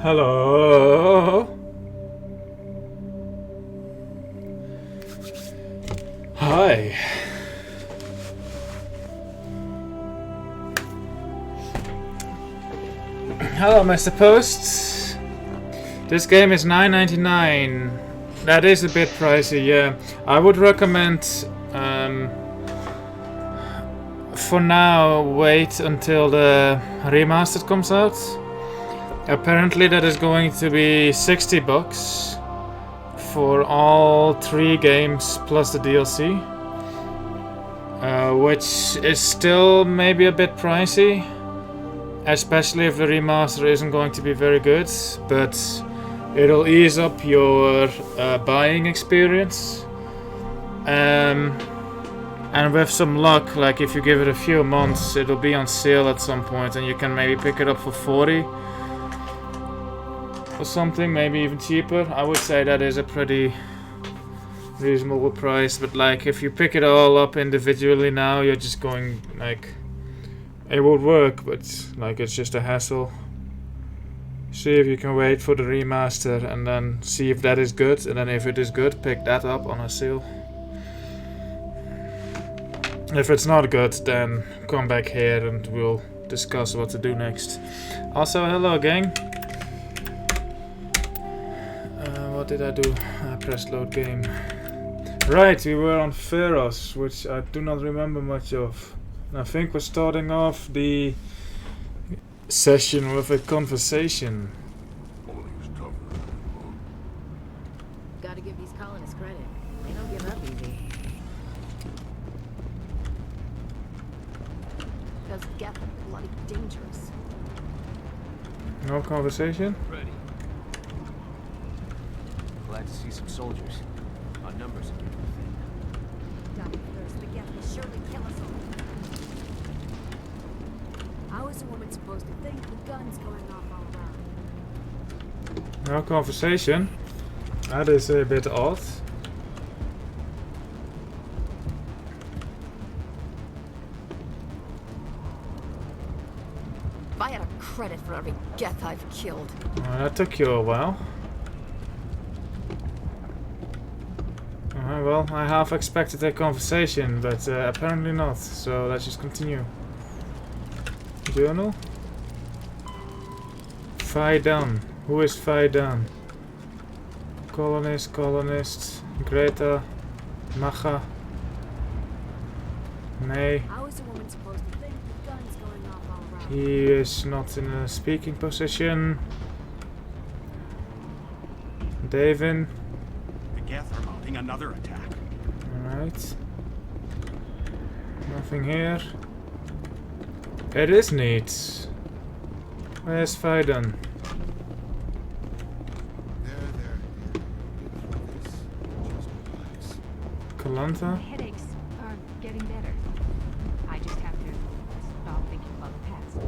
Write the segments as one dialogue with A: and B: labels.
A: Hello. Hi. Hello, Mr. Post. This game is $9.99. That is a bit pricey, yeah. I would recommend, for now, wait until the remastered comes out. Apparently that is going to be $60 for all 3 games plus the DLC, which is still maybe a bit pricey, especially if the remaster isn't going to be very good, but it'll ease up your buying experience. And with some luck, like if you give it a few months, it'll be on sale at some point and you can maybe pick it up for $40 or something, maybe even cheaper. I would say that is a pretty reasonable price, but like if you pick it all up individually now, you're just going like, it would work, but like it's just a hassle. See if you can wait for the remaster and then see if that is good, and then if it is good, pick that up on a sale. If it's not good, then come back here and we'll discuss what to do next. Also, hello gang. What did I do? I pressed load game. Right, we were on Feros, which I do not remember much of. And I think we're starting off the session with a conversation.
B: Gotta give these colonists credit. They don't give up easy. because Geth are bloody dangerous.
A: No conversation?
C: Ready. Glad to see some soldiers. Our numbers are getting thin.
B: Dr. Feros, the Geth will surely kill us all. How is a woman supposed to think with guns going off all around?
A: No conversation? That is a bit odd.
B: If I had a credit for every Geth I've killed.
A: Well, that took you a while. Well, I half expected a conversation, but apparently not. So let's just continue. Journal. Faidan. Who is Faidan? Colonist. Greta. Macha. May.
B: How is a woman supposed to think with guns going off all around?
A: He is not in a speaking position. Davin.
D: The Geth are mounting another attack.
A: Alright. Nothing here. It is neat. Where's Faidan?
E: There. Just relax.
A: Kalanta?
F: Headaches are getting better. I just have to stop thinking about the past.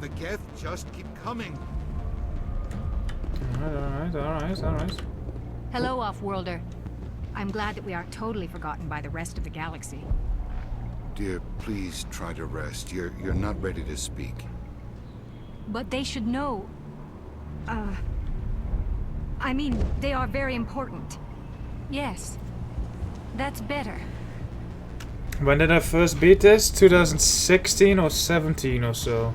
E: The Geth just keep coming.
A: Alright.
F: Hello, Off-Worlder. I'm glad that we aren't totally forgotten by the rest of the galaxy.
E: Dear, please try to rest. You're not ready to speak.
F: But they should know... I mean, they are very important. Yes. That's better.
A: When did I first beat this? 2016 or 17 or so?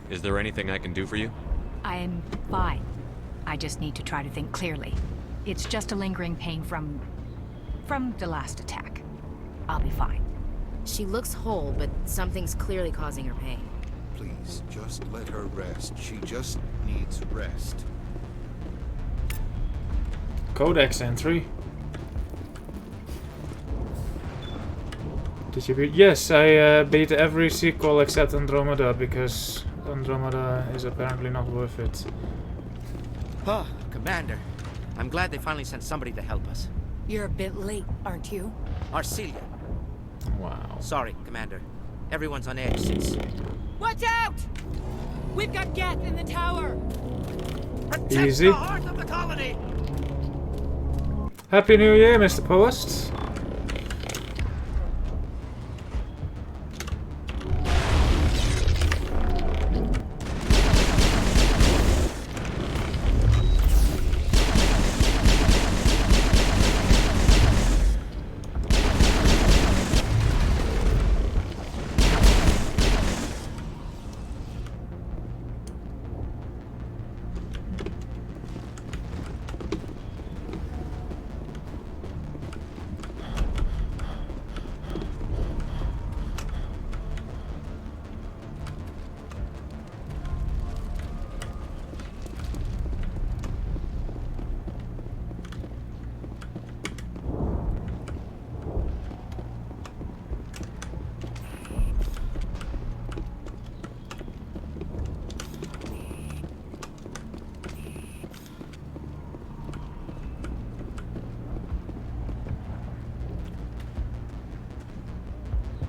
G: Is there anything I can do for you?
F: I'm fine. I just need to try to think clearly. It's just a lingering pain from the last attack. I'll be fine.
B: She looks whole, but something's clearly causing her pain.
E: Please, just let her rest. She just needs rest.
A: Codex entry. Did you beat? Yes, I beat every sequel except Andromeda because Andromeda is apparently not worth it.
C: Huh, Commander. I'm glad they finally sent somebody to help us.
B: You're a bit late, aren't you?
C: Arcelia.
A: Wow.
C: Sorry, Commander. Everyone's on edge since...
H: Watch out! We've got Geth in the tower!
C: Protect
A: Easy.
C: the heart of the colony!
A: Happy New Year, Mr. Post.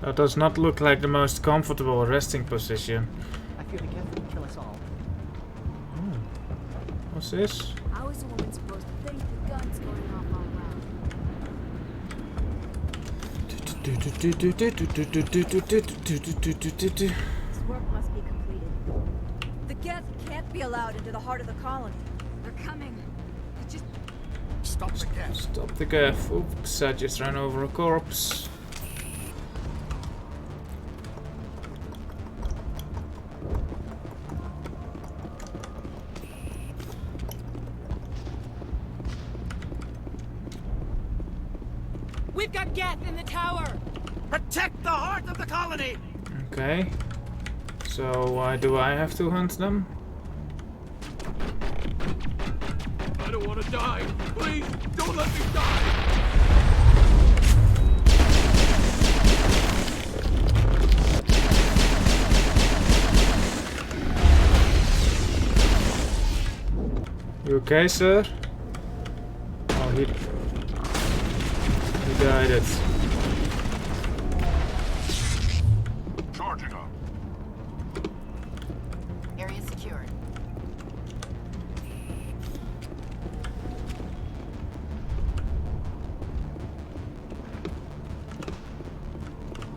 A: That does not look like the most comfortable resting position.
C: I fear the Geth will kill us all.
A: What's this?
B: How is a woman supposed to think with guns going off all around? This work must be completed.
H: The Geth can't be allowed into the heart of the colony.
F: They're coming. They just...
D: Stop the Geth.
A: Stop the gaff. Oops, I just ran over a corpse.
H: We've got Geth in the tower!
C: Protect the heart of the colony!
A: Okay. So why do I have to hunt them?
D: I don't want to die. Please, don't let me die.
A: You okay, sir? Oh, he died it.
D: Charging up.
H: Area secured.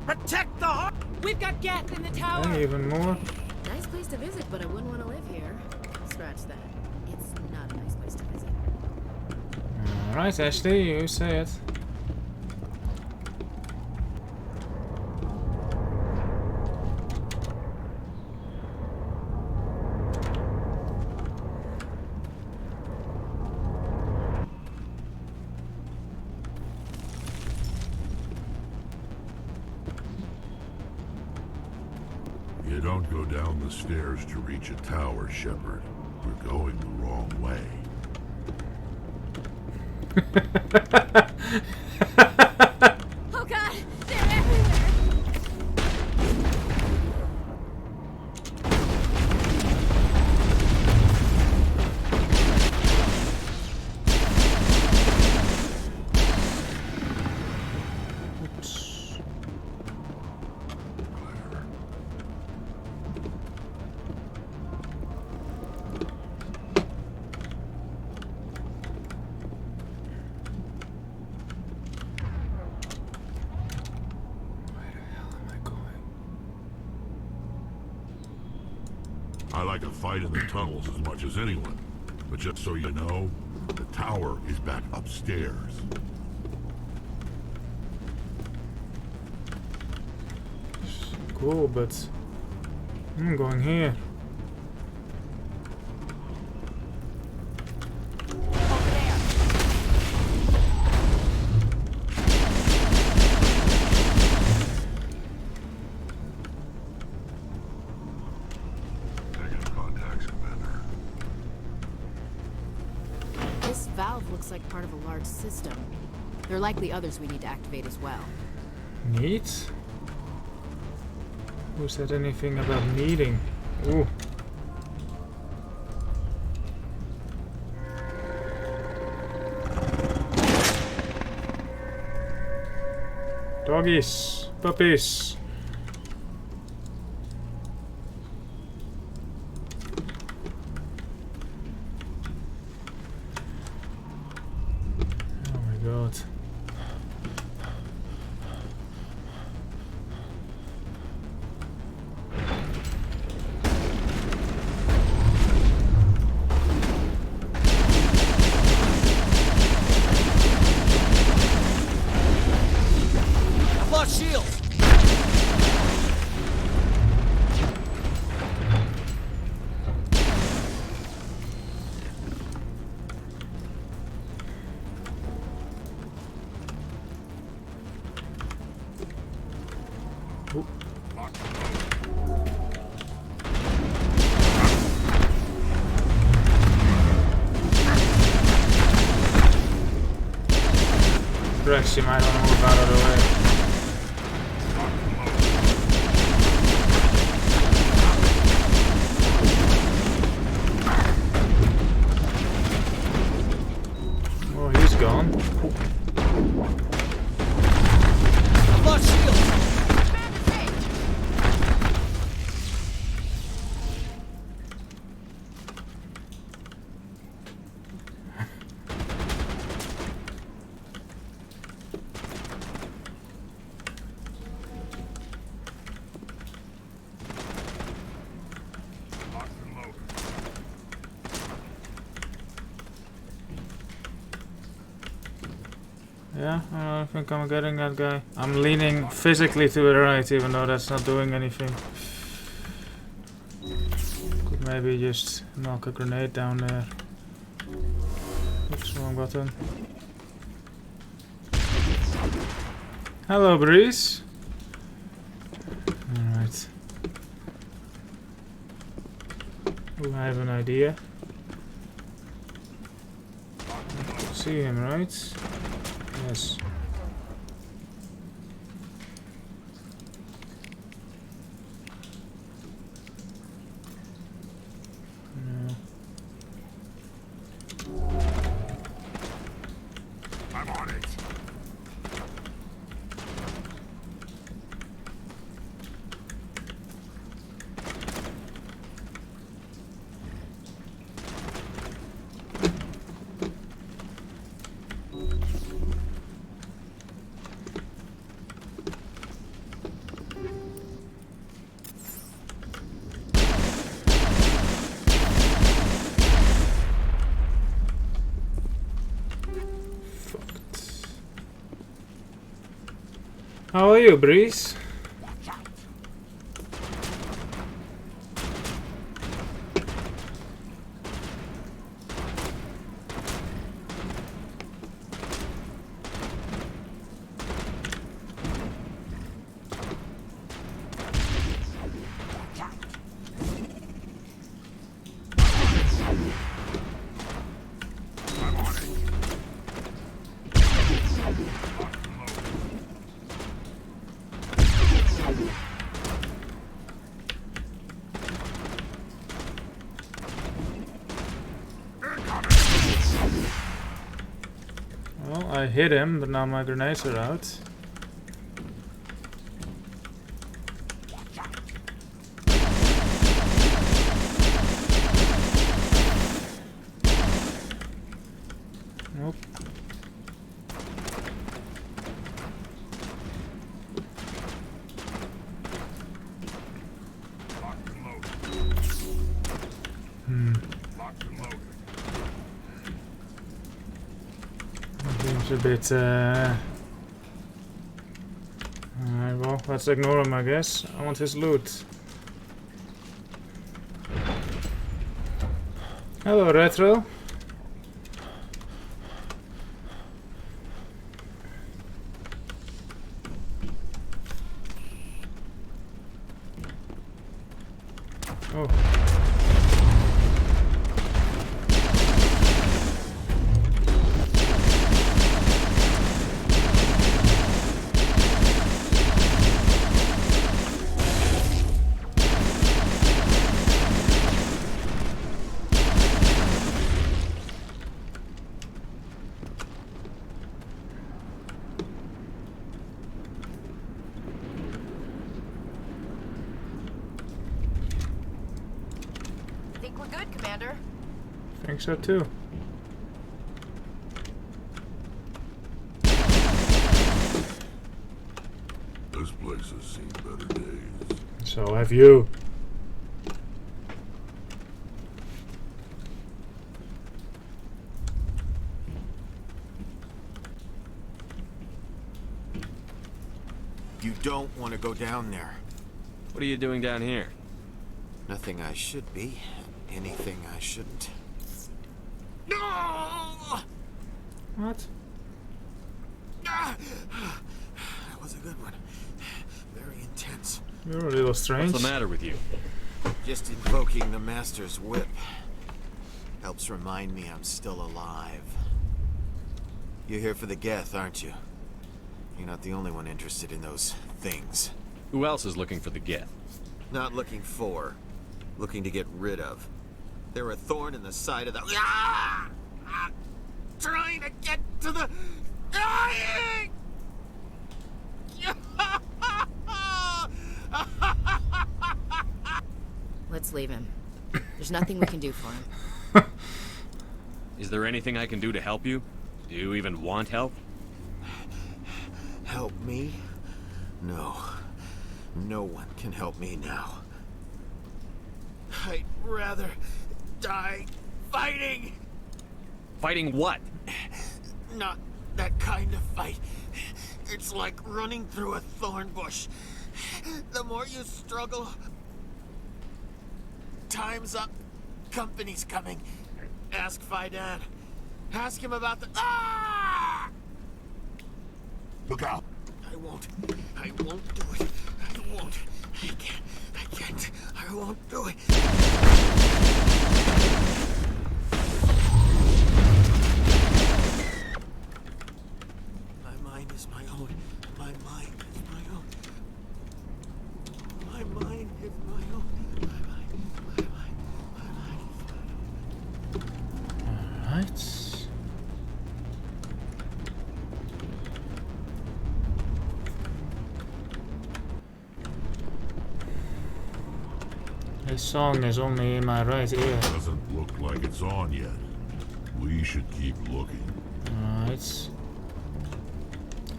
C: Protect the heart!
H: We've got Geth in the tower.
A: And even more.
B: Nice place to visit, but I wouldn't want to live here. Scratch that. It's not a nice place to visit.
A: Alright, Ashley, you say it.
I: You don't go down the stairs to reach a tower, Shepard. We're going the wrong way.
B: Oh god! They're everywhere!
A: Oops.
I: I like a fight in the tunnels as much as anyone. But just so you know, the tower is back upstairs.
A: Cool, but I'm going here.
I: Negative contacts, Commander.
B: This valve looks like part of a large system. There are likely others we need to activate as well.
A: Neat? Who said anything about needing? Ooh. Doggies, puppies. Oh my god.
C: I've lost shields!
A: Ooh. Rex, you might want to move out of the way. Oh, he's gone.
C: I've lost shields!
A: Yeah, I think I'm getting that guy. I'm leaning physically to the right, even though that's not doing anything. Could maybe just knock a grenade down there. Oops, wrong button. Hello, Breeze. Alright. Ooh, I have an idea. See him, right? Yes. No. you, Breeze? Well, I hit him, but now my grenades are out. Nope. Seems a bit, alright, well, let's ignore him, I guess. I want his loot. Hello, Retro. Oh.
J: Think we're good, Commander?
A: Think so too.
I: This place has seen better days.
A: So have you.
C: You don't want to go down there.
G: What are you doing down here?
C: Nothing I should be. Anything I shouldn't. No!
A: What?
C: That was a good one. Very intense.
A: You're a little strange.
G: What's the matter with you?
C: Just invoking the Master's whip helps remind me I'm still alive. You're here for the Geth, aren't you? You're not the only one interested in those things.
G: Who else is looking for the Geth?
C: Not looking for. Looking to get rid of. They're a thorn in the side of the... Ah! Ah! Trying to get to the... Dying!
J: Let's leave him. There's nothing we can do for him.
G: Is there anything I can do to help you? Do you even want help?
C: Help me? No. No one can help me now. I'd rather die fighting!
G: Fighting what?
C: Not that kind of fight. It's like running through a thorn bush. The more you struggle... Time's up. Company's coming. Ask Fidan. Ask him about the... Ah!
I: Look out!
C: I won't do it. I won't. I can't. I won't do it. My mind is my own. My mind is my own. My mind is my own. My mind is my own.
A: Alright. This song is only in my right ear.
I: Doesn't look like it's on yet. We should keep looking.
A: Alright.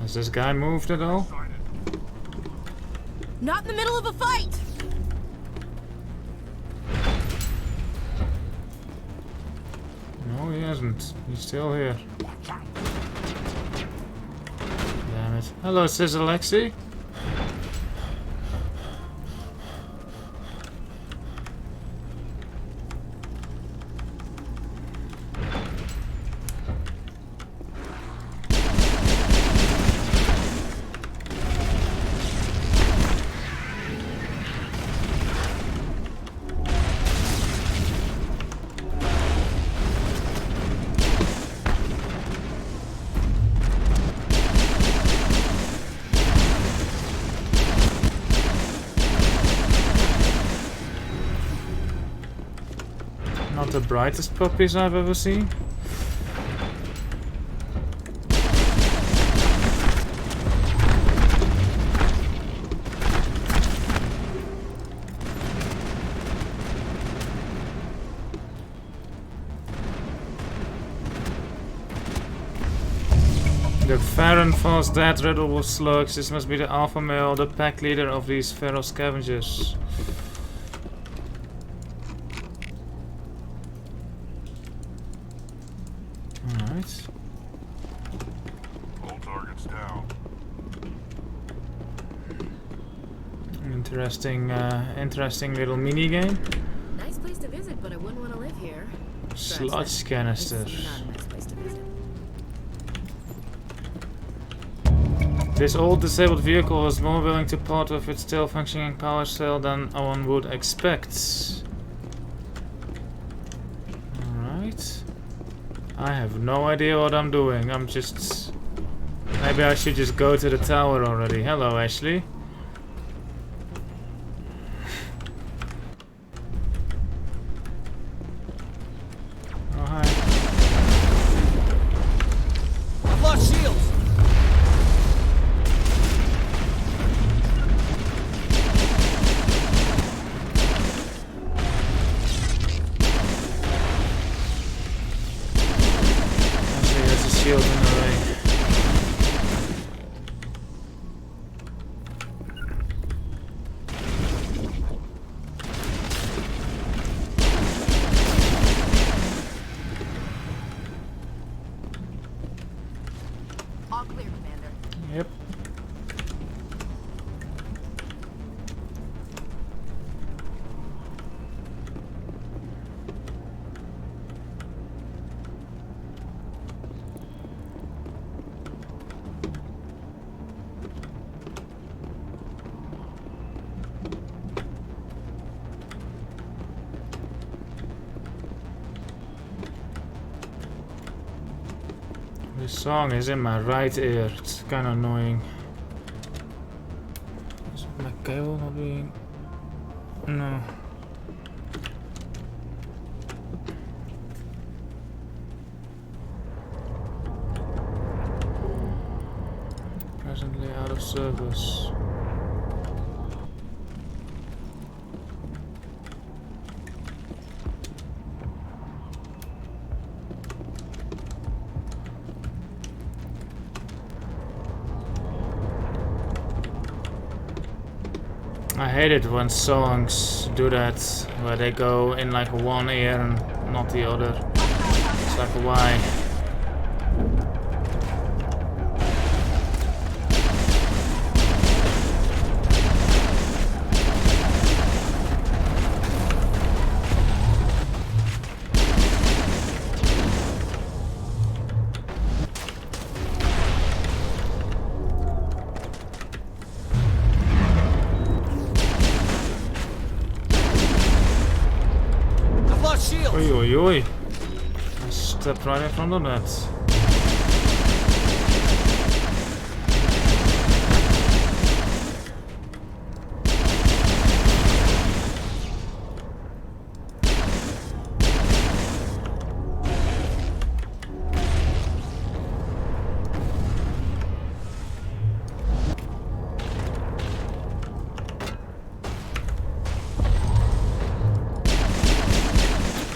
A: Has this guy moved at all?
J: Not in the middle of a fight!
A: No, he hasn't. He's still here. Damn it. Hello, Sis Alexi. Not the brightest puppies I've ever seen. The Farron falls dead, riddled with slugs. This must be the alpha male, the pack leader of these Feros scavengers. Alright.
D: All targets down.
A: Interesting little mini game.
J: Nice place to visit, but I wouldn't want to live here.
A: Sludge canister.
J: It's not a nice place to visit.
A: This old disabled vehicle is more willing to part with its still functioning power cell than one would expect. Alright. I have no idea what I'm doing. I'm just... Maybe I should just go to the tower already. Hello, Ashley. Oh, hi.
H: I've lost shields.
A: There's a shield in the way.
J: All clear, Commander.
A: Yep. This song is in my right ear. It's kind of annoying. Is my cable not being... No. Presently out of service. I hate it when songs do that, where they go in like one ear and not the other. It's like, why?
H: I've lost shields.
A: Oi, oi, oi. I stepped right in front of that.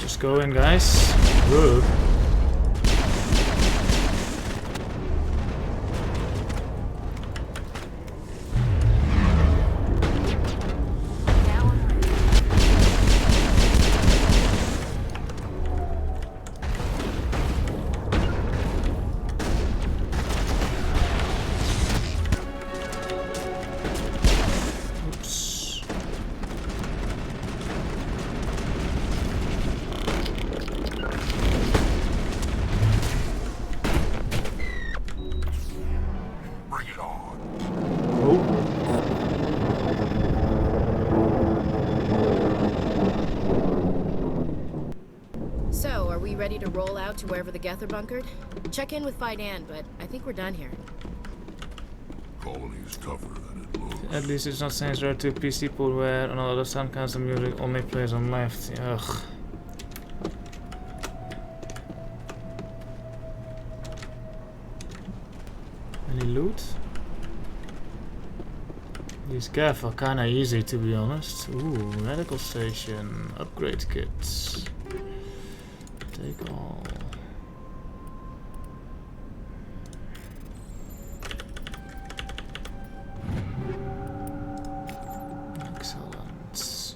A: Just go in, guys. Whoa. Oops.
D: Bring it on.
A: Oh.
J: So, are we ready to roll out to wherever the Geth are bunkered? Check in with Fidan, but I think we're done here.
I: Colony's tougher than it looks.
A: At least it's not Saints Row 2 PC pool where another soundcast music only plays on left. Ugh. loot? These Geth are kinda easy, to be honest. Ooh, medical station. Upgrade kits. Take all. Excellent.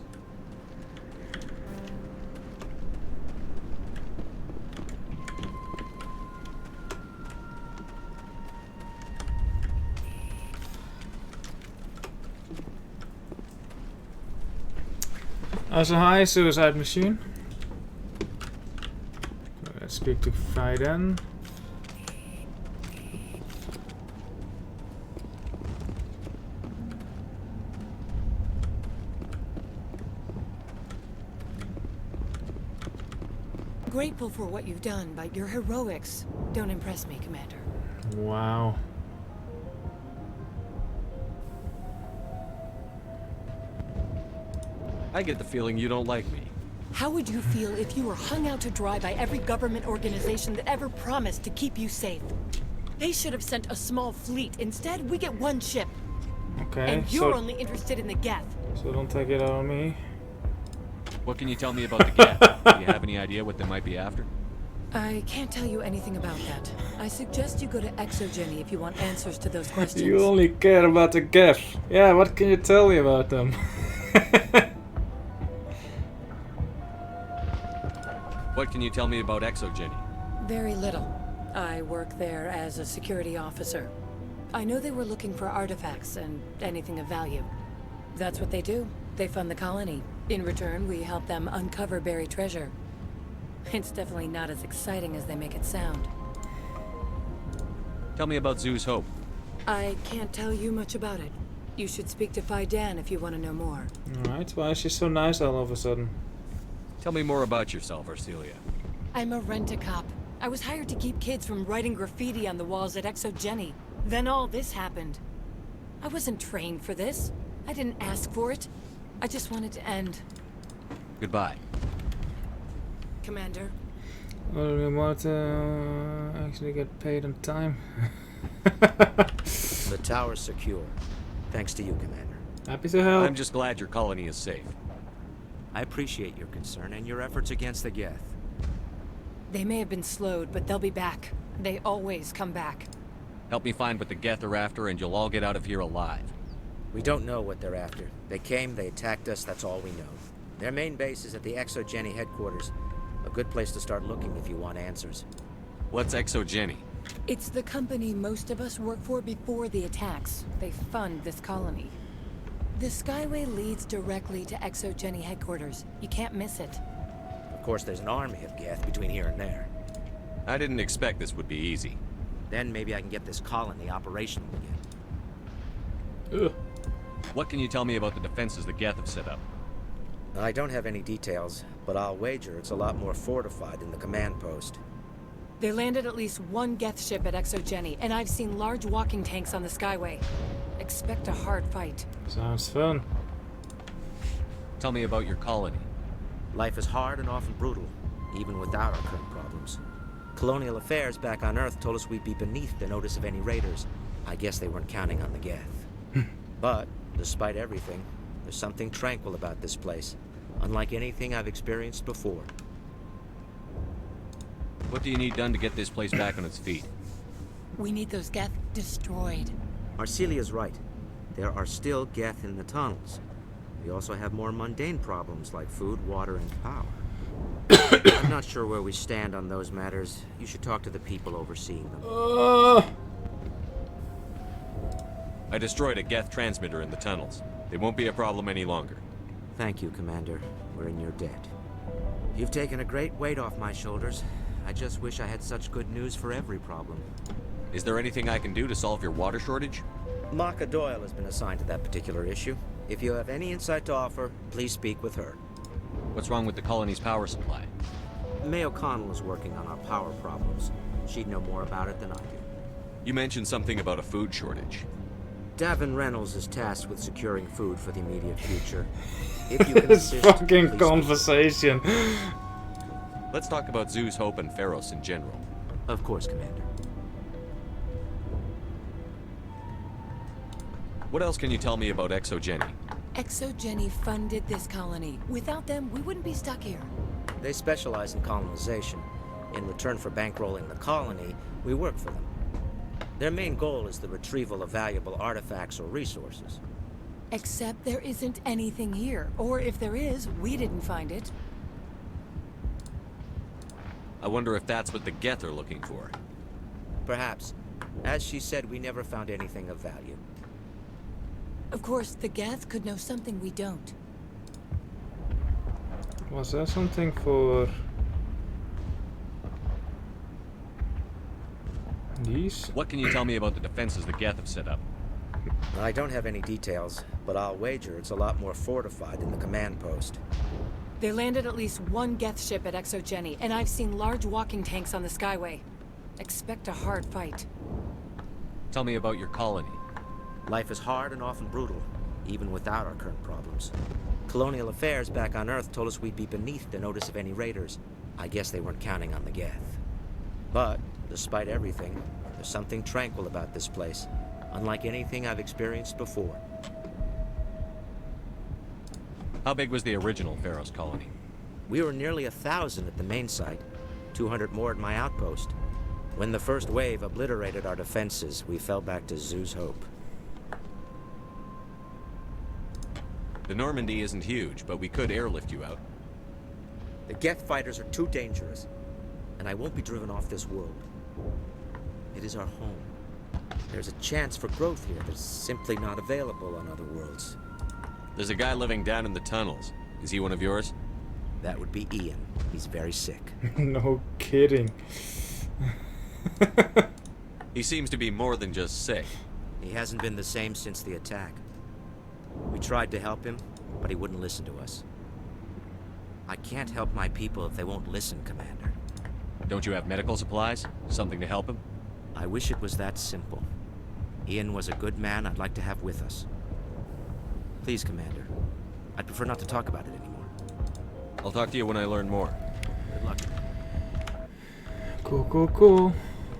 A: Also, hi, suicide machine. Let's speak to Fiden.
H: Grateful for what you've done, but your heroics don't impress me, Commander.
A: Wow.
G: I get the feeling you don't like me.
H: How would you feel if you were hung out to dry by every government organization that ever promised to keep you safe? They should have sent a small fleet. Instead, we get one ship.
A: Okay,
H: And you're only interested in the Geth.
A: so don't take it out on me.
G: What can you tell me about the Geth? Do you have any idea what they might be after?
H: I can't tell you anything about that. I suggest you go to Exogeny if you want answers to those questions.
A: You only care about the Geth. Yeah, what can you tell me about them?
G: What can you tell me about Exogeny?
H: Very little. I work there as a security officer. I know they were looking for artifacts and anything of value. That's what they do. They fund the colony. In return, we help them uncover buried treasure. It's definitely not as exciting as they make it sound.
G: Tell me about Zoo's Hope.
H: I can't tell you much about it. You should speak to Fiden if you want to know more.
A: Alright, why is she so nice all of a sudden?
G: Tell me more about yourself, Arcelia.
H: I'm a rent-a-cop. I was hired to keep kids from writing graffiti on the walls at Exogeny. Then all this happened. I wasn't trained for this. I didn't ask for it. I just wanted to end.
G: Goodbye.
H: Commander.
A: Well, we want to actually get paid on time.
K: The tower's secure. Thanks to you, Commander.
A: Happy to help.
G: I'm just glad your colony is safe.
K: I appreciate your concern and your efforts against the Geth.
H: They may have been slowed, but they'll be back. They always come back.
G: Help me find what the Geth are after, and you'll all get out of here alive.
K: We don't know what they're after. They came, they attacked us, that's all we know. Their main base is at the Exogeny headquarters. A good place to start looking if you want answers.
G: What's Exogeny?
H: It's the company most of us work for before the attacks. They fund this colony. The Skyway leads directly to Exogeny headquarters. You can't miss it.
K: Of course, there's an army of Geth between here and there.
G: I didn't expect this would be easy.
K: Then maybe I can get this colony operational again.
A: Ugh.
G: What can you tell me about the defenses the Geth have set up?
K: I don't have any details, but I'll wager it's a lot more fortified than the command post.
H: They landed at least one Geth ship at Exogeny, and I've seen large walking tanks on the Skyway. Expect a hard fight.
A: Sounds fun.
G: Tell me about your colony.
K: Life is hard and often brutal, even without our current problems. Colonial affairs back on Earth told us we'd be beneath the notice of any raiders. I guess they weren't counting on the Geth. But, despite everything, there's something tranquil about this place, unlike anything I've experienced before.
G: What do you need done to get this place back on its feet?
H: We need those Geth destroyed.
K: Arcelia's right. There are still Geth in the tunnels. We also have more mundane problems like food, water, and power. I'm not sure where we stand on those matters. You should talk to the people overseeing them.
G: I destroyed a Geth transmitter in the tunnels. They won't be a problem any longer.
K: Thank you, Commander. We're in your debt. You've taken a great weight off my shoulders. I just wish I had such good news for every problem.
G: Is there anything I can do to solve your water shortage?
K: Maka Doyle has been assigned to that particular issue. If you have any insight to offer, please speak with her.
G: What's wrong with the colony's power supply?
K: May O'Connell is working on our power problems. She'd know more about it than I do.
G: You mentioned something about a food shortage.
K: Davin Reynolds is tasked with securing food for the immediate future. If you can
A: This
K: assist,
A: fucking
K: please
A: conversation.
G: Let's talk about Zoo's Hope and Feros in general.
K: Of course, Commander.
G: What else can you tell me about Exogeny?
H: Exogeny funded this colony. Without them, we wouldn't be stuck here.
K: They specialize in colonization. In return for bankrolling the colony, we work for them. Their main goal is the retrieval of valuable artifacts or resources.
H: Except there isn't anything here. Or if there is, we didn't find it.
G: I wonder if that's what the Geth are looking for.
K: Perhaps. As she said, we never found anything of value.
H: Of course, the Geth could know something we don't.
A: Was there something for these?
G: What can you tell me about the defenses the Geth have set up?
K: I don't have any details, but I'll wager it's a lot more fortified than the command post.
H: They landed at least one Geth ship at Exogeny, and I've seen large walking tanks on the Skyway. Expect a hard fight.
G: Tell me about your colony.
K: Life is hard and often brutal, even without our current problems. Colonial affairs back on Earth told us we'd be beneath the notice of any raiders. I guess they weren't counting on the Geth. But, despite everything, there's something tranquil about this place, unlike anything I've experienced before.
G: How big was the original Feros colony?
K: We were nearly 1,000 at the main site, 200 more at my outpost. When the first wave obliterated our defenses, we fell back to Zoo's hope.
G: The Normandy isn't huge, but we could airlift you out.
K: The Geth fighters are too dangerous, and I won't be driven off this world. It is our home. There's a chance for growth here that's simply not available on other worlds.
G: There's a guy living down in the tunnels. Is he one of yours?
K: That would be Ian. He's very sick.
A: No kidding.
G: He seems to be more than just sick.
K: He hasn't been the same since the attack. We tried to help him, but he wouldn't listen to us. I can't help my people if they won't listen, Commander.
G: Don't you have medical supplies? Something to help him?
K: I wish it was that simple. Ian was a good man I'd like to have with us. Please, Commander. I'd prefer not to talk about it anymore.
G: I'll talk to you when I learn more.
K: Good luck.
A: Cool, cool, cool.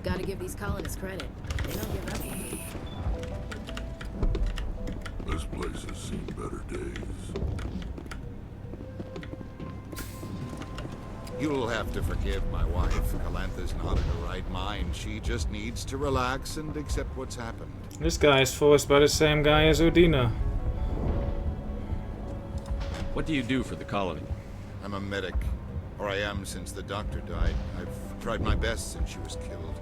J: Gotta give these colonists credit. They don't give up.
I: This place has seen better days.
E: You'll have to forgive my wife. Calantha's not in her right mind. She just needs to relax and accept what's happened.
A: This guy is forced by the same guy as Odina.
G: What do you do for the colony?
E: I'm a medic. Or I am since the doctor died. I've tried my best since she was killed.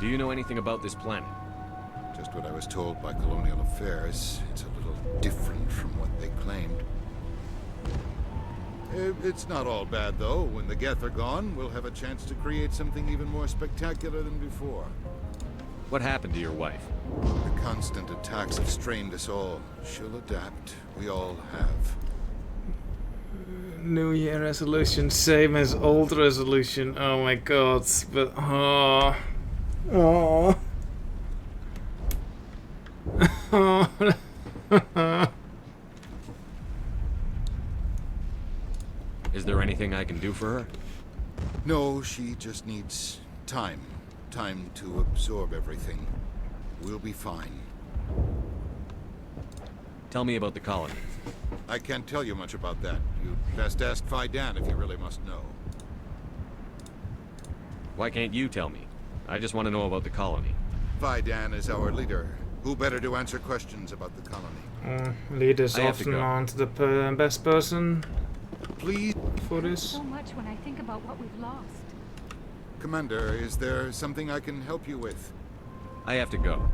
G: Do you know anything about this planet?
E: Just what I was told by Colonial Affairs. It's a little different from what they claimed. It's not all bad, though. When the Geth are gone, we'll have a chance to create something even more spectacular than before.
G: What happened to your wife?
E: The constant attacks have strained us all. She'll adapt. We all have.
A: New Year resolution, same as old resolution. Oh my god, but oh.
G: Is there anything I can do for her?
E: No, she just needs time. Time to absorb everything. We'll be fine.
G: Tell me about the colony.
E: I can't tell you much about that. You'd best ask Fidan if you really must know.
G: Why can't you tell me? I just want to know about the colony.
E: Fidan is our leader. Who better to answer questions about the colony?
A: Leaders
G: I have to
A: often
G: go.
A: aren't the best person
E: Please,
A: for this.
F: So much when I think about what we've lost.
E: Commander, is there something I can help you with?
G: I have to go.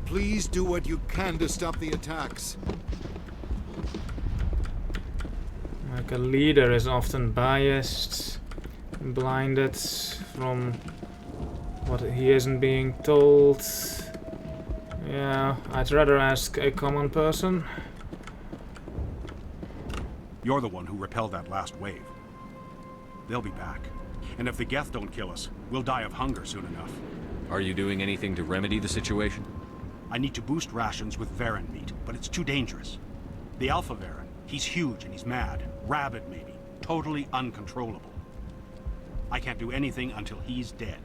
E: Please do what you can to stop the attacks.
A: Like a leader is often biased, blinded from what he isn't being told. Yeah, I'd rather ask a common person.
L: You're the one who repelled that last wave. They'll be back. And if the Geth don't kill us, we'll die of hunger soon enough.
G: Are you doing anything to remedy the situation?
L: I need to boost rations with Varen meat, but it's too dangerous. The Alpha Varen, he's huge and he's mad. Rabid, maybe. Totally uncontrollable. I can't do anything until he's dead.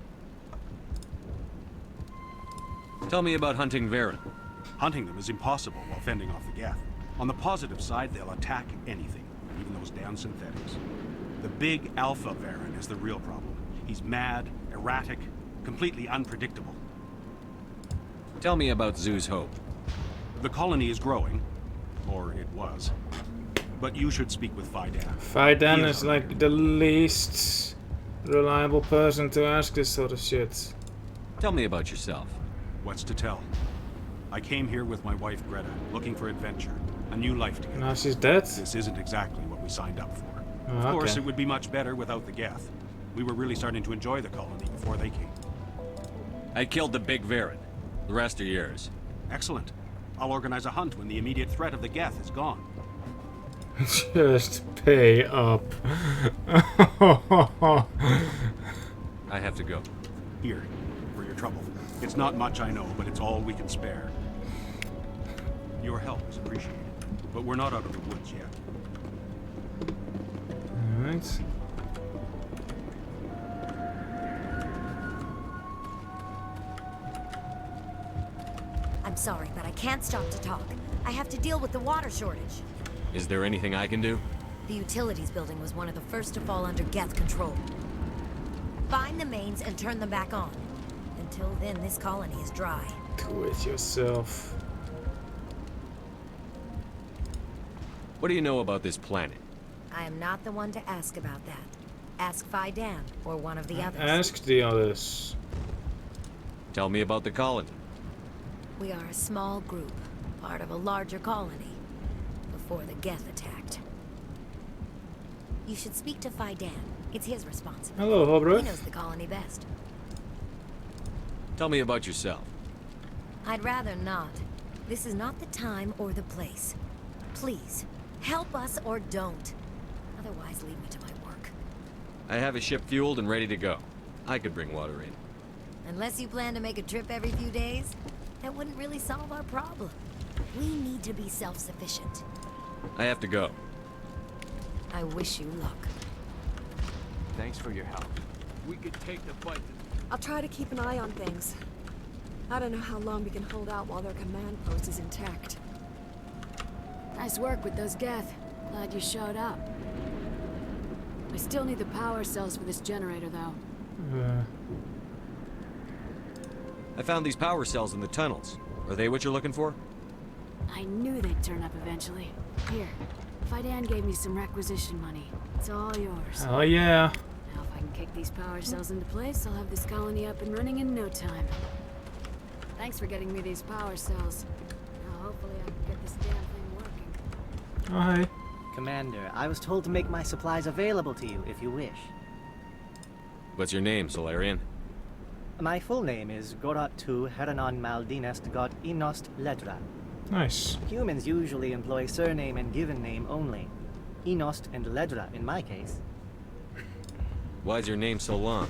G: Tell me about hunting Varen.
L: Hunting them is impossible while fending off the Geth. On the positive side, they'll attack anything, even those damn synthetics. The big Alpha Varen is the real problem. He's mad, erratic, completely unpredictable.
G: Tell me about Zoo's Hope.
L: The colony is growing, or it was. But you should speak with Faidan.
A: Faidan is like the least reliable person to ask this sort of shit.
G: Tell me about yourself.
L: What's to tell? I came here with my wife Greta, looking for adventure, a new life together.
A: Now she's dead?
L: This isn't exactly what we signed up for.
A: Oh,
L: Of course,
A: okay.
L: it would be much better without the Geth. We were really starting to enjoy the colony before they came.
G: I killed the big Varen. The rest are yours.
L: Excellent. I'll organize a hunt when the immediate threat of the Geth is gone.
A: Just pay up.
G: I have to go.
L: Here, for your trouble. It's not much, I know, but it's all we can spare. Your help is appreciated, but we're not out of the woods yet.
A: Alright.
B: I'm sorry, but I can't stop to talk. I have to deal with the water shortage.
G: Is there anything I can do?
B: The utilities building was one of the first to fall under Geth control. Find the mains and turn them back on. Until then, this colony is dry.
A: Do it yourself.
G: What do you know about this planet?
B: I am not the one to ask about that. Ask Faidan or one of the others.
A: Ask the others.
G: Tell me about the colony.
B: We are a small group, part of a larger colony, before the Geth attacked. You should speak to Faidan. It's his responsibility.
A: Hello, Hobro.
B: He knows the colony best.
G: Tell me about yourself.
B: I'd rather not. This is not the time or the place. Please, help us or don't. Otherwise, leave me to my work.
G: I have a ship fueled and ready to go. I could bring water in.
B: Unless you plan to make a trip every few days, that wouldn't really solve our problem. We need to be self-sufficient.
G: I have to go.
B: I wish you luck.
M: Thanks for your help. We could take the fight.
N: I'll try to keep an eye on things. I don't know how long we can hold out while their command post is intact.
O: Nice work with those Geth. Glad you showed up. I still need the power cells for this generator, though.
G: I found these power cells in the tunnels. Are they what you're looking for?
O: I knew they'd turn up eventually. Here, Faidan gave me some requisition money. It's all yours.
A: Oh yeah.
O: Now if I can kick these power cells into place, I'll have this colony up and running in no time. Thanks for getting me these power cells. Now hopefully I can get this damn thing working.
A: Oh, hi.
P: Commander, I was told to make my supplies available to you if you wish.
G: What's your name, Solarian?
P: My full name is Gorat Tu Heranon Maldinest God Inost Ledra.
A: Nice.
P: Humans usually employ surname and given name only. Inost and Ledra in my case.
G: Why's your name so long?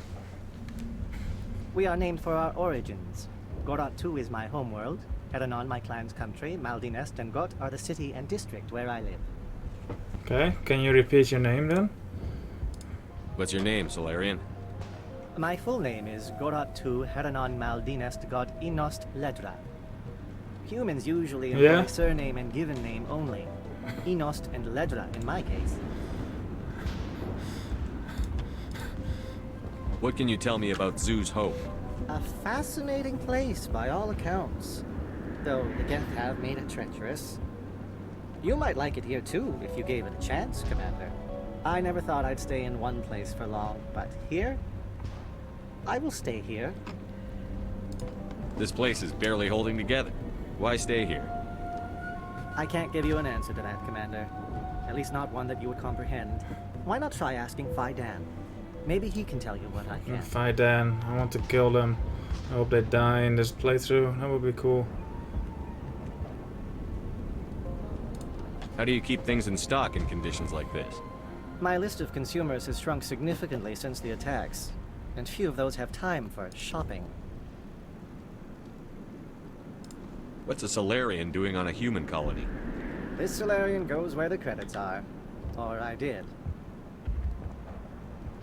P: We are named for our origins. Gorat Tu is my homeworld, Heranon my clan's country, Maldinest and Got are the city and district where I live.
A: Okay, can you repeat your name then?
G: What's your name, Solarian?
P: My full name is Gorat Tu Heranon Maldinest God Inost Ledra. Humans usually employ surname and given name only. Inost and Ledra in my case.
G: What can you tell me about Zoo's Hope?
P: A fascinating place by all accounts. Though the Geth have made it treacherous. You might like it here too, if you gave it a chance, Commander. I never thought I'd stay in one place for long, but here? I will stay here.
G: This place is barely holding together. Why stay here?
P: I can't give you an answer to that, Commander. At least not one that you would comprehend. Why not try asking Faidan? Maybe he can tell you what I can.
A: Faidan, I want to kill them. I hope they die in this playthrough. That would be cool.
G: How do you keep things in stock in conditions like this?
P: My list of consumers has shrunk significantly since the attacks, and few of those have time for shopping.
G: What's a Solarian doing on a human colony?
P: This Solarian goes where the credits are. Or I did.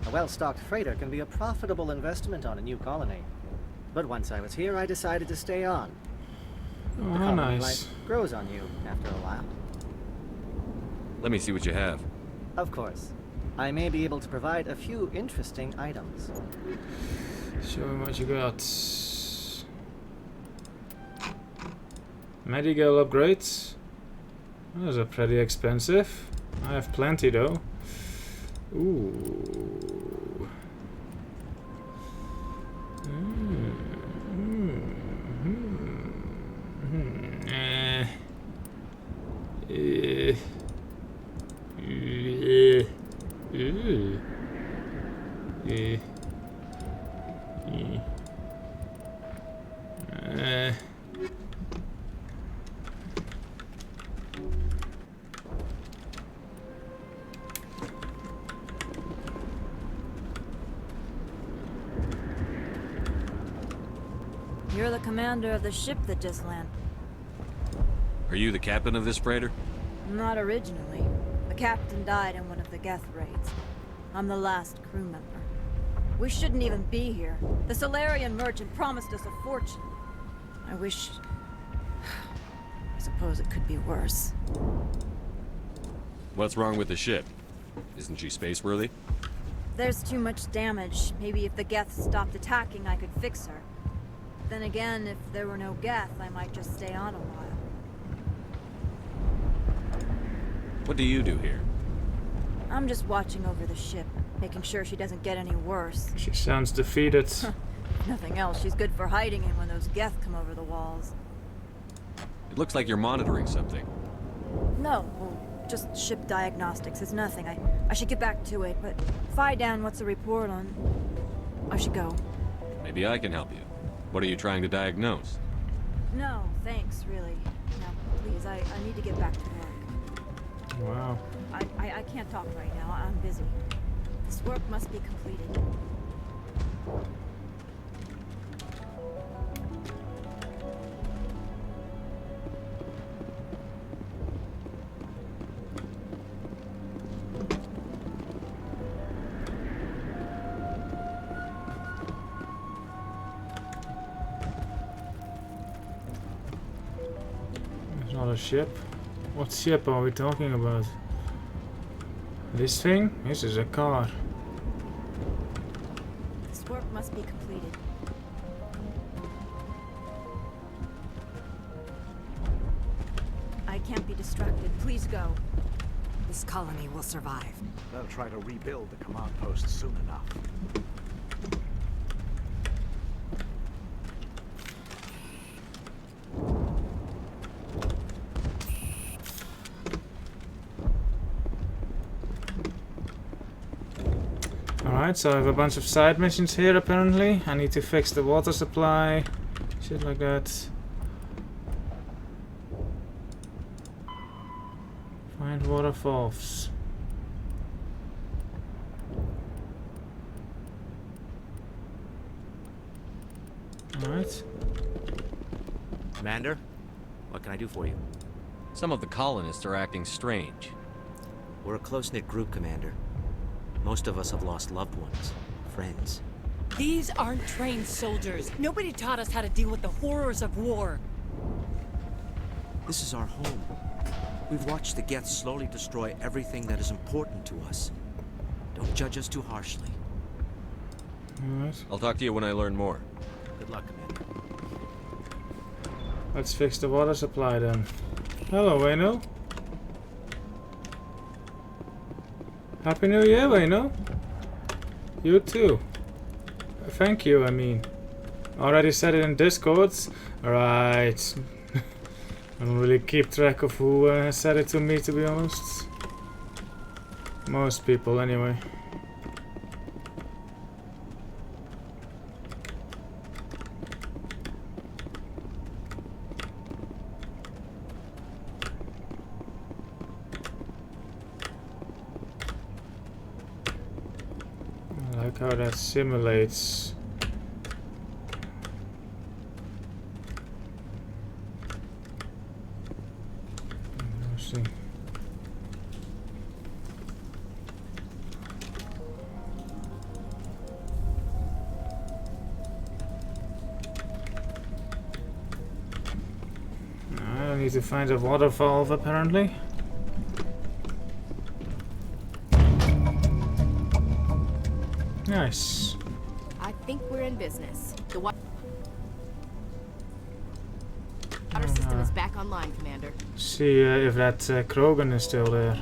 P: A well-stocked freighter can be a profitable investment on a new colony. But once I was here, I decided to stay on.
A: Oh,
P: The
A: how
P: colony
A: nice.
P: life grows on you after a while.
G: Let me see what you have.
P: Of course. I may be able to provide a few interesting items.
A: Show me what you got. Medical upgrades. Those are pretty expensive. I have plenty though. Ooh.
Q: You're the commander of the ship that just landed.
G: Are you the captain of this freighter?
Q: Not originally. The captain died in one of the Geth raids. I'm the last crew member. We shouldn't even be here. The Solarian merchant promised us a fortune. I wish... I suppose it could be worse.
G: What's wrong with the ship? Isn't she space-worthy?
Q: There's too much damage. Maybe if the Geth stopped attacking, I could fix her. Then again, if there were no Geth, I might just stay on a while.
G: What do you do here?
Q: I'm just watching over the ship, making sure she doesn't get any worse.
A: She sounds defeated.
Q: Nothing else. She's good for hiding in when those Geth come over the walls.
G: It looks like you're monitoring something.
Q: No, well, just ship diagnostics. It's nothing. I should get back to it, but Fidan, what's the report on? I should go.
G: Maybe I can help you. What are you trying to diagnose?
Q: No, thanks, really. Now, please, I need to get back to work.
A: Wow.
Q: I can't talk right now. I'm busy. This work must be completed.
A: It's not a ship. What ship are we talking about? This thing? This is a car.
Q: This work must be completed. I can't be distracted. Please go.
R: This colony will survive.
M: They'll try to rebuild the command post soon enough.
A: Alright, so I have a bunch of side missions here apparently. I need to fix the water supply. Shit like that. Find waterfalls. Alright.
K: Commander, what can I do for you?
G: Some of the colonists are acting strange.
K: We're a close-knit group, Commander. Most of us have lost loved ones, friends.
H: These aren't trained soldiers. Nobody taught us how to deal with the horrors of war.
K: This is our home. We've watched the Geth slowly destroy everything that is important to us. Don't judge us too harshly.
A: Alright.
G: I'll talk to you when I learn more.
K: Good luck, Commander.
A: Let's fix the water supply then. Hello, Wayno. Happy New Year, Wayno. You too. Thank you, I mean. Already said it in Discord. Right. I don't really keep track of who said it to me, to be honest. Most people, anyway. I like how that simulates. Let's see. Need to find a water valve apparently. Nice.
J: I think we're in business. The water system is back online, Commander.
A: See if that Krogan is still there.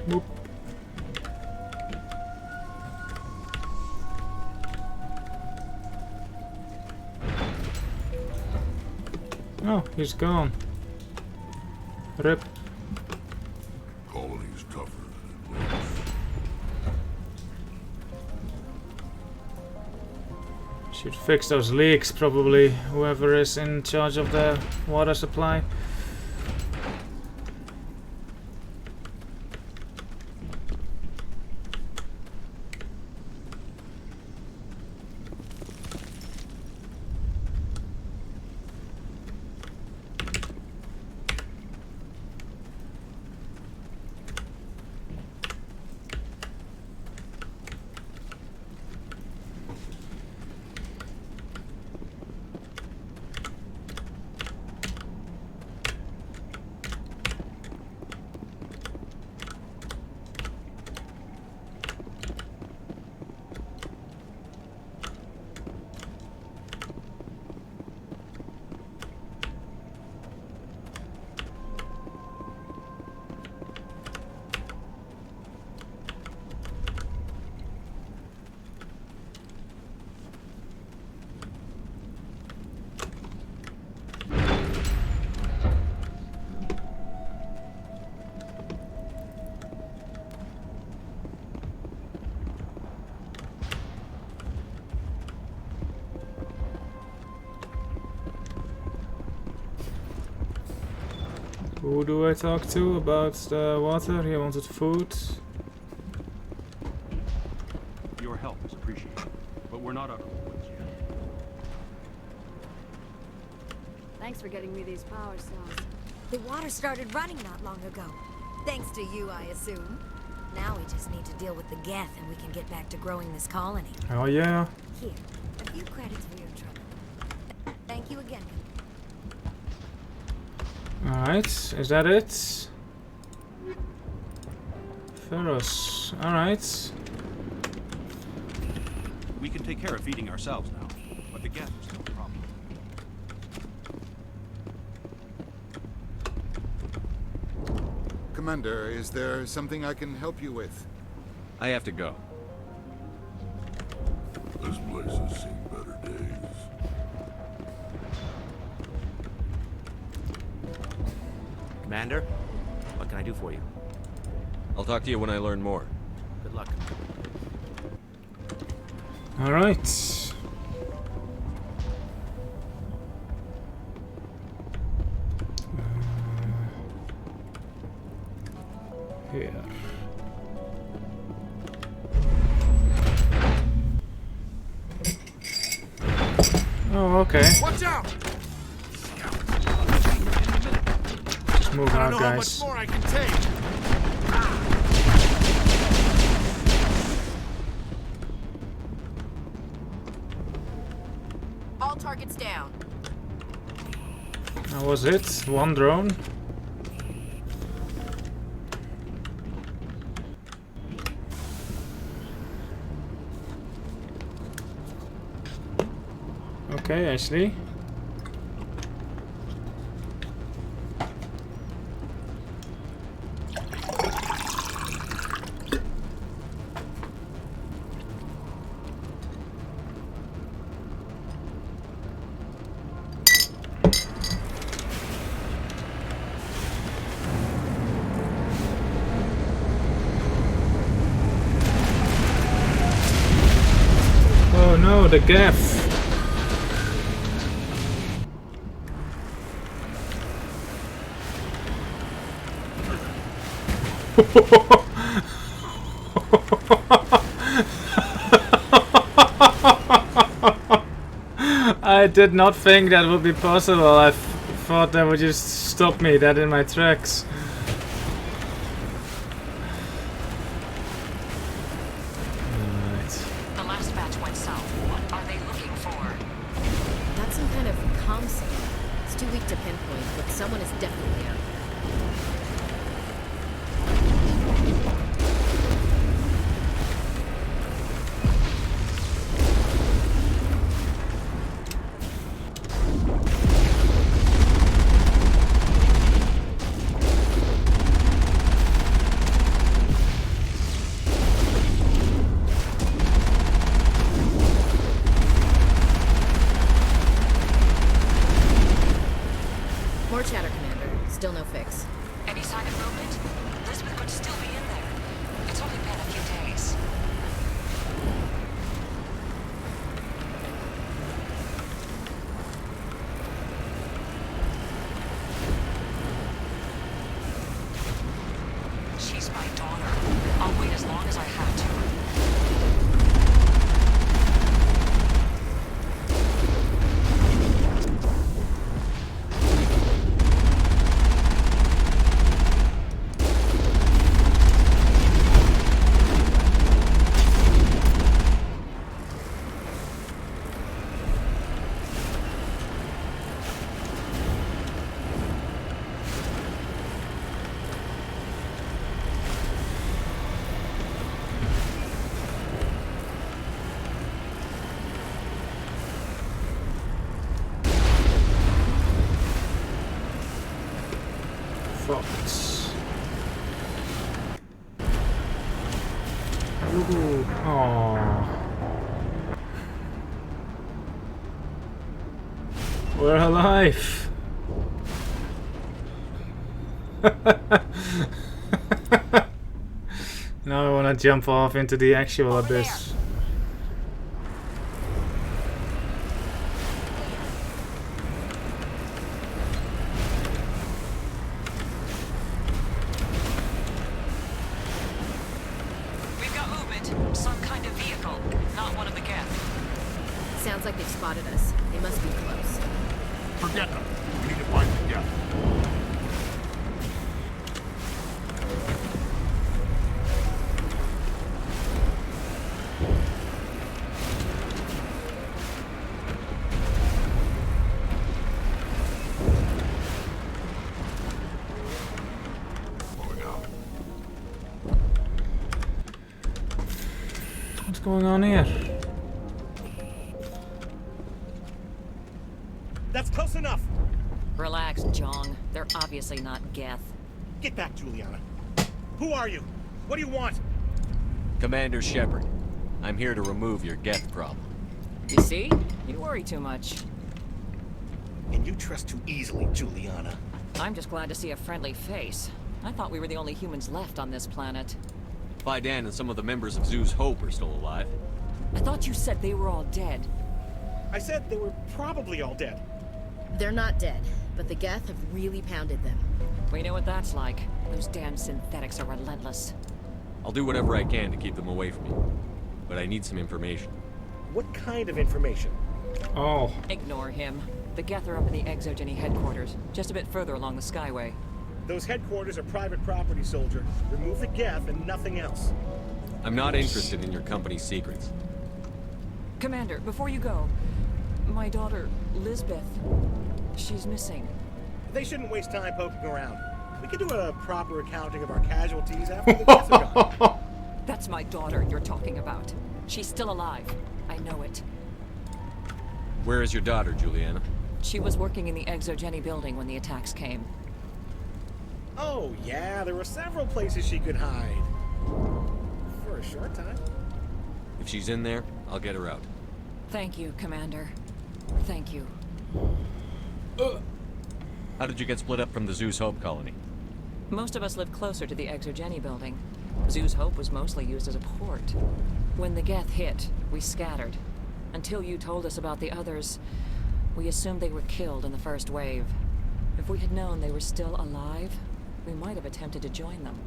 A: Boop. Oh, he's gone. Rip.
I: Colony's tougher than it looks.
A: Should fix those leaks probably, whoever is in charge of the water supply. Who do I talk to about the water? He wanted food.
L: Your help is appreciated, but we're not out of the woods yet.
O: Thanks for getting me these power cells.
B: The water started running not long ago. Thanks to you, I assume. Now we just need to deal with the Geth and we can get back to growing this colony.
A: Oh yeah.
B: Here, a few credits for your trouble. Thank you again.
A: Alright, is that it? Feros, alright.
L: We can take care of feeding ourselves now, but the Geth is still a problem.
E: Commander, is there something I can help you with?
G: I have to go.
I: This place has seen better days.
K: Commander, what can I do for you?
G: I'll talk to you when I learn more.
K: Good luck.
A: All right. Here. Oh, okay.
D: Watch out!
A: Just move out, guys.
D: How much more I can take.
J: All targets down.
A: That was it. One drone. Okay, Ashley. Oh no, the gaff. I did not think that would be possible. I thought that would just stop me dead in my tracks.
J: comm signal. It's too weak to pinpoint, but someone is definitely out. More chatter, Commander. Still no fix.
R: Any sign of movement? Elizabeth could still be in there. It's only been a few days. She's my daughter. I'll wait as long as I have to.
A: Fox. Ooh. Aww. We're alive. Now I want to jump off into the actual abyss.
R: We've got movement. Some kind of vehicle. Not one of the Geth.
J: Sounds like they've spotted us. They must be close.
D: Forget them. We need to find the Geth.
A: What's going on here?
S: That's close enough.
R: Relax, Jong. They're obviously not Geth.
S: Get back, Juliana. Who are you? What do you want?
G: Commander Shepard, I'm here to remove your Geth problem.
R: You see? You worry too much.
S: And you trust too easily, Juliana.
R: I'm just glad to see a friendly face. I thought we were the only humans left on this planet.
G: Fidan and some of the members of Zoo's Hope are still alive.
R: I thought you said they were all dead.
S: I said they were probably all dead.
J: They're not dead, but the Geth have really pounded them.
R: We know what that's like. Those damn synthetics are relentless.
G: I'll do whatever I can to keep them away from you. But I need some information.
S: What kind of information?
A: Oh.
R: Ignore him. The Geth are up in the Exogeny headquarters, just a bit further along the Skyway.
S: Those headquarters are private property, soldier. Remove the Geth and nothing else.
G: I'm not interested in your company's secrets.
R: Commander, before you go, my daughter, Lisbeth, she's missing.
S: They shouldn't waste time poking around. We could do a proper accounting of our casualties after the Geth are gone.
R: That's my daughter you're talking about. She's still alive. I know it.
G: Where is your daughter, Juliana?
R: She was working in the Exogeny building when the attacks came.
S: Oh, yeah, there were several places she could hide. For a short time.
G: If she's in there, I'll get her out.
R: Thank you, Commander. Thank you.
G: How did you get split up from the Zoo's Hope colony?
R: Most of us lived closer to the Exogeny building. Zoo's Hope was mostly used as a port. When the Geth hit, we scattered. Until you told us about the others, we assumed they were killed in the first wave. If we had known they were still alive, we might have attempted to join them.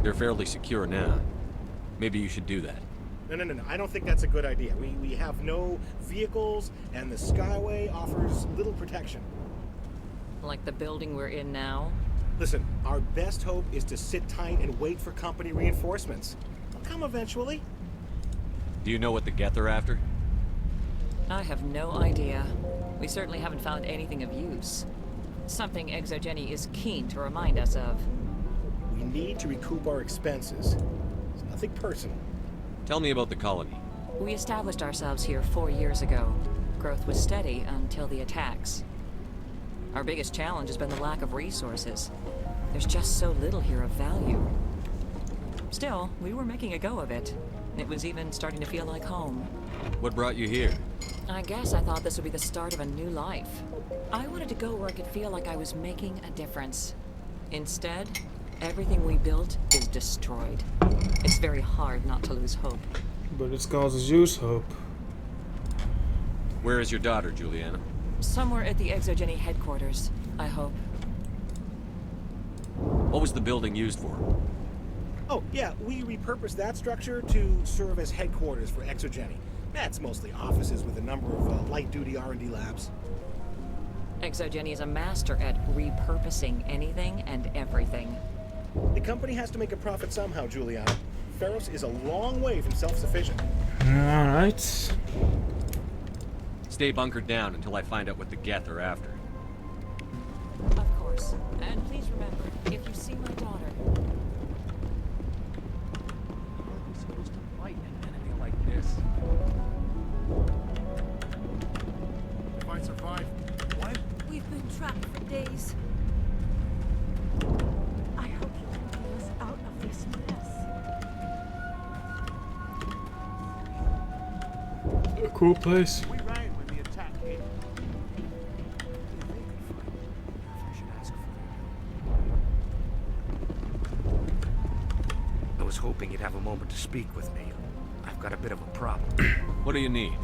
G: They're fairly secure now. Maybe you should do that.
S: No. I don't think that's a good idea. We have no vehicles, and the Skyway offers little protection.
R: Like the building we're in now?
S: Listen, our best hope is to sit tight and wait for company reinforcements. They'll come eventually.
G: Do you know what the Geth are after?
R: I have no idea. We certainly haven't found anything of use. Something Exogeny is keen to remind us of.
S: We need to recoup our expenses. It's nothing personal.
G: Tell me about the colony.
R: We established ourselves here 4 years ago. Growth was steady until the attacks. Our biggest challenge has been the lack of resources. There's just so little here of value. Still, we were making a go of it. It was even starting to feel like home.
G: What brought you here?
R: I guess I thought this would be the start of a new life. I wanted to go where I could feel like I was making a difference. Instead, everything we built is destroyed. It's very hard not to lose hope.
A: But it causes you hope.
G: Where is your daughter, Juliana?
R: Somewhere at the Exogeny headquarters, I hope.
G: What was the building used for?
S: Oh, yeah, we repurposed that structure to serve as headquarters for Exogeny. That's mostly offices with a number of light-duty R&D labs.
R: Exogeny is a master at repurposing anything and everything.
S: The company has to make a profit somehow, Juliana. Feros is a long way from self-sufficient.
A: Alright.
G: Stay bunkered down until I find out what the Geth are after.
R: Of course. And please remember, if you see my daughter...
M: How are we supposed to fight an enemy like this?
D: If I survive, what?
N: We've been trapped for days. I hope you can get us out of this mess.
A: A cool place.
D: We ran when the attack came.
M: I was hoping you'd have a moment to speak with me. I've got a bit of a problem.
G: What do you need?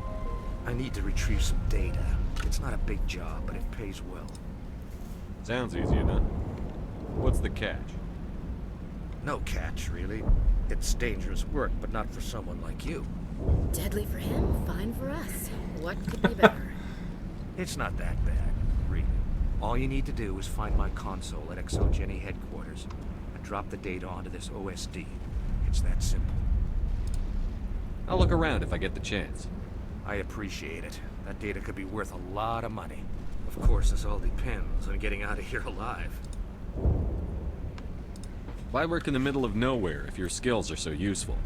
M: I need to retrieve some data. It's not a big job, but it pays well.
G: Sounds easy enough. What's the catch?
M: No catch, really. It's dangerous work, but not for someone like you.
J: Deadly for him, fine for us. What could be better?
M: It's not that bad, really. All you need to do is find my console at Exogeny headquarters and drop the data onto this OSD. It's that simple.
G: I'll look around if I get the chance.
M: I appreciate it. That data could be worth a lot of money. Of course, this all depends on getting out of here alive.
G: Why work in the middle of nowhere if your skills are so useful?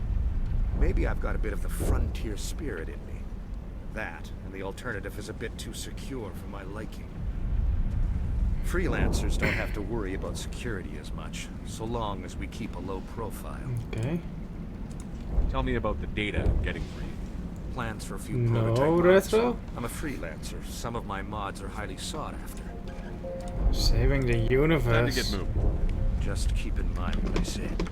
M: Maybe I've got a bit of the frontier spirit in me. That, and the alternative is a bit too secure for my liking. Freelancers don't have to worry about security as much, so long as we keep a low profile.
A: Okay.
G: Tell me about the data I'm getting for you.
M: Plans for a few
A: No,
M: prototype mods.
A: Retro?
M: I'm a freelancer. Some of my mods are highly sought after.
A: Saving the universe.
G: Time to get moving.
M: Just keep in mind what I said.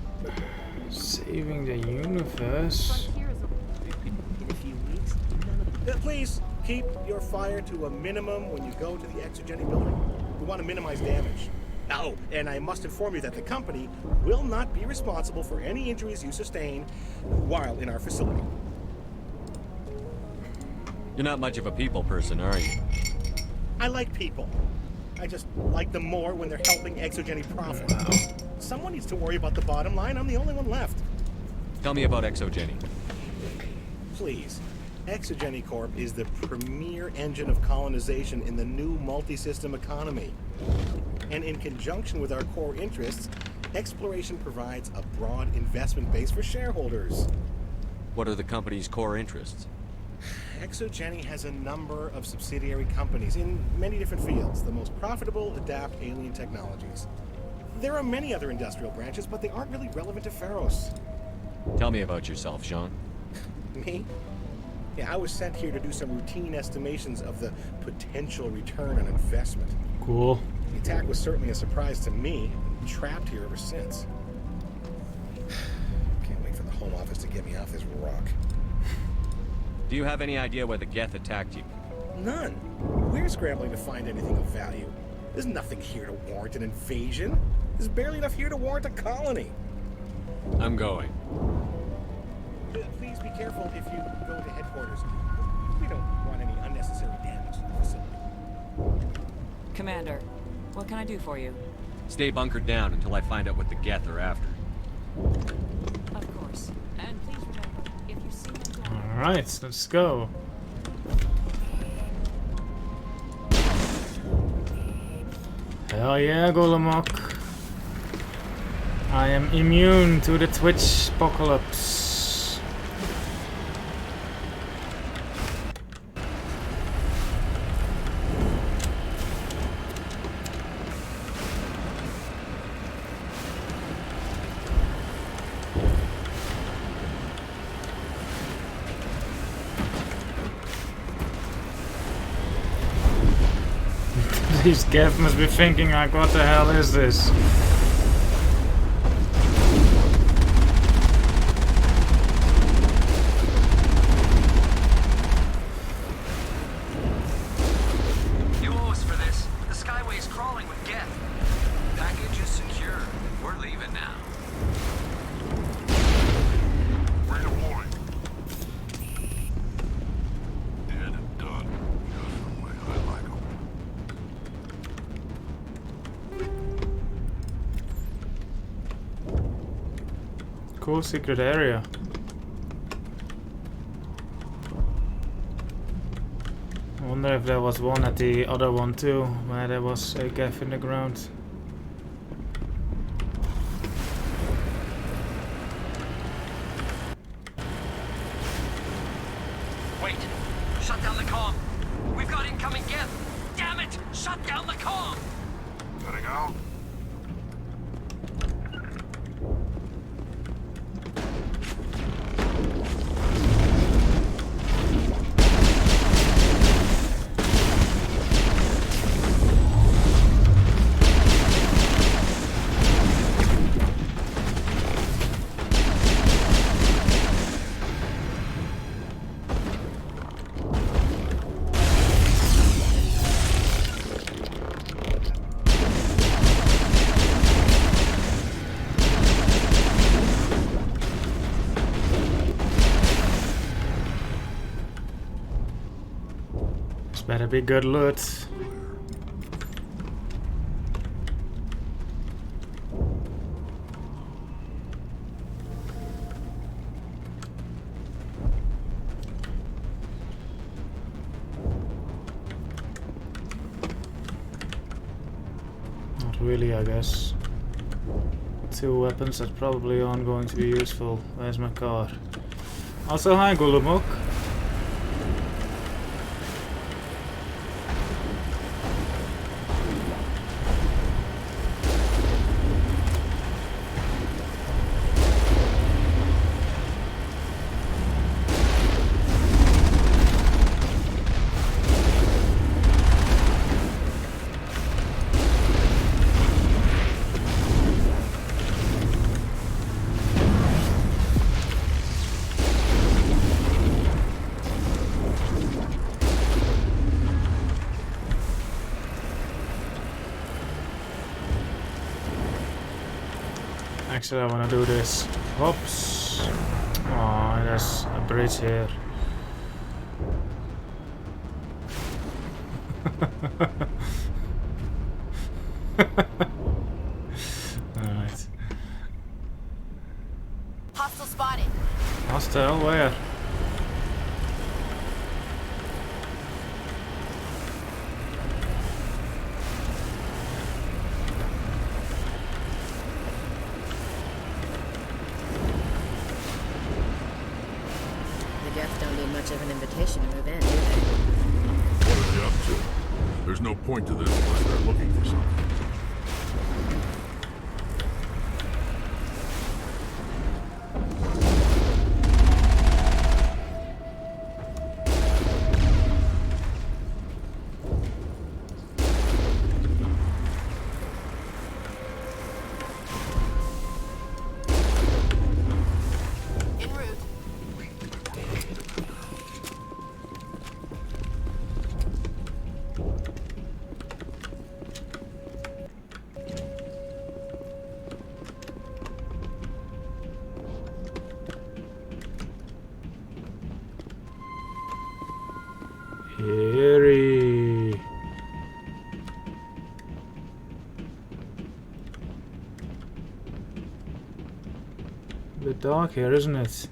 A: Saving the universe.
M: In a few weeks,
S: Please, keep your fire to a minimum when you go to the Exogeny building. We want to minimize damage. Oh, and I must inform you that the company will not be responsible for any injuries you sustain while in our facility.
G: You're not much of a people person, are you?
S: I like people. I just like them more when they're helping Exogeny profit. Someone needs to worry about the bottom line. I'm the only one left.
G: Tell me about Exogeny.
S: Please. Exogeny Corp is the premier engine of colonization in the new multi-system economy. And in conjunction with our core interests, exploration provides a broad investment base for shareholders.
G: What are the company's core interests?
S: Exogeny has a number of subsidiary companies in many different fields. The most profitable adapt alien technologies. There are many other industrial branches, but they aren't really relevant to Feros.
G: Tell me about yourself, Sean.
S: Me? Yeah, I was sent here to do some routine estimations of the potential return on investment.
A: Cool.
S: The attack was certainly a surprise to me. I'm trapped here ever since. Can't wait for the Home Office to get me off this rock.
G: Do you have any idea why the Geth attacked you?
S: None. We're scrambling to find anything of value. There's nothing here to warrant an invasion. There's barely enough here to warrant a colony.
G: I'm going.
S: Please be careful if you go to headquarters. We don't want any unnecessary damage to the facility.
R: Commander, what can I do for you?
G: Stay bunkered down until I find out what the Geth are after.
R: Of course. And please remember, if you see my daughter...
A: Alright, let's go. Hell yeah, Golemok. I am immune to the Twitch apocalypse. These Geth must be thinking like, what the hell is this?
M: You owe us for this. The Skyway's crawling with Geth. Package is secure. We're leaving now.
I: Redeploying. Dead and done. Just the way I like 'em.
A: Cool secret area. I wonder if there was one at the other one too, where there was a gap in the ground.
M: Wait. Shut down the comm. We've got incoming Geth. Damn it! Shut down the comm!
I: Cutting out.
A: Better be good loot. Not really, I guess. 2 weapons that probably aren't going to be useful. Where's my car? Also, hi Golemok. Actually, I want to do this. Oops. Oh, there's a bridge here. Alright.
J: Hostile spotted.
A: Hostile, where?
J: Don't need much of an invitation to move in, do they?
I: What are they up to? There's no point to this unless they're looking for something.
A: Eerie. A bit dark here, isn't it?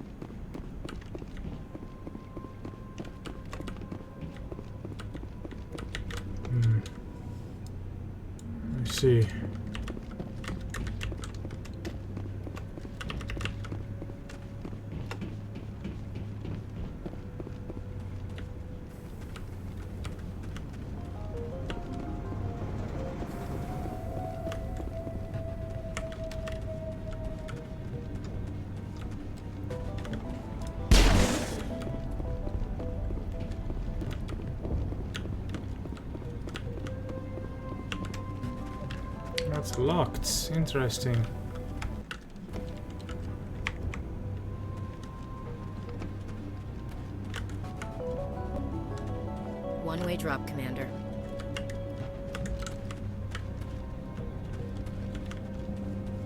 A: see. That's locked. Interesting.
J: One-way drop, Commander.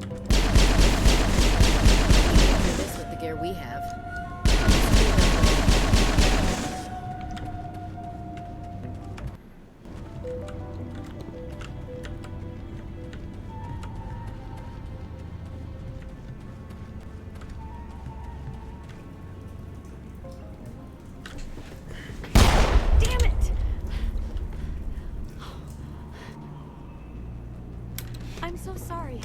J: Do this with the gear we have.
O: I'm so sorry.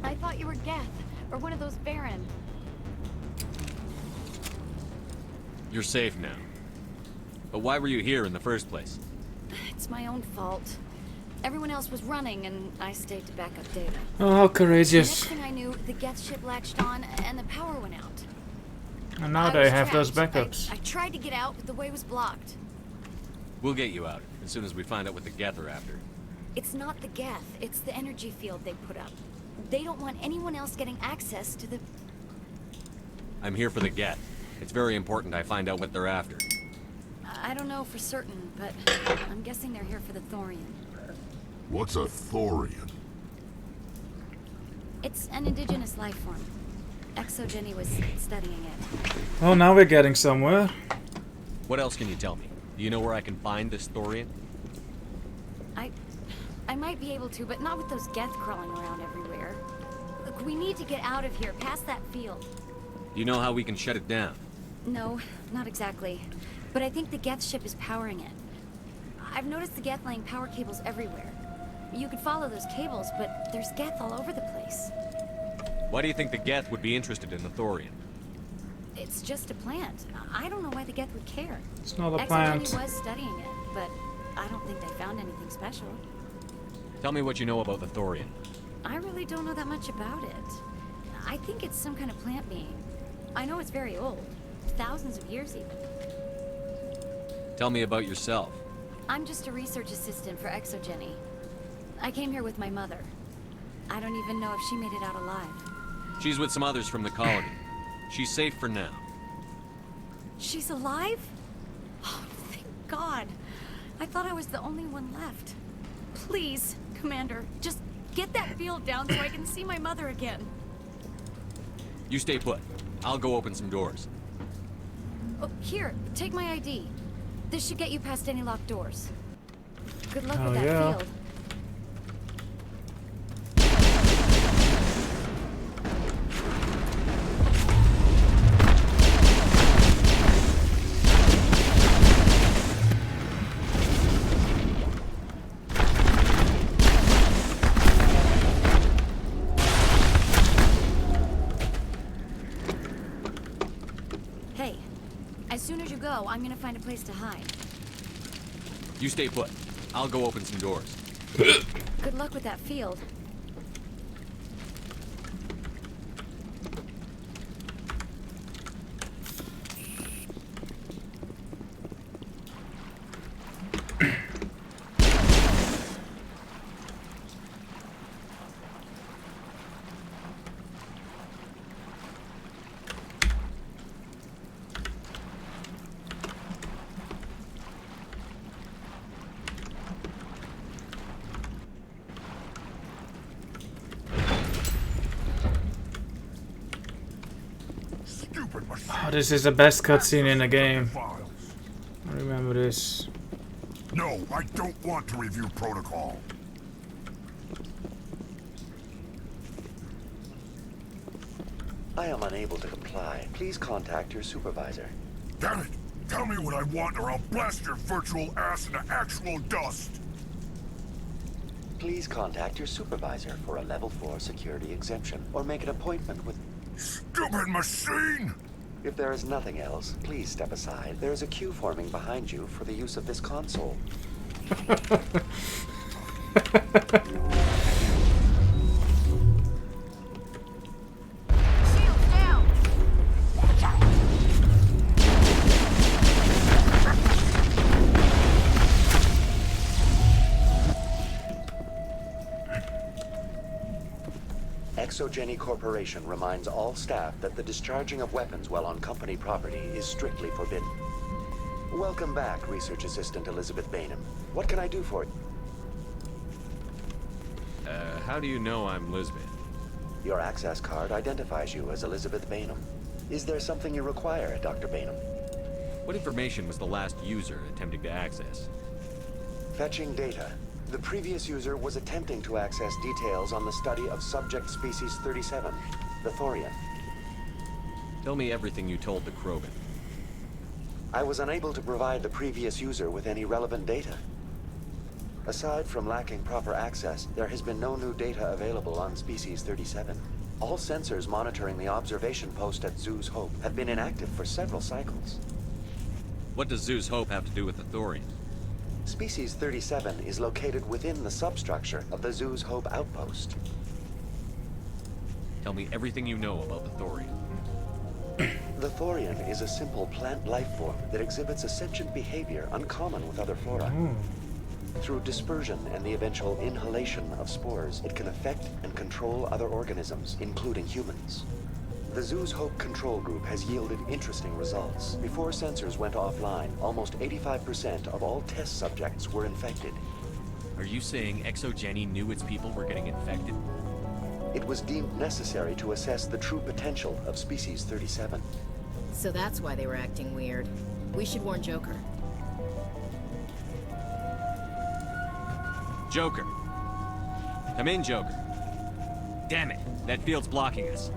O: I thought you were Geth, or one of those Baron.
G: You're safe now. But why were you here in the first place?
O: It's my own fault. Everyone else was running, and I stayed to back up data.
A: Oh, how courageous.
O: The next thing I knew, the Geth ship latched on, and the power went out.
A: And now
O: I
A: they
O: was
A: have those
O: trapped.
A: backups.
O: I tried to get out, but the way was blocked.
G: We'll get you out as soon as we find out what the Geth are after.
O: It's not the Geth, it's the energy field they put up. They don't want anyone else getting access to the...
G: I'm here for the Geth. It's very important I find out what they're after.
O: I don't know for certain, but I'm guessing they're here for the Thorian.
I: What's a Thorian?
O: It's an indigenous life form. Exogeny was studying it.
A: Oh, now we're getting somewhere.
G: What else can you tell me? Do you know where I can find this Thorian?
O: I might be able to, but not with those Geth crawling around everywhere. Look, we need to get out of here, past that field.
G: Do you know how we can shut it down?
O: No, not exactly. But I think the Geth ship is powering it. I've noticed the Geth laying power cables everywhere. You could follow those cables, but there's Geth all over the place.
G: Why do you think the Geth would be interested in the Thorian?
O: It's just a plant. I don't know why the Geth would care.
A: It's not a plant.
O: Exogeny was studying it, but I don't think they found anything special.
G: Tell me what you know about the Thorian.
O: I really don't know that much about it. I think it's some kind of plant being. I know it's very old. Thousands of years even.
G: Tell me about yourself.
O: I'm just a research assistant for Exogeny. I came here with my mother. I don't even know if she made it out alive.
G: She's with some others from the colony. She's safe for now.
O: She's alive? Oh, thank God. I thought I was the only one left. Please, Commander, just get that field down so I can see my mother again.
G: You stay put. I'll go open some doors.
O: Oh, here, take my ID. This should get you past any locked doors. Good luck
A: Oh,
O: with that
A: yeah.
O: field. Hey, as soon as you go, I'm gonna find a place to hide.
G: You stay put. I'll go open some doors.
O: Good luck with that field.
A: Oh, this is the best cutscene in the game. I remember this.
I: No, I don't want to review protocol.
T: I am unable to comply. Please contact your supervisor.
I: Damn it! Tell me what I want or I'll blast your virtual ass into actual dust!
T: please contact your supervisor for a level 4 security exemption, or make an appointment with...
I: Stupid machine!
T: If there is nothing else, please step aside. There is a queue forming behind you for the use of this console. Exogeny Corporation reminds all staff that the discharging of weapons while on company property is strictly forbidden. Welcome back, Research Assistant Elizabeth Bainham. What can I do for you?
G: How do you know I'm Lisbeth?
T: Your access card identifies you as Elizabeth Bainham. Is there something you require, Dr. Bainham?
G: What information was the last user attempting to access?
T: Fetching data. The previous user was attempting to access details on the study of subject species 37, the Thorian.
G: Tell me everything you told the Krogan.
T: I was unable to provide the previous user with any relevant data. Aside from lacking proper access, there has been no new data available on species 37. All sensors monitoring the observation post at Zeus Hope have been inactive for several cycles.
G: What does Zeus Hope have to do with the Thorian?
T: Species 37 is located within the substructure of the Zeus Hope outpost.
G: Tell me everything you know about the Thorian.
T: The Thorian is a simple plant life form that exhibits a sentient behavior uncommon with other flora. Through dispersion and the eventual inhalation of spores, it can affect and control other organisms, including humans. The Zeus Hope control group has yielded interesting results. Before sensors went offline, almost 85% of all test subjects were infected.
G: Are you saying Exogeny knew its people were getting infected?
T: It was deemed necessary to assess the true potential of species 37.
J: So that's why they were acting weird. We should warn Joker.
G: Joker. Come in, Joker. Damn it, that field's blocking us.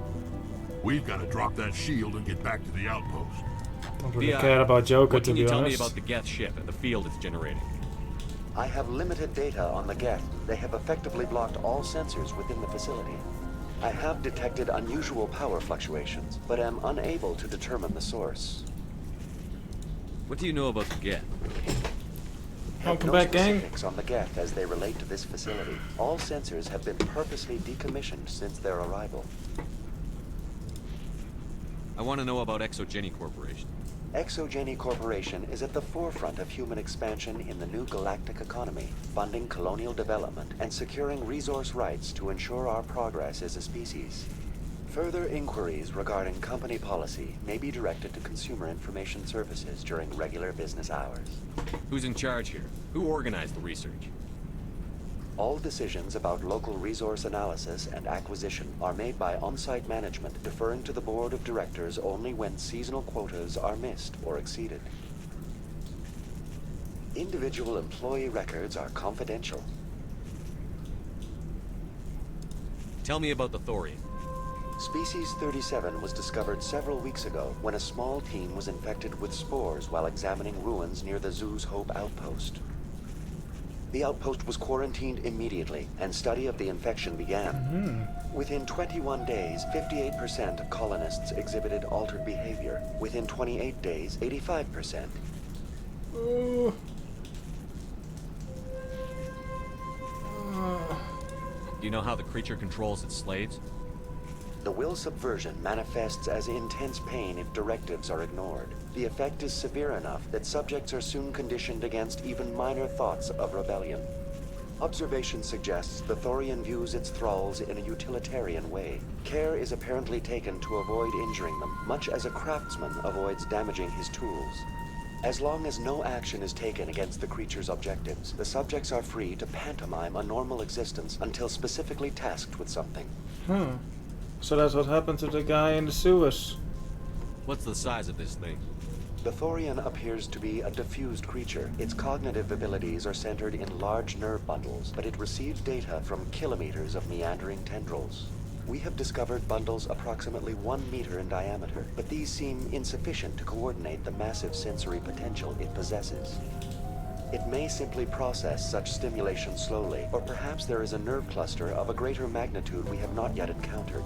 I: We've got to drop that shield and get back to the outpost.
A: I don't really care about Joker,
G: what
A: to
G: can
A: be
G: you tell
A: honest.
G: me about the Geth ship and the field it's generating?
T: I have limited data on the Geth. They have effectively blocked all sensors within the facility. I have detected unusual power fluctuations, but am unable to determine the source.
G: What do you know about the Geth?
A: Welcome back, gang.
T: Specifics on the Geth as they relate to this facility. All sensors have been purposely decommissioned since their arrival.
G: I want to know about Exogeny Corporation.
T: Exogeny Corporation is at the forefront of human expansion in the new galactic economy, funding colonial development and securing resource rights to ensure our progress as a species. Further inquiries regarding company policy may be directed to Consumer Information Services during regular business hours.
G: Who's in charge here? Who organized the research?
T: All decisions about local resource analysis and acquisition are made by on-site management, deferring to the board of directors only when seasonal quotas are missed or exceeded. Individual employee records are confidential.
G: Tell me about the Thorian.
T: Species 37 was discovered several weeks ago when a small team was infected with spores while examining ruins near the Zeus Hope outpost. The outpost was quarantined immediately, and study of the infection began. Within 21 days, 58% of colonists exhibited altered behavior. Within 28 days, 85%.
G: Do you know how the creature controls its slaves?
T: The will subversion manifests as intense pain if directives are ignored. The effect is severe enough that subjects are soon conditioned against even minor thoughts of rebellion. Observation suggests the Thorian views its thralls in a utilitarian way. Care is apparently taken to avoid injuring them, much as a craftsman avoids damaging his tools. As long as no action is taken against the creature's objectives, the subjects are free to pantomime a normal existence until specifically tasked with something.
A: So that's what happened to the guy in the sewers.
G: What's the size of this thing?
T: The Thorian appears to be a diffused creature. Its cognitive abilities are centered in large nerve bundles, but it receives data from kilometers of meandering tendrils. We have discovered bundles approximately 1 meter in diameter, but these seem insufficient to coordinate the massive sensory potential it possesses. It may simply process such stimulation slowly, or perhaps there is a nerve cluster of a greater magnitude we have not yet encountered.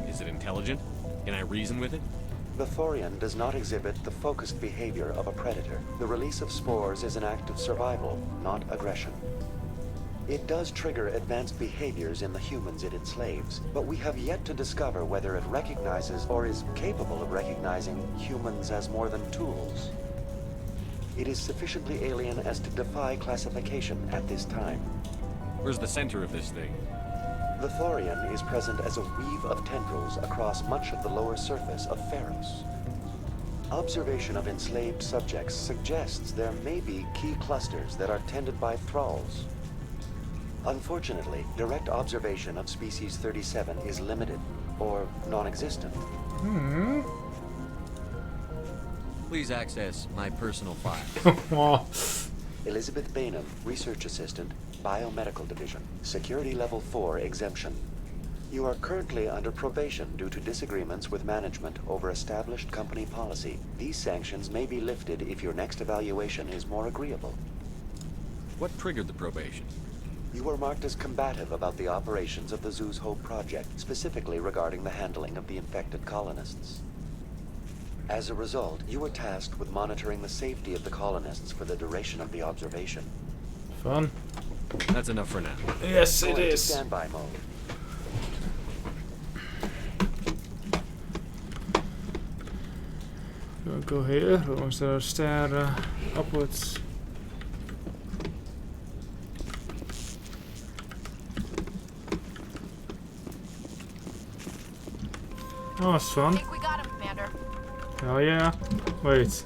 G: Is it intelligent? Can I reason with it?
T: The Thorian does not exhibit the focused behavior of a predator. The release of spores is an act of survival, not aggression. It does trigger advanced behaviors in the humans it enslaves, but we have yet to discover whether it recognizes or is capable of recognizing humans as more than tools. It is sufficiently alien as to defy classification at this time.
G: Where's the center of this thing?
T: The Thorian is present as a weave of tendrils across much of the lower surface of Feros. Observation of enslaved subjects suggests there may be key clusters that are tended by thralls. Unfortunately, direct observation of species 37 is limited, or non-existent.
G: Please access my personal files.
T: Elizabeth Bainham, Research Assistant, Biomedical Division, Security Level 4 exemption. You are currently under probation due to disagreements with management over established company policy. These sanctions may be lifted if your next evaluation is more agreeable.
G: What triggered the probation?
T: You were marked as combative about the operations of the Zeus Hope project, specifically regarding the handling of the infected colonists. As a result, you were tasked with monitoring the safety of the colonists for the duration of the observation.
A: Fun.
G: That's enough for now.
A: Yes,
T: Go
A: it
T: into
A: is.
T: standby mode.
A: We'll go here, or is there a stair upwards? Oh, it's fun.
J: I think we got him, Commander.
A: Oh yeah. Wait.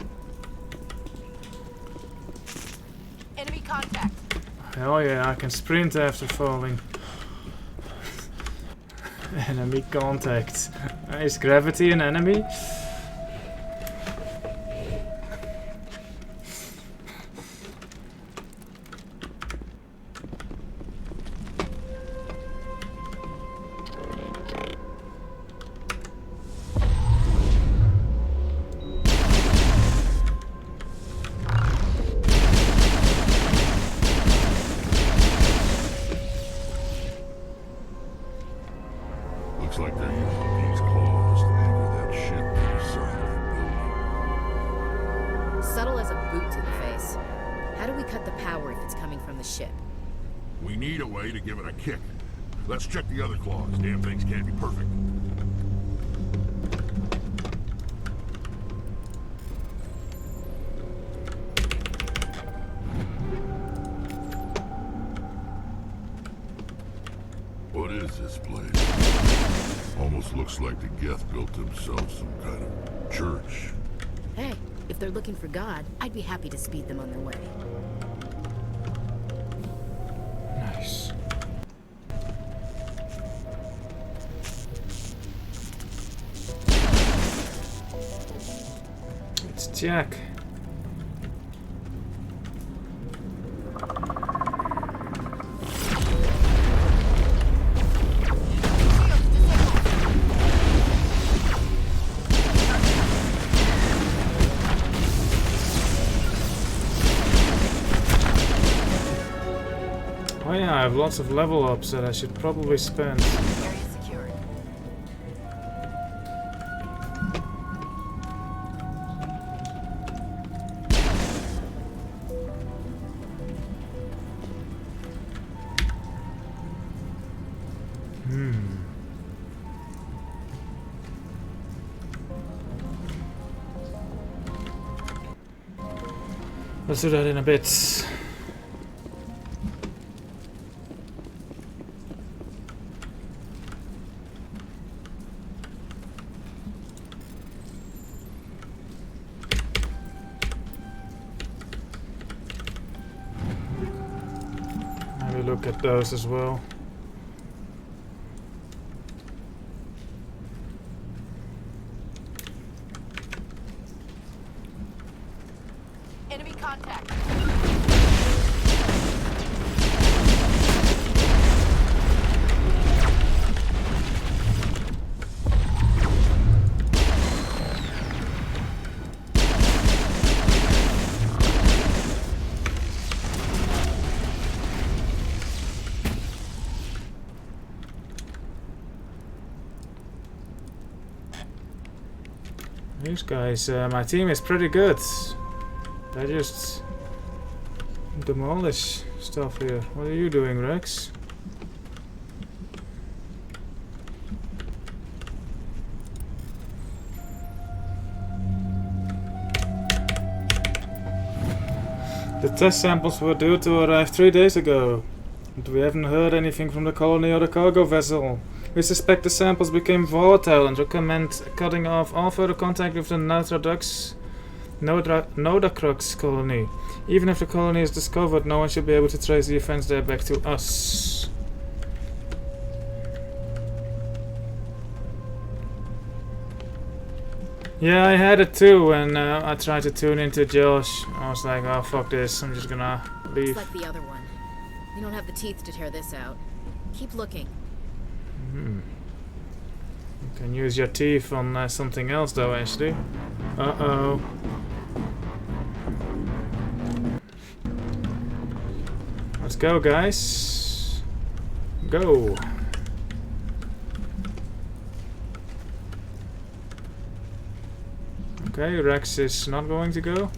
J: Enemy contact.
A: Hell yeah, I can sprint after falling. Enemy contact. Is gravity an enemy?
I: Looks like they're using these claws to anchor that ship to the side of the building.
J: Subtle as a boot to the face. How do we cut the power if it's coming from the ship?
I: We need a way to give it a kick. Let's check the other claws. Damn things can't be perfect. What is this place? Almost looks like the Geth built themselves some kind of church.
J: Hey, if they're looking for God, I'd be happy to speed them on their way.
A: Nice. It's Jack. Oh yeah, I have lots of level ups that I should probably spend.
J: Area secured.
A: Let's do that in a bit. Maybe look at those as well.
J: Enemy contact.
A: These guys, my team is pretty good. They just demolish stuff here. What are you doing, Rex? The test samples were due to arrive 3 days ago, but we haven't heard anything from the colony or the cargo vessel. We suspect the samples became volatile and recommend cutting off all further contact with the Nodacrux colony. Even if the colony is discovered, no one should be able to trace the events there back to us. Yeah, I had it too when I tried to tune into Josh. I was like, oh fuck this, I'm just gonna leave.
J: It's like the other one. We don't have the teeth to tear this out. Keep looking.
A: You can use your teeth on something else though, Ashley. Uh-oh. Let's go, guys. Go. Okay, Rex is not going to go.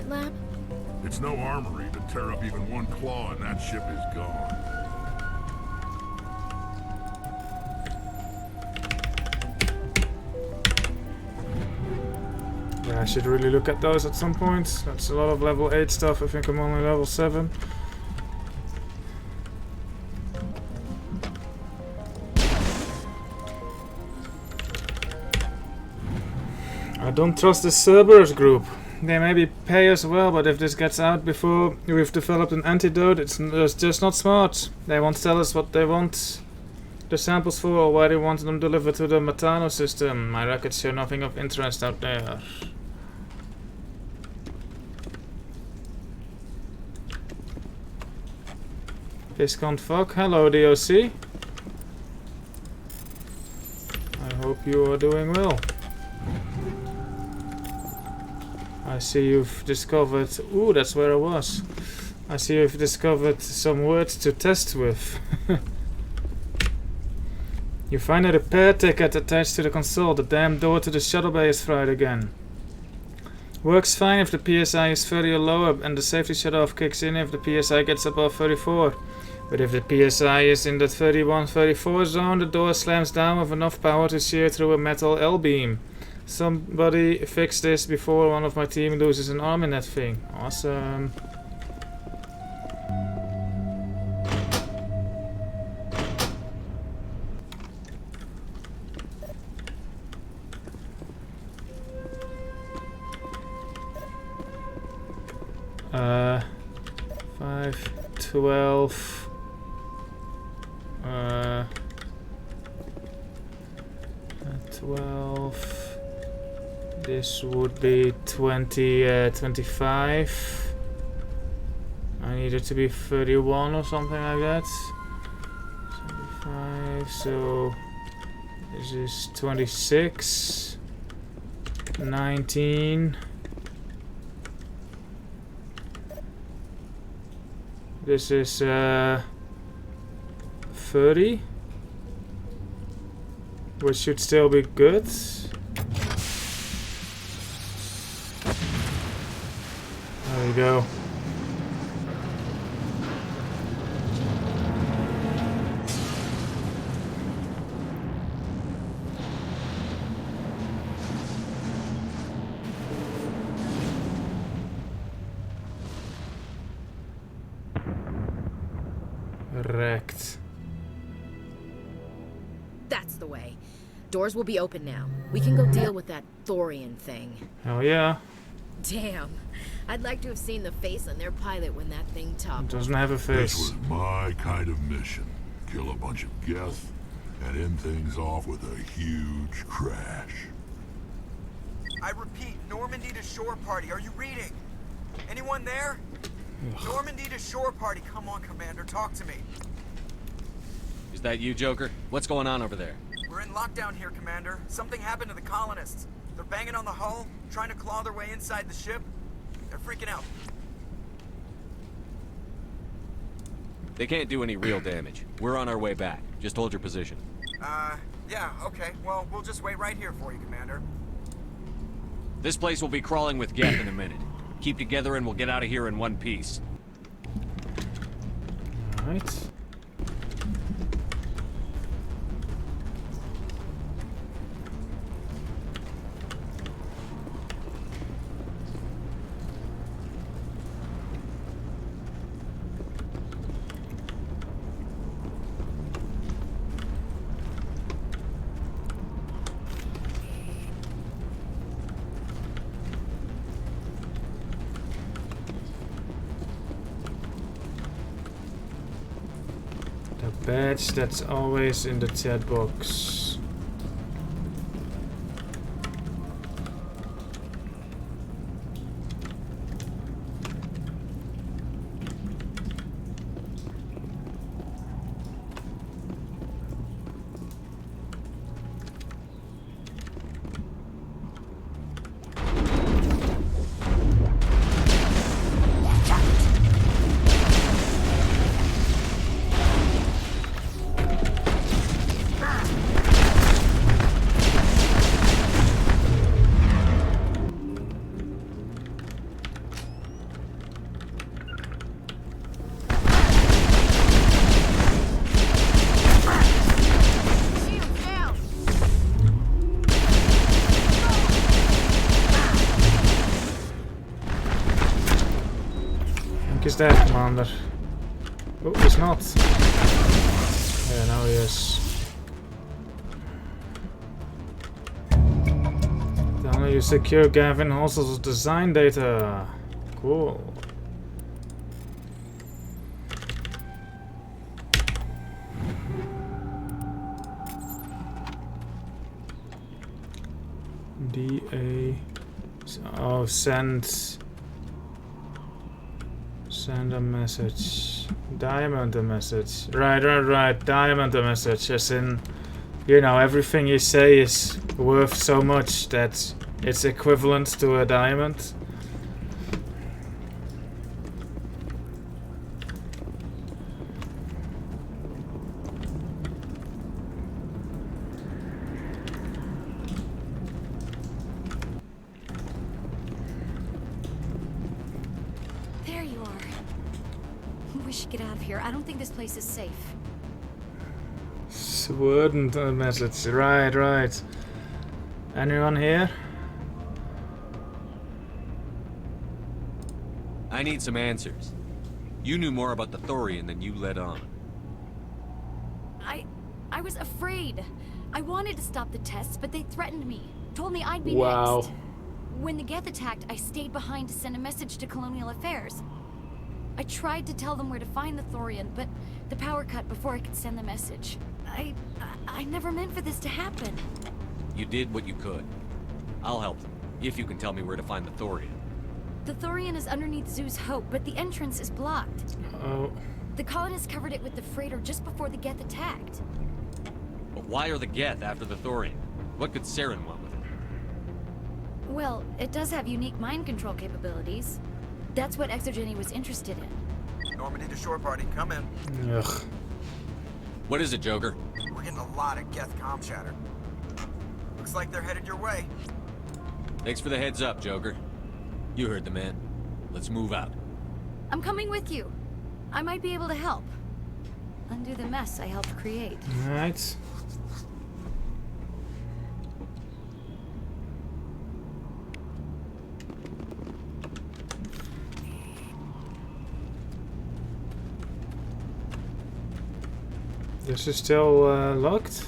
J: Lab?
I: It's no armory to tear up even one claw and that ship is gone.
A: Yeah, I should really look at those at some point. That's a lot of level 8 stuff. I think I'm only level 7. I don't trust the Cerberus group. They maybe pay us well, but if this gets out before we've developed an antidote, it's just not smart. They won't tell us what they want the samples for or why they want them delivered to the Matano system. My records show nothing of interest out there. Viscount Fogg, hello DOC. I hope you are doing well. I see you've discovered... Ooh, that's where I was. I see you've discovered some words to test with. You find a repair ticket attached to the console. The damn door to the shuttle bay is fried again. Works fine if the PSI is 30 or lower, and the safety shut-off kicks in if the PSI gets above 34. But if the PSI is in the 31-34 zone, the door slams down with enough power to shear through a metal L-beam. Somebody fix this before one of my team loses an arm in that thing. Awesome. Uh, 5, 12. 12. This would be 25. I need it to be 31 or something like that. 75, so this is 26. 19. This is 30. Which should still be good. There we go. Wrecked.
J: That's the way. Doors will be open now. We can go deal with that Thorian thing.
A: Hell yeah.
J: Damn. I'd like to have seen the face on their pilot when that thing toppled.
A: Doesn't have a face.
I: This was my kind of mission. Kill a bunch of Geth and end things off with a huge crash.
U: I repeat, Normandy to shore party. Are you reading? Anyone there? Normandy to shore party. Come on, Commander, talk to me.
G: Is that you, Joker? What's going on over there?
U: We're in lockdown here, Commander. Something happened to the colonists. They're banging on the hull, trying to claw their way inside the ship. They're freaking out.
G: They can't do any real damage. We're on our way back. Just hold your position.
U: Yeah, okay. Well, we'll just wait right here for you, Commander.
G: This place will be crawling with Geth in a minute. Keep together and we'll get out of here in one piece.
A: Alright. Badge that's always in the chat box. Is that, Commander? Oh, he's not. Yeah, now he is. Down you secure Gavin Hostel's design data. Cool. DA. Oh, send a message. Diamond a message. Right. Diamond a message. As in, you know, everything you say is worth so much that it's equivalent to a diamond.
O: I don't think this place is safe.
A: Wouldn't a message. Right. Anyone here?
G: I need some answers. You knew more about the Thorian than you let on.
O: I was afraid. I wanted to stop the tests, but they threatened me. Told me I'd be
A: wow.
O: next. When the Geth attacked, I stayed behind to send a message to Colonial Affairs. I tried to tell them where to find the Thorian, but the power cut before I could send the message. I never meant for this to happen.
G: You did what you could. I'll help them, if you can tell me where to find the Thorian.
O: The Thorian is underneath Zeus Hope, but the entrance is blocked.
A: Oh.
O: The colonists covered it with the freighter just before the Geth attacked.
G: But why are the Geth after the Thorian? What could Saren want with it?
O: Well, it does have unique mind control capabilities. That's what Exogeny was interested in.
U: Normandy to shore party, come in.
A: Ugh.
G: What is it, Joker?
U: We're getting a lot of Geth comm chatter. Looks like they're headed your way.
G: Thanks for the heads up, Joker. You heard the man. Let's move out.
O: I'm coming with you. I might be able to help. Undo the mess I helped create.
A: Alright. This is still locked.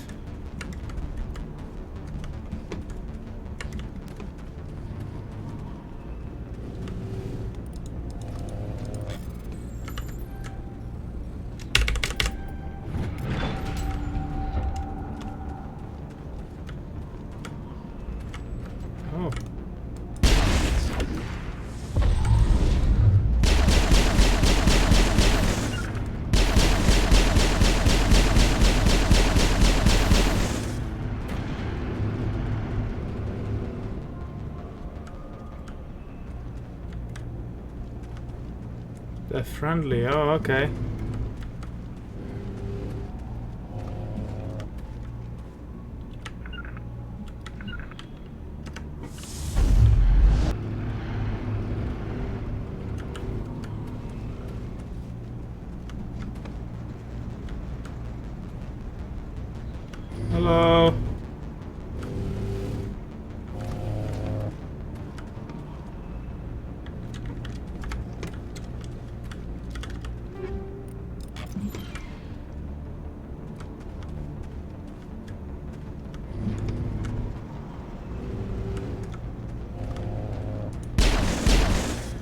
A: They're friendly. Oh, okay. Hello.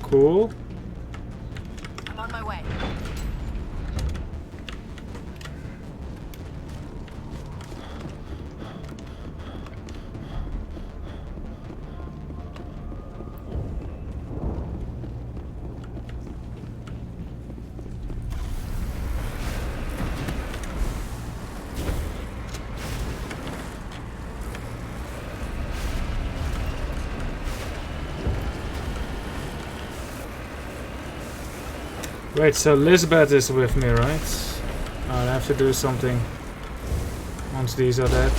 A: Cool.
J: I'm on my way.
A: Wait, so Lisbeth is with me, right? I'll have to do something once these are dead.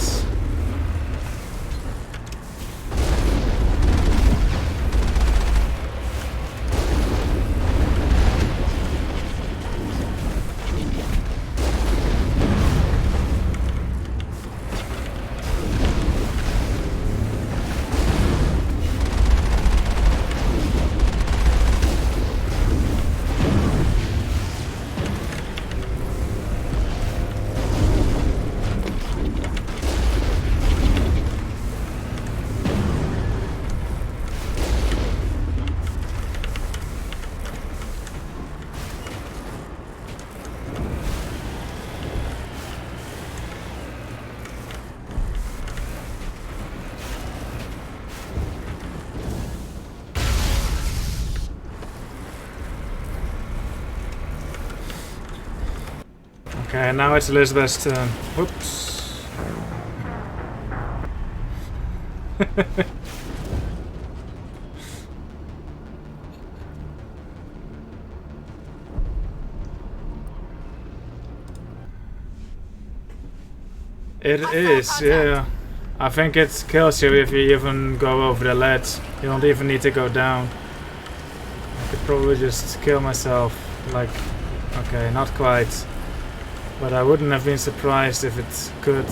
A: Okay, now it's Elizabeth's turn. Whoops. It is, yeah. I think it kills you if you even go over the ledge. You don't even need to go down. I could probably just kill myself. Like, okay, not quite. But I wouldn't have been surprised if it could.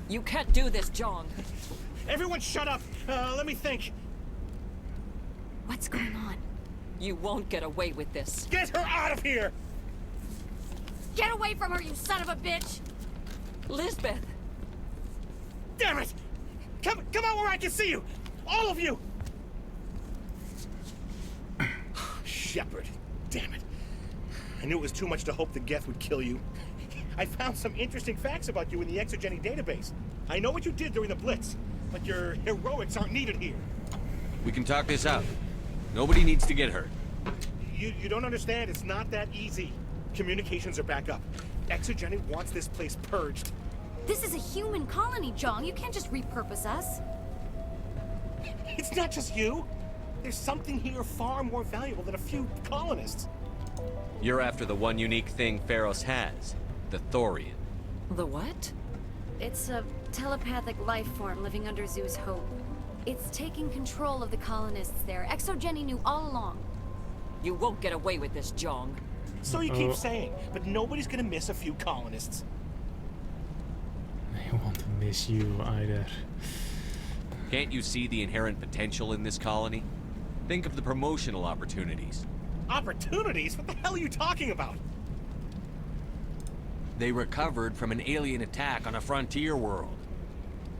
R: You can't do this, John.
S: Everyone shut up! Let me think.
O: What's going on?
R: You won't get away with this.
S: Get her out of here!
O: Get away from her, you son of a bitch!
R: Lisbeth!
S: Damn it! Come out where I can see you! All of you! Shepard. Damn it. I knew it was too much to hope the Geth would kill you. I found some interesting facts about you in the Exogeny database. I know what you did during the Blitz, but your heroics aren't needed here.
G: We can talk this out. Nobody needs to get hurt.
S: You don't understand. It's not that easy. Communications are back up. Exogeny wants this place purged.
O: This is a human colony, John. You can't just repurpose us.
S: It's not just you. There's something here far more valuable than a few colonists.
G: You're after the one unique thing Feros has. The Thorian.
R: The what?
O: It's a telepathic life form living under Zeus Hope. It's taking control of the colonists there. Exogeny knew all along.
R: You won't get away with this, Jong.
S: So you keep saying, but nobody's gonna miss a few colonists.
A: I won't miss you either.
G: Can't you see the inherent potential in this colony? Think of the promotional opportunities.
S: Opportunities? What the hell are you talking about?
G: They recovered from an alien attack on a frontier world.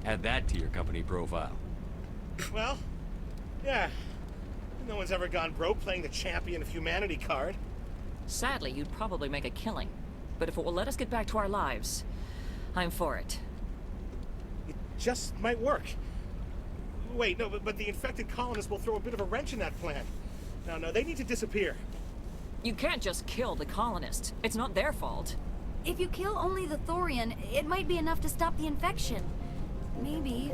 G: Add that to your company profile.
S: Well, yeah. No one's ever gone broke playing the champion of humanity card.
R: Sadly, you'd probably make a killing. But if it will let us get back to our lives, I'm for it.
S: It just might work. Wait, no, but the infected colonists will throw a bit of a wrench in that plan. No, they need to disappear.
R: You can't just kill the colonists. It's not their fault.
O: If you kill only the Thorian, it might be enough to stop the infection. Maybe.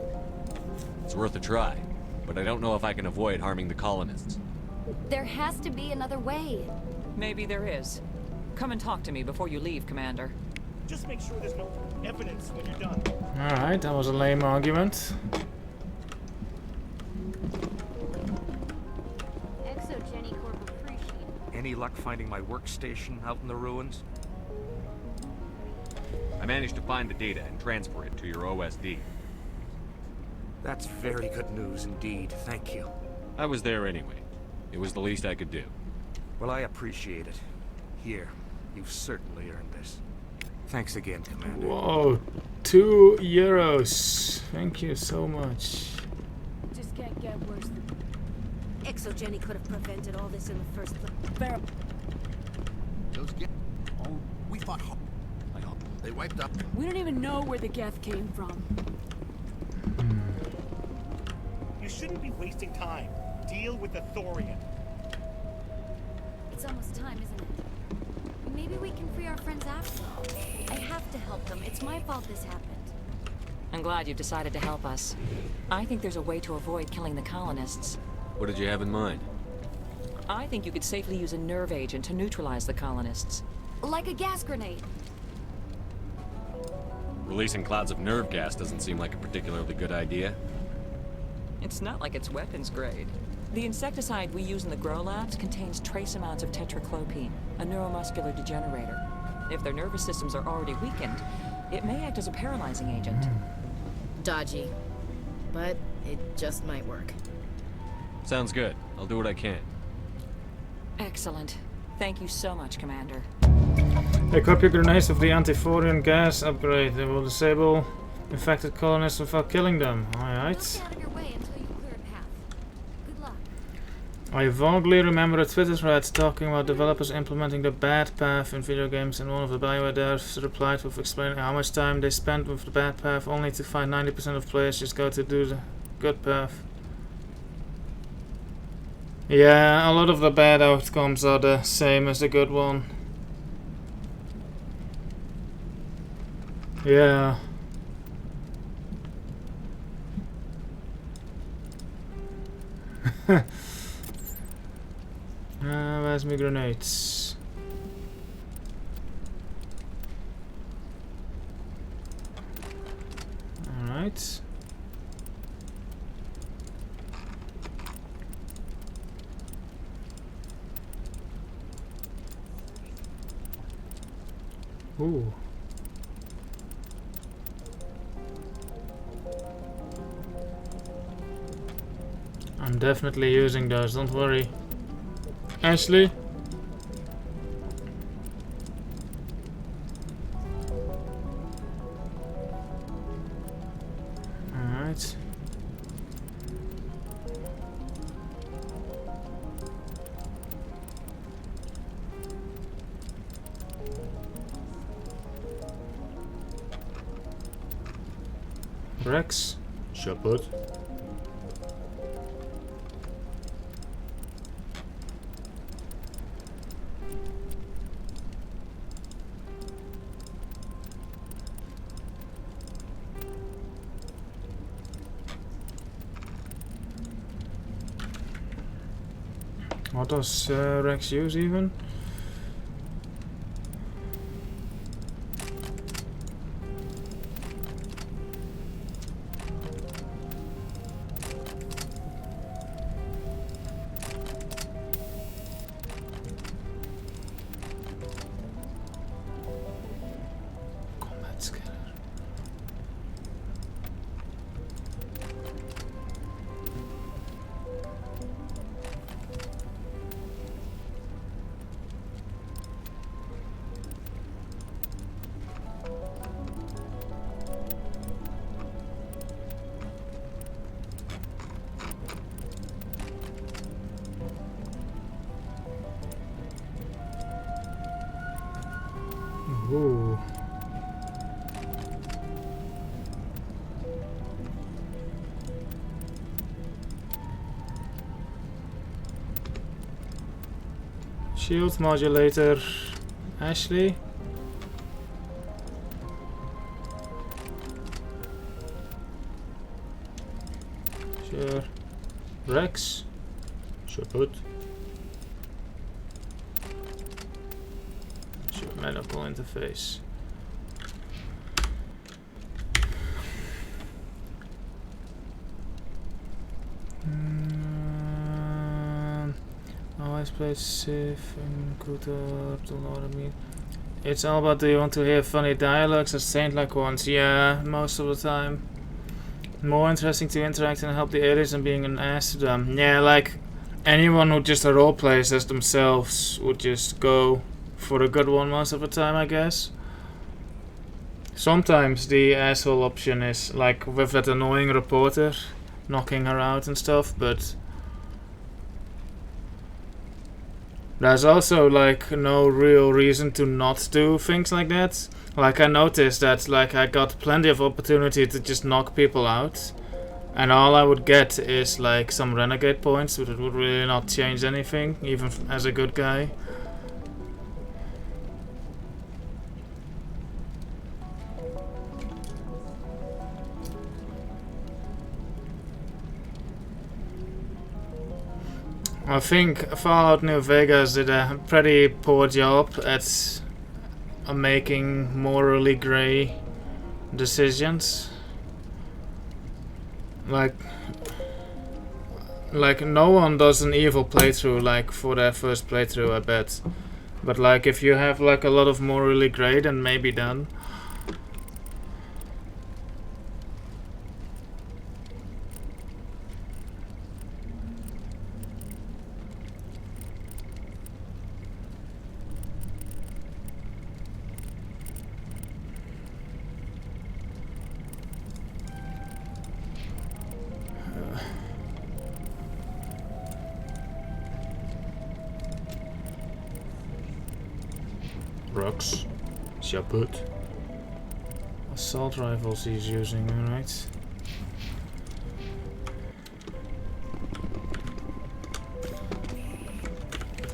G: It's worth a try, but I don't know if I can avoid harming the colonists.
O: There has to be another way.
R: Maybe there is. Come and talk to me before you leave, Commander.
S: Just make sure there's no evidence when you're done.
A: Alright, that was a lame argument.
M: Any luck finding my workstation out in the ruins?
G: I managed to find the data and transfer it to your OSD.
M: That's very good news indeed, thank you.
G: I was there anyway. It was the least I could do.
M: Well, I appreciate it. Here, you've certainly earned this. Thanks again, Commander.
A: Whoa, €2. Thank you so much.
N: Just can't get worse than...
B: Exogeny could have prevented all this in the first place.
E: Those Oh, we fought hard. I hope they wiped up.
N: We don't even know where the Geth came from.
S: You shouldn't be wasting time. Deal with the Thorian.
O: It's almost time, isn't it? Maybe we can free our friends after all. I have to help them. It's my fault this happened.
R: I'm glad you've decided to help us. I think there's a way to avoid killing the colonists.
G: What did you have in mind?
R: I think you could safely use a nerve agent to neutralize the colonists.
O: Like a gas grenade.
G: Releasing clouds of nerve gas doesn't seem like a particularly good idea.
R: It's not like it's weapons grade. The insecticide we use in the grow labs contains trace amounts of tetraclopine, a neuromuscular degenerator. If their nervous systems are already weakened, it may act as a paralyzing agent.
J: Dodgy. But it just might work.
G: Sounds good. I'll do what I can.
R: Excellent. Thank you so much, Commander.
A: Equip your grenades with the anti-Thorian gas upgrade. They will disable infected colonists without killing them. Alright. I vaguely remember a Twitter thread talking about developers implementing the bad path in video games, and one of the BioWare devs replied with explaining how much time they spent with the bad path, only to find 90% of players just go to do the good path. Yeah, a lot of the bad outcomes are the same as the good one. Yeah. Where's my grenades? Alright. Ooh. I'm definitely using those, don't worry. Ashley? Alright. Rex?
C: Shepard?
A: What does Rex use even? Ooh. Shield modulator, Ashley. Sure. Rex. Shepard. Sure. Medical interface. Always play safe and good up the lot of me. It's all about, do you want to hear funny dialogues or saint-like ones? Yeah, most of the time. More interesting to interact and help the aliens than being an ass to them. Yeah, like anyone who just roleplays as themselves would just go for a good one most of the time, I guess. Sometimes the asshole option is like with that annoying reporter knocking her out and stuff, but there's also like no real reason to not do things like that. Like I noticed that like I got plenty of opportunity to just knock people out, and all I would get is like some renegade points, but it would really not change anything, even as a good guy. I think Fallout New Vegas did a pretty poor job at making morally grey decisions. Like no one does an evil playthrough like for their first playthrough, I bet. But like if you have like a lot of morally grey, then maybe done. Rocks. Shepard. Assault rifles he's using, alright.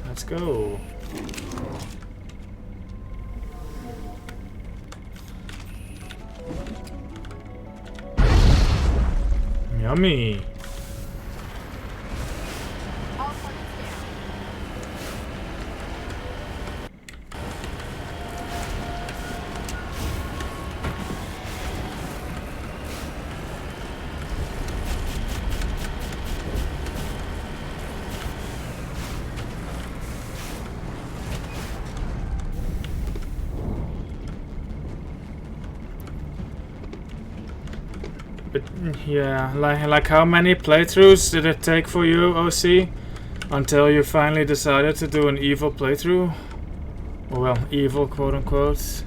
A: Let's go. Yummy. But yeah, like how many playthroughs did it take for you, OC, until you finally decided to do an evil playthrough? Well, evil, quote unquote.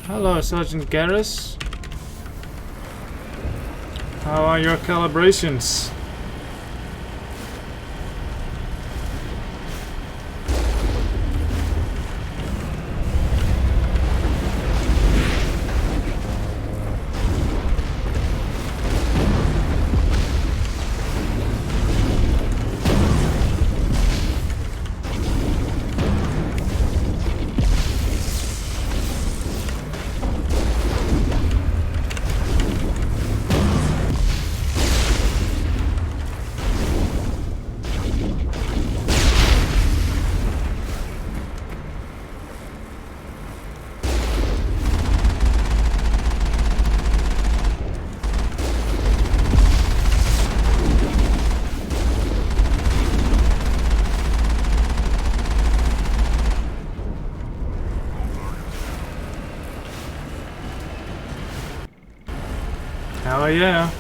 A: Hello, Sergeant Garrus. How are your calibrations? Hell yeah.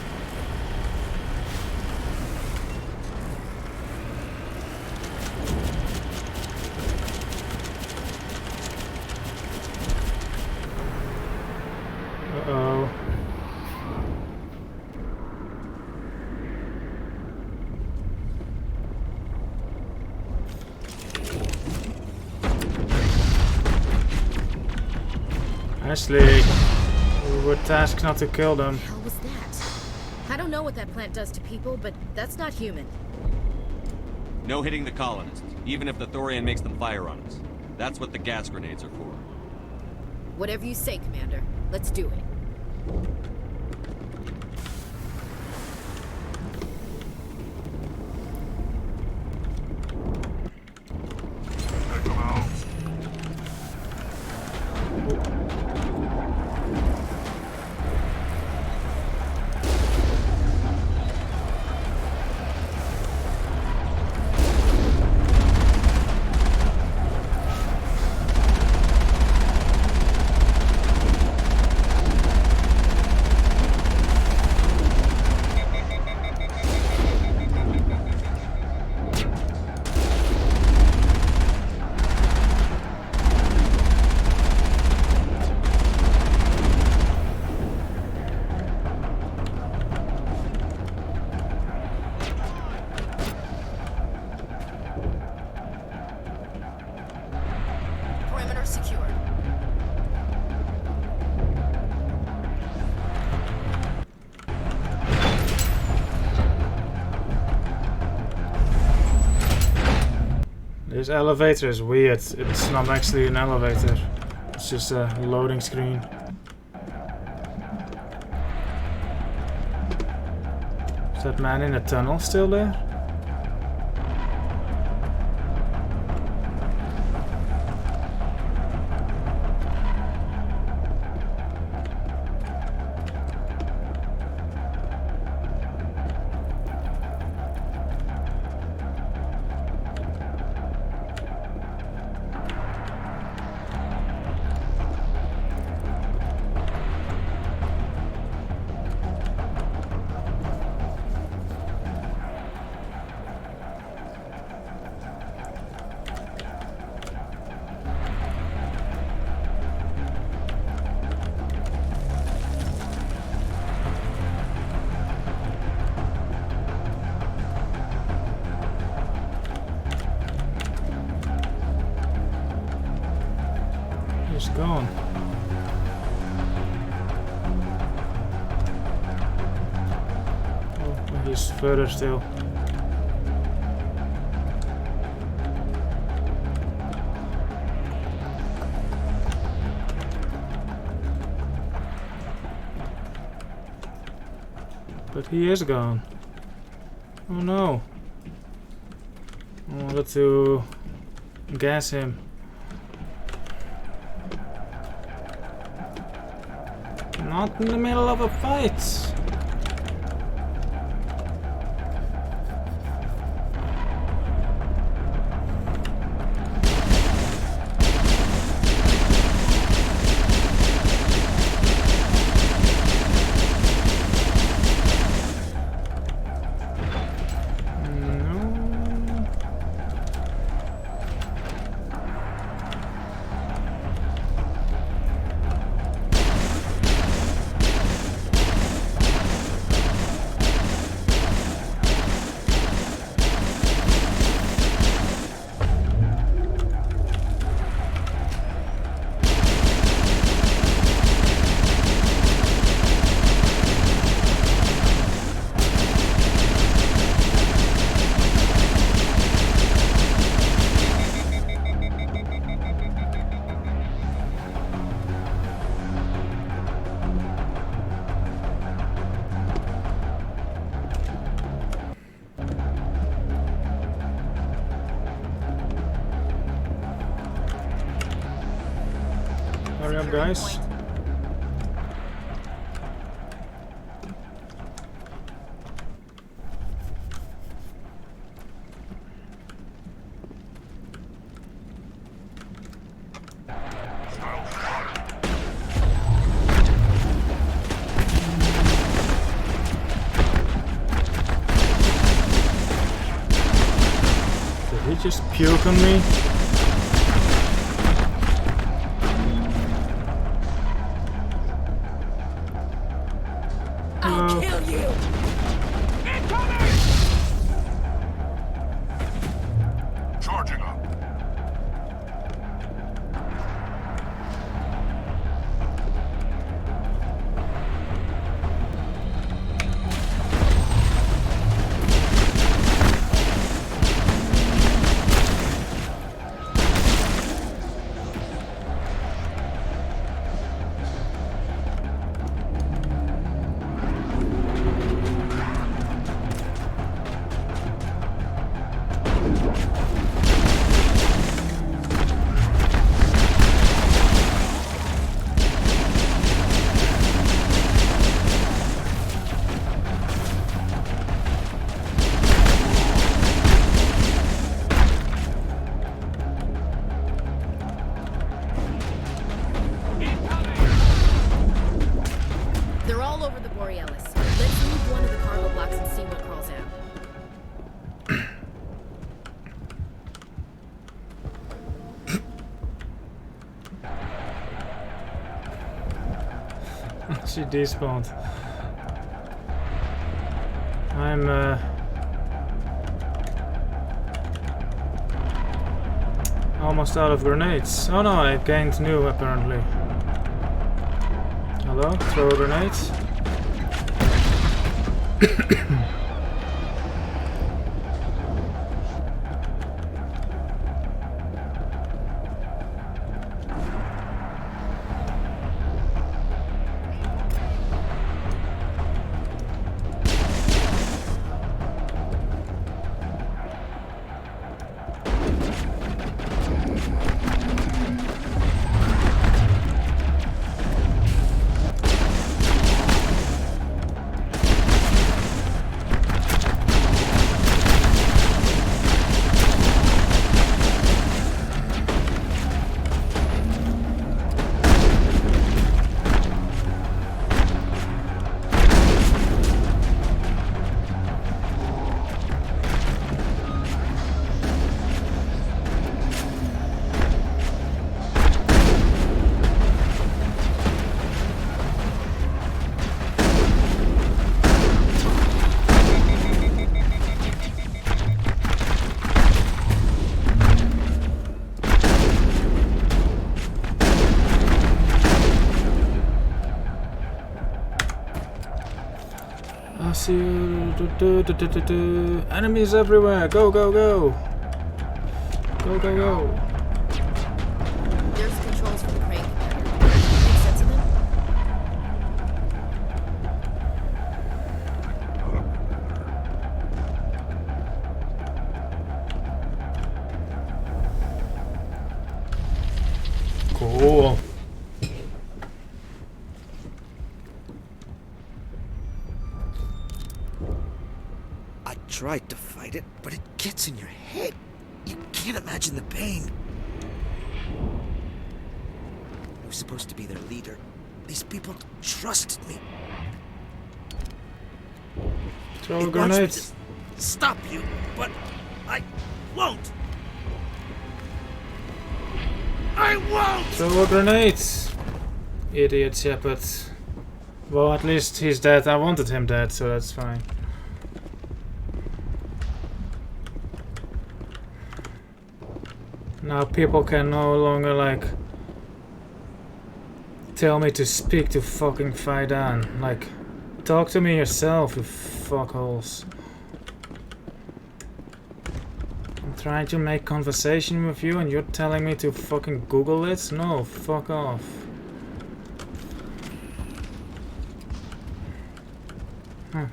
A: Honestly, we were tasked not to kill them.
J: What the hell was that? I don't know what that plant does to people, but that's not human.
G: No hitting the colonists, even if the Thorian makes them fire on us. That's what the gas grenades are for.
J: Whatever you say, Commander. Let's do it. Perimeter secure.
A: This elevator is weird. It's not actually an elevator. It's just a loading screen. Is that man in the tunnel still there? He's gone. Oh, he's further still. But he is gone. Oh no. I wanted to gas him. Not in the middle of a fight. Hurry up, guys. Did he just puke on me?
H: I'll kill you! Incoming!
I: Charging up.
J: They're all over the Borealis. Let's move one of the cargo blocks and see what crawls out.
A: She despawned. I'm almost out of grenades. Oh no, I gained new apparently. Hello, throw a grenade. I see you. Enemies everywhere. Go, go, go. Go, go, go.
J: There's controls for the crane, Commander. Make sense of them?
A: Cool.
K: I tried to fight it, but it gets in your head. You can't imagine the pain. I was supposed to be their leader. These people trusted me.
A: Throw grenades.
K: Stop you, but I won't. I won't!
A: Throw grenades. Idiot Shepard. Well, at least he's dead. I wanted him dead, so that's fine. Now people can no longer, like, tell me to speak to fucking Faidan. Like, talk to me yourself, you fuckholes. I'm trying to make conversation with you and you're telling me to fucking Google it? No, fuck off.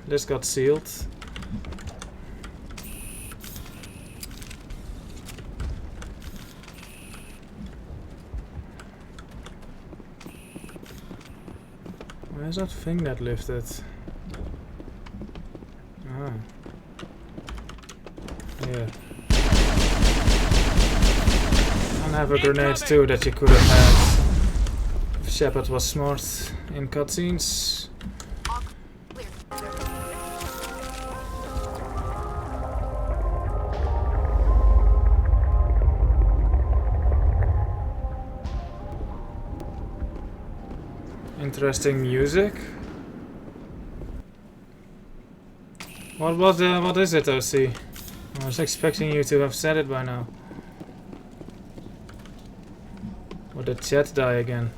A: This got sealed. Where's that thing that lifted? Ah. Yeah. And have a grenade too that you could have had if Shepard was smart in cutscenes. Interesting music. What is it, OC? I was expecting you to have said it by now. Or did chat die again?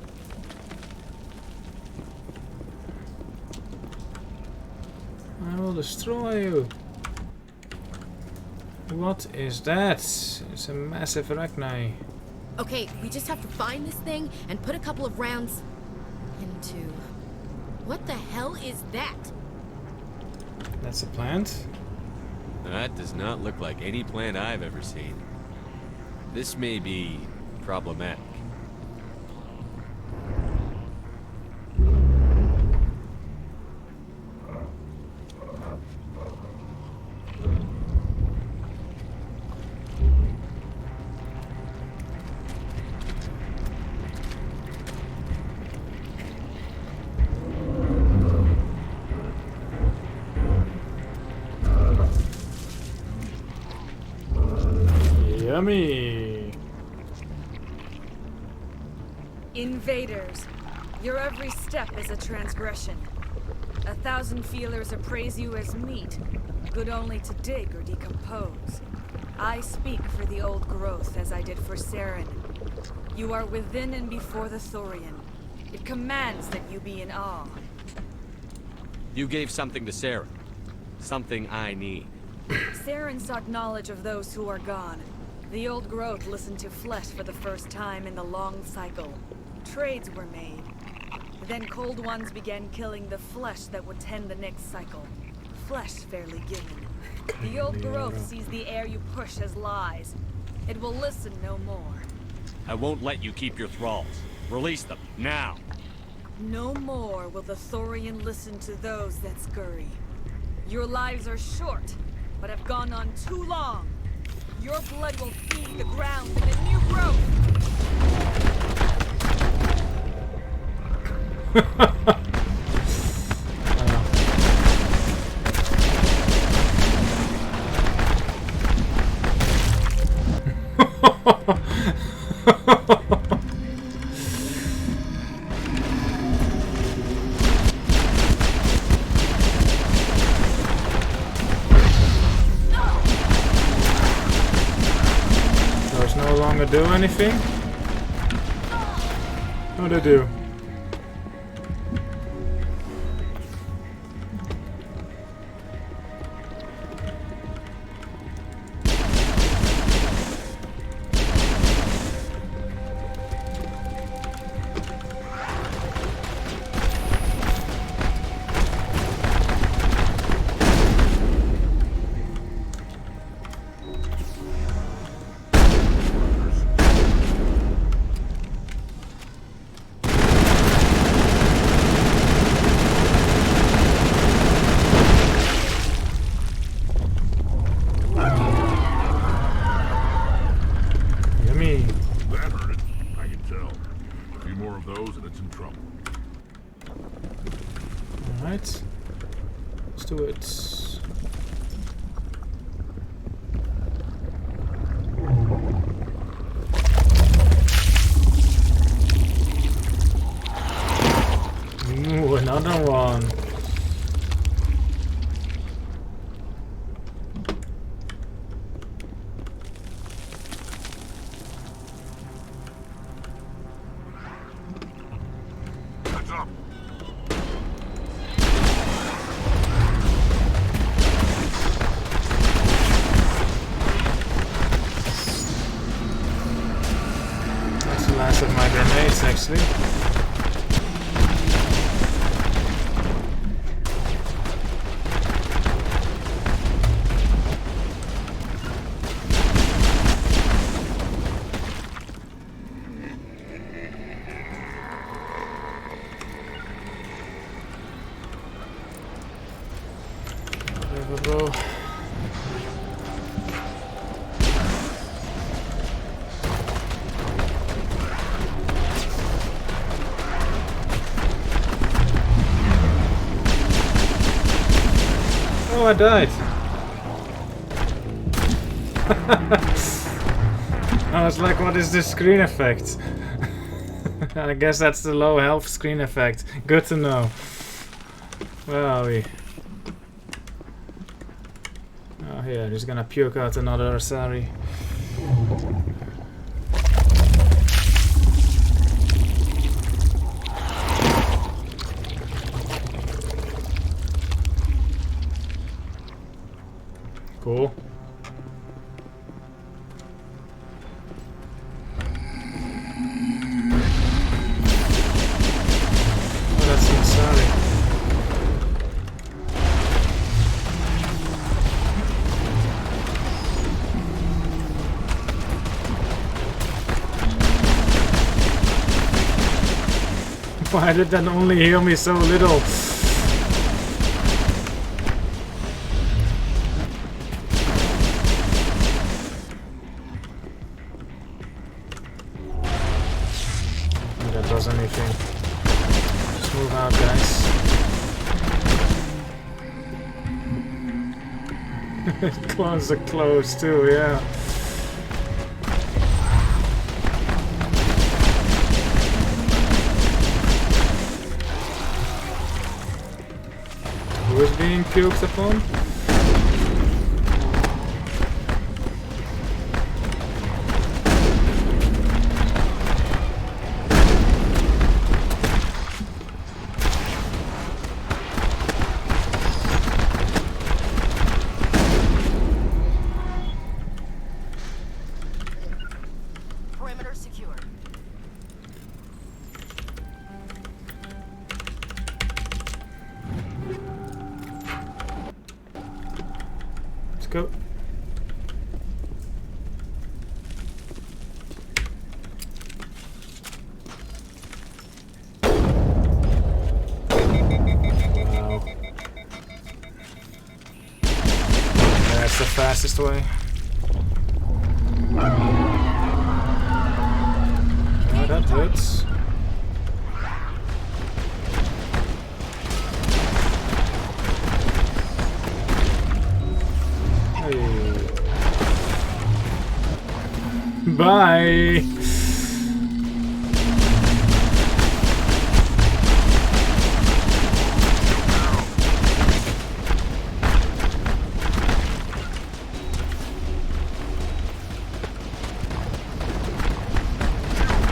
A: I will destroy you. What is that? It's a massive arachne.
J: Okay, we just have to find this thing and put a couple of rounds into... What the hell is that?
A: That's a plant.
G: That does not look like any plant I've ever seen. This may be problematic.
A: Yummy!
C: Invaders, your every step is a transgression. 1,000 feelers appraise you as meat, good only to dig or decompose. I speak for the old growth as I did for Saren. You are within and before the Thorian. It commands that you be in awe.
G: You gave something to Sarah. Something I need.
C: Saren sought knowledge of those who are gone. The old growth listened to flesh for the first time in the long cycle. Trades were made. Then cold ones began killing the flesh that would tend the next cycle. Flesh fairly given. The old growth sees the air you push as lies. It will listen no more.
G: I won't let you keep your thralls. Release them, now!
C: No more will the Thorian listen to those that scurry. Your lives are short, but have gone on too long. Your blood will feed the ground in the new growth!
A: Does no longer do anything? What do they do?
I: That hurt it. I can tell. A few more of those and it's in trouble.
A: Alright. Let's do it. Ooh, another one.
I: Heads up.
A: That's the last of my grenades, actually. Bro. Oh, I died. I was like, what is this screen effect? I guess that's the low health screen effect. Good to know. Where are we? Oh, here, he's gonna puke out another Asari. Cool. Oh, that's an Asari. Why did that only heal me so little? That does anything. Just move out, guys. Clones are close too, yeah. Who is being puked upon?
J: Perimeter secure.
A: Let's go. Wow. That's the fastest way. Oh, that hurts. Bye.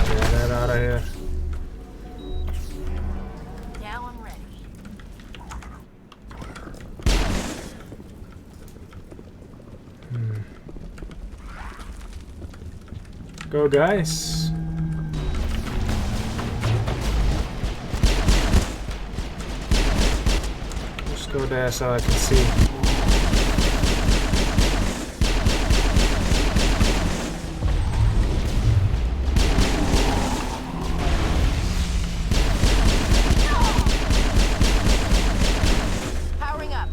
A: Get that out of here.
J: Now I'm ready.
A: Go, guys. Just go there so I can see.
J: Powering up.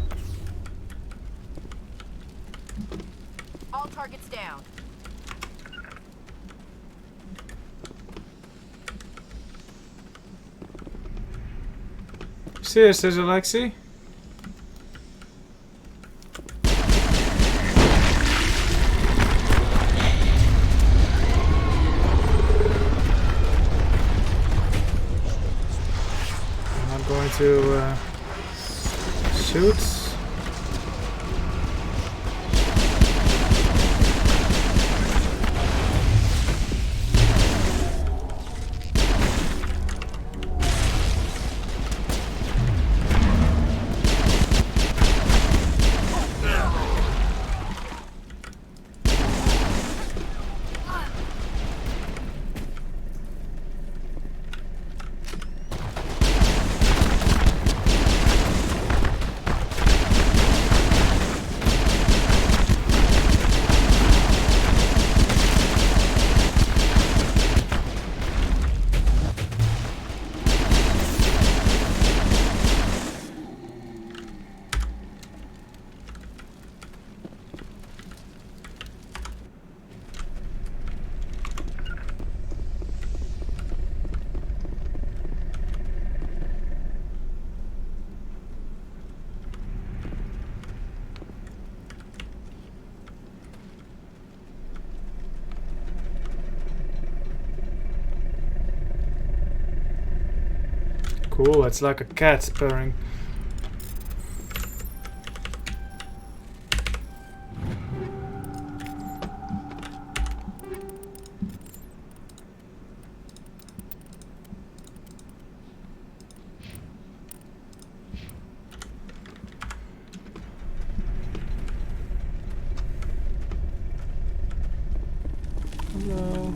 J: All targets down.
A: See it, says Alexi. I'm not going to shoot. Cool, it's like a cat purring. Hello.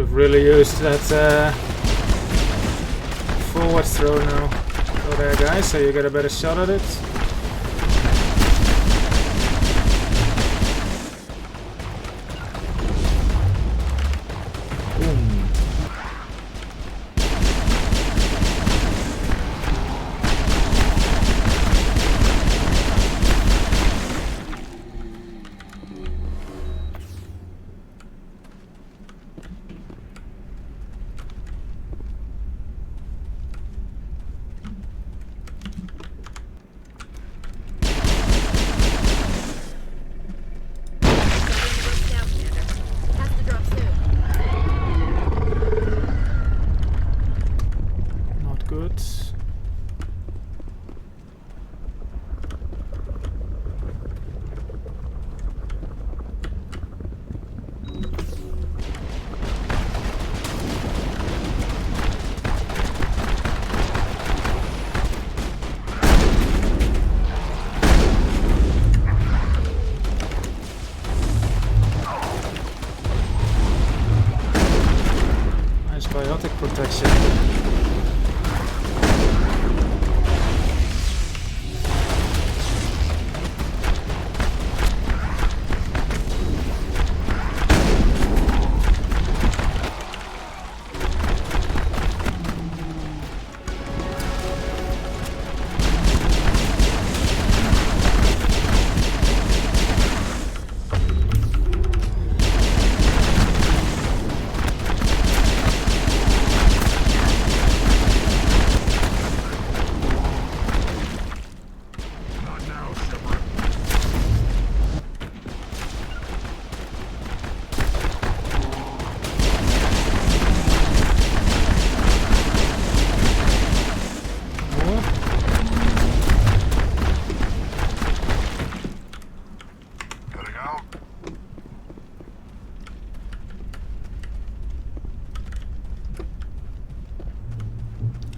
A: have really used that forward throw now. Go there, guys, so you get a better shot at it. Biotic protection.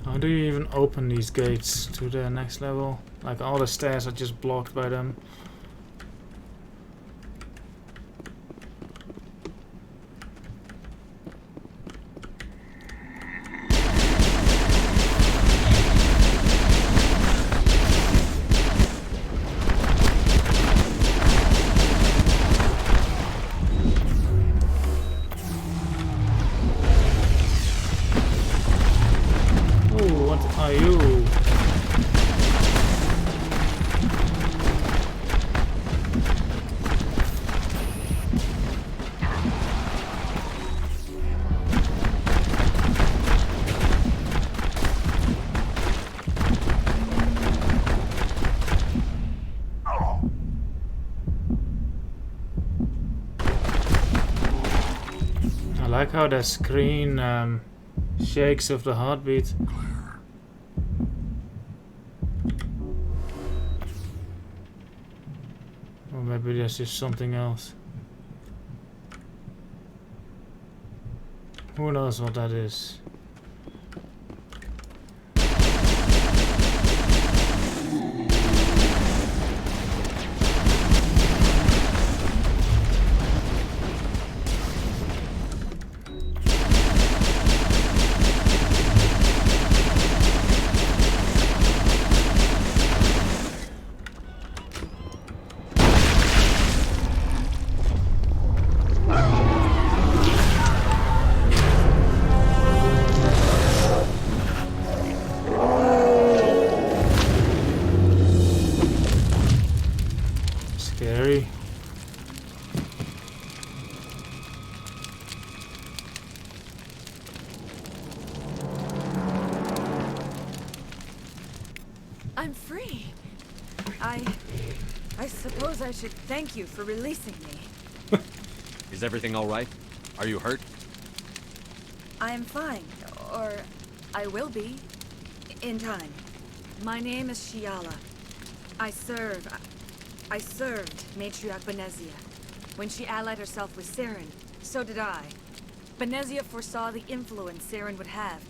A: How do you even open these gates to the next level? Like, all the stairs are just blocked by them. I like how the screen shakes with the heartbeat. Or maybe there's just something else. Who knows what that is? Scary.
C: I'm free. I suppose I should thank you for releasing me.
G: Is everything all right? Are you hurt?
C: I am fine, or I will be, in time. My name is Shiala. I served Matriarch Benezia. When she allied herself with Saren, so did I. Benezia foresaw the influence Saren would have.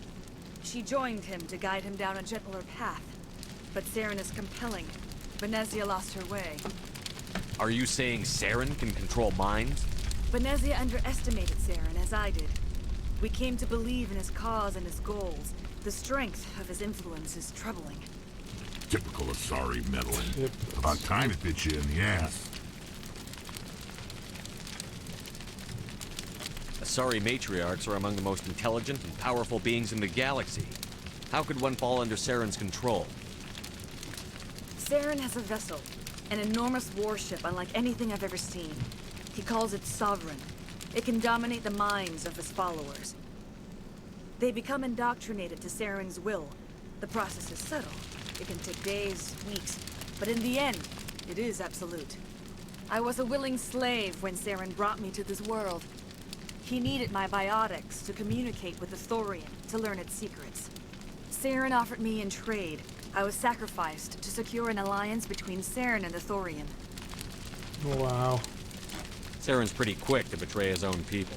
C: She joined him to guide him down a gentler path. But Saren is compelling. Benezia lost her way.
G: Are you saying Saren can control minds?
C: Benezia underestimated Saren, as I did. We came to believe in his cause and his goals. The strength of his influence is troubling.
I: Typical Asari meddling. About time it bit you in the ass.
G: Asari matriarchs are among the most intelligent and powerful beings in the galaxy. How could one fall under Saren's control?
C: Saren has a vessel, an enormous warship unlike anything I've ever seen. He calls it Sovereign. It can dominate the minds of his followers. They become indoctrinated to Saren's will. The process is subtle. It can take days, weeks, but in the end, it is absolute. I was a willing slave when Saren brought me to this world. He needed my biotics to communicate with the Thorian, to learn its secrets. Saren offered me in trade. I was sacrificed to secure an alliance between Saren and the Thorian.
A: Wow.
G: Saren's pretty quick to betray his own people.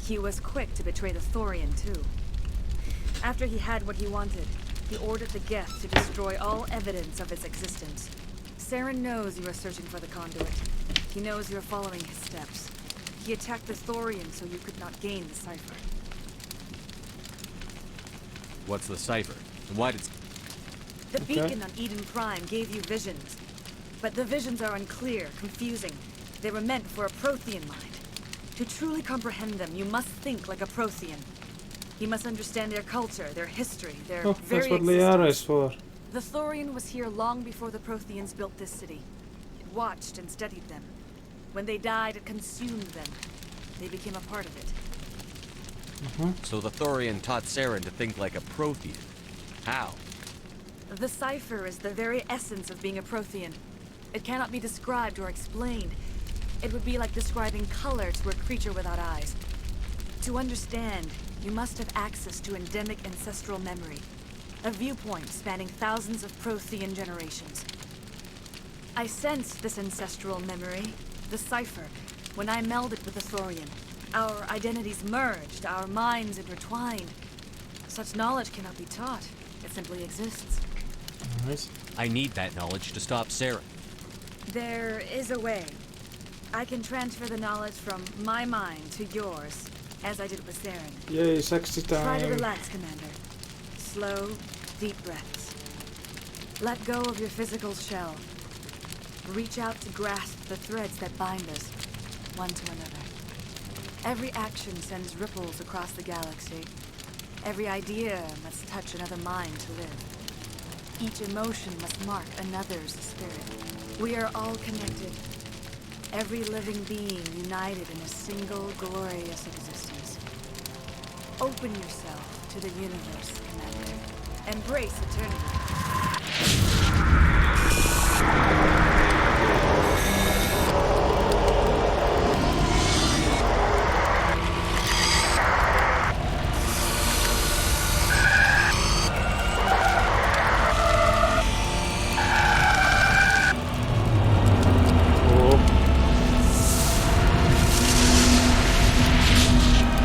C: He was quick to betray the Thorian, too. After he had what he wanted, he ordered the Geth to destroy all evidence of its existence. Saren knows you are searching for the conduit. He knows you're following his steps. He attacked the Thorian so you could not gain the cipher.
G: What's the cipher? And why did...
C: The beacon on Eden Prime gave you visions. But the visions are unclear, confusing. They were meant for a Prothean mind. To truly comprehend them, you must think like a Prothean. You must understand their culture, their history, their very
A: that's what Liara is for.
C: The Thorian was here long before the Protheans built this city. It watched and studied them. When they died, it consumed them. They became a part of it.
G: So the Thorian taught Saren to think like a Prothean. How?
C: The cipher is the very essence of being a Prothean. It cannot be described or explained. It would be like describing color to a creature without eyes. To understand, you must have access to endemic ancestral memory. A viewpoint spanning thousands of Prothean generations. I sensed this ancestral memory, the cipher, when I melded with the Thorian. Our identities merged, our minds intertwined. Such knowledge cannot be taught. It simply exists.
A: Nice.
G: I need that knowledge to stop Saren.
C: There is a way. I can transfer the knowledge from my mind to yours, as I did with Saren.
A: Yay, sexy time.
C: Try to relax, Commander. Slow, deep breaths. Let go of your physical shell. Reach out to grasp the threads that bind us, one to another. Every action sends ripples across the galaxy. Every idea must touch another mind to live. Each emotion must mark another's spirit. We are all connected. Every living being united in a single glorious existence. Open yourself to the universe, Commander. Embrace eternity.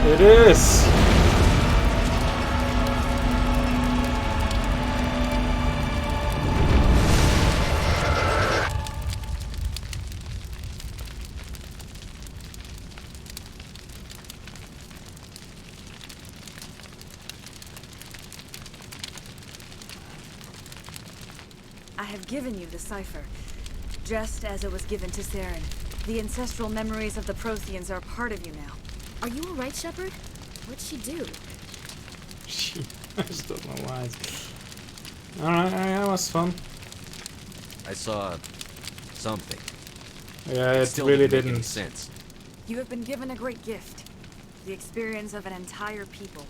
A: It is.
C: I have given you the cipher, just as it was given to Saren. The ancestral memories of the Protheans are part of you now.
J: Are you alright, Shepard? What'd she do?
A: I just don't know why. Alright, that was fun.
G: I saw something.
A: Yeah, it
G: still
A: really
G: didn't make any
A: didn't.
G: sense.
C: You have been given a great gift. The experience of an entire people.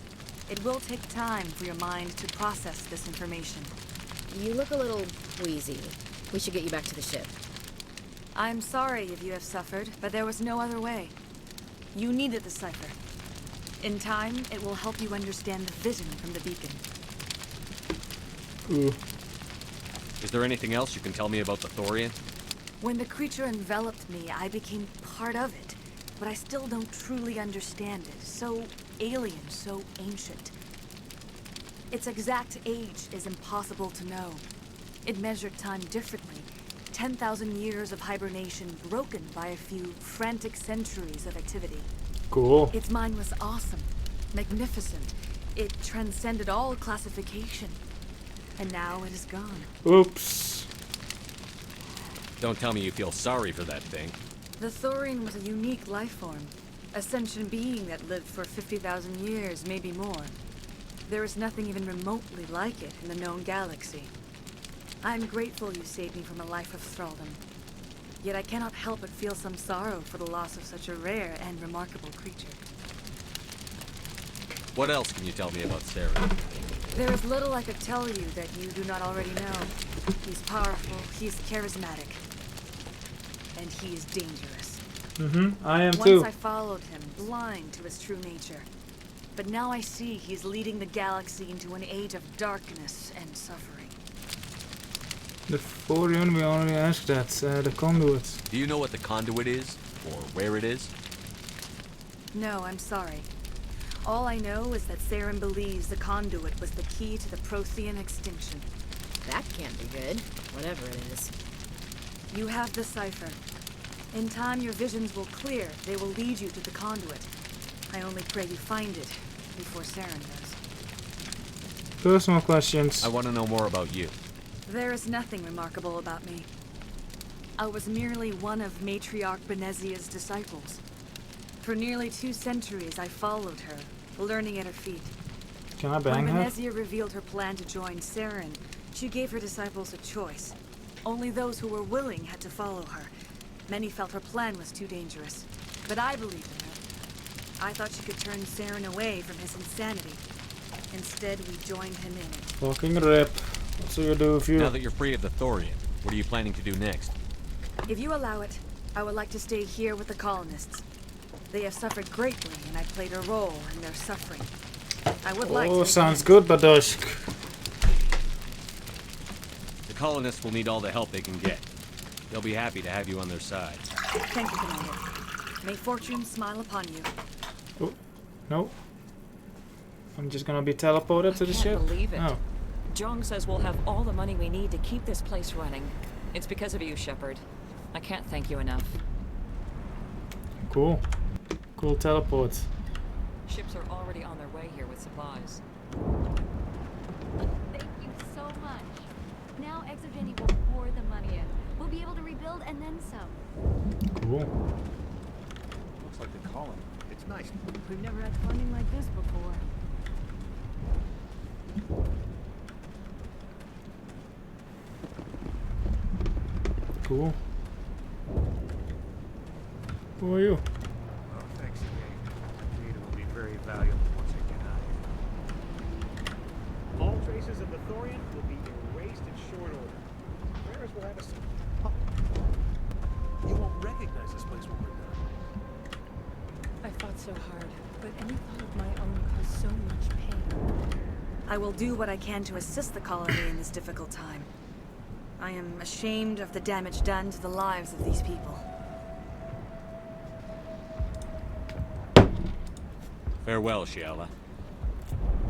C: It will take time for your mind to process this information.
J: You look a little wheezy. We should get you back to the ship.
C: I'm sorry if you have suffered, but there was no other way. You needed the cipher. In time, it will help you understand the vision from the beacon.
A: Ooh.
G: Is there anything else you can tell me about the Thorian?
C: When the creature enveloped me, I became part of it. But I still don't truly understand it. So alien, so ancient. Its exact age is impossible to know. It measured time differently. 10,000 years of hibernation broken by a few frantic centuries of activity.
A: Cool.
C: Its mind was awesome, magnificent. It transcended all classification. And now it is gone.
A: Oops.
G: Don't tell me you feel sorry for that thing.
C: The Thorian was a unique life form. A sentient being that lived for 50,000 years, maybe more. There is nothing even remotely like it in the known galaxy. I'm grateful you saved me from a life of thraldom. Yet I cannot help but feel some sorrow for the loss of such a rare and remarkable creature.
G: What else can you tell me about Saren?
C: There is little I could tell you that you do not already know. He's powerful, he's charismatic, and he is dangerous.
A: I am too.
C: Once I followed him, blind to his true nature. But now I see he's leading the galaxy into an age of darkness and suffering.
A: The Thorian, we already asked that. The conduit.
G: Do you know what the conduit is? Or where it is?
C: No, I'm sorry. All I know is that Saren believes the conduit was the key to the Prothean extinction.
J: That can't be good, whatever it is.
C: You have the cipher. In time, your visions will clear. They will lead you to the conduit. I only pray you find it before Saren does.
A: Personal questions.
G: I want to know more about you.
C: There is nothing remarkable about me. I was merely one of Matriarch Benezia's disciples. For nearly 2 centuries, I followed her, learning at her feet.
A: Can I bang
C: When
A: her?
C: Benezia revealed her plan to join Saren, she gave her disciples a choice. Only those who were willing had to follow her. Many felt her plan was too dangerous, but I believed in her. I thought she could turn Saren away from his insanity. Instead, we joined him in it.
A: Fucking rip. What's you do if you...
G: Now that you're free of the Thorian, what are you planning to do next?
C: If you allow it, I would like to stay here with the colonists. They have suffered greatly, and I played a role in their suffering. I would like to...
A: Oh, sounds good, Badoshk.
G: The colonists will need all the help they can get. They'll be happy to have you on their side.
C: Thank you, Commander. May fortune smile upon you.
A: Oh, no. I'm just gonna be teleported to the ship?
R: I can't believe it.
A: Oh.
R: Jong says we'll have all the money we need to keep this place running. It's because of you, Shepard. I can't thank you enough.
A: Cool. Cool teleport.
R: Ships are already on their way here with supplies.
O: Thank you so much. Now Exogeny will pour the money in. We'll be able to rebuild and then some.
A: Cool.
S: Looks like the colony. It's nice.
C: We've never had funding like this before.
A: Cool. Who are you?
M: Oh, thanks again. Data will be very valuable once I get out of here.
S: All traces of the Thorian will be erased in short order. Feros will have a... You won't recognize this place when we're done.
H: I fought so hard, but any thought of my own caused so much pain.
C: I will do what I can to assist the colony in this difficult time. I am ashamed of the damage done to the lives of these people.
G: Farewell, Shiala.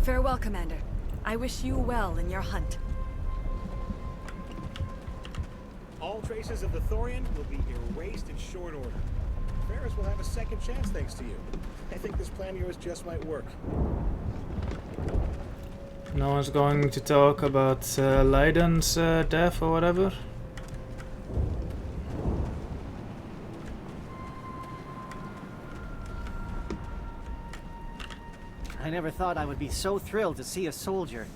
C: Farewell, Commander. I wish you well in your hunt.
S: All traces of the Thorian will be erased in short order. Feros will have a second chance thanks to you. I think this plan of yours just might work.
A: No one's going to talk about Leiden's death or whatever?
P: I never thought I would be so thrilled to see a soldier.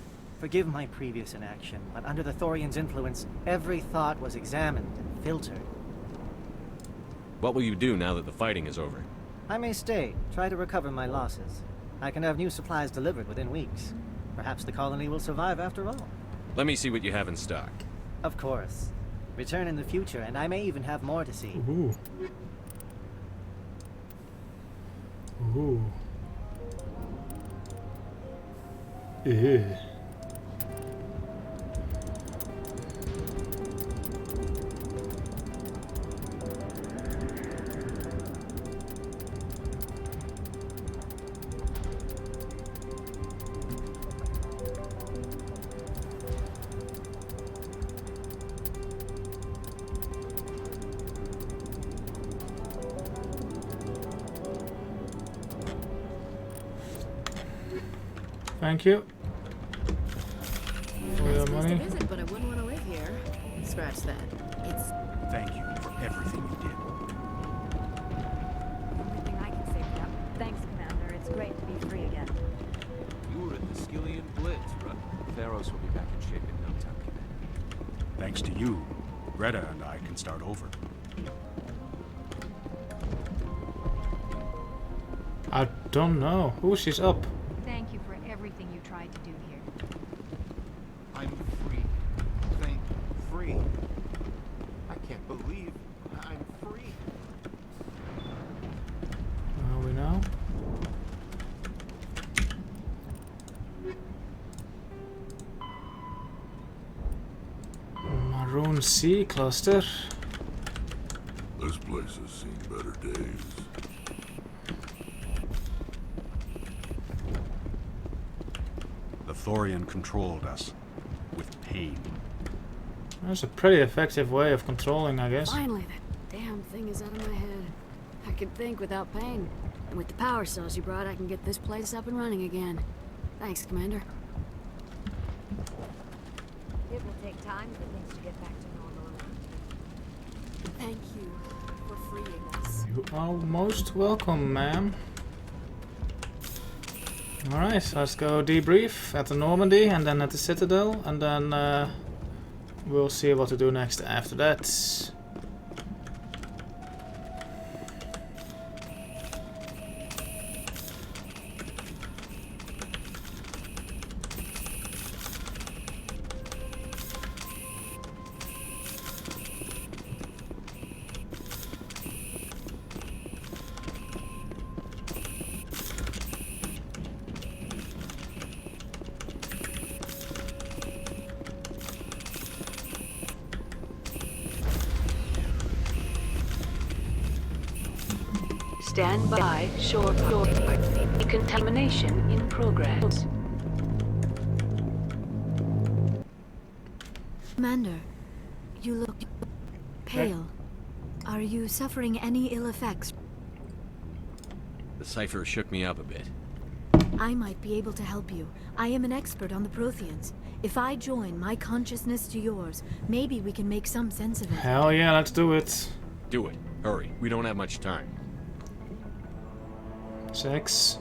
P: Forgive my previous inaction, but under the Thorian's influence, every thought was examined and filtered.
G: What will you do now that the fighting is over?
P: I may stay, try to recover my losses. I can have new supplies delivered within weeks. Perhaps the colony will survive after all.
G: Let me see what you have in stock.
P: Of course. Return in the future, and I may even have more to see.
A: Ooh. Ooh. Ew. Thank you. For your
J: Nice place
A: money.
J: to visit, but I wouldn't want to live here. Scratch that. It's
L: Thank you for everything you did.
Q: Everything I can say for that. Thanks, Commander. It's great to be free again.
M: You were in the Skillian Blitz, right? Feros will be back in shape in no time, Commander.
L: Thanks to you, Greta and I can start over.
A: I don't know. Who she's up?
F: Thank you for everything you tried to do here.
E: I'm free. Thank
D: Free. I can't believe I'm free.
A: Where are we now? Maroon Sea cluster.
I: This place has seen better days.
L: The Thorian controlled us with pain.
A: That's a pretty effective way of controlling, I guess.
J: finally that damn thing is out of my head. I can think without pain. And with the power cells you brought, I can get this place up and running again. Thanks, Commander.
Q: It will take time for things to get back to normal around here.
J: Thank you for freeing us.
A: You are most welcome, ma'am. Alright, let's go debrief at the Normandy and then at the Citadel, and then we'll see what to do next after that.
H: Stand by, shore decontamination in progress.
B: Commander, you look pale. Are you suffering any ill effects?
G: The cipher shook me up a bit.
B: I might be able to help you. I am an expert on the Protheans. If I join my consciousness to yours, maybe we can make some sense of it.
A: Hell yeah, let's do it.
G: Do it. Hurry. We don't have much time.
A: 6.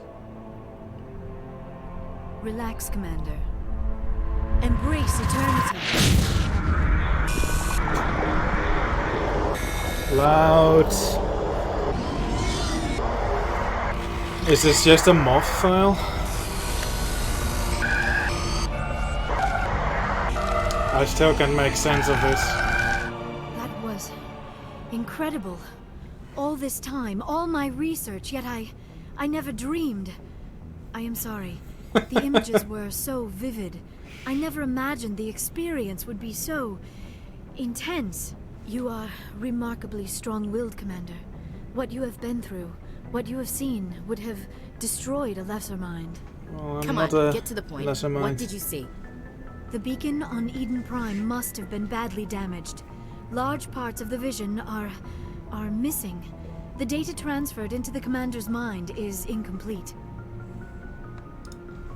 B: Relax, Commander. Embrace eternity.
A: Loud. Is this just a moth file? I still can make sense of this.
B: That was incredible. All this time, all my research, yet I never dreamed. I am sorry. The images were so vivid. I never imagined the experience would be so intense. You are remarkably strong-willed, Commander. What you have been through, what you have seen, would have destroyed a lesser mind.
A: Well,
J: Come on, get to the point.
A: lesser mind.
J: What did you see?
B: The beacon on Eden Prime must have been badly damaged. Large parts of the vision are missing. The data transferred into the commander's mind is incomplete.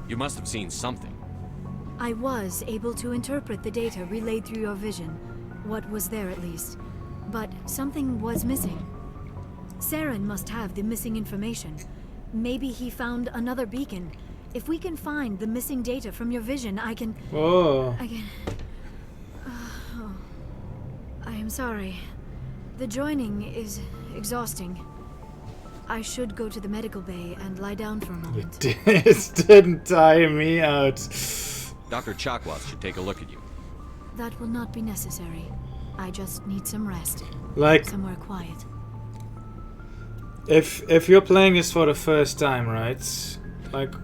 G: You must have seen something.
B: I was able to interpret the data relayed through your vision. What was there, at least. But something was missing. Saren must have the missing information. Maybe he found another beacon. If we can find the missing data from your vision, I can...
A: Oh.
B: I can... Oh. I am sorry. The joining is exhausting. I should go to the medical bay and lie down for a moment.
A: It didn't tire me out.
G: Dr. Chakwas should take a look at you.
B: That will not be necessary. I just need some rest.
A: Like,
B: somewhere quiet.
A: If you're playing this for the first time, right? Like,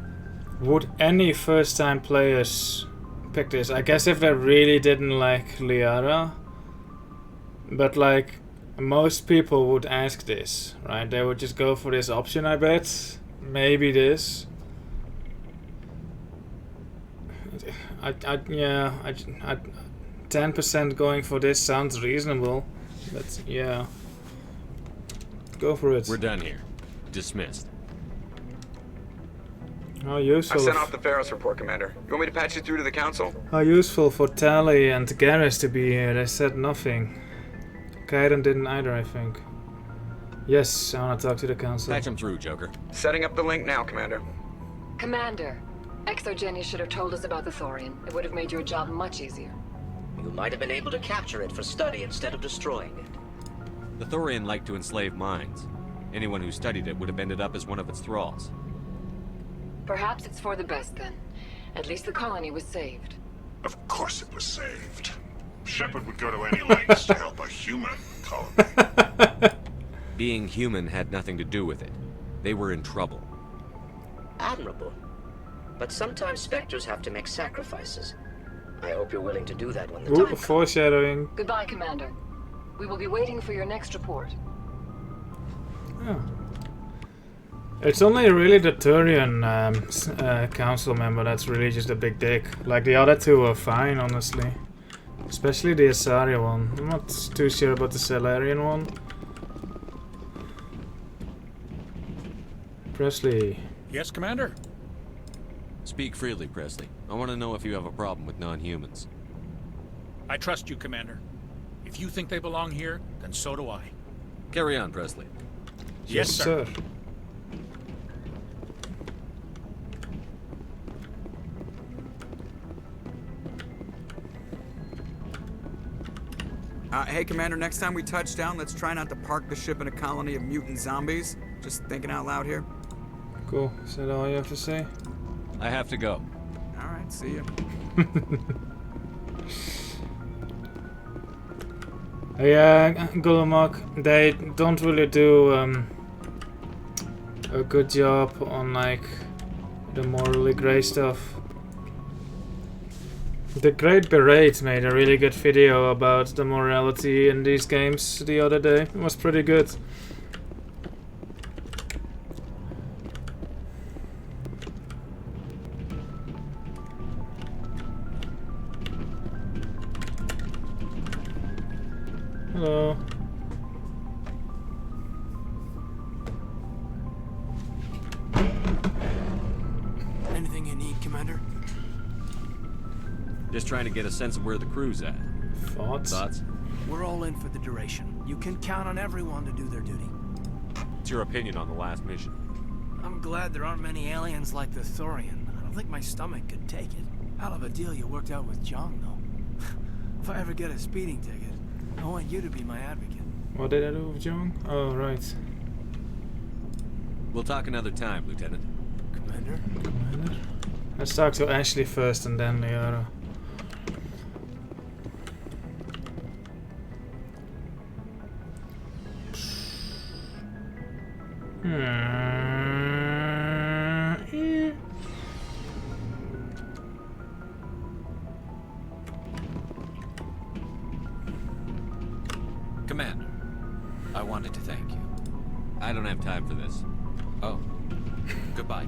A: would any first-time players pick this? I guess if they really didn't like Liara, but like most people would ask this, right? They would just go for this option, I bet. Maybe this. I 10% going for this sounds reasonable, but yeah. Go for it.
G: We're done here. Dismissed.
A: How useful.
U: I've sent off the Feros report, Commander. You want me to patch you through to the Council?
A: How useful for Tally and Garrus to be here. They said nothing. Kaiden didn't either, I think. Yes, I want to talk to the Council.
G: Patch him through, Joker.
U: Setting up the link now, Commander.
T: Commander, Exogeny should have told us about the Thorian. It would have made your job much easier.
K: You might have been able to capture it for study instead of destroying it.
G: The Thorian liked to enslave minds. Anyone who studied it would have ended up as one of its thralls.
T: Perhaps it's for the best then. At least the colony was saved.
I: Of course it was saved. Shepard would go to any lengths to help a human colony.
G: Being human had nothing to do with it. They were in trouble.
K: Admirable. But sometimes Spectres have to make sacrifices. I hope you're willing to do that when the time comes.
A: Foreshadowing.
T: Goodbye, Commander. We will be waiting for your next report.
A: Oh. It's only really the Turian council member that's really just a big dick. Like the other two are fine, honestly. Especially the Asari one. I'm not too sure about the Salarian one. Presley.
V: Yes, Commander?
G: Speak freely, Presley. I want to know if you have a problem with non-humans.
V: I trust you, Commander. If you think they belong here, then so do I.
G: Carry on, Presley.
V: Yes, sir.
U: Hey, Commander, next time we touch down, let's try not to park the ship in a colony of mutant zombies. Just thinking out loud here.
A: Cool. Is that all you have to say?
G: I have to go.
U: Alright, see ya.
A: Yeah, Gulamak, they don't really do a good job on like the morally grey stuff. The Great Berate made a really good video about the morality in these games the other day. It was pretty good. Hello.
W: Anything you need, Commander?
G: Just trying to get a sense of where the crew's at. Thoughts?
W: We're all in for the duration. You can count on everyone to do their duty.
G: What's your opinion on the last mission?
W: I'm glad there aren't many aliens like the Thorian. I don't think my stomach could take it. Hell of a deal you worked out with John, though. If I ever get a speeding ticket, I want you to be my advocate.
A: What did I do with John? Oh, right.
G: We'll talk another time, Lieutenant.
W: Commander?
A: Let's talk to Ashley first and then Liara.
M: Commander, I wanted to thank you.
G: I don't have time for this.
M: Oh. Goodbye,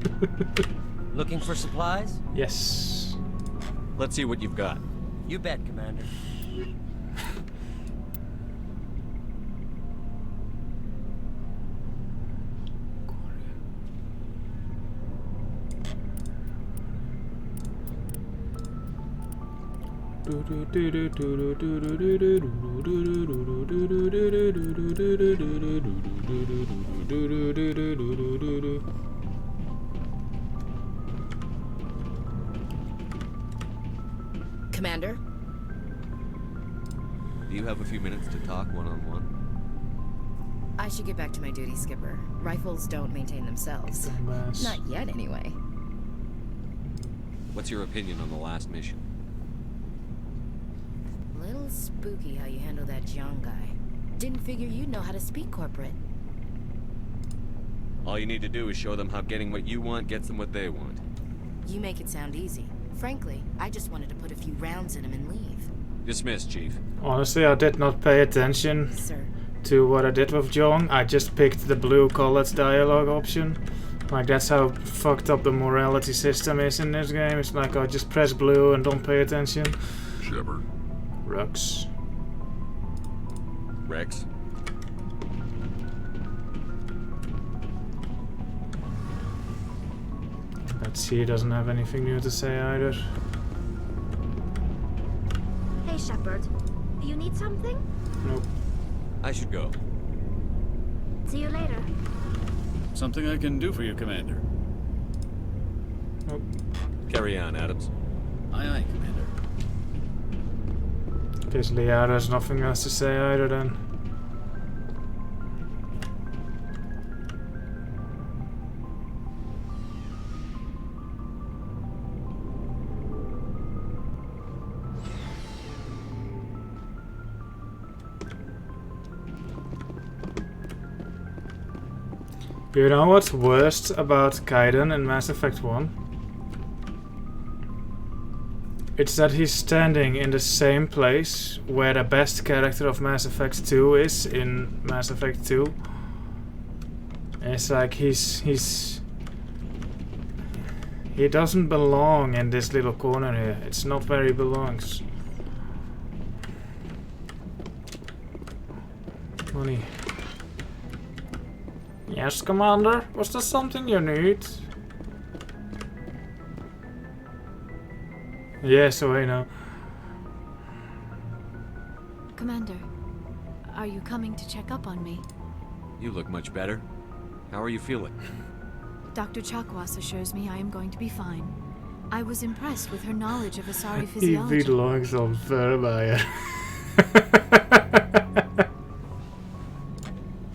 M: Commander.
X: Looking for supplies?
A: Yes.
G: Let's see what you've got.
X: You bet, Commander.
Y: Commander?
G: Do you have a few minutes to talk one-on-one?
Y: I should get back to my duty, Skipper. Rifles don't maintain themselves. Not yet, anyway.
G: What's your opinion on the last mission?
Y: Little spooky how you handle that John guy. Didn't figure you'd know how to speak corporate.
G: All you need to do is show them how getting what you want gets them what they want.
Y: You make it sound easy. Frankly, I just wanted to put a few rounds in him and leave.
G: Dismissed, Chief.
A: Honestly, I did not pay attention to what I did with John. I just picked the blue colored dialogue option. Like, that's how fucked up the morality system is in this game. It's like I just press blue and don't pay attention.
I: Shepard.
A: Rex.
G: Rex?
A: Let's see, he doesn't have anything new to say either.
C: Hey, Shepard. You need something?
A: Nope.
G: I should go.
C: See you later.
N: Something I can do for you, Commander.
A: Nope.
G: Carry on, Adams.
N: Aye, aye, Commander.
A: Guess Liara has nothing else to say either then. You know what's worst about Kaiden in Mass Effect 1? It's that he's standing in the same place where the best character of Mass Effect 2 is in Mass Effect 2. It's like he doesn't belong in this little corner here. It's not where he belongs. Money. Yes, Commander? Was there something you need? Yes, so I know.
B: Commander, are you coming to check up on me?
G: You look much better. How are you feeling?
B: Dr. Chakwas assures me I am going to be fine. I was impressed with her knowledge of Asari
A: He
B: physiology.
A: belongs on Vermeer.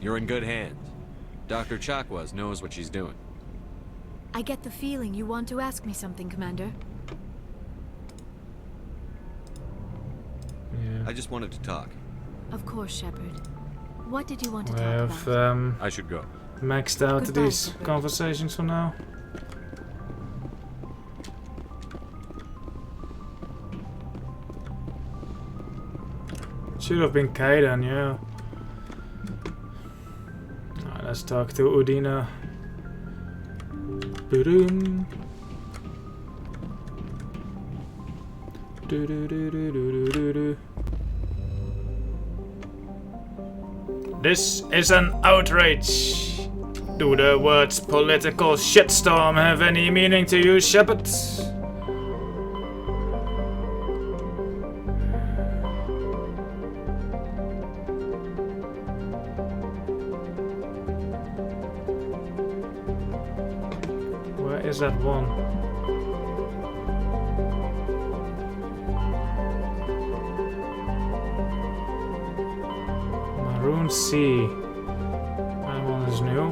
G: You're in good hands. Dr. Chakwas knows what she's doing.
B: I get the feeling you want to ask me something, Commander.
A: Yeah.
G: I just wanted to talk.
B: Of course, Shepard. What did you want to talk
A: I've
B: about?
G: I should go.
A: maxed out
B: Goodbye,
A: these
B: Shepard.
A: conversations for now. Should have been Kaiden, yeah. Alright, let's talk to Udina. Boom. This is an outrage. Do the words political shitstorm have any meaning to you, Shepard? Where is that one? Maroon Sea. That one is new.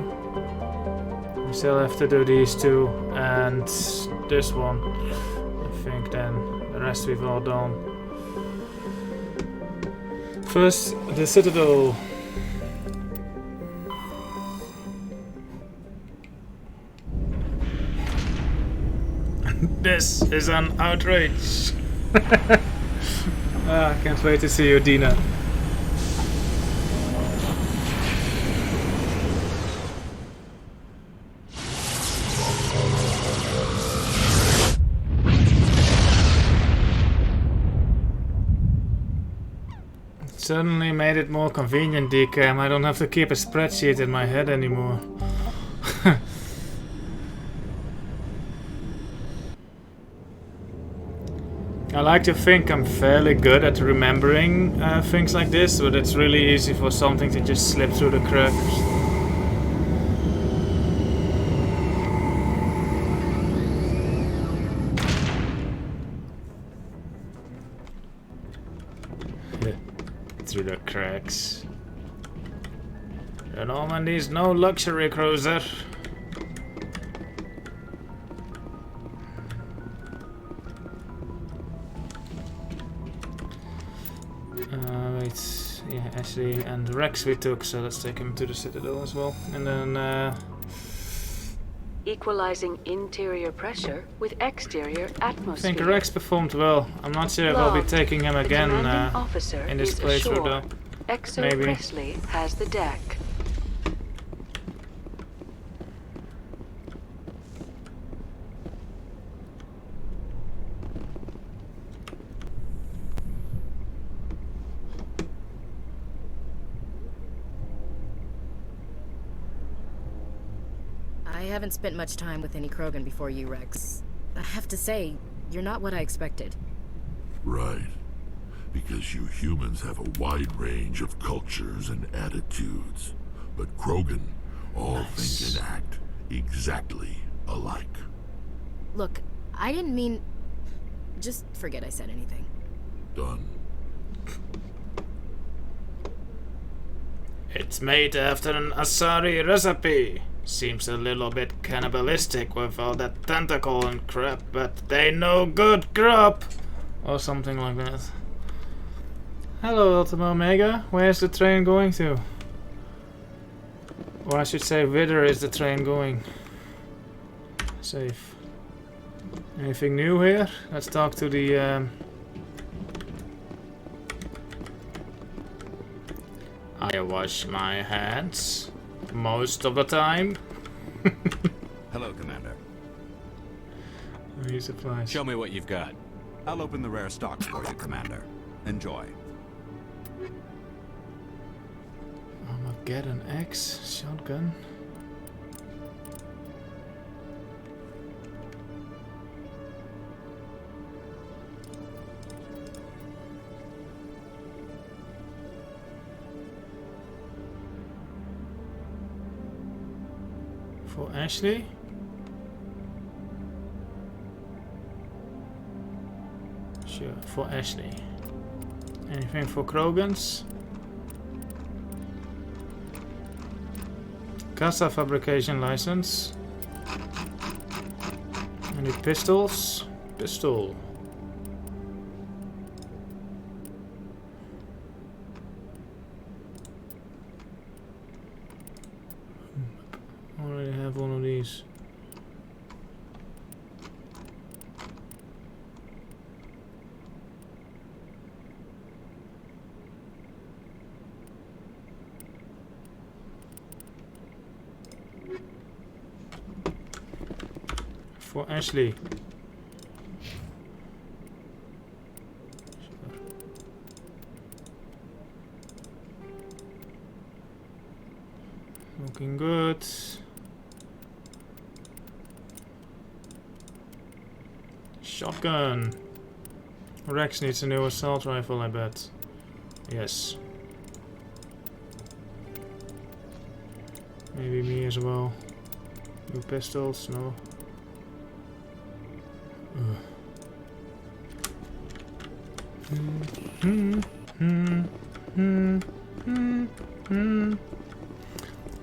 A: We still have to do these two and this one. I think then the rest we've all done. First, the Citadel. This is an outrage. I can't wait to see you, Dina. Certainly made it more convenient, DCAM. I don't have to keep a spreadsheet in my head anymore. I like to think I'm fairly good at remembering things like this, but it's really easy for something to just slip through the cracks. Through the cracks. The Normandy's no luxury cruiser. Wait, yeah, actually, and Rex we took, so let's take him to the Citadel as well. And then,
O: Equalizing interior pressure with exterior
A: I
O: atmosphere.
A: think Rex performed well. I'm not sure if I'll be taking him again in this playthrough though.
O: Exo
A: Maybe.
O: Presley has the deck.
Y: I haven't spent much time with any Krogan before you, Rex. I have to say, you're not what I expected.
I: Right. Because you humans have a wide range of cultures and attitudes. But Krogan all think and act exactly alike.
Y: Look, I didn't mean... Just forget I said anything.
I: Done.
A: It's made after an Asari recipe. Seems a little bit cannibalistic with all that tentacle and crap, but they no good grub. Or something like that. Hello, Ultima Omega. Where's the train going to? Or I should say, whither is the train going? Safe. Anything new here? Let's talk to the... I wash my hands most of the time.
E: Hello, Commander.
A: Any supplies?
G: Show me what you've got.
E: I'll open the rare stock for you, Commander. Enjoy.
A: Armageddon X shotgun. For Ashley? Sure, for Ashley. Anything for Krogans? Casa fabrication license. Any pistols? Pistol. Already have one of these. For Ashley. Looking good. Shotgun. Rex needs a new assault rifle, I bet. Yes. Maybe me as well. New pistols, no.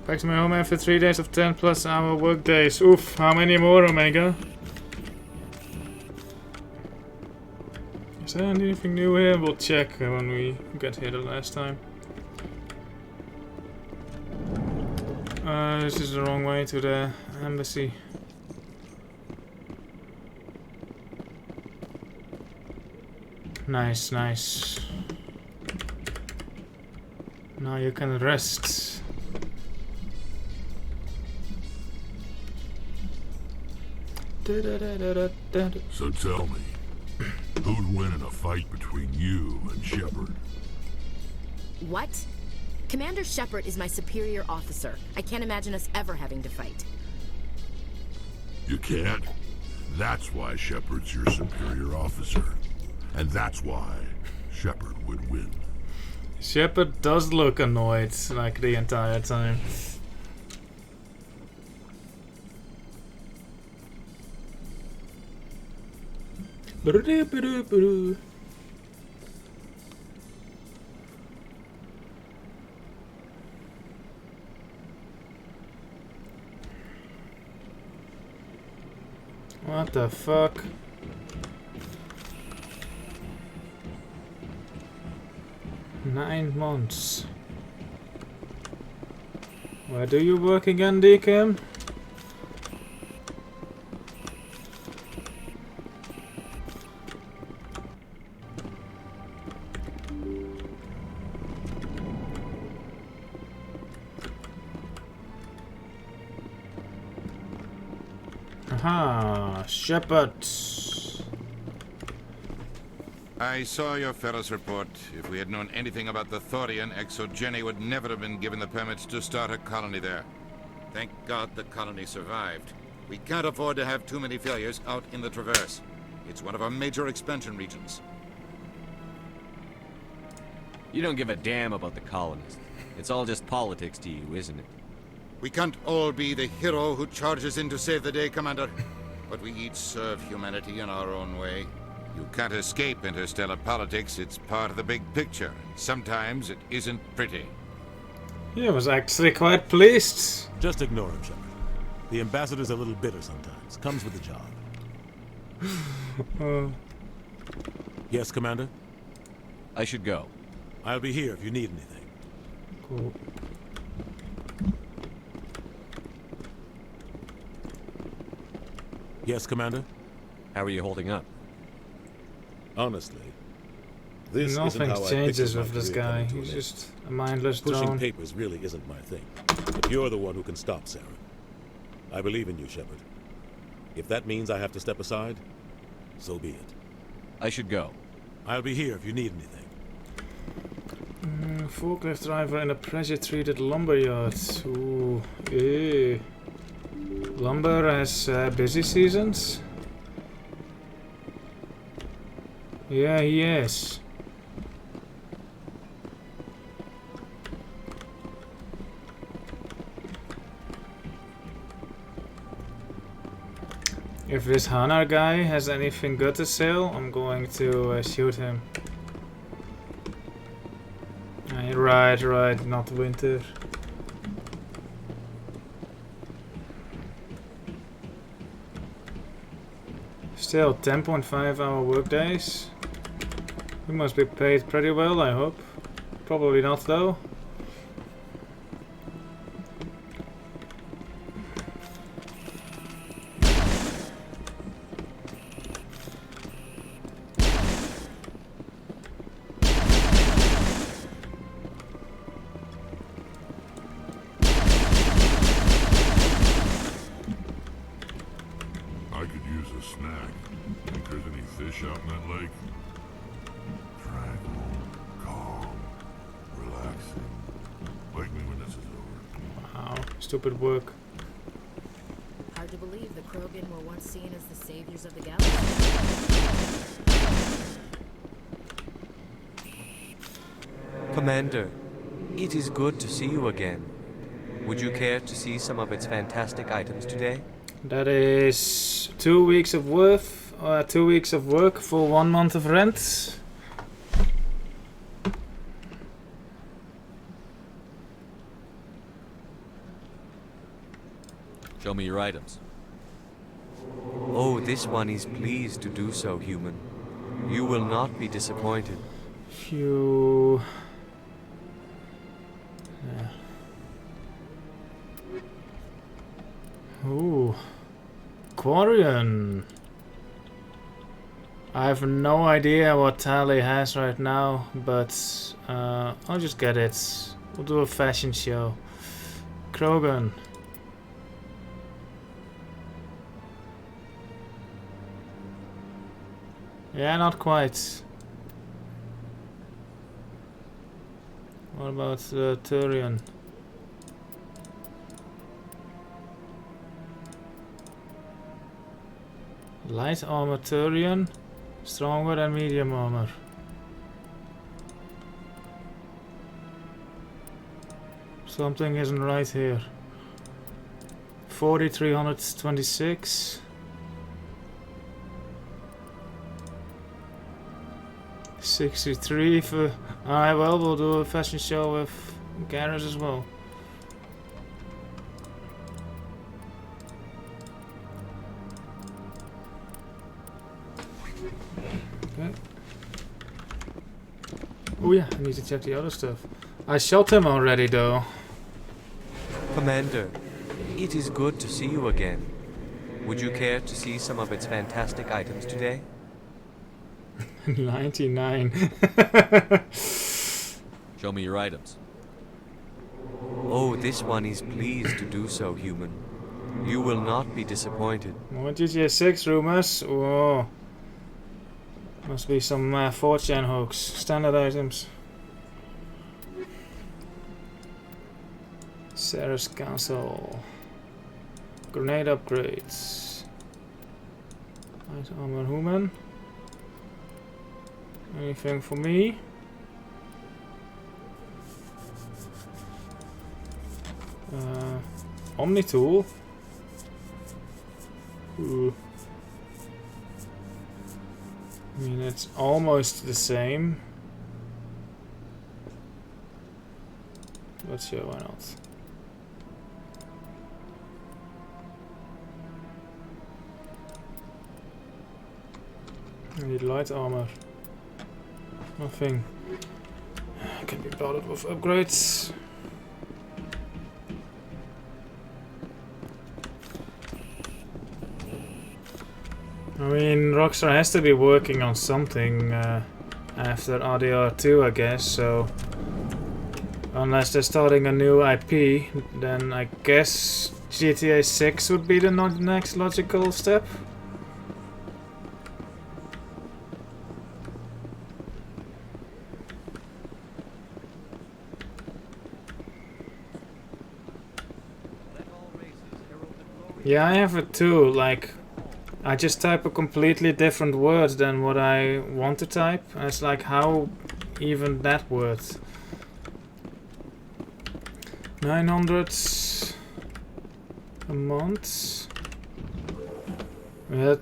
A: Back to my home after 3 days of 10+ hour work days. Oof, how many more, Omega? Is there anything new here? We'll check when we get here the last time. This is the wrong way to the embassy. Nice, nice. Now you can rest.
I: So tell me, who'd win in a fight between you and Shepard?
Y: What? Commander Shepard is my superior officer. I can't imagine us ever having to fight.
I: You can't? That's why Shepard's your superior officer. And that's why Shepard would win.
A: Shepard does look annoyed, like, the entire time. What the fuck? Nine months. Where do you work again, Deacon? Aha, Shepard.
F: I saw your Feros report. If we had known anything about the Thorian, Exogeny would never have been given the permits to start a colony there. Thank God the colony survived. We can't afford to have too many failures out in the Traverse. It's one of our major expansion regions.
G: You don't give a damn about the colonists. It's all just politics to you, isn't it?
F: We can't all be the hero who charges in to save the day, Commander. But we each serve humanity in our own way. You can't escape interstellar politics. It's part of the big picture. Sometimes it isn't pretty.
A: He was actually quite pleased.
D: Just ignore him, Shepard. The ambassador's a little bitter sometimes. Comes with the job. Yes, Commander?
G: I should go.
D: I'll be here if you need anything.
A: Cool.
D: Yes, Commander?
G: How are you holding up?
D: Honestly, this
A: nothing
D: isn't how
A: changes
D: I
A: with this guy. He's just a mindless
D: Pushing
A: drone.
D: papers really isn't my thing. But you're the one who can stop Sarah. I believe in you, Shepard. If that means I have to step aside, so be it.
G: I should go.
D: I'll be here if you need anything.
A: Forklift driver in a pressure-treated lumber yard. Ooh, eh. Lumber has busy seasons. Yeah, he is. If this Hanar guy has anything good to sell, I'm going to shoot him. Right, not winter. Still 10.5 hour workdays. We must be paid pretty well, I hope. Probably not though.
I: I could use a snack. Think there's any fish out in that lake? Tranquil, calm, relaxing. Wake me when this is over.
A: Wow, stupid work.
Y: Hard to believe the Krogan were once seen as the saviors of the galaxy.
L: Commander, it is good to see you again. Would you care to see some of its fantastic items today?
A: That is 2 weeks of work, 2 weeks of work for 1 month of rent.
G: Show me your items.
L: Oh, this one is pleased to do so, human. You will not be disappointed.
A: You... Ooh. Quarian. I have no idea what Tali has right now, but I'll just get it. We'll do a fashion show. Krogan. Yeah, not quite. What about the Turian? Light armor Turian, stronger than medium armor. Something isn't right here. 4326. 63 for... Alright, well, we'll do a fashion show with Garrus as well. Okay. Oh yeah, I need to check the other stuff. I shot him already though.
L: Commander, it is good to see you again. Would you care to see some of its fantastic items today?
A: 99.
G: Show me your items.
L: Oh, this one is pleased to do so, human. You will not be disappointed.
A: More GTA 6 rumors. Oh. Must be some 4chan hoax. Standard items. Sarah's Castle. Grenade upgrades. Light armor human. Anything for me? Omni tool. Ooh. I mean, it's almost the same. But sure, why not? I need light armor. Nothing can be bothered with upgrades. I mean, Rockstar has to be working on something after RDR2, I guess, so unless they're starting a new IP, then I guess GTA 6 would be the next logical step. Yeah, I have it too, like I just type a completely different word than what I want to type. And it's like, how even that works? 900 a month. At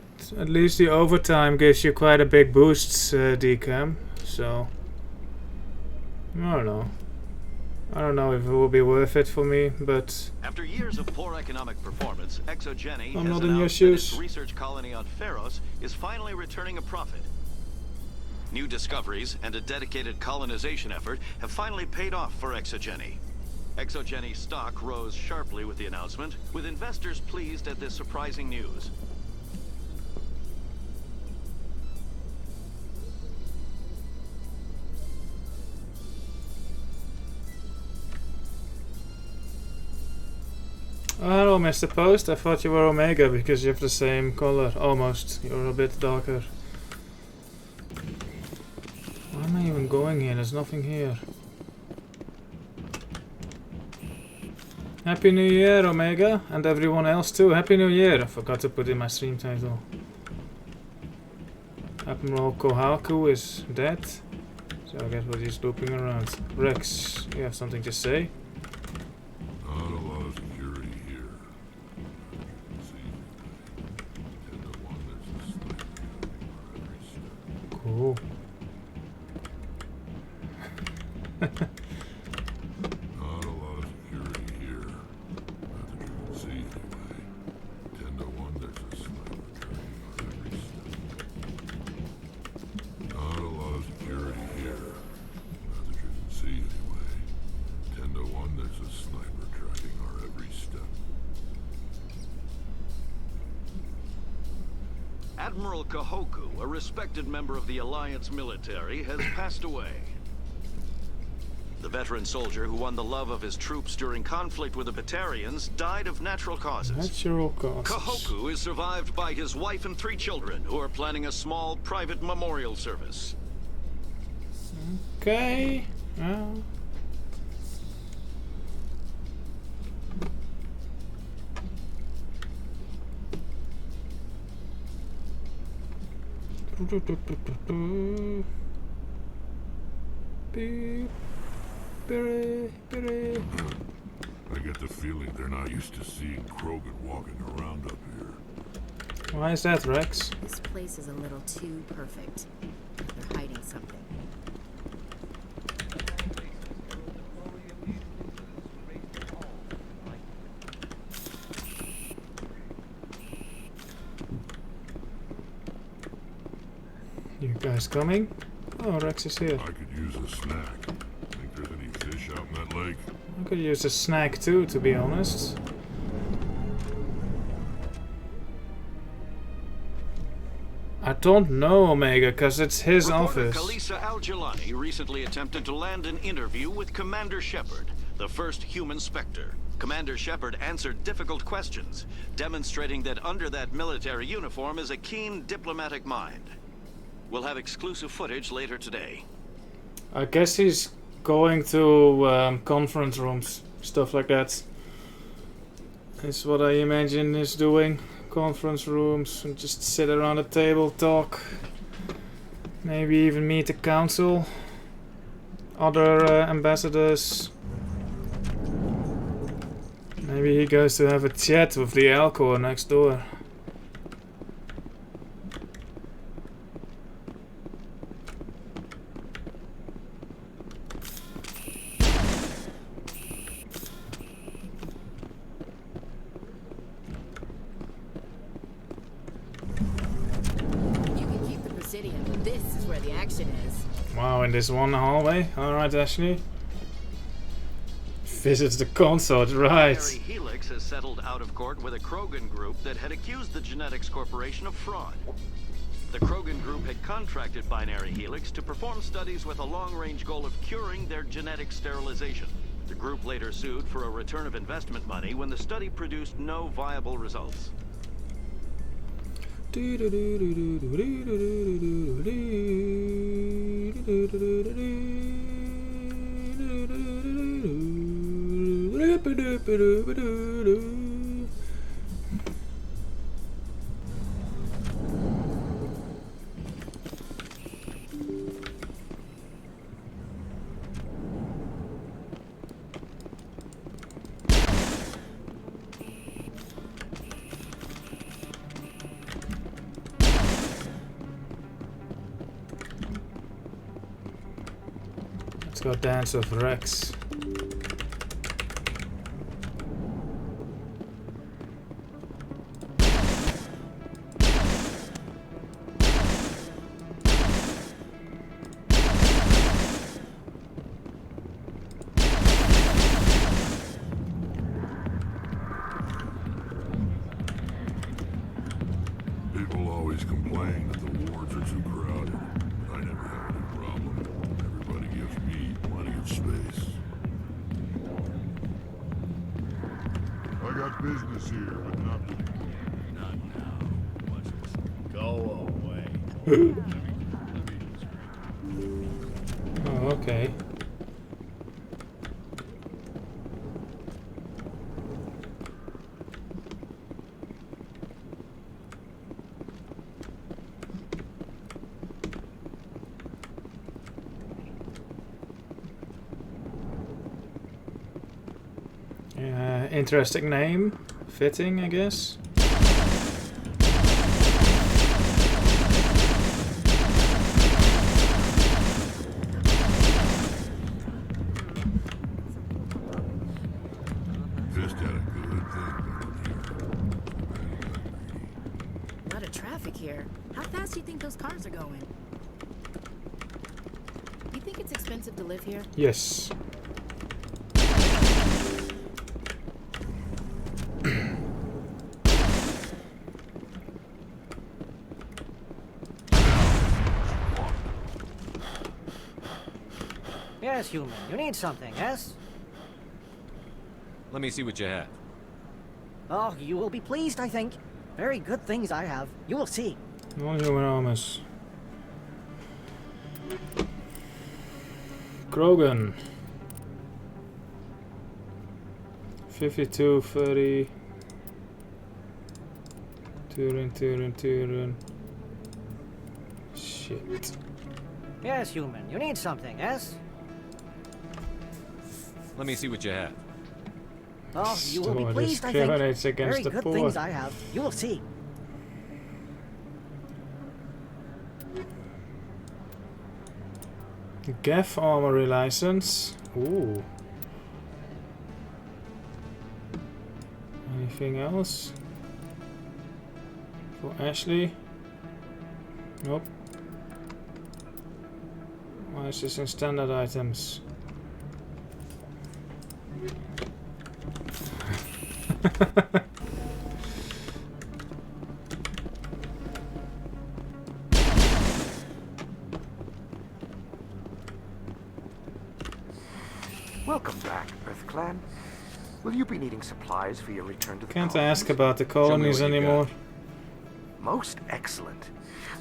A: least the overtime gives you quite a big boost, DCAM. So I don't know if it will be worth it for me, but
H: after years of poor economic performance, ExoGeni
A: I'm
H: has
A: not in your
H: announced that its
A: shoes.
H: research colony on Feros is finally returning a profit. New discoveries and a dedicated colonization effort have finally paid off for ExoGeni. ExoGeni stock rose sharply with the announcement, with investors pleased at this surprising news.
A: Oh, hello, Mr. Post. I thought you were Omega because you have the same color. Almost. You're a bit darker. Why am I even going here? There's nothing here. Happy New Year, Omega, and everyone else too. Happy New Year. I forgot to put in my stream title. Admiral Kohaku is dead, so I guess we're just looping around. Rex, you have something to say?
I: Not a lot of security here.
A: Cool.
I: Not a lot of security here. Not that you can see anyway. 10 to 1, there's a sniper tracking our every step. Not a lot of security here. Not that you can see anyway. 10 to 1, there's a sniper tracking our every step.
H: Admiral Kahoku, a respected member of the Alliance military, has passed away. The veteran soldier who won the love of his troops during conflict with the Batarians died of natural causes.
A: Natural causes.
H: Kahoku is survived by his wife and 3 children, who are planning a small private memorial service.
A: Okay. Well. Beep.
I: I get the feeling they're not used to seeing Krogan walking around up here.
A: Why is that, Rex?
Y: This place is a little too perfect. They're hiding something.
A: You guys coming? Oh, Rex is here.
I: I could use a snack. Think there's any fish out in that lake?
A: I could use a snack too, to be honest. I don't know, Omega, because it's his
H: Reporter
A: office.
H: Kalisa Al-Jalani recently attempted to land an interview with Commander Shepard, the first human Spectre. Commander Shepard answered difficult questions, demonstrating that under that military uniform is a keen diplomatic mind. We'll have exclusive footage later today.
A: I guess he's going to conference rooms, stuff like that. is what I imagine is doing. Conference rooms and just sit around a table, talk. Maybe even meet the council, other ambassadors. Maybe he goes to have a chat with the Alcor next door. Wow, in this one hallway? Alright, Ashley. Visits the consort, right.
H: Binary Helix has settled out of court with a Krogan group that had accused the Genetics Corporation of fraud. The Krogan group had contracted Binary Helix to perform studies with a long-range goal of curing their genetic sterilization. The group later sued for a return of investment money when the study produced no viable results.
A: Let's go dance with Rex.
I: People always complain that the wards are too crowded. I never have any problem. Everybody gives me plenty of space. I got business here, but not now. Go away.
A: Oh, okay. Interesting name. Fitting, I guess.
I: Just had a good thing.
Y: A lot of traffic here. How fast do you think those cars are going? You think it's expensive to live here?
A: Yes.
J: Yes, human. You need something, yes?
G: Let me see what you have.
J: Oh, you will be pleased, I think. Very good things I have. You will see.
A: Non-human armors. Krogan. 52, 30. Turin. Shit.
J: Yes, human. You need something, yes?
G: Let me see what you have.
J: Oh, you will be
A: Store
J: pleased, I
A: discriminates
J: think.
A: against
J: Very
A: the
J: good
A: poor.
J: things I have. You will see.
A: Gaff armory license. Ooh. Anything else? For Ashley? Nope. Why is this in standard items?
P: Welcome back, EarthClan. Will you be needing supplies for your return to the
A: Can't
P: colonies?
A: ask about the colonies anymore.
P: Most excellent.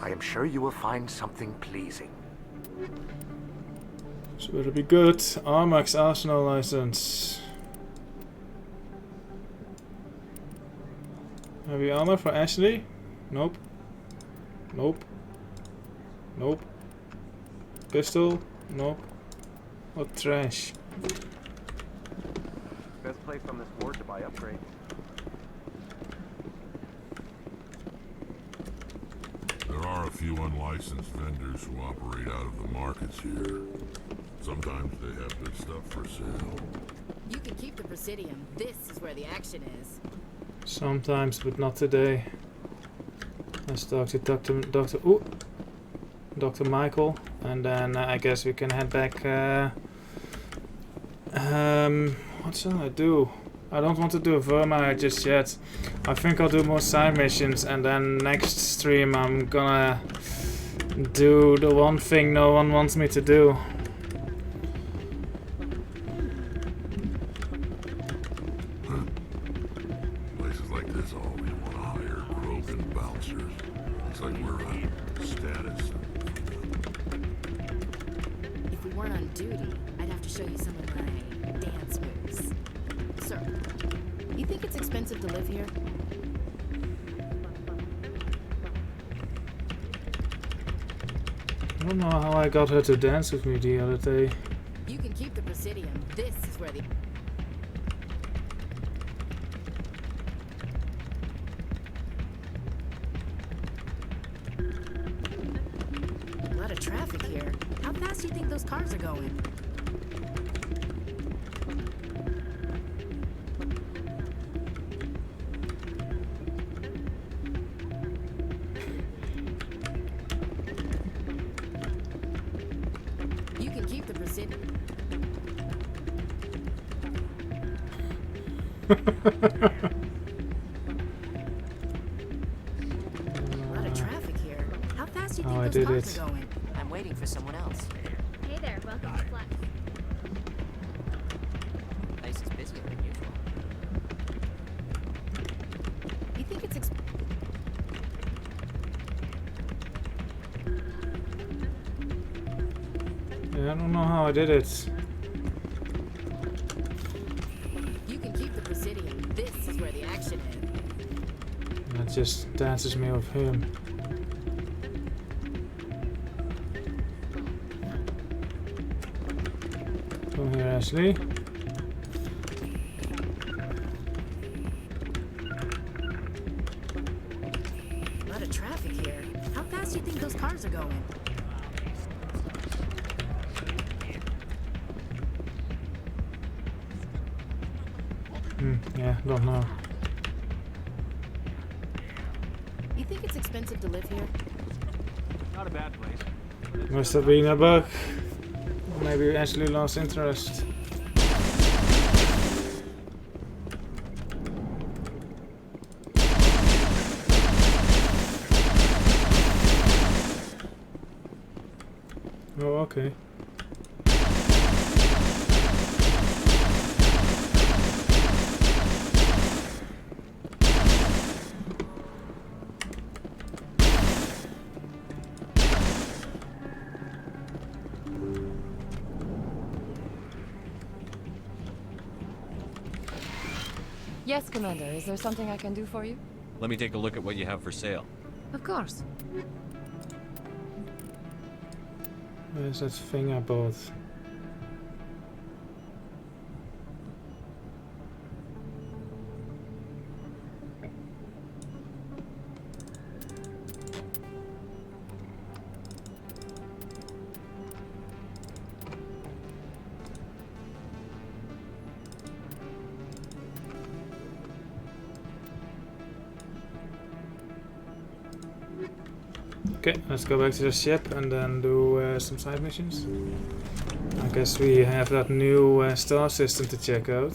P: I am sure you will find something pleasing.
A: So it'll be good. Armax Arsenal license. Heavy armor for Ashley? Nope. Nope. Nope. Pistol? Nope. What trash?
K: Best place on this board to buy upgrades.
I: There are a few unlicensed vendors who operate out of the markets here. Sometimes they have good stuff for sale.
Y: You can keep the Presidium. This is where the action is.
A: Sometimes, but not today. Let's talk to Dr. Michael, and then I guess we can head back. What shall I do? I don't want to do a Doormat just yet. I think I'll do more side missions, and then next stream I'm gonna do the one thing no one wants me to do.
I: Places like this always want to hire broken bouncers. It's like we're on status.
Y: If we weren't on duty, I'd have to show you some of my dance moves. Sir, you think it's expensive to live here?
A: I don't know how I got her to dance with me the other day.
Y: You can keep the Presidium. This is where the... A lot of traffic here. How fast do you think those cars are going? You can keep the Presidium. A lot of traffic here. How fast do you think those cars are going? I'm waiting for someone else.
C: Hey there, welcome to Flex.
Y: Place is busier than usual. You think it's
A: Yeah, I don't know how I did it.
Y: You can keep the Presidium. This is where the action is.
A: That just dances me with him. Come here, Ashley.
Y: A lot of traffic here. How fast do you think those cars are going?
A: Yeah, don't know.
Y: You think it's expensive to live here?
K: Not a bad place.
A: Must have been a bug. Maybe Ashley lost interest. Oh, okay.
Q: Yes, Commander. Is there something I can do for you?
G: Let me take a look at what you have for sale.
Q: Of course.
A: Where's that thing I bought? Okay, let's go back to the ship and then do some side missions. I guess we have that new star system to check out.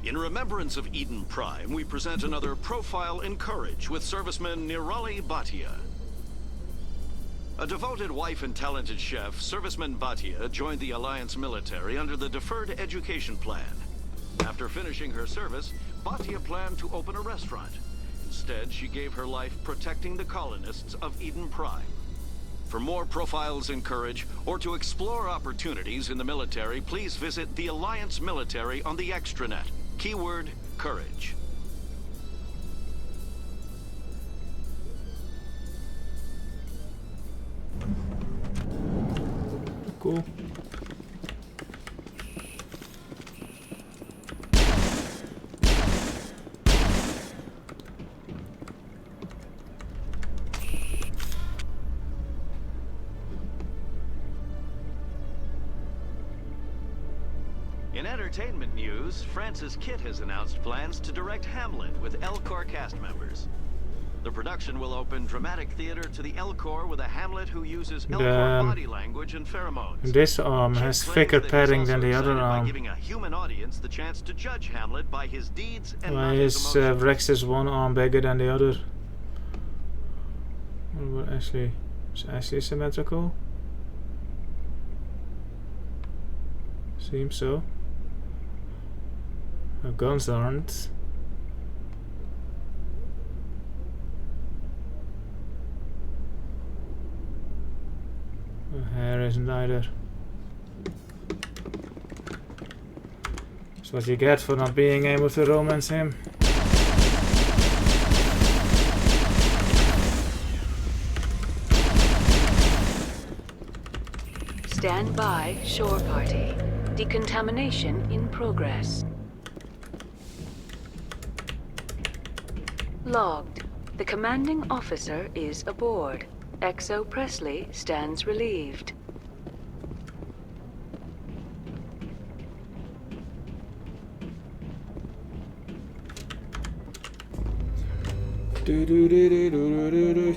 H: In remembrance of Eden Prime, we present another profile in courage with serviceman Nirali Bhatia. A devoted wife and talented chef, serviceman Bhatia joined the Alliance military under the Deferred Education Plan. After finishing her service, Bhatia planned to open a restaurant. Instead, she gave her life protecting the colonists of Eden Prime. For more profiles in courage, or to explore opportunities in the military, please visit the Alliance military on the extranet. Keyword, courage.
A: Cool.
H: In entertainment news, Francis Kitt has announced plans to direct Hamlet with L-Corps cast members. The production will open dramatic theater to the L-Corps with a Hamlet who uses L-Corps body language and pheromones.
A: This arm has thicker padding than the other
H: By
A: arm.
H: giving a human audience the chance to judge Hamlet by his deeds and
A: Why
H: not his
A: is
H: emotions.
A: Rex's one arm bigger than the other? What about Ashley? Is Ashley symmetrical? Seems so. Her guns aren't. Her hair isn't either. That's what you get for not being able to romance him.
O: Stand by, shore party. Decontamination in progress. Logged. The commanding officer is aboard. XO Presley stands relieved.
A: Do do do do do do do.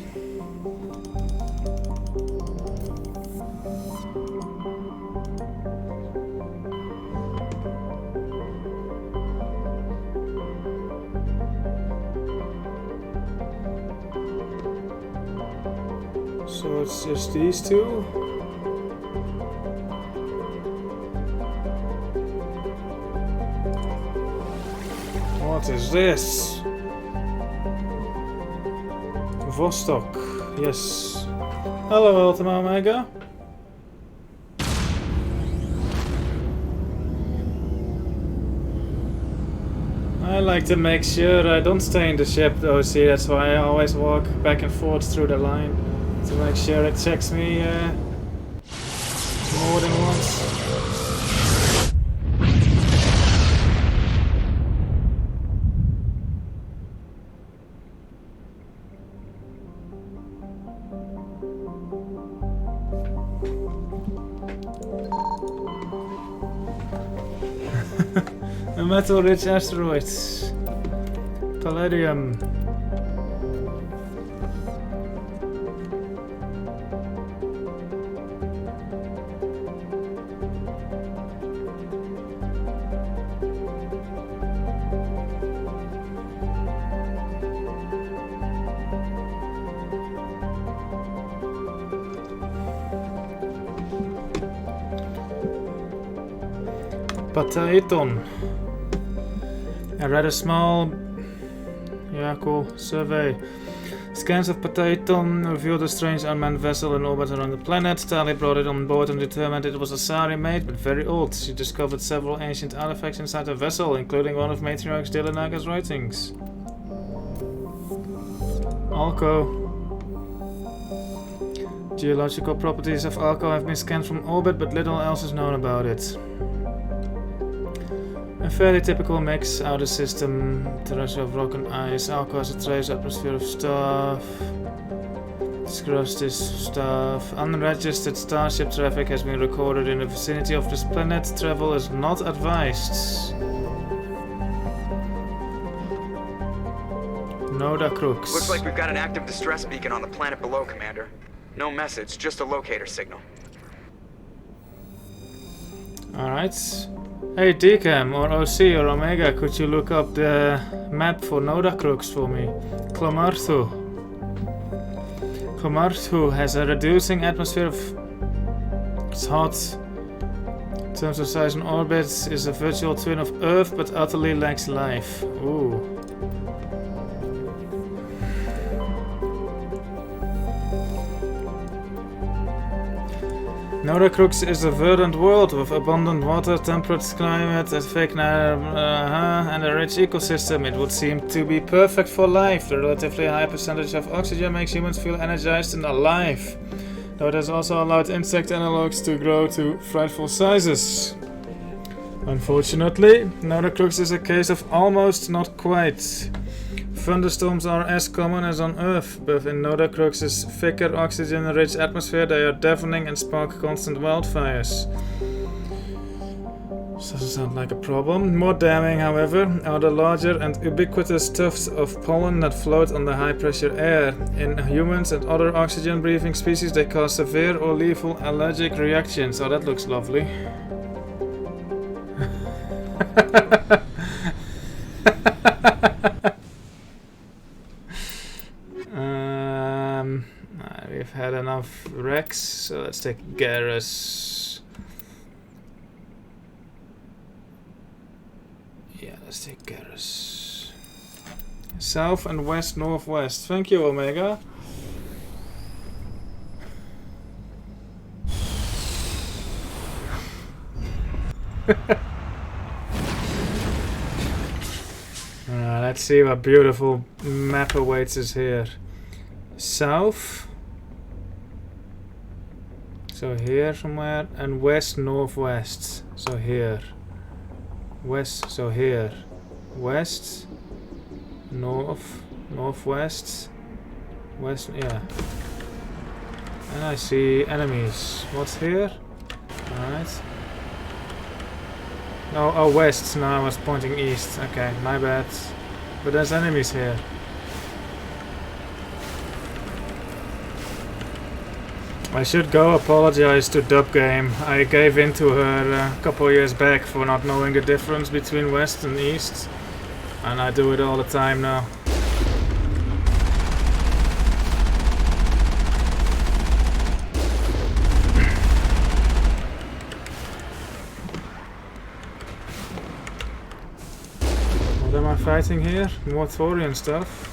A: So it's just these two? What is this? Vostok, yes. Hello, Ultima Omega. I like to make sure I don't stay in the ship though, see, that's why I always walk back and forth through the line. To make sure it checks me more than once. A metal-rich asteroid. Palladium. Pataiton. I read a small survey. Scans of Pataiton revealed a strange unmanned vessel in orbit around the planet. Tali brought it on board and determined it was Asari made, but very old. She discovered several ancient artifacts inside the vessel, including one of Matriarch Dylanaga's writings. Alco. Geological properties of Alco have been scanned from orbit, but little else is known about it. A fairly typical mix, outer system, terrestrial of rock and ice. Alco has a trace atmosphere of stuff. This crust is stuff. Unregistered starship traffic has been recorded in the vicinity of this planet. Travel is not advised. Noda Crooks.
R: Looks like we've got an active distress beacon on the planet below, Commander. No message, just a locator signal.
A: Alright. Hey Decam or OC or Omega, could you look up the map for Nodacrux for me? Clomarthu. Clomarthu has a reducing atmosphere of... It's hot. In terms of size and orbit, is a virtual twin of Earth but utterly lacks life. Ooh. Nodacrux is a verdant world with abundant water, temperate climate, a thick and a rich ecosystem. It would seem to be perfect for life. The relatively high percentage of oxygen makes humans feel energized and alive, though it has also allowed insect analogues to grow to frightful sizes. Unfortunately, Nodacrux is a case of almost not quite. Thunderstorms are as common as on Earth, but in Nodacrux's thicker oxygen-rich atmosphere they are deafening and spark constant wildfires. This doesn't sound like a problem. More damning, however, are the larger and ubiquitous tufts of pollen that float on the high-pressure air. In humans and other oxygen-breathing species they cause severe or lethal allergic reactions. Oh, that looks lovely. We've had enough wrecks, so let's take Garrus. Yeah, let's take Garrus. South and west, northwest. Thank you, Omega. Let's see what beautiful map awaits us here. South, so here somewhere, and west northwest, so here. West, so here. West, north, northwest, west, yeah. And I see enemies. What's here? Alright. Oh, west. No, I was pointing east. Okay, my bad. But there's enemies here. I should go apologize to Dub Game. I gave in to her a couple years back for not knowing the difference between west and east. And I do it all the time now. What am I fighting here? More Thorian stuff.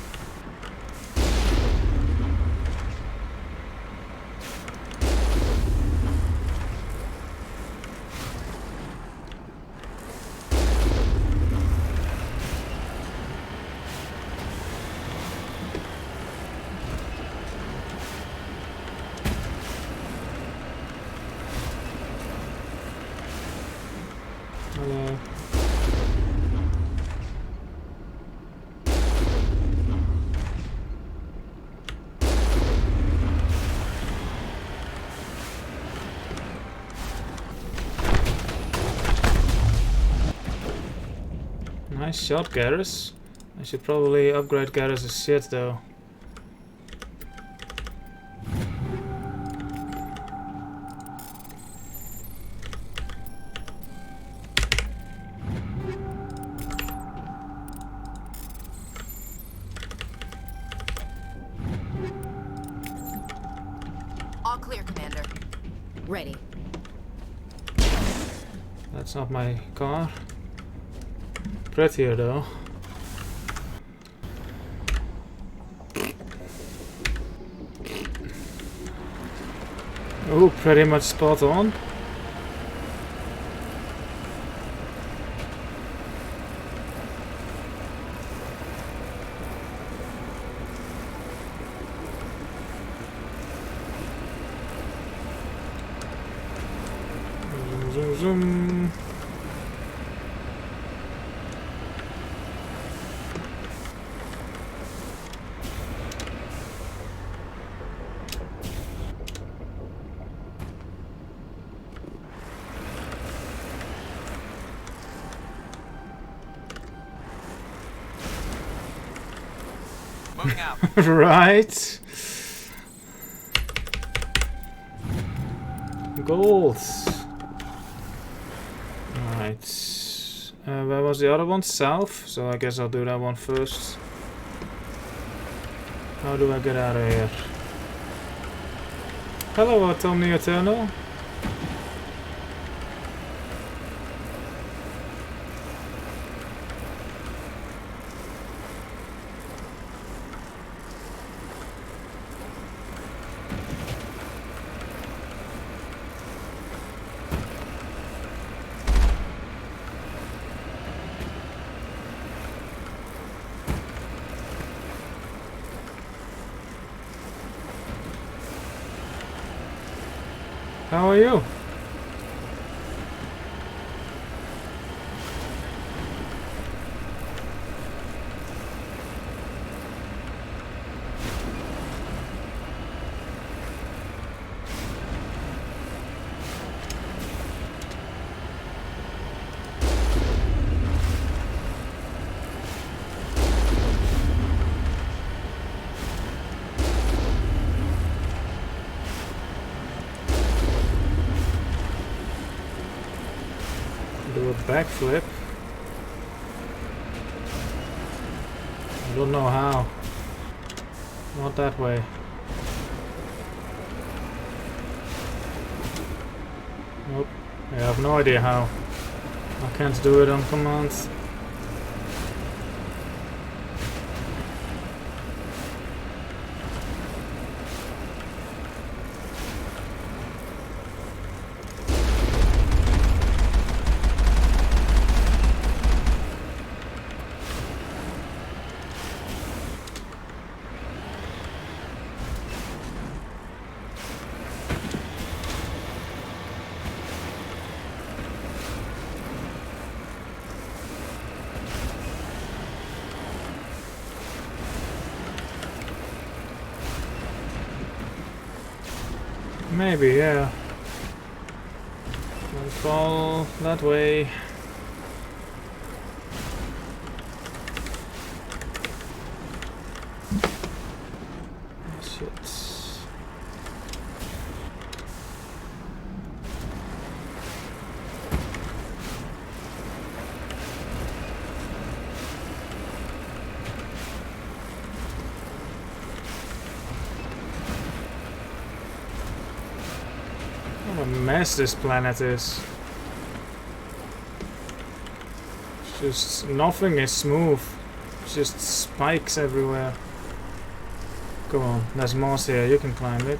A: Nice shot, Garrus. I should probably upgrade Garrus' shit though.
Y: All clear, Commander. Ready.
A: That's not my car. Prettier though. Oh, pretty much spot on. Zoom, zoom, zoom. Right. Goals. Alright. Right. Where was the other one? South. So I guess I'll do that one first. How do I get out of here? Hello, Tommy Eternal. How are you? Do a backflip. I don't know how. Not that way. Nope. I have no idea how. I can't do it on commands. Maybe, yeah. Don't fall that way. Shit. What a mess this planet is. It's just nothing is smooth. It's just spikes everywhere. Go on, there's moss here, you can climb it.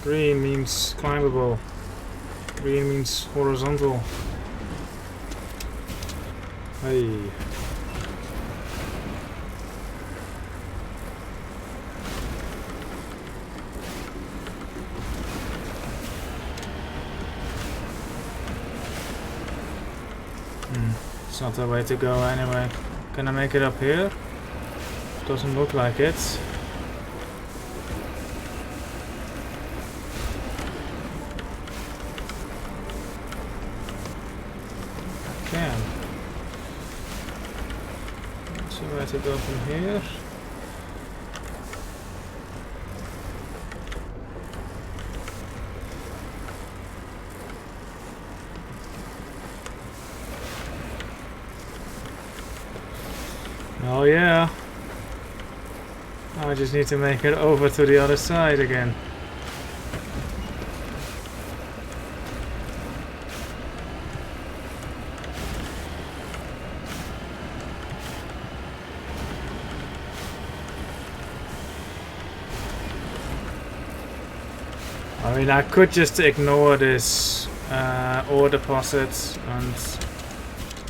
A: Green means climbable. Green means horizontal. Hey. It's not the way to go anyway. Can I make it up here? Doesn't look like it. Can. So where to go from here? Oh yeah. I just need to make it over to the other side again. I mean, I could just ignore this ore deposit and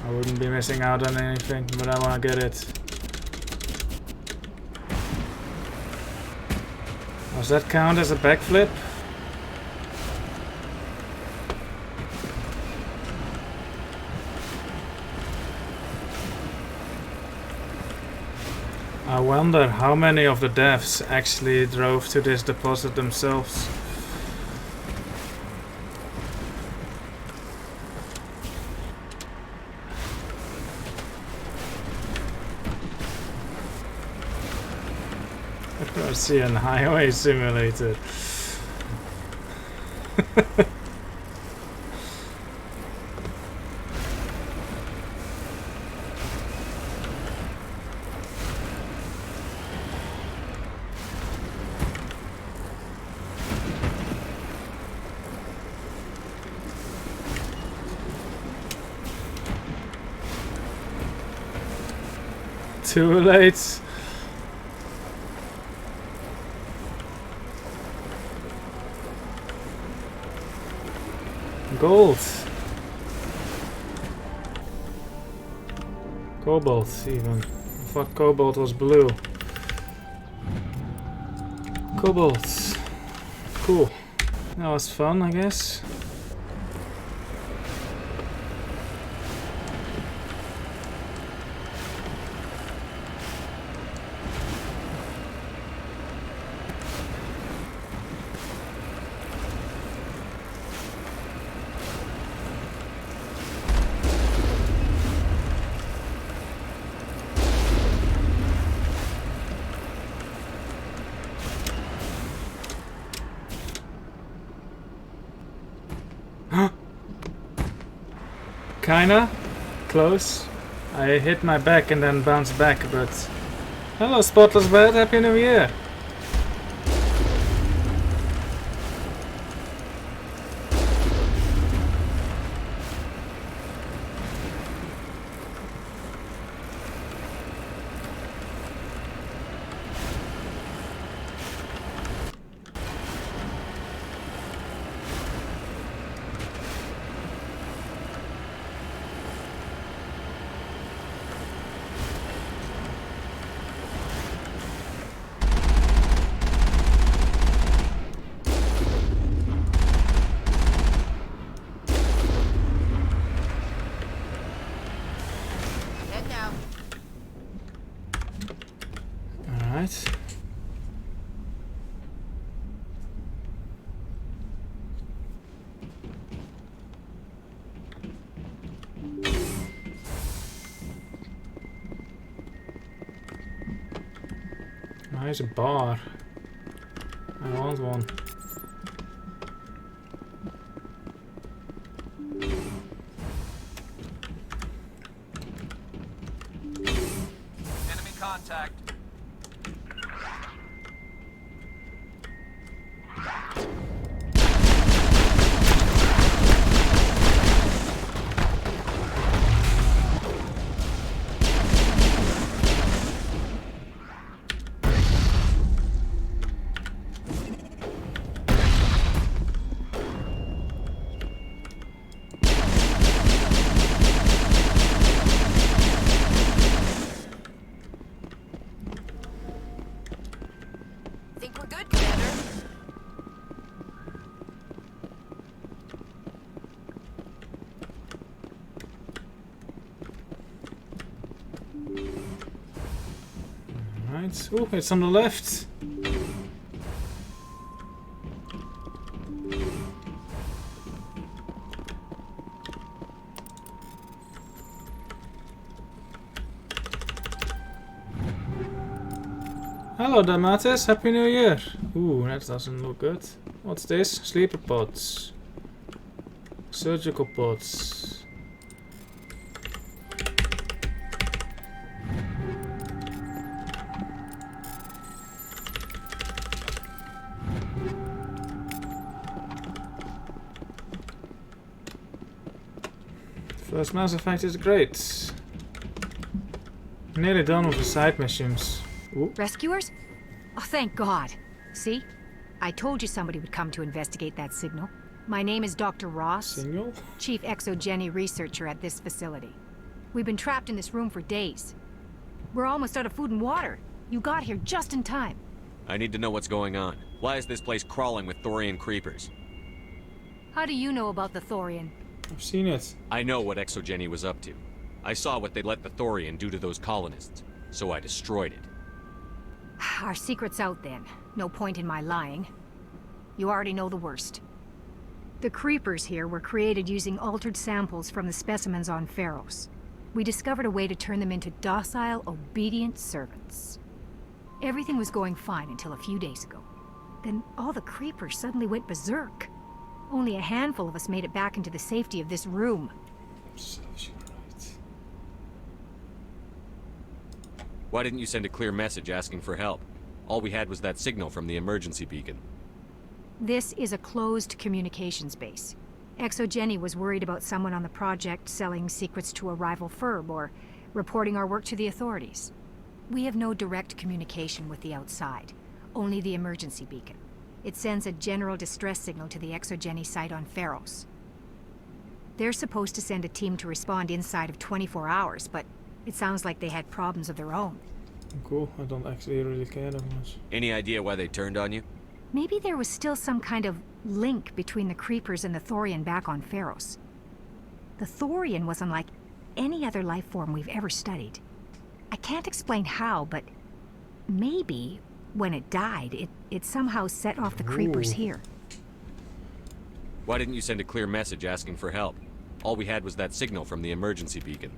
A: I wouldn't be missing out on anything, but I want to get it. Does that count as a backflip? I wonder how many of the devs actually drove to this deposit themselves. Russian highway simulator. Too late. Gold. Cobalt even. I thought cobalt was blue. Cobalt. Cool. That was fun, I guess. Kinda close. I hit my back and then bounced back, but hello Spotless Bird, Happy New Year! Alright. Oh, here's a bar. I want one.
M: Enemy contact.
Y: Think we're good, Commander?
A: Alright. Oh, it's on the left. Hello Doormat, Happy New Year! Ooh, that doesn't look good. What's this? Sleeper pods. Surgical pods. First Mass Effect is great. Nearly done with the side missions. Ooh.
S: Rescuers? Oh, thank God. See? I told you somebody would come to investigate that signal. My name is Dr. Ross,
A: Signal?
S: Chief Exogeny Researcher at this facility. We've been trapped in this room for days. We're almost out of food and water. You got here just in time.
G: I need to know what's going on. Why is this place crawling with Thorian creepers?
S: How do you know about the Thorian?
A: I've seen it.
G: I know what Exogeny was up to. I saw what they let the Thorian do to those colonists, so I destroyed it.
S: Our secret's out then. No point in my lying. You already know the worst. The creepers here were created using altered samples from the specimens on Feros. We discovered a way to turn them into docile, obedient servants. Everything was going fine until a few days ago. Then all the creepers suddenly went berserk. Only a handful of us made it back into the safety of this room.
G: Why didn't you send a clear message asking for help? All we had was that signal from the emergency beacon.
S: This is a closed communications base. Exogeny was worried about someone on the project selling secrets to a rival firm or reporting our work to the authorities. We have no direct communication with the outside, only the emergency beacon. It sends a general distress signal to the Exogeny site on Feros. They're supposed to send a team to respond inside of 24 hours, but it sounds like they had problems of their own.
A: Cool, I don't actually really care that much.
G: Any idea why they turned on you?
S: Maybe there was still some kind of link between the creepers and the Thorian back on Feros. The Thorian was unlike any other life form we've ever studied. I can't explain how, but maybe when it died, it somehow set off the creepers here.
G: Why didn't you send a clear message asking for help? All we had was that signal from the emergency beacon.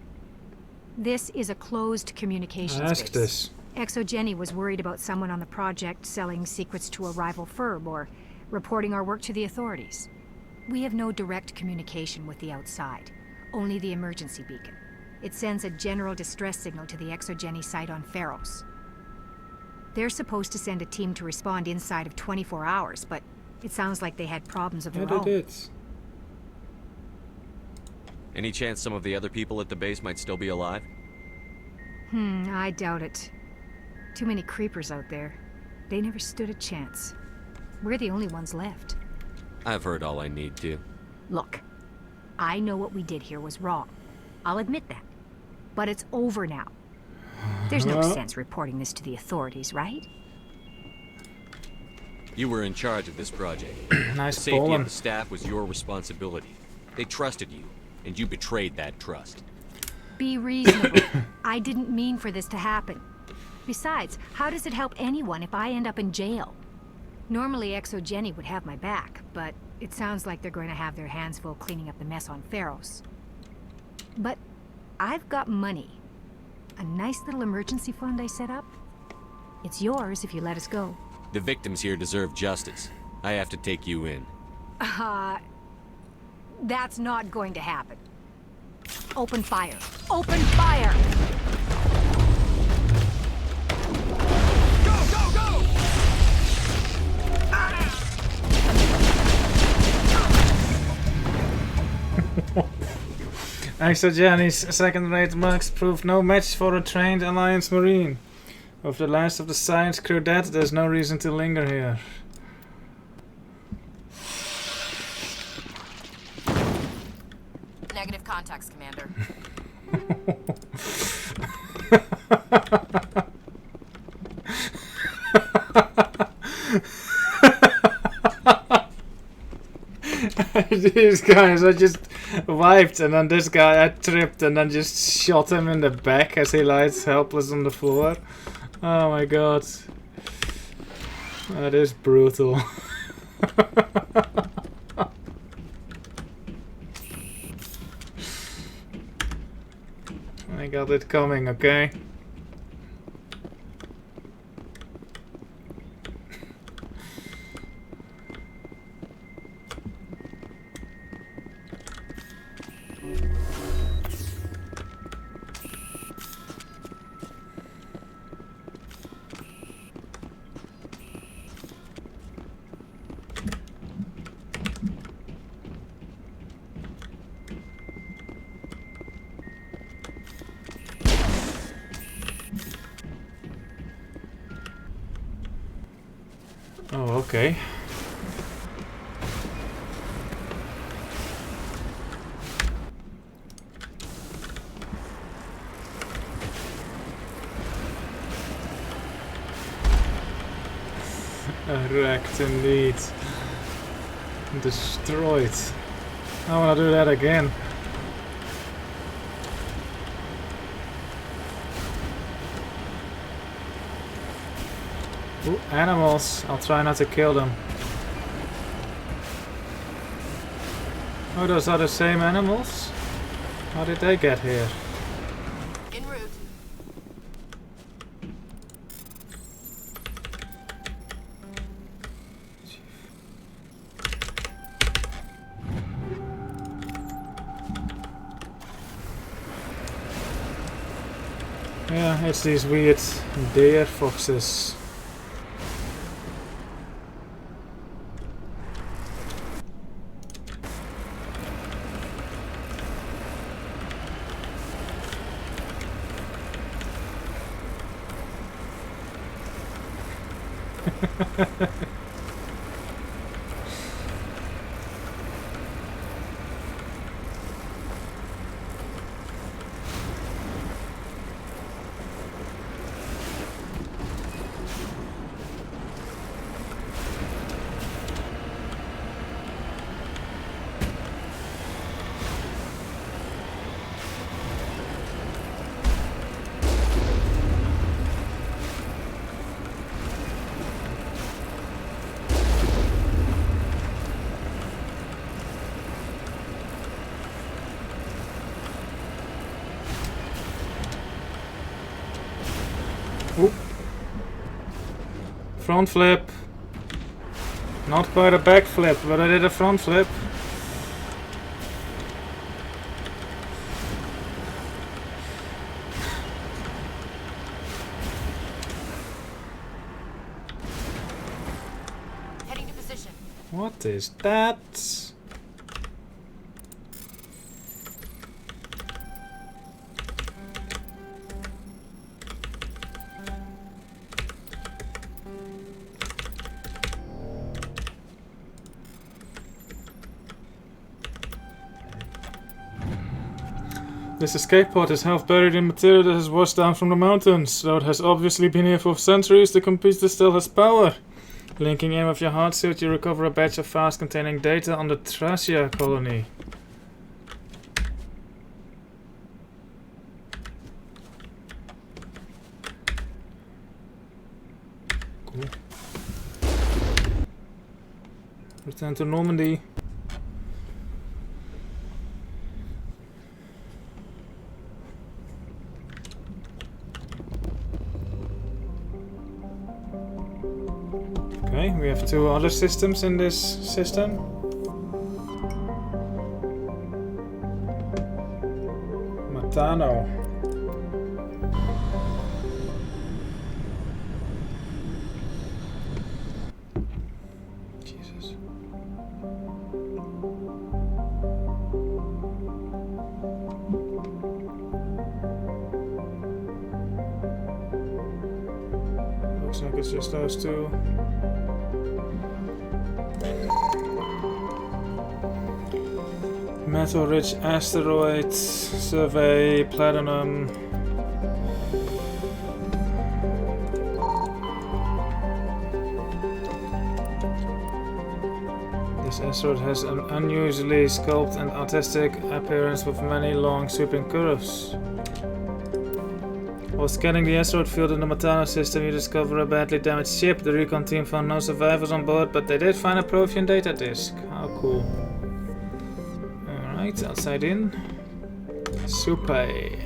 S: This is a closed communications
A: Ask
S: base.
A: this.
S: Exogeny was worried about someone on the project selling secrets to a rival firm or reporting our work to the authorities. We have no direct communication with the outside, only the emergency beacon. It sends a general distress signal to the Exogeny site on Feros. They're supposed to send a team to respond inside of 24 hours, but it sounds like they had problems of their own.
G: Any chance some of the other people at the base might still be alive?
S: I doubt it. Too many creepers out there. They never stood a chance. We're the only ones left.
G: I've heard all I need to.
S: Look, I know what we did here was wrong. I'll admit that. But it's over now. There's no sense reporting this to the authorities, right?
G: You were in charge of this project.
A: Nice
G: The safety
A: bowling.
G: of the staff was your responsibility. They trusted you, and you betrayed that trust.
S: Be reasonable. I didn't mean for this to happen. Besides, how does it help anyone if I end up in jail? Normally Exogeny would have my back, but it sounds like they're going to have their hands full cleaning up the mess on Feros. But I've got money. A nice little emergency fund I set up. It's yours if you let us go.
G: The victims here deserve justice. I have to take you in.
S: That's not going to happen. Open fire. Open fire!
M: Go, go, go!
A: Exogeny's second-rate mugs proved no match for a trained Alliance Marine. With the last of the science crew dead, there's no reason to linger here.
Y: Negative contacts, Commander.
A: These guys, I just wiped and then this guy I tripped and then just shot him in the back as he lies helpless on the floor. Oh my god. That is brutal. I got it coming, okay? Oh, okay. Wrecked indeed. Destroyed. I wanna do that again. Ooh, animals. I'll try not to kill them. Oh, those are the same animals? How did they get here?
Y: En route.
A: Yeah, it's these weird deer foxes. Oop. Front flip. Not quite a back flip, but I did a front flip.
Y: Heading to position.
A: What is that? This escape pod is half buried in material that has washed down from the mountains. Though it has obviously been here for centuries, the computer still has power. Linking in with your heart suit, you recover a batch of files containing data on the Thracia colony. Cool. Return to Normandy. Okay, we have two other systems in this system. Matano. Jesus. Looks like it's just those two. Metal-rich asteroids, survey, platinum. This asteroid has an unusually sculpted and artistic appearance with many long sweeping curves. While scanning the asteroid field in the Matano system, you discover a badly damaged ship. The recon team found no survivors on board, but they did find a Prothean data disk. How cool. Alright, outside in. Supai.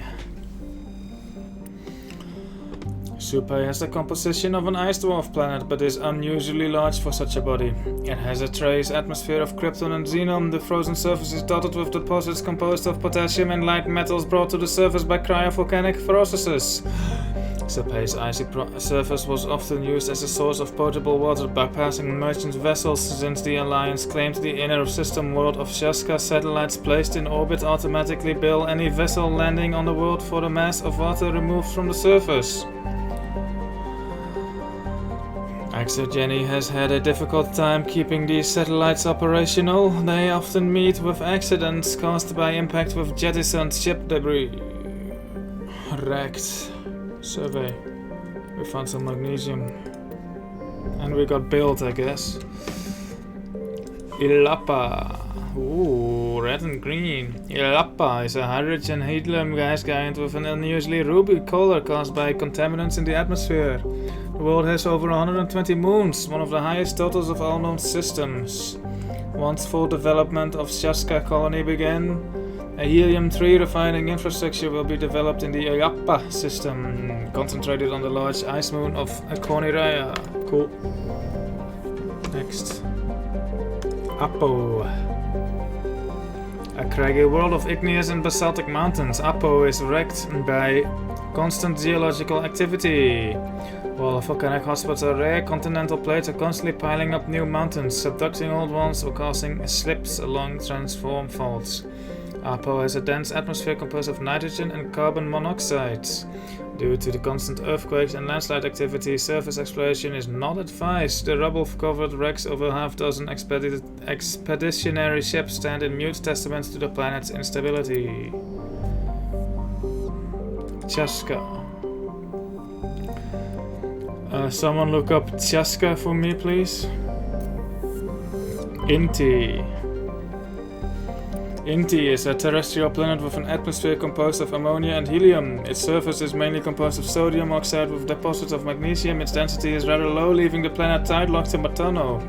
A: Supai has the composition of an ice dwarf planet, but is unusually large for such a body. It has a trace atmosphere of krypton and xenon. The frozen surface is dotted with deposits composed of potassium and light metals brought to the surface by cryovolcanic processes. Supai's icy surface was often used as a source of potable water by passing merchant vessels, since the Alliance claimed the inner system world of Shaska satellites placed in orbit automatically bill any vessel landing on the world for the mass of water removed from the surface. ExoGeni has had a difficult time keeping these satellites operational. They often meet with accidents caused by impact with jettisoned ship debris. Wrecked. Survey. We found some magnesium. And we got built, I guess. Ilapa. Ooh, red and green. Ilapa is a hydrogen helium gas giant with an unusually ruby color caused by contaminants in the atmosphere. The world has over 120 moons, one of the highest totals of all known systems. Once full development of Shaska colony began, a helium-3 refining infrastructure will be developed in the Ilapa system, concentrated on the large ice moon of Akoniraya. Cool. Next. Apo. A craggy world of igneous and basaltic mountains. Apo is wrecked by Constant geological activity. While volcanic hotspots are rare, continental plates are constantly piling up new mountains, subducting old ones or causing slips along transform faults. Apo has a dense atmosphere composed of nitrogen and carbon monoxide. Due to the constant earthquakes and landslide activity, surface exploration is not advised. The rubble-covered wrecks of a half-dozen expeditionary ships stand in mute testament to the planet's instability. Chaska. Someone look up Chaska for me, please. Inti. Inti is a terrestrial planet with an atmosphere composed of ammonia and helium. Its surface is mainly composed of sodium oxide with deposits of magnesium. Its density is rather low, leaving the planet tide-locked to Matano.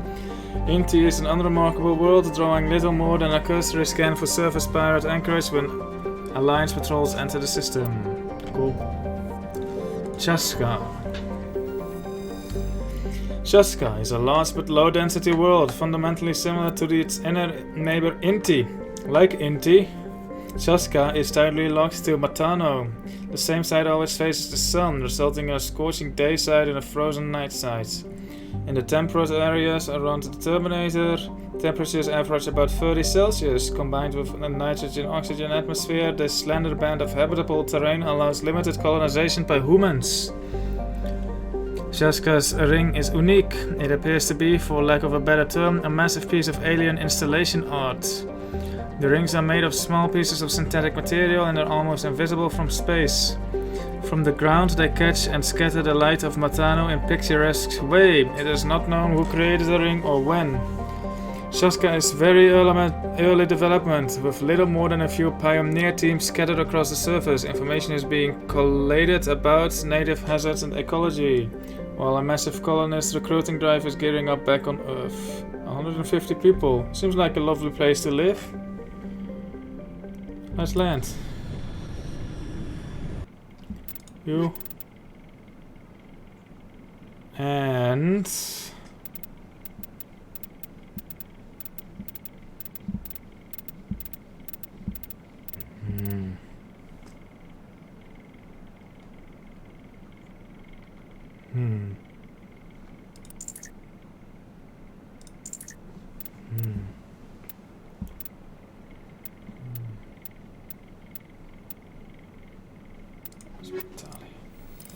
A: Inti is an unremarkable world, drawing little more than a cursory scan for surface pirate anchorage when Alliance patrols enter the system. Cool. Chaska. Chaska is a large but low-density world, fundamentally similar to its inner neighbor Inti. Like Inti, Chaska is tightly locked to Matano. The same side always faces the sun, resulting in a scorching day side and a frozen night side. In the temperate areas around the Terminator, temperatures average about 30 Celsius. Combined with a nitrogen-oxygen atmosphere, this slender band of habitable terrain allows limited colonization by humans. Chaska's ring is unique. It appears to be, for lack of a better term, a massive piece of alien installation art. The rings are made of small pieces of synthetic material and are almost invisible from space. From the ground they catch and scatter the light of Matano in picturesque way. It is not known who created the ring or when. Chaska is very early development, with little more than a few pioneer teams scattered across the surface. Information is being collated about native hazards and ecology, while a massive colonist recruiting drive is gearing up back on Earth. 150 people. Seems like a lovely place to live. Let's land. You. And...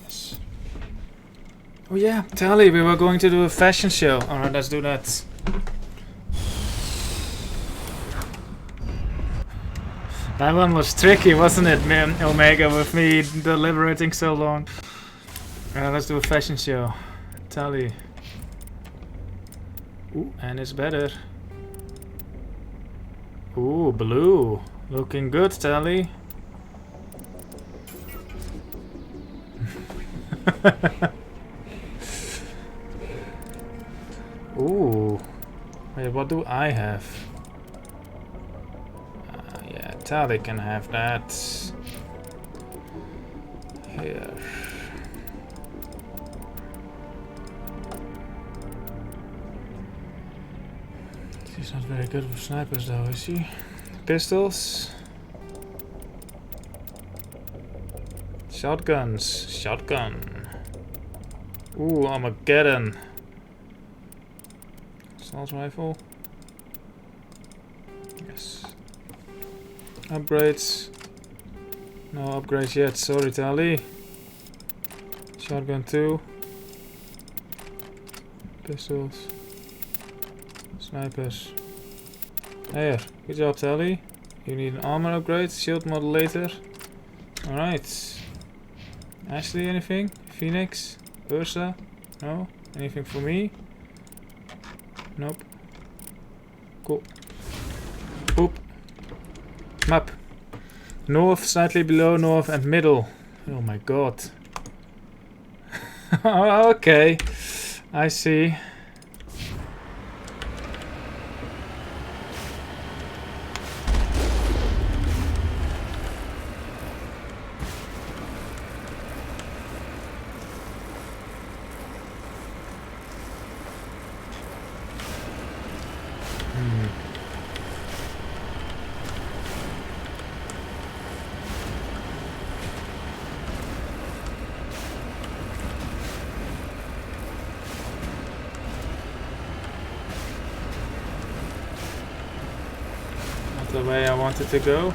A: Yes. Oh yeah, Tally, we were going to do a fashion show. Alright, let's do that. That one was tricky, wasn't it, Omega, with me deliberating so long. Let's do a fashion show. Tally. Ooh, and it's better. Ooh, blue. Looking good, Tally. Ooh. Wait, what do I have? Yeah, Tally can have that. Here. She's not very good with snipers though, is she? Pistols. Shotguns. Shotgun. Ooh, Armageddon. Assault rifle. Yes. Upgrades. No upgrades yet, sorry Tally. Shotgun 2. Pistols. Snipers. There. Good job, Tally. You need an armor upgrade, shield modulator. Alright. Ashley, anything? Phoenix? Ursa? No? Anything for me? Nope. Cool. Boop. Map. North, slightly below north and middle. Oh my god. Okay. I see. not the way I wanted to go.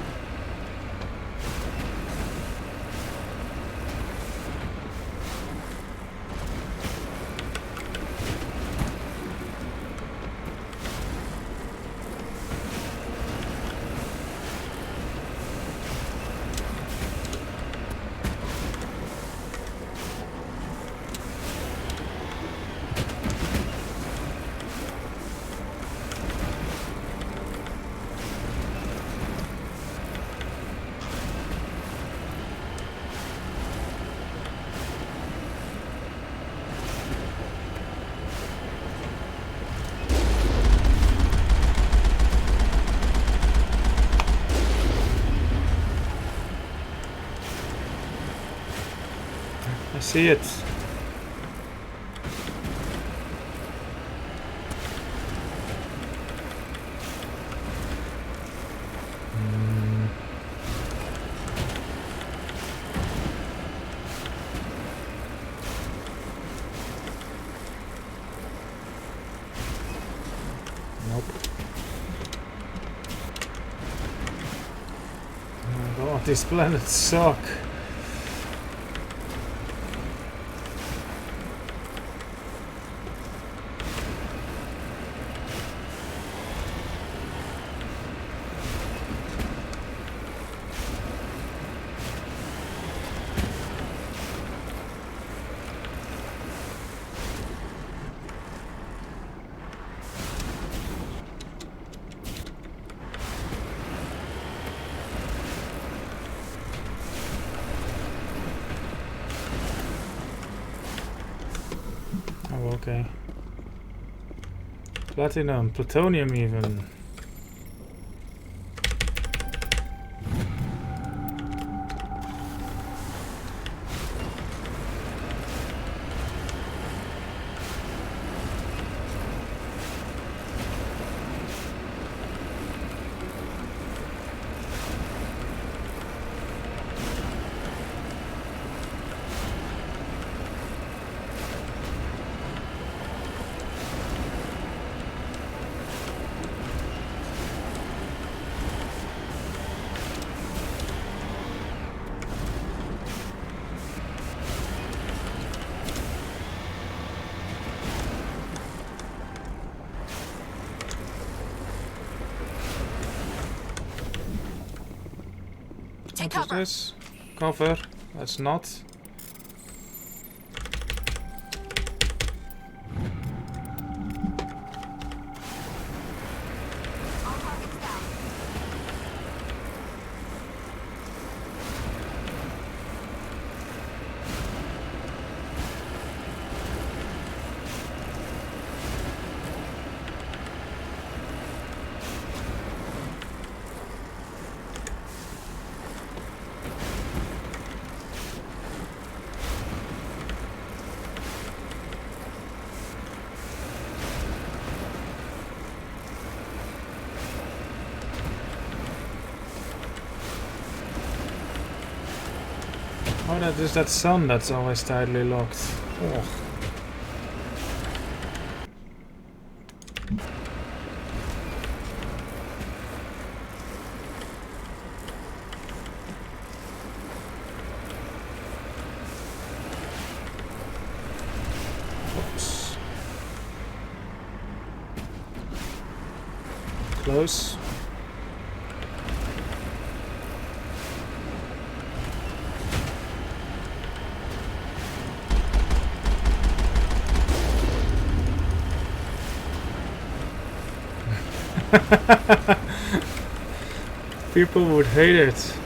A: I see it. Nope. Oh my god, these planets suck. Okay. Platinum, plutonium even. What is this? Cover. That's not. Oh, that is that sun that's always tightly locked. Oh. Oops. Close. People would hate it.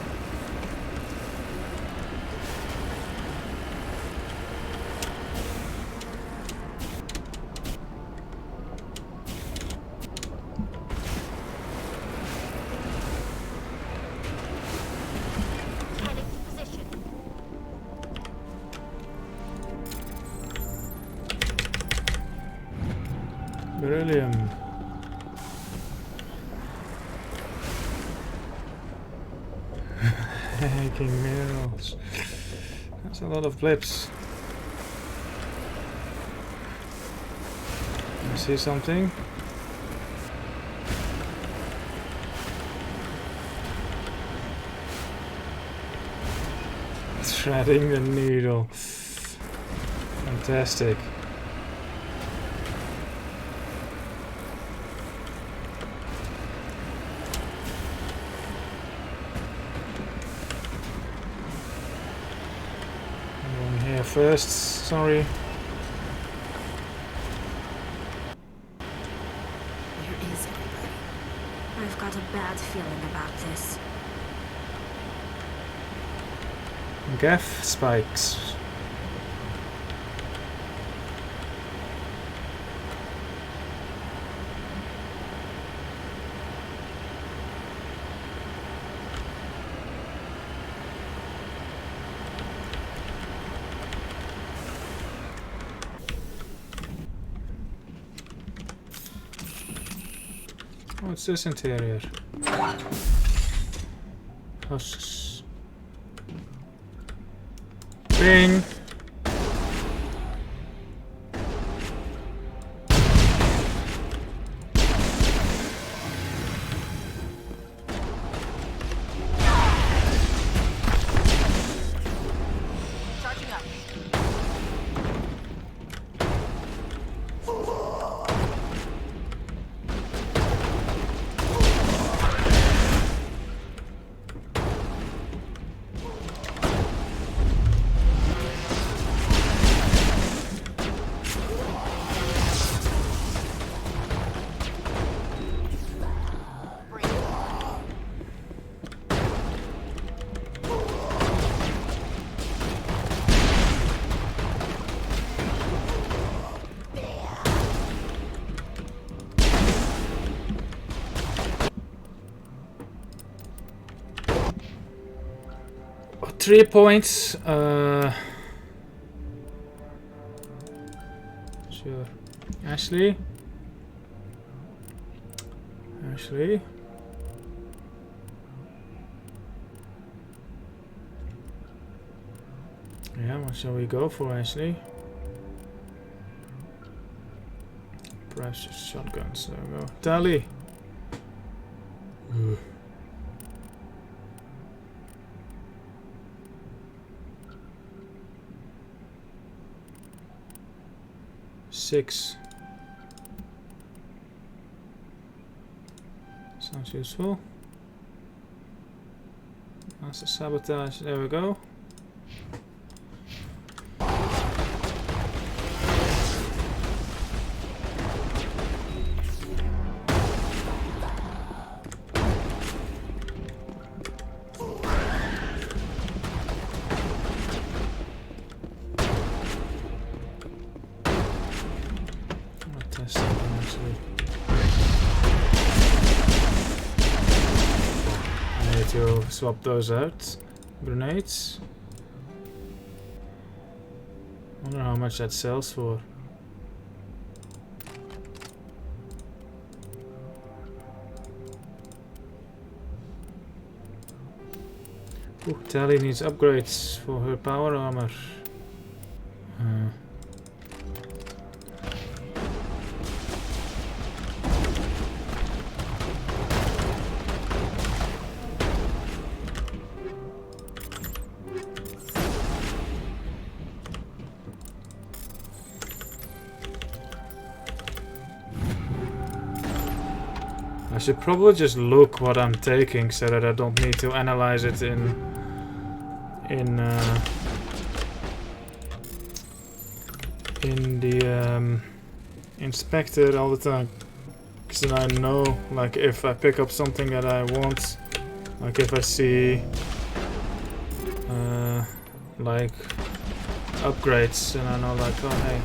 A: Beryllium. Hacking minerals. That's a lot of blips. You see something? Threading the needle. Fantastic. I'm going here first, sorry.
B: Where is everybody? I've got a bad feeling about this.
A: Gaff spikes. What's this interior? Husks. Bing!
Y: Charging up.
A: Oh, 3 points. Sure. Ashley. Ashley. Yeah, what shall we go for, Ashley? Perhaps just shotguns. There we go. Tally. Ugh. Six. Sounds useful. That's a sabotage. There we go. Swap those out. Grenades. Wonder how much that sells for. Ooh, Tally needs upgrades for her power armor. I should probably just look what I'm taking so that I don't need to analyze it in the inspector all the time, because then I know, like, if I pick up something that I want, like if I see like upgrades, and I know, like, oh hey,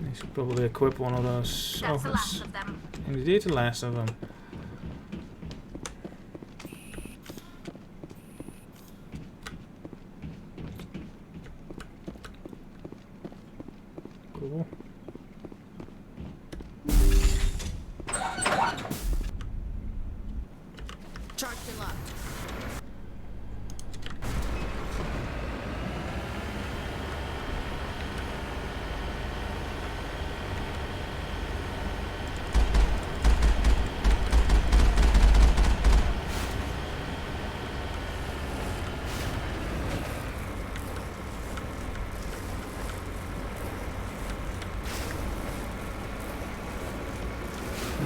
A: I should probably equip one of those.
Y: That's the last of them.
A: Indeed, the last of them. Cool.
Y: Charged and locked.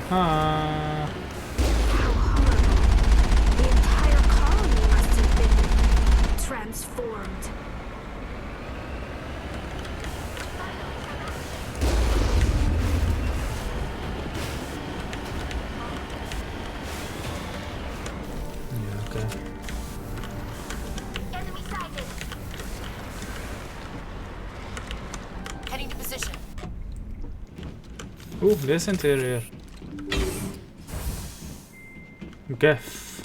A: Ah.
B: The entire colony must have been transformed.
A: Yeah, okay.
B: Enemy sighted.
Y: Heading to position.
A: Ooh, this interior. Gef.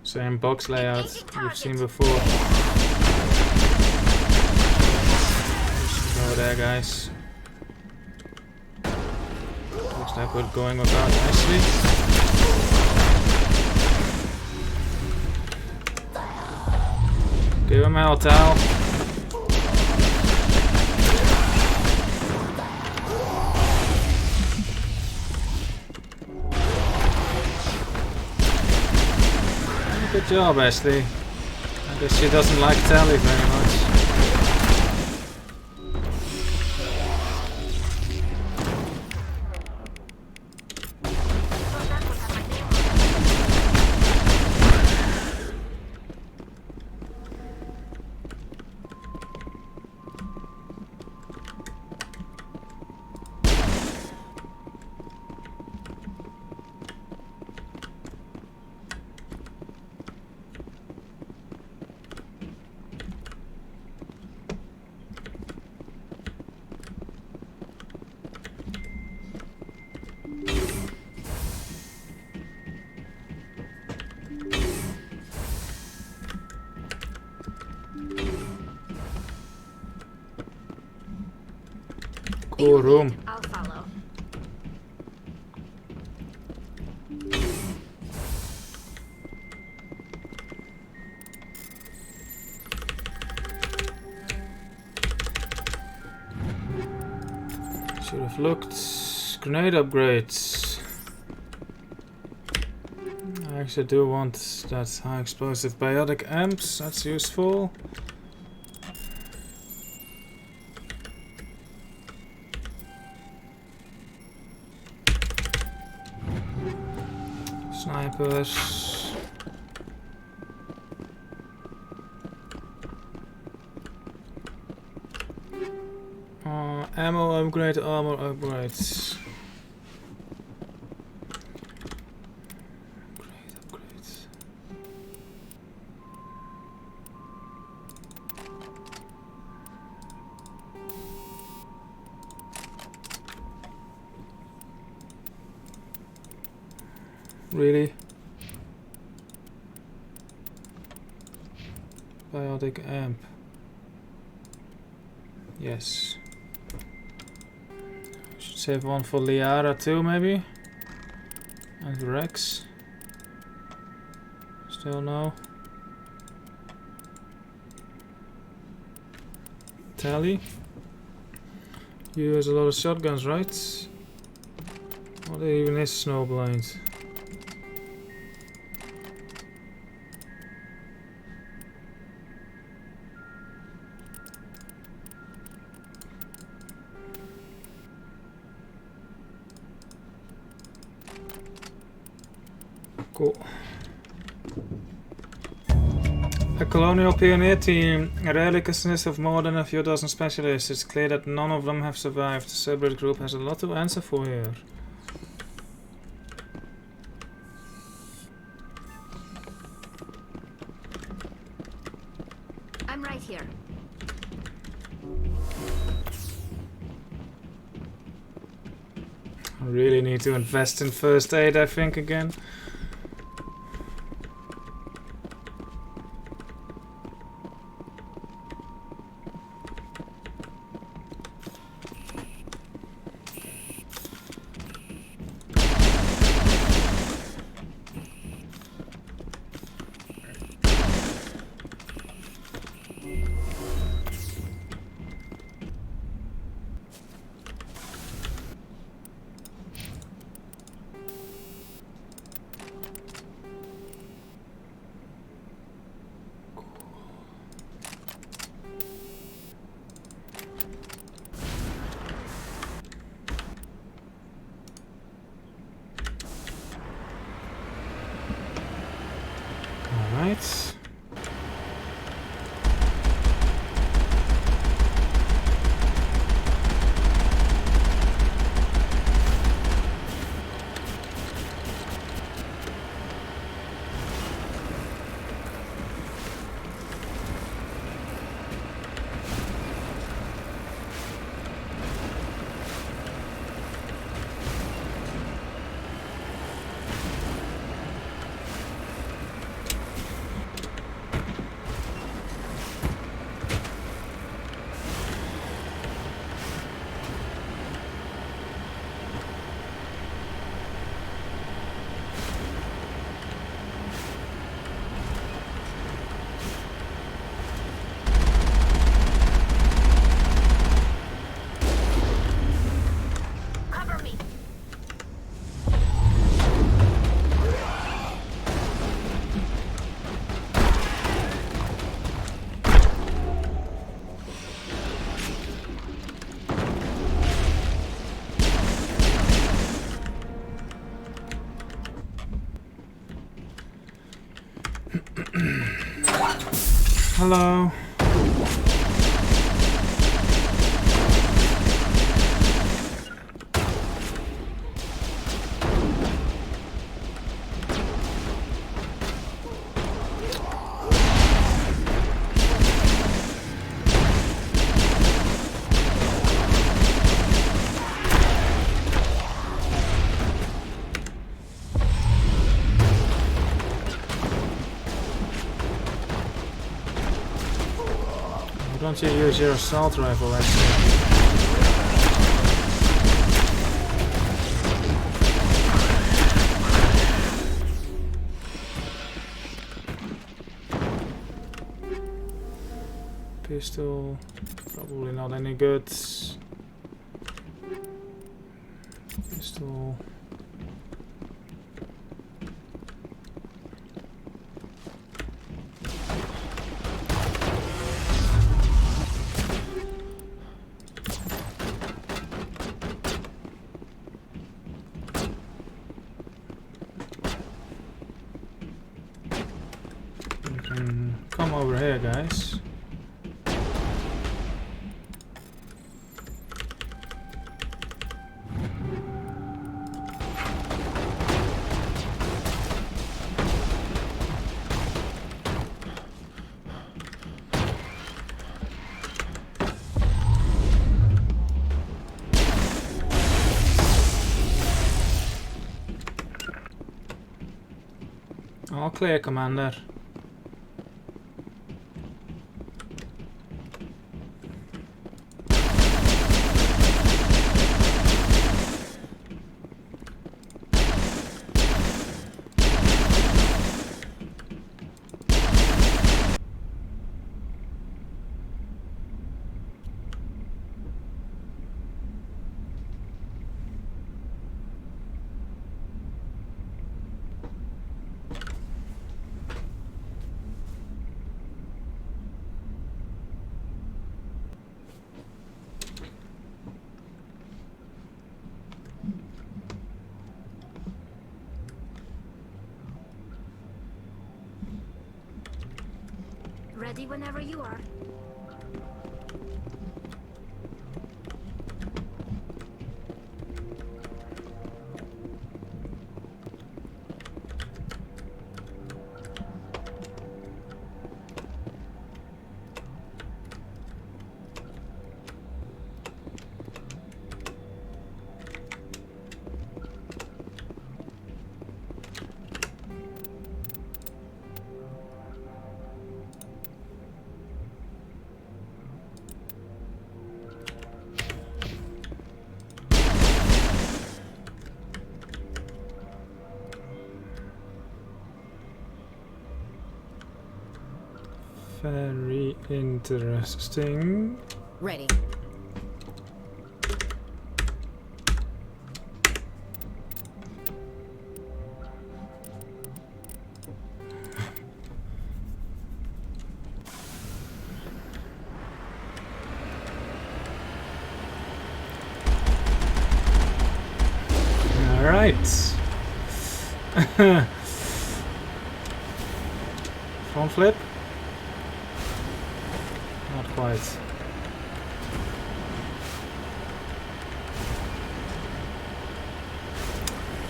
A: Same box layout we've seen before. Just go there, guys. Looks like we're going about nicely. Give him out, Al. Good job, Ashley. I guess she doesn't like Tally very much. Cool room.
B: I'll follow.
A: Should have looked. Grenade upgrades. I actually do want that high explosive biotic amps. That's useful. Snipers. Ammo upgrade, armor upgrades. Upgrades. Really? Biotic amp. Yes. Should save one for Liara too, maybe? And Rex. Still no. Tally. You use a lot of shotguns, right? What even is Snowblind? Cool. A colonial pioneer team rarely consists of more than a few dozen specialists. It's clear that none of them have survived. The Shepard group has a lot to answer for here.
B: I'm right here.
A: I really need to invest in first aid, I think, again. hello. Why don't you use your assault rifle actually? Pistol, probably not any good. Pistol. You can come over here, guys. All clear, Commander.
C: Ready whenever you are.
A: Very interesting.
Y: Ready.
A: All right. Front flip. Not quite.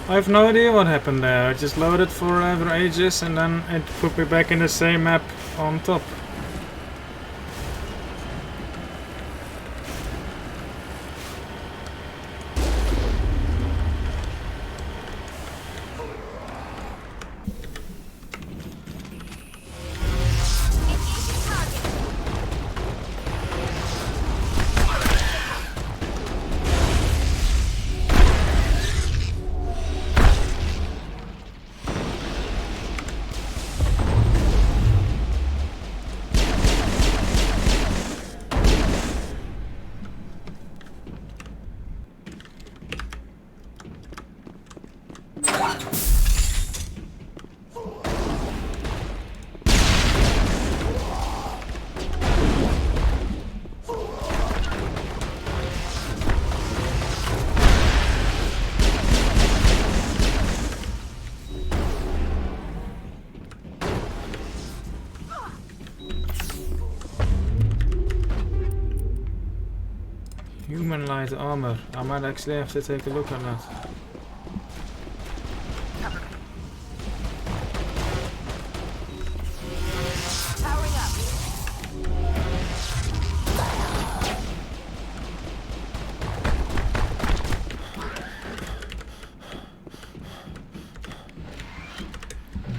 A: I have no idea what happened there. I just loaded for ages and then it put me back in the same map on top. Human light armor. I might actually have to take a look at that.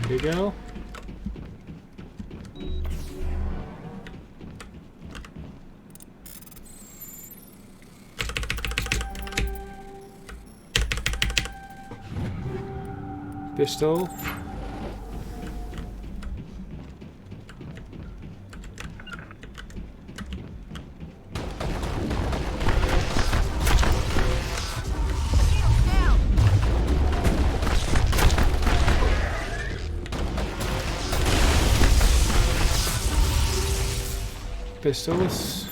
A: There we go. Pistol. Pistols.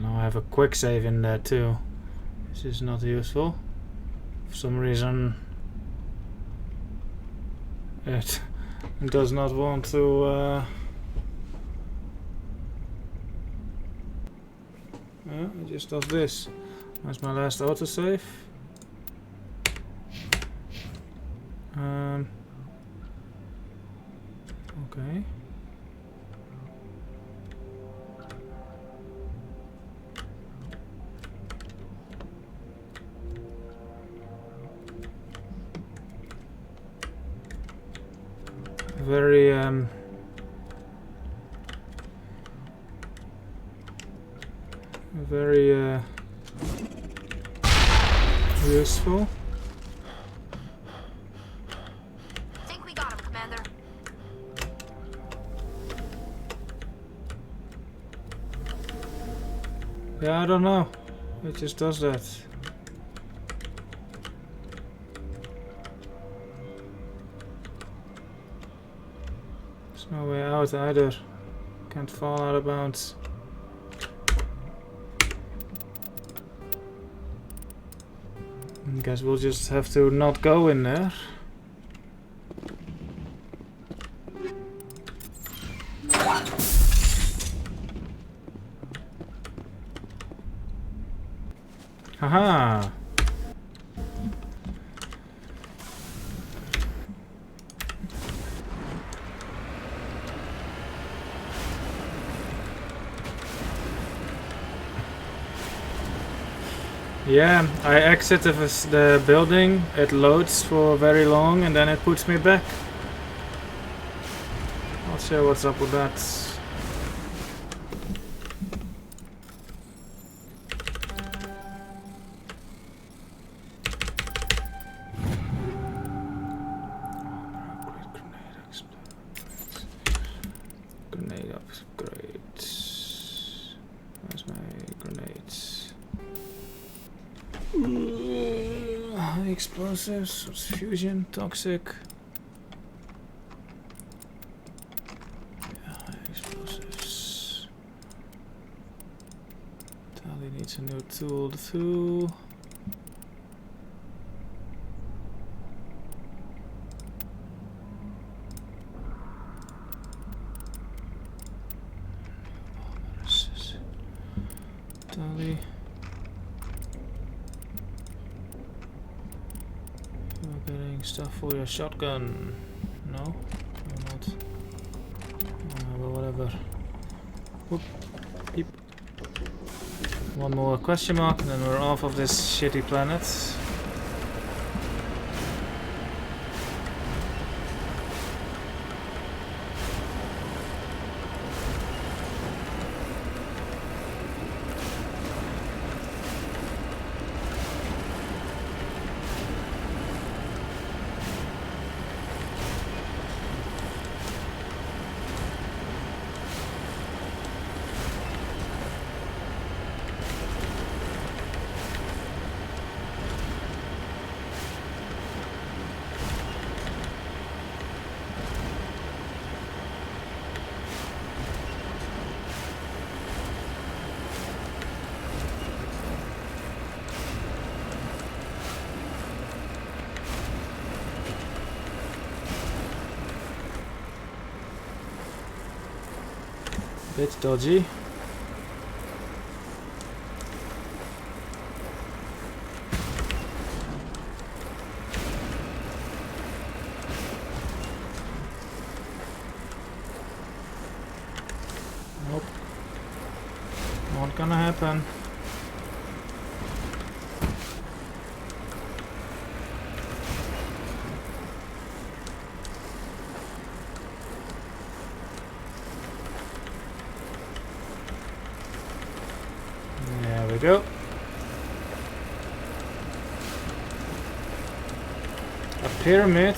A: I have a quick save in there too. This is not useful. For some reason it does not want to it just does this. That's my last autosave. Okay. Very useful.
C: Think we got him, Commander.
A: Yeah, I don't know. It just does that. There's no way out either. Can't fall out of bounds. I guess we'll just have to not go in there. Haha! Yeah, I exit the building, it loads for very long and then it puts me back. Not sure what's up with that. Grenade upgrades. Where's my grenades? High explosives, what's fusion, toxic. Yeah, high explosives. Tally needs a new tool too. Tally. You're getting stuff for your shotgun. No? You're not. Well, whatever. Whoop. Beep. One more question mark and then we're off of this shitty planet. Bit dodgy. Nope. Not gonna happen. There we go. A pyramid.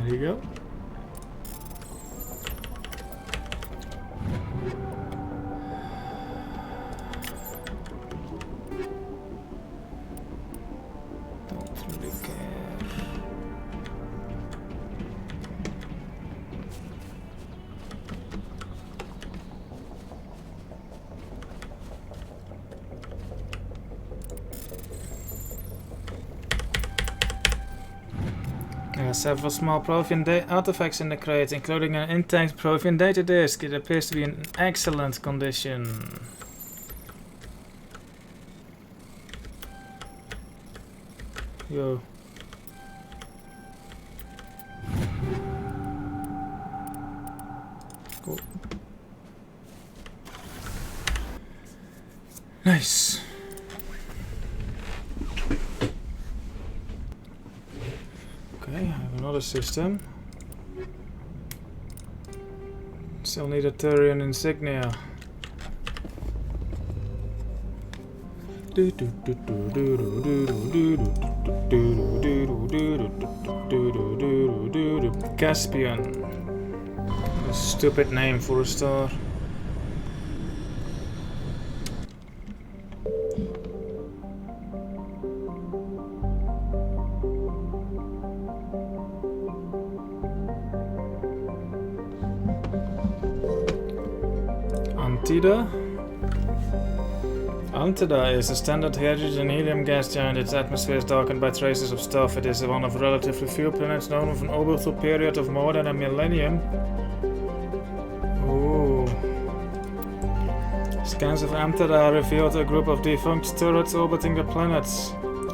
A: There you go. Don't really care. There are several small Prothean artifacts in the crate, including an intact Prothean data disk. It appears to be in excellent condition. Yo. Cool. Nice. Okay, I have another system. Still need a Turian insignia. Caspian. A stupid name for a star. Antida is a standard hydrogen-helium gas giant. Its atmosphere is darkened by traces of stuff. It is one of relatively few planets known with an orbital period of more than a millennium. Ooh. Scans of Antida revealed a group of defunct turrets orbiting the planet.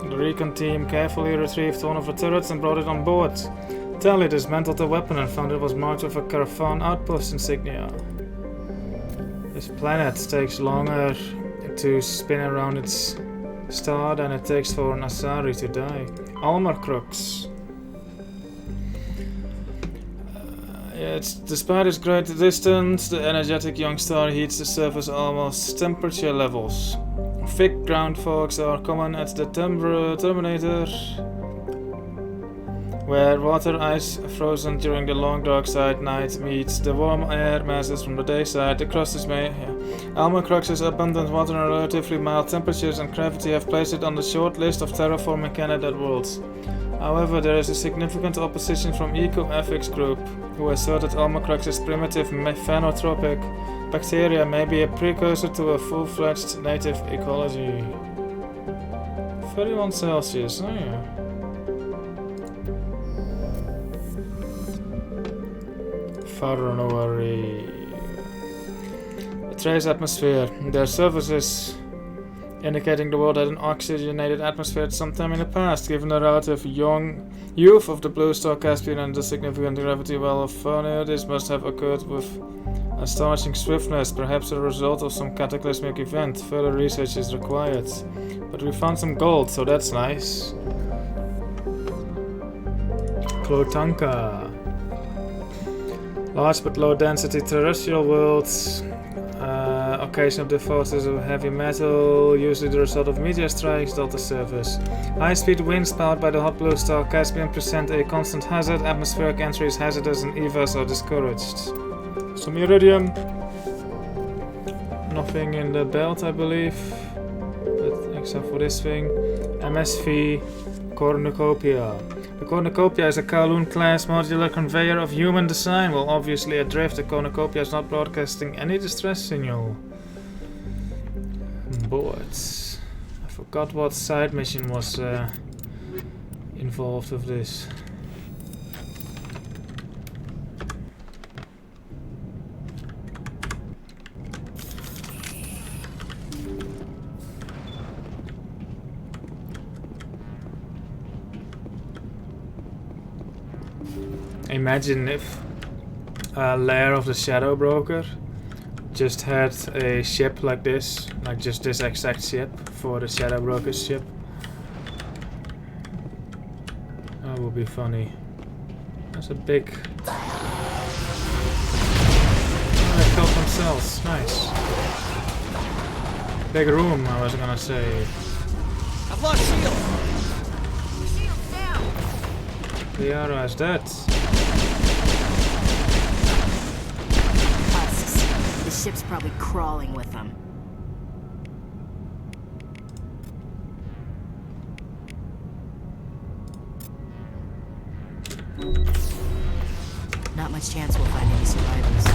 A: The recon team carefully retrieved one of the turrets and brought it on board. Tally dismantled the weapon and found it was marked with a Caravan outpost insignia. This planet takes longer to spin around its star than it takes for an Asari to die. Almar Crux. Despite its great distance, the energetic young star heats the surface almost temperature levels. Thick ground fogs are common at the Terminator, where water ice frozen during the long dark side night meets the warm air masses from the day side. The crust is made. Alma Crux's abundant water and relatively mild temperatures and gravity have placed it on the short list of terraforming candidate worlds. However, there is a significant opposition from Eco-Ethics Group, who assert that Alma Crux's primitive methanotropic bacteria may be a precursor to a full-fledged native ecology. 31 Celsius, oh yeah. Faranowari. A trace atmosphere. Their surfaces indicating the world had an oxygenated atmosphere at some time in the past. Given the relative youth of the blue star Caspian and the significant gravity well of Fauna, this must have occurred with astonishing swiftness, perhaps a result of some cataclysmic event. Further research is required. But we found some gold, so that's nice. Klotanka. Large but low density terrestrial worlds. Okay, location of the forces of heavy metal, usually the result of meteor strikes, at the surface. High-speed winds powered by the hot blue star Caspian present a constant hazard. Atmospheric entry is hazardous and EVAs are discouraged. Some iridium. Nothing in the belt, I believe. But except for this thing. MSV Cornucopia. The Cornucopia is a Kowloon-class modular conveyor of human design. While obviously adrift, the Cornucopia is not broadcasting any distress signal. But I forgot what side mission was involved with this. Imagine if a lair of the Shadow Broker just had a ship like this, like just this exact ship for the Shadow Broker's ship. That would be funny. That's a big... Oh, they killed themselves. Nice. Big room, I was gonna say.
M: I've lost shield!
C: Shield's down!
A: Liara is dead.
Y: Husks. The ship's probably crawling with them. Not much chance we'll find any survivors.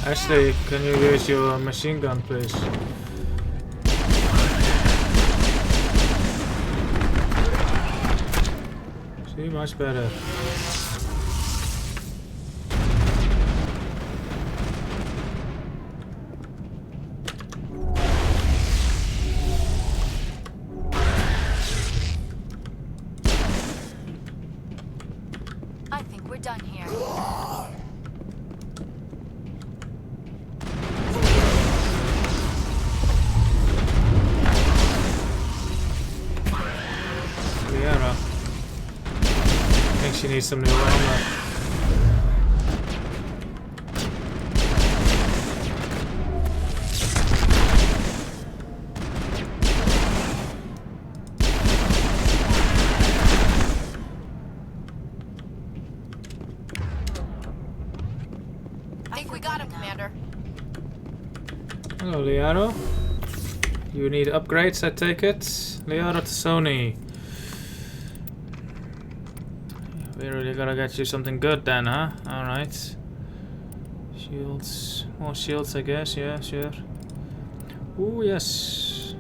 A: Ashley, can you use your machine gun, please? See, much better.
C: I think we're done here.
A: Liara. I think she needs some new armor.
C: I think we got him, Commander.
A: Hello, Liara. You need upgrades, I take it. Liara to Sony. We really gotta get you something good then, huh? Alright. Shields. More shields, I guess. Yeah, sure. Ooh, yes.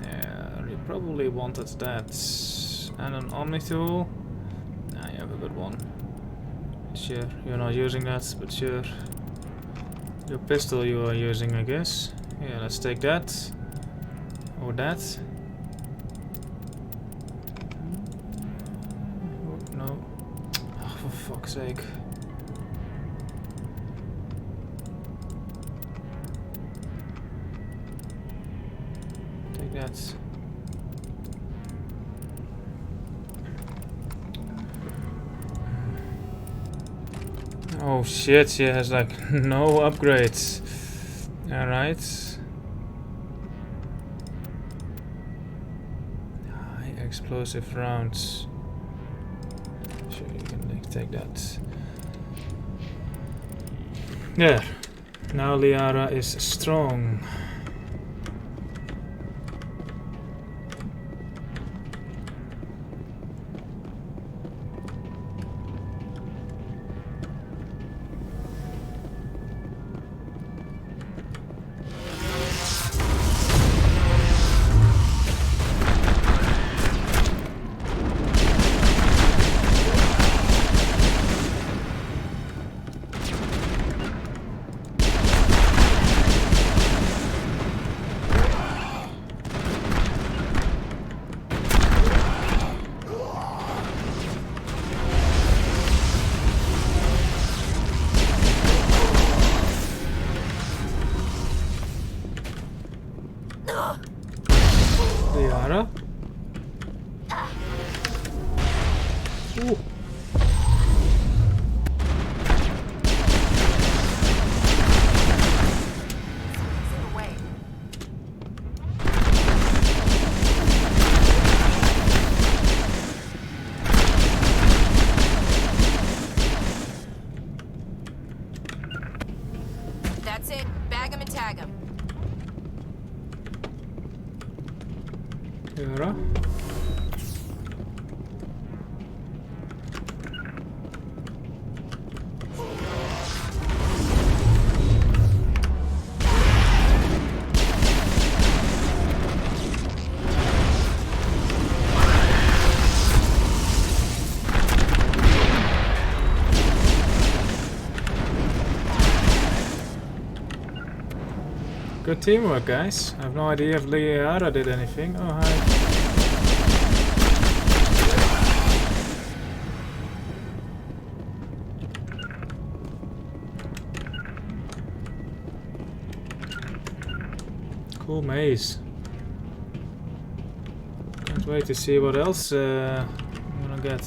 A: Yeah, you probably wanted that. And an Omni tool. Nah, you have a good one. Sure, you're not using that, but sure. Your pistol you are using, I guess. Yeah, let's take that. Or that. Oh, no. Oh, for fuck's sake. Take that. Oh shit, she has like no upgrades. Alright. High explosive rounds. Sure, you can like, take that. There. Now Liara is strong.
C: That's it. Bag him and tag him.
A: Göra. Good teamwork, guys. I have no idea if Liara did anything. Oh, hi. Cool maze. Can't wait to see what else I'm gonna get.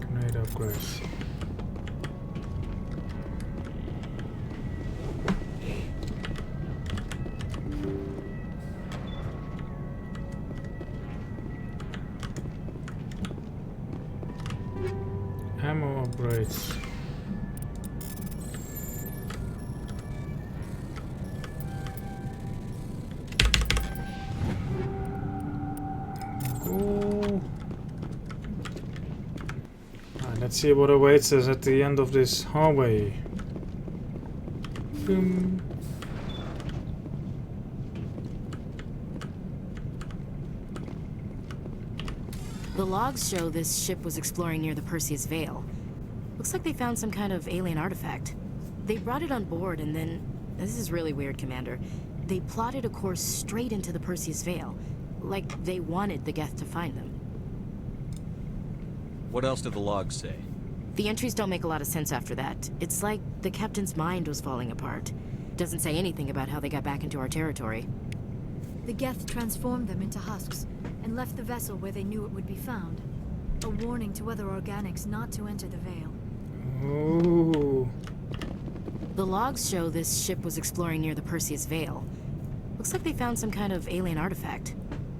A: Grenade upgrades. Ammo upgrades. Cool. Alright, let's see what awaits us at the end of this hallway. Boom.
Y: The logs show this ship was exploring near the Perseus Veil. Looks like they found some kind of alien artifact. They brought it on board and then... This is really weird, Commander. They plotted a course straight into the Perseus Veil. Like they wanted the Geth to find them.
G: What else did the logs say?
Y: The entries don't make a lot of sense after that. It's like the captain's mind was falling apart. Doesn't say anything about how they got back into our territory.
B: The Geth transformed them into husks and left the vessel where they knew it would be found. A warning to other organics not to enter the Veil.
A: Ooh.
Y: The logs show this ship was exploring near the Perseus Veil. Looks like they found some kind of alien artifact.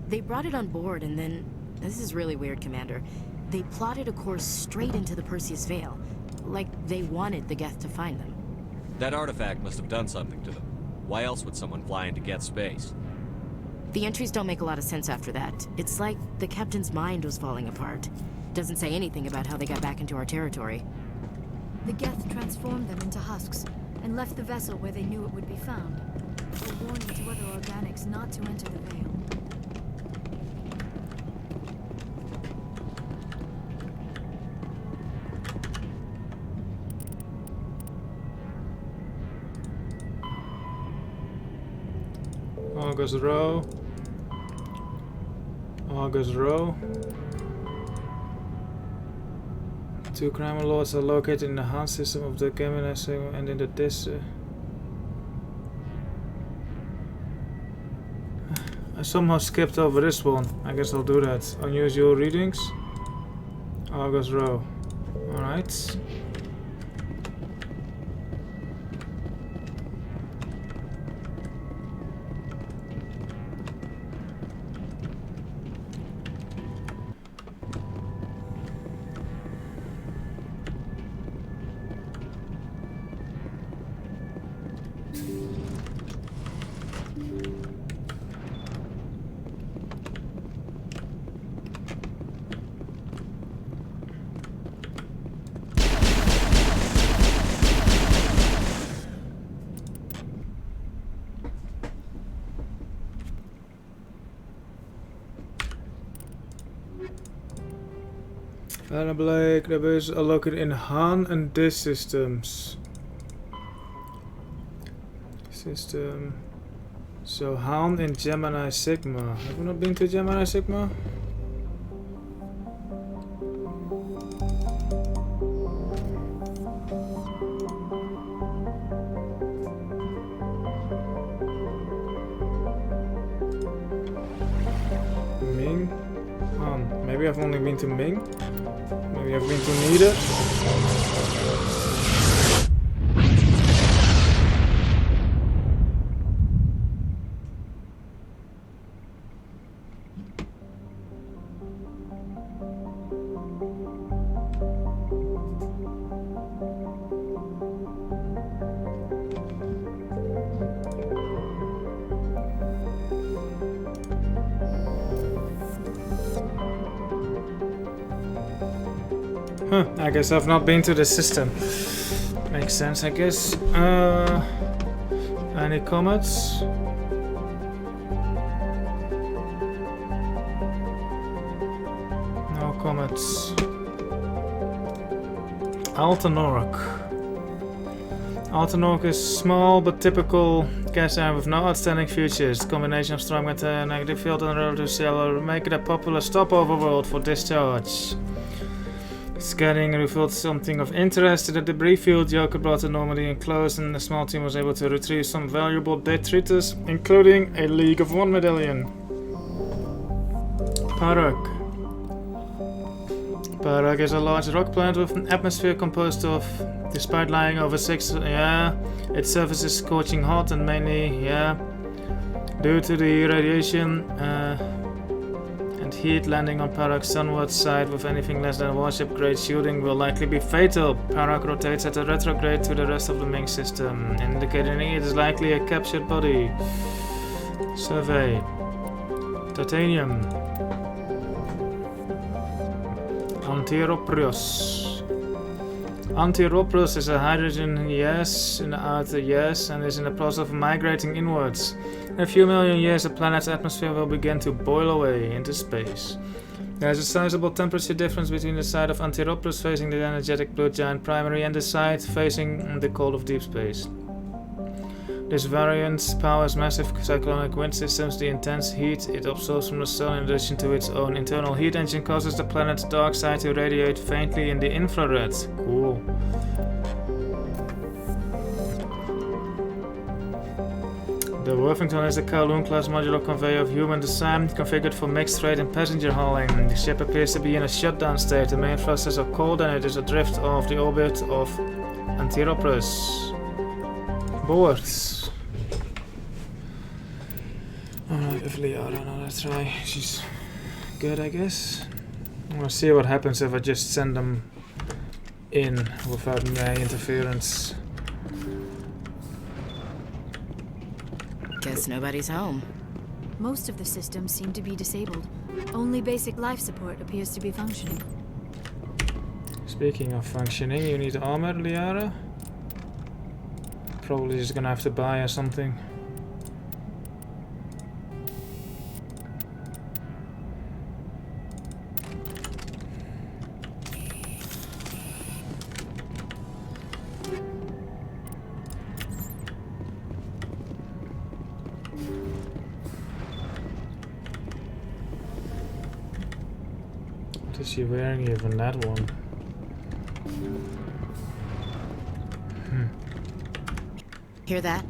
Y: They brought it on board and then... This is really weird, Commander. They plotted a course straight into the Perseus Veil. Like they wanted the Geth to find them.
G: That artifact must have done something to them. Why else would someone fly into Geth space?
Y: The entries don't make a lot of sense after that. It's like the captain's mind was falling apart. Doesn't say anything about how they got back into our territory.
B: The Geth transformed them into husks and left the vessel where they knew it would be found. A warning to other organics not to enter the Veil.
A: August Row. August Row. 2 crime lords are located in the Han system of the Gemini segment and in the disk. I somehow skipped over this one. I guess I'll do that. Unusual readings. August Row. Alright. Blake, the bases are located in Han and disk systems. So Han in Gemini Sigma. Have we not been to Gemini Sigma? Ming? Han. Maybe I've only been to Ming? Maybe I've been to neither. Huh, I guess I've not been to the system. Makes sense, I guess. Any comments? No comments. Altanorok. Altanorok is small but typical gas giant with no outstanding features. Combination of strong magnetic field and relative cellular make it a popular stopover world for discharge. Scanning revealed something of interest. The debris field Joker brought to Normandy enclosed, and the small team was able to retrieve some valuable detritus, including a League of One medallion. Parak. Parak is a large rock planet with an atmosphere composed of, despite lying over 6, its surface is scorching hot and mainly, due to the radiation and heat, landing on Parak's sunward side with anything less than warship-grade shooting will likely be fatal. Parak rotates at a retrograde to the rest of the Ming system, indicating it is likely a captured body. Survey. Titanium. Antiroprios. Antiroprios is a hydrogen gas in the outer gas and is in the process of migrating inwards. In a few million years, the planet's atmosphere will begin to boil away into space. There is a sizable temperature difference between the side of Antiroprios facing the energetic blue giant primary and the side facing the cold of deep space. This variant powers massive cyclonic wind systems. The intense heat it absorbs from the sun, in addition to its own internal heat engine, causes the planet's dark side to radiate faintly in the infrared. Cool. The Worthington is a Kowloon-class modular conveyor of human design, configured for mixed freight and passenger hauling. The ship appears to be in a shutdown state. The main thrusters are cold and it is adrift off the orbit of Antiroprios. Boards. Alright, if Liara, another try. She's good, I guess. I'm gonna see what happens if I just send them in without my interference.
Y: Guess nobody's home.
B: Most of the systems seem to be disabled. Only basic life support appears to be functioning.
A: Speaking of functioning, you need armor, Liara? Probably just gonna have to buy or something. What is she wearing even, that one?
Y: Hear that?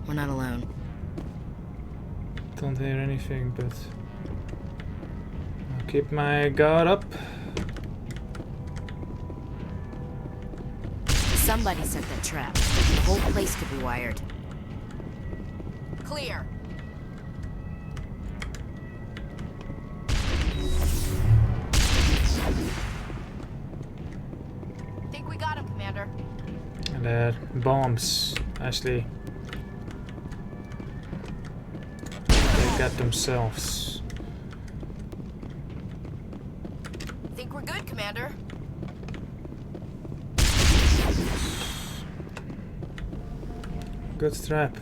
Y: We're not alone.
A: Don't hear anything, but I'll keep my guard up.
Y: Somebody set that trap. The whole place could be wired.
C: Clear. Think we got him, Commander.
A: And bombs, actually. They got themselves.
C: Think we're good, Commander.
A: Good strap.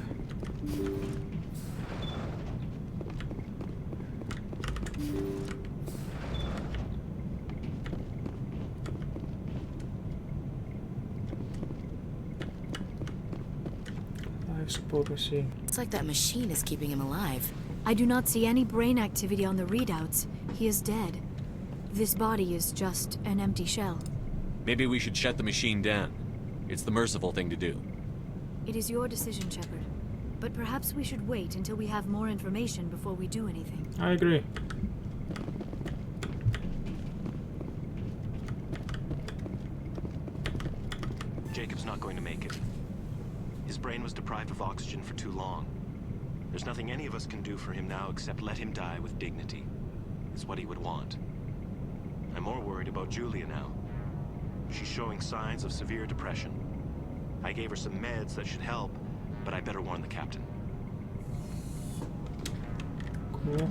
A: Life support machine.
Y: It's like that machine is keeping him alive.
B: I do not see any brain activity on the readouts. He is dead. This body is just an empty shell.
G: Maybe we should shut the machine down. It's the merciful thing to do.
B: It is your decision, Shepard. But perhaps we should wait until we have more information before we do anything.
A: I agree.
T: Jacob's not going to make it. His brain was deprived of oxygen for too long. There's nothing any of us can do for him now except let him die with dignity. It's what he would want. I'm more worried about Julia now. She's showing signs of severe depression. I gave her some meds that should help, but I better warn the captain.
A: Cool.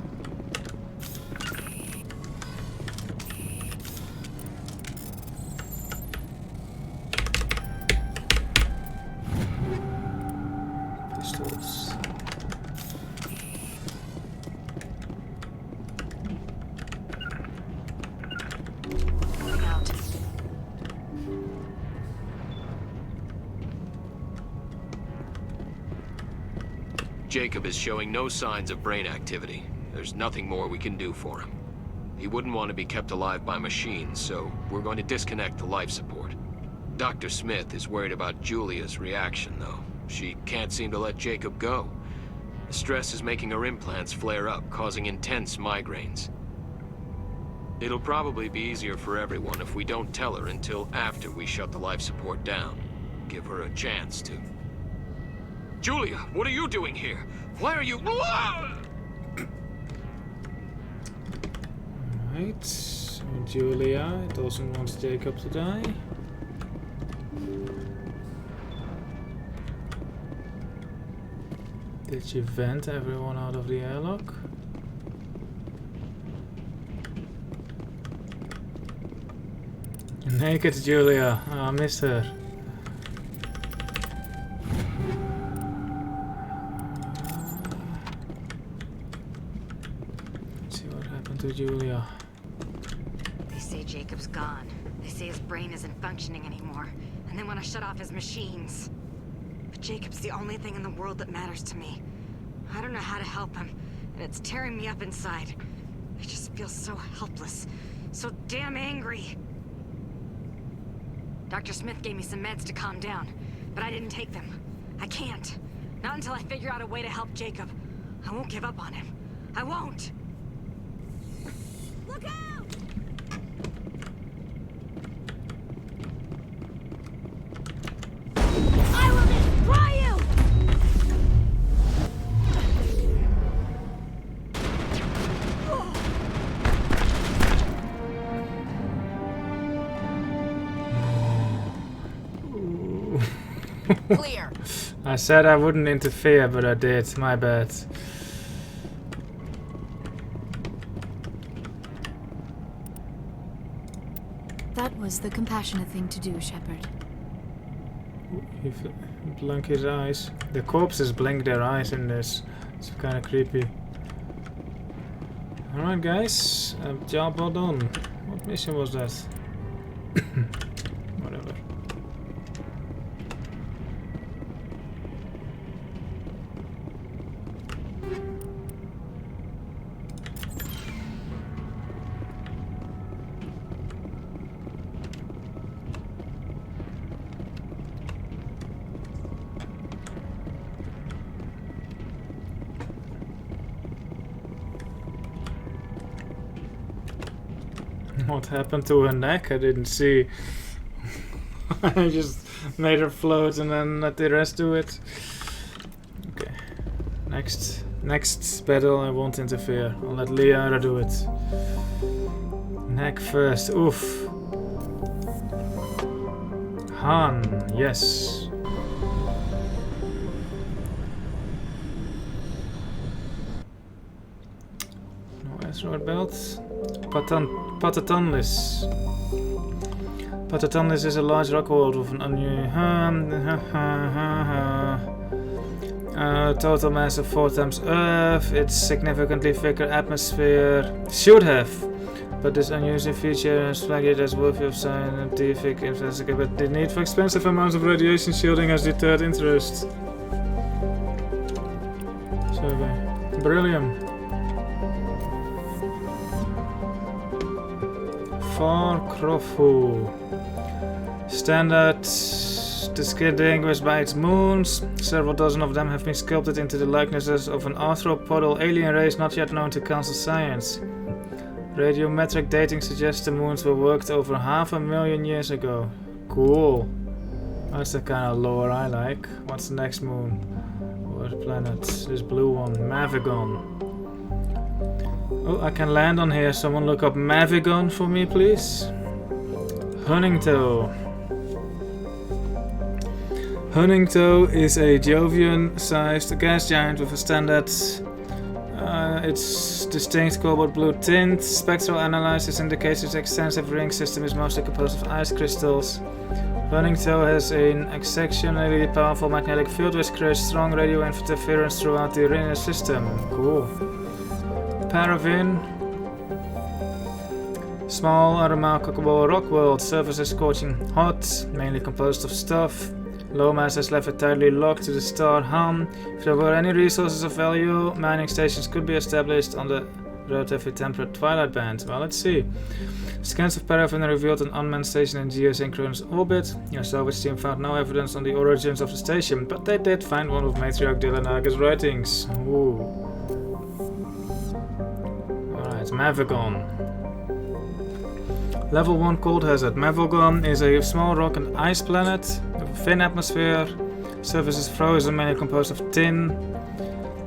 N: Jacob is showing no signs of brain activity. There's nothing more we can do for him. He wouldn't want to be kept alive by machines, so we're going to disconnect the life support. Dr. Smith is worried about Julia's reaction, though. She can't seem to let Jacob go. The stress is making her implants flare up, causing intense migraines. It'll probably be easier for everyone if we don't tell her until after we shut the life support down. Give her a chance to... Julia, what are you doing here? Why are you...
A: Right, so Julia doesn't want Jacob to die. Did she vent everyone out of the airlock? Naked Julia, oh, I missed her. Let's see what happened to Julia.
U: They say Jacob's gone. They say his brain isn't functioning anymore, and they want to shut off his machines. But Jacob's the only thing in the world that matters to me. I don't know how to help him, and it's tearing me up inside. I just feel so helpless, so damn angry. Dr. Smith gave me some meds to calm down, but I didn't take them. I can't. Not until I figure out a way to help Jacob. I won't give up on him. I won't! Look out! I will destroy you!
C: Clear.
A: I said I wouldn't interfere, but I did. My bad.
B: That was the compassionate thing to do, Shepard.
A: He blink his eyes. The corpses blink their eyes in this. It's kind of creepy. Alright guys, job well done. What mission was that? Whatever. What happened to her neck? I didn't see. I just made her float and then let the rest do it. Okay. Next battle I won't interfere. I'll let Liara do it. Neck first. Oof. Han, yes. No asteroid belts. Patatonlis. Patatonlis is a large rock world with an total mass of 4 times Earth. Its significantly thicker atmosphere should have, but this unusual feature has flagged it as worthy of scientific investigation. But the need for expensive amounts of radiation shielding has deterred interest. Survey. Beryllium. For Krofu. Standard distinguished by its moons. Several dozen of them have been sculpted into the likenesses of an arthropodal alien race not yet known to council science. Radiometric dating suggests the moons were worked over 500,000 years ago. Cool. That's the kind of lore I like. What's the next moon? What planet? This blue one. Mavigon. Oh, I can land on here. Someone look up Mavigon for me, please. Hunningtoe. Hunningtoe is a Jovian-sized gas giant with a standard. Its distinct cobalt blue tint. Spectral analysis indicates its extensive ring system is mostly composed of ice crystals. Hunningtoe has an exceptionally powerful magnetic field which creates strong radio interference throughout the Irina system. Cool. Paraffin. Small, unremarkable rock world. Surface is scorching hot, mainly composed of stuff. Low mass has left it tightly locked to the star helm. If there were any resources of value, mining stations could be established on the relatively temperate twilight band. Well, let's see. Scans of paraffin revealed an unmanned station in geosynchronous orbit. Your salvage team found no evidence on the origins of the station, but they did find one of Matriarch Dylanaga's writings. Ooh. Alright, Mavagon. Level 1 cold hazard. Mavagon is a small rock and ice planet with a thin atmosphere. Surface is frozen, mainly composed of tin.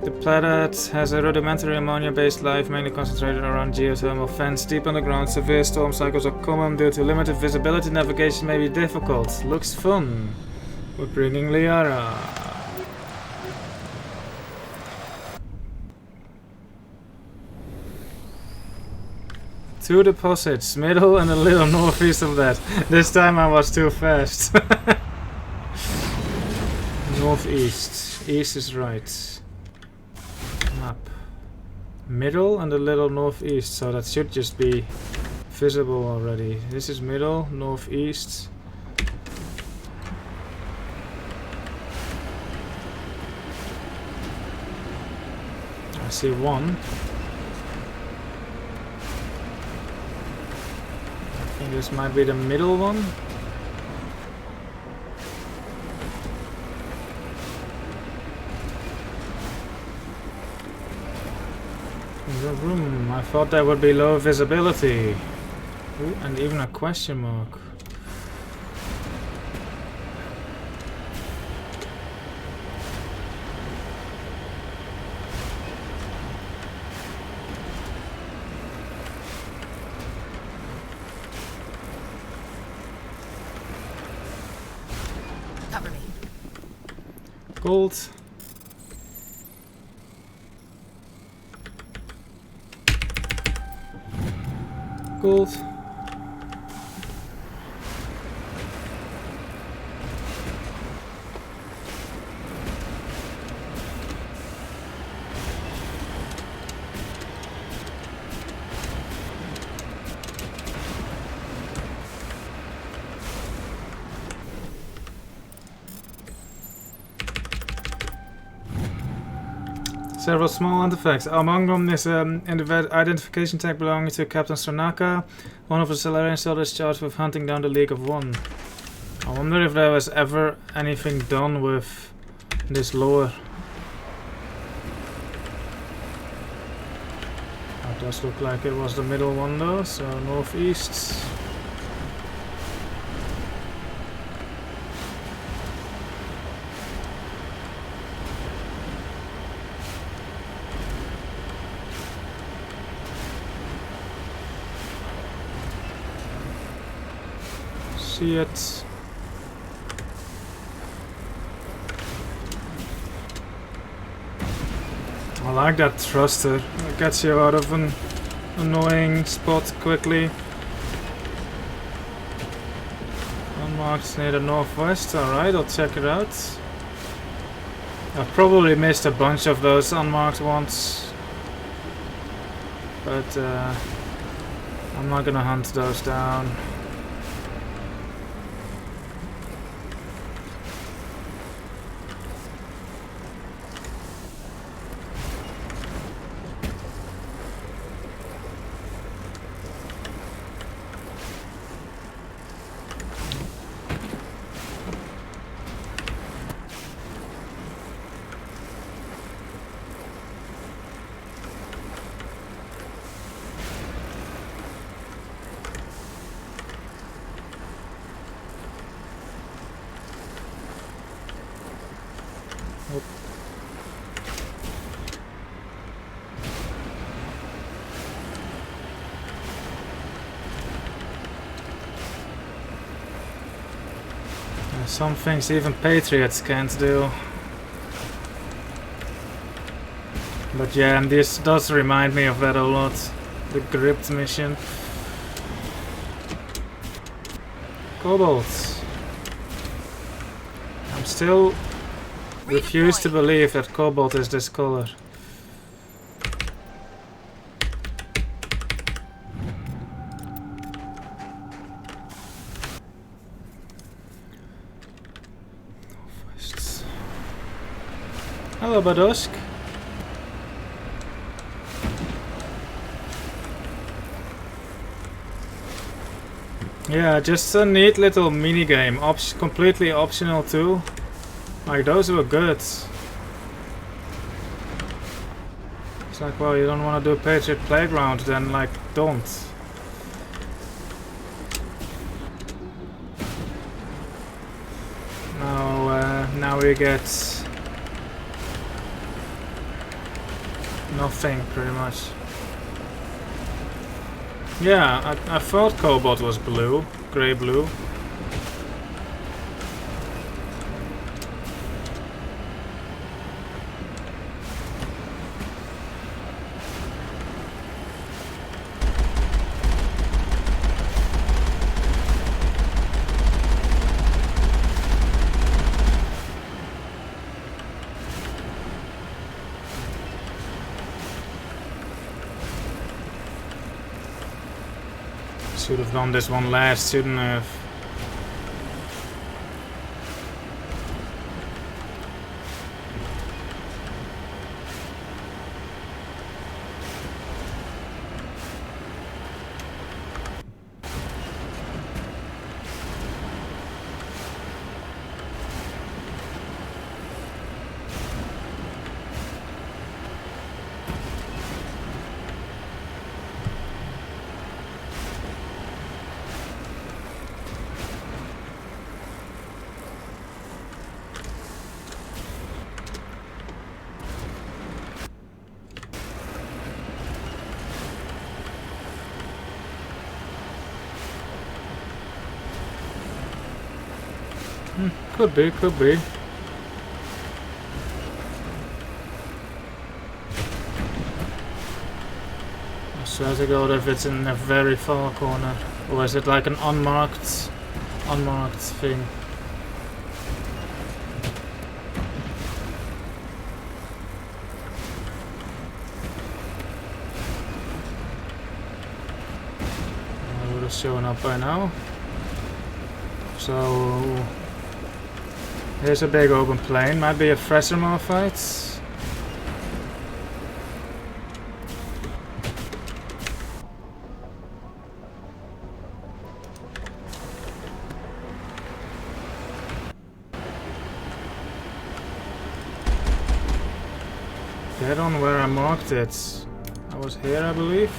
A: The planet has a rudimentary ammonia-based life, mainly concentrated around geothermal vents deep underground. Severe storm cycles are common. Due to limited visibility, navigation may be difficult. Looks fun. We're bringing Liara. Two deposits, middle and a little northeast of that. This time I was too fast. Northeast. East is right. Map. Middle and a little northeast, so that should just be visible already. This is middle, northeast. I see one. I think this might be the middle one. The room. I thought that would be low visibility. Ooh, and even a question mark.
C: Cover me.
A: Gold. Gold. Several small artifacts. Among them is an identification tag belonging to Captain Stranaka. One of the Solarian soldiers charged with hunting down the League of One. I wonder if there was ever anything done with this lore. It does look like it was the middle one though, so northeast. See it. I like that thruster. It gets you out of an annoying spot quickly. Unmarked near the northwest. Alright, I'll check it out. I've probably missed a bunch of those unmarked ones. But I'm not gonna hunt those down. Some things even Patriots can't do. But yeah, and this does remind me of that a lot. The Gripped mission. Cobalt. I'm still refused to believe that cobalt is this color. Hello, Badosk. Yeah, just a neat little mini game, completely optional too. Like those were good. It's like, well, you don't want to do Patriot Playground, then like don't. Now we get nothing pretty much. Yeah, I thought Cobalt was blue, grey blue. Should have done this one last, shouldn't I have? Could be, could be. I swear to God if it's in a very far corner. Or is it like an unmarked thing? I would have shown up by now. So here's a big open plain, might be a Threshermaw fight. Get on where I marked it. I was here, I believe.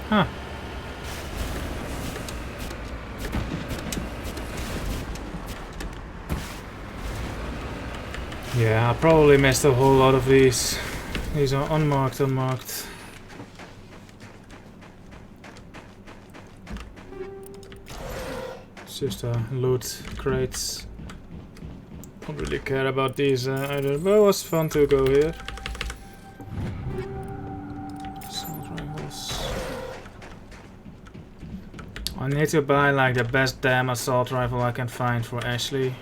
A: Huh. Yeah, I probably missed a whole lot of these. These are unmarked. It's just loot crates. Don't really care about these either, but it was fun to go here. I need to buy like the best damn assault rifle I can find for Ashley.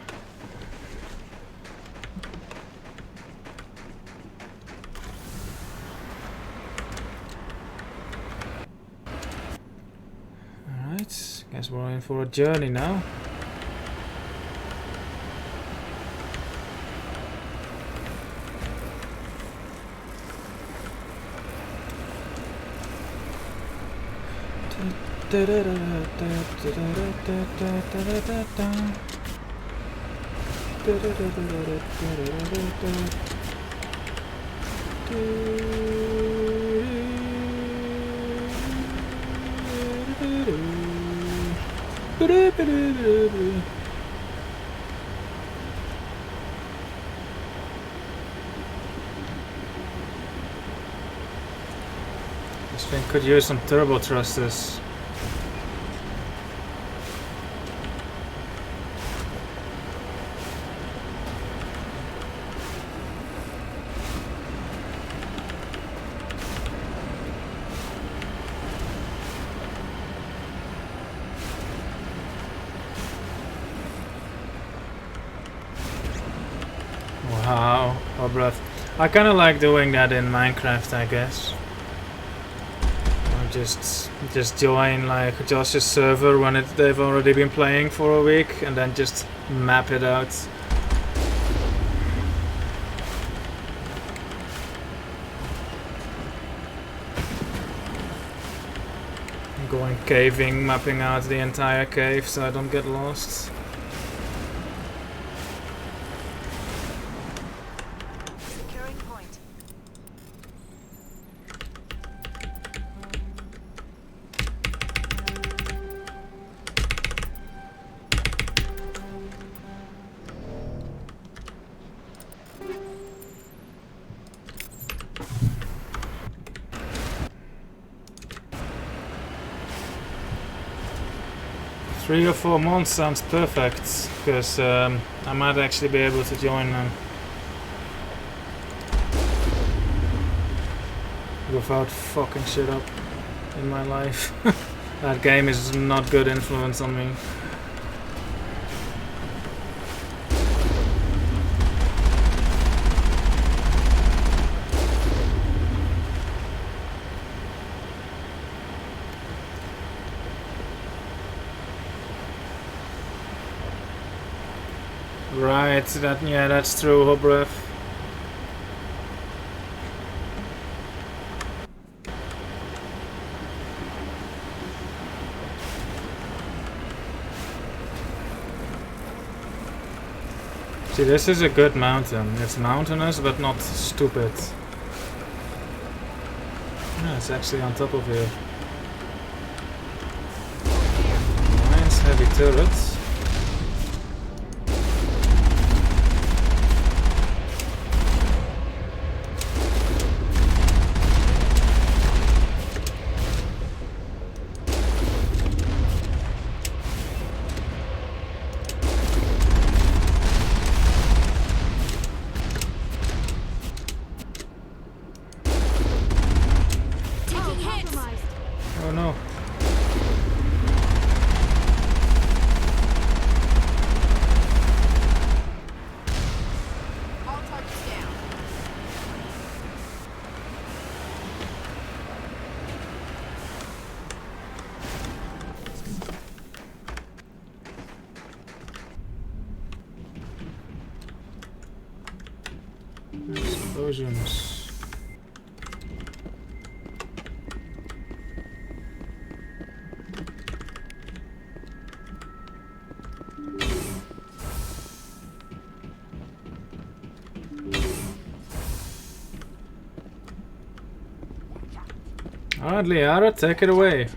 A: Alright, guess we're in for a journey now. This thing could use some turbo thrusters. How? Oh, breath. I kind of like doing that in Minecraft, I guess. Or just join like Josh's server when they've already been playing for a week, and then just map it out. Going caving, mapping out the entire cave so I don't get lost.
U: Securing point.
A: Three or 4 months sounds perfect, because I might actually be able to join them without fucking shit up in my life. That game is not good influence on me. Right, that's true, Hobreath. See, this is a good mountain. It's mountainous, but not stupid. Yeah, it's actually on top of here. Nice heavy turrets. Oh no.
C: All targets down.
A: Explosions. Alright, Liara, take it away.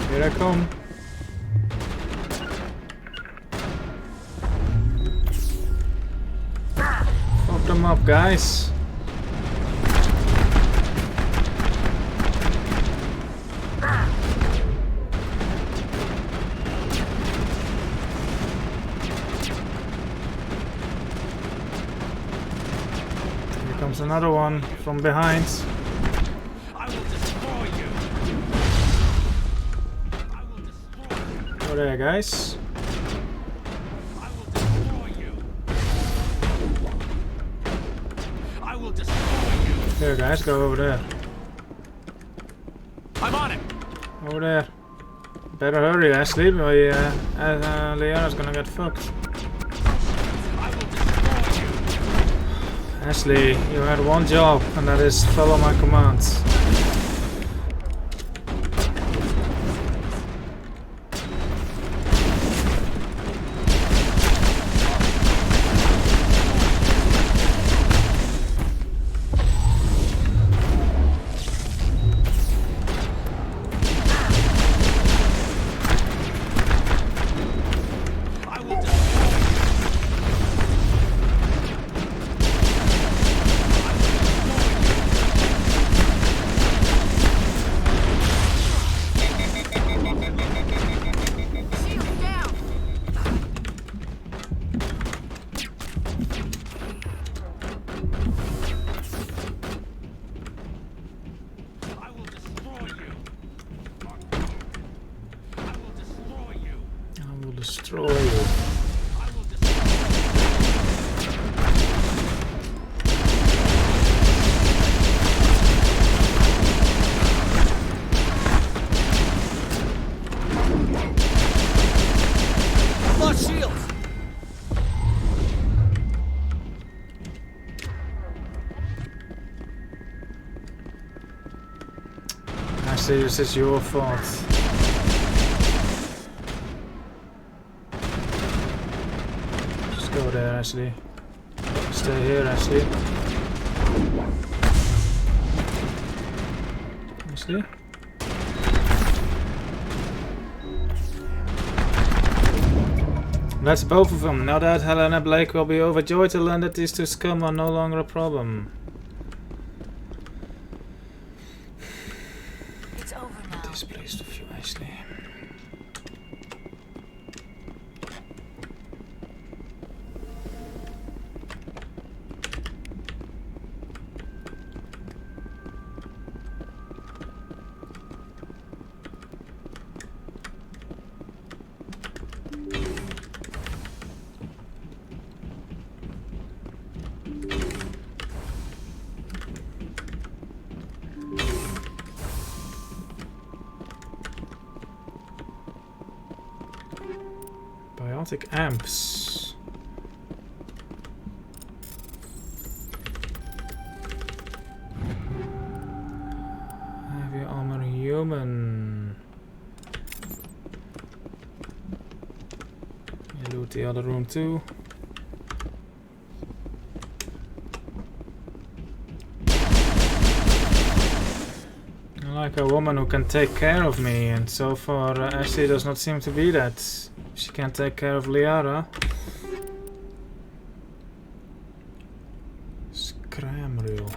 A: Here I come. Fuck them up, guys. Comes another one from behind.
M: I will destroy you. I will destroy you.
A: Over there, guys.
M: I will destroy you. I will destroy you.
A: Here, guys, go over there.
M: I'm on it.
A: Over there. Better hurry, Ashley, or Liara's gonna get fucked. Ashley, you had one job, and that is follow my commands. Ashley, this is your fault. Just go there, Ashley. Stay here, Ashley. Ashley? That's both of them. Now that Helena Blake will be overjoyed to learn that these two scum are no longer a problem.
B: It's over now.
A: Displeased with you, Ashley. Biotic amps. Heavy armor human. You loot the other room too. I like a woman who can take care of me, and so far Ashley does not seem to be that. She can't take care of Liara. Scram reel.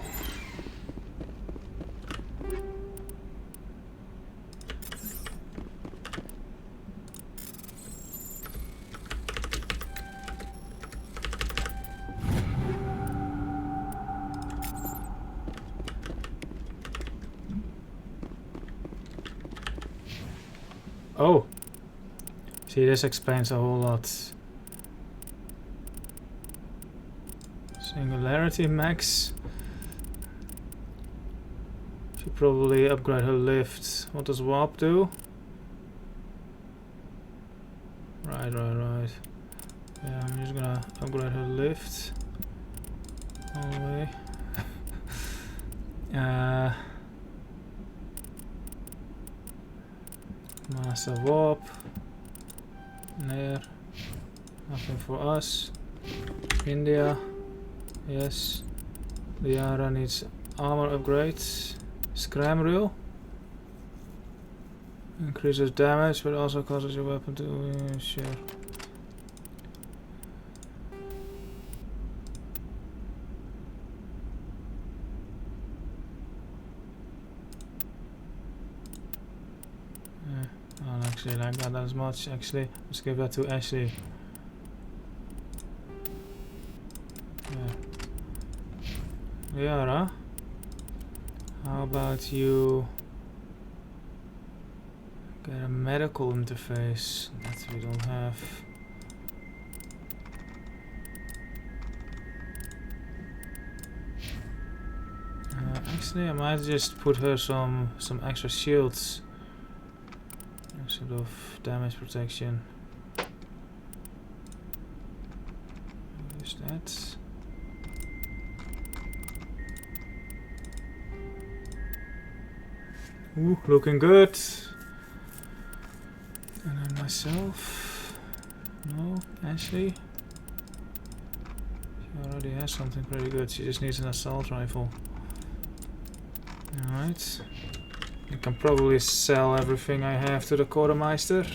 A: Oh! See, this explains a whole lot. Singularity max. Should probably upgrade her lift. What does warp do? Right. Yeah, I'm just gonna upgrade her lift. All the way. Master warp. There. Nothing for us. India. Yes. Liara needs armor upgrades. Scram reel. Increases damage but also causes your weapon to sure. I don't actually like that as much. Actually, let's give that to Ashley. Liara, how about you get a medical interface that we don't have? Actually, I might just put her some extra shields. Sort of damage protection. Use that. Ooh, looking good. And then myself. No, Ashley. She already has something pretty good. She just needs an assault rifle. Alright. I can probably sell everything I have to the quartermeister.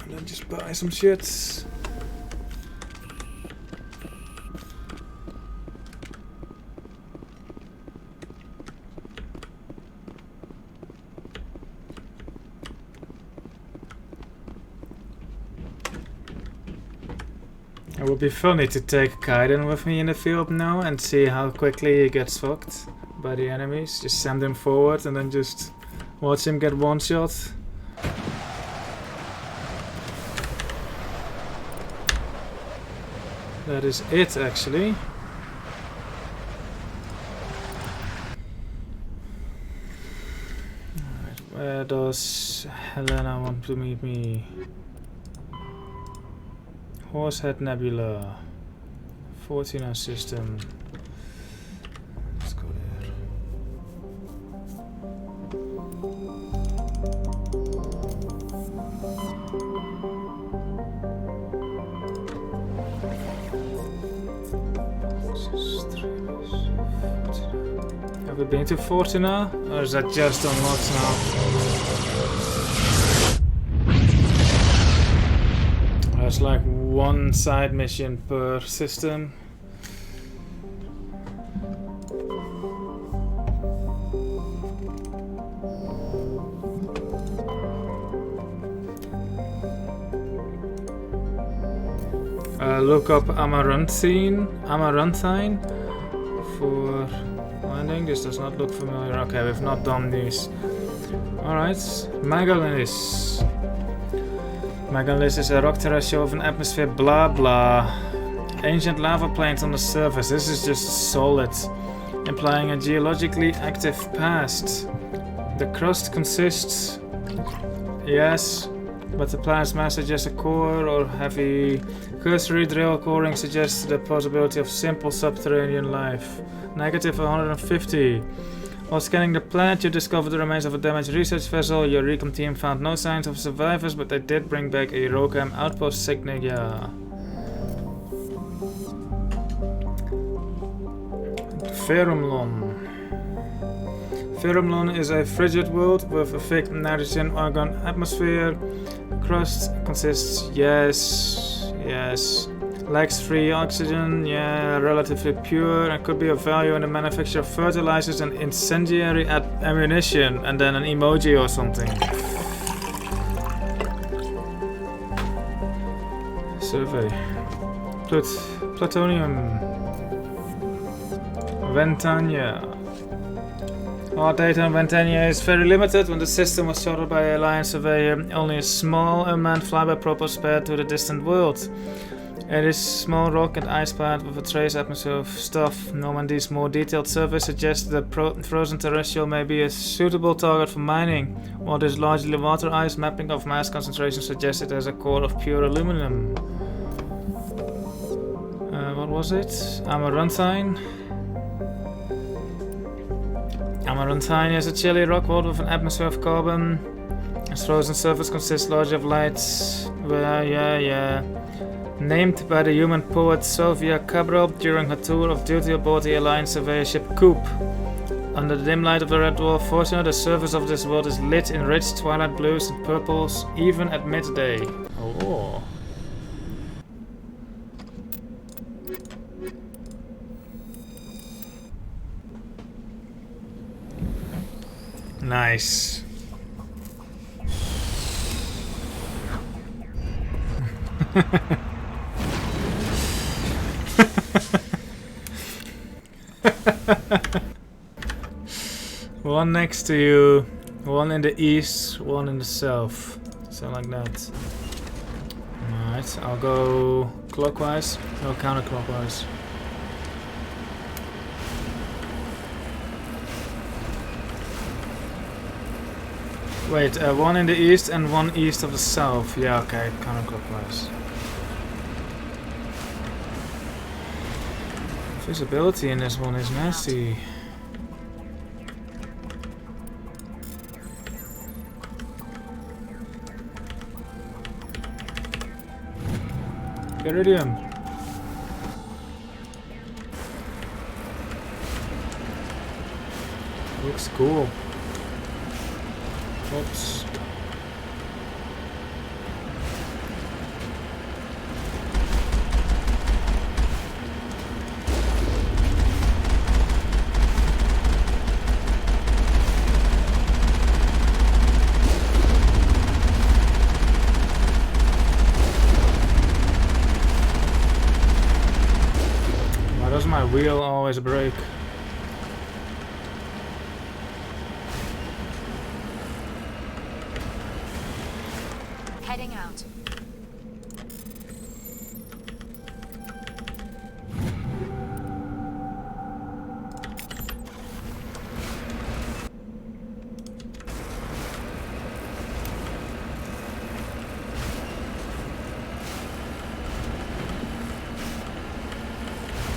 A: And then just buy some shit. It would be funny to take Kaiden with me in the field now and see how quickly he gets fucked by the enemies. Just send him forward and then just watch him get one shot. That is it, actually. Alright, where does Helena want to meet me? Horsehead Nebula, 14er system. Have we been to Fortuna? Or is that just unlocked now? There's like one side mission per system. Look up Amaranthine for landing. This does not look familiar. Okay, we've not done these. Alright, Megalis. Megalis is a rock terrestrial of an atmosphere blah blah. Ancient lava plains on the surface. This is just solid, implying a geologically active past. The crust consists, yes, but the planet's mass suggests a core or heavy cursory drill coring suggests the possibility of simple subterranean life. Negative 150. While scanning the planet, you discovered the remains of a damaged research vessel. Your recon team found no signs of survivors, but they did bring back a Rocam outpost signature. Ferumlon. Ferumlon is a frigid world with a thick nitrogen argon atmosphere. Crust consists, yes, lacks free oxygen, yeah, relatively pure, and could be of value in the manufacture of fertilizers and incendiary ammunition, and then an emoji or something. Survey. Plutonium. Ventania. Our data on Ventania is very limited. When the system was charted by Alliance Surveyor, only a small unmanned flyby-proper spared to the distant world. It is a small rock and ice planet with a trace atmosphere of stuff. Normandy's more detailed survey suggests that the frozen terrestrial may be a suitable target for mining, while this largely water ice mapping of mass concentration suggests it has a core of pure aluminum. What was it? Amaranthine? Amaranthine is a chilly rock world with an atmosphere of carbon. Its frozen surface consists largely of lights. Named by the human poet Sofia Cabral during her tour of duty aboard the Alliance surveyor ship Coop. Under the dim light of the red dwarf Fortuna, the surface of this world is lit in rich twilight blues and purples, even at midday. Oh. Nice. One next to you, one in the east, one in the south. Something like that. Alright, I'll go clockwise, no counterclockwise. Wait, one in the east and one east of the south. Yeah, okay, counterclockwise. Visibility in this one is nasty. Iridium. Looks cool. Oops. Why does my wheel always break?
C: Heading out.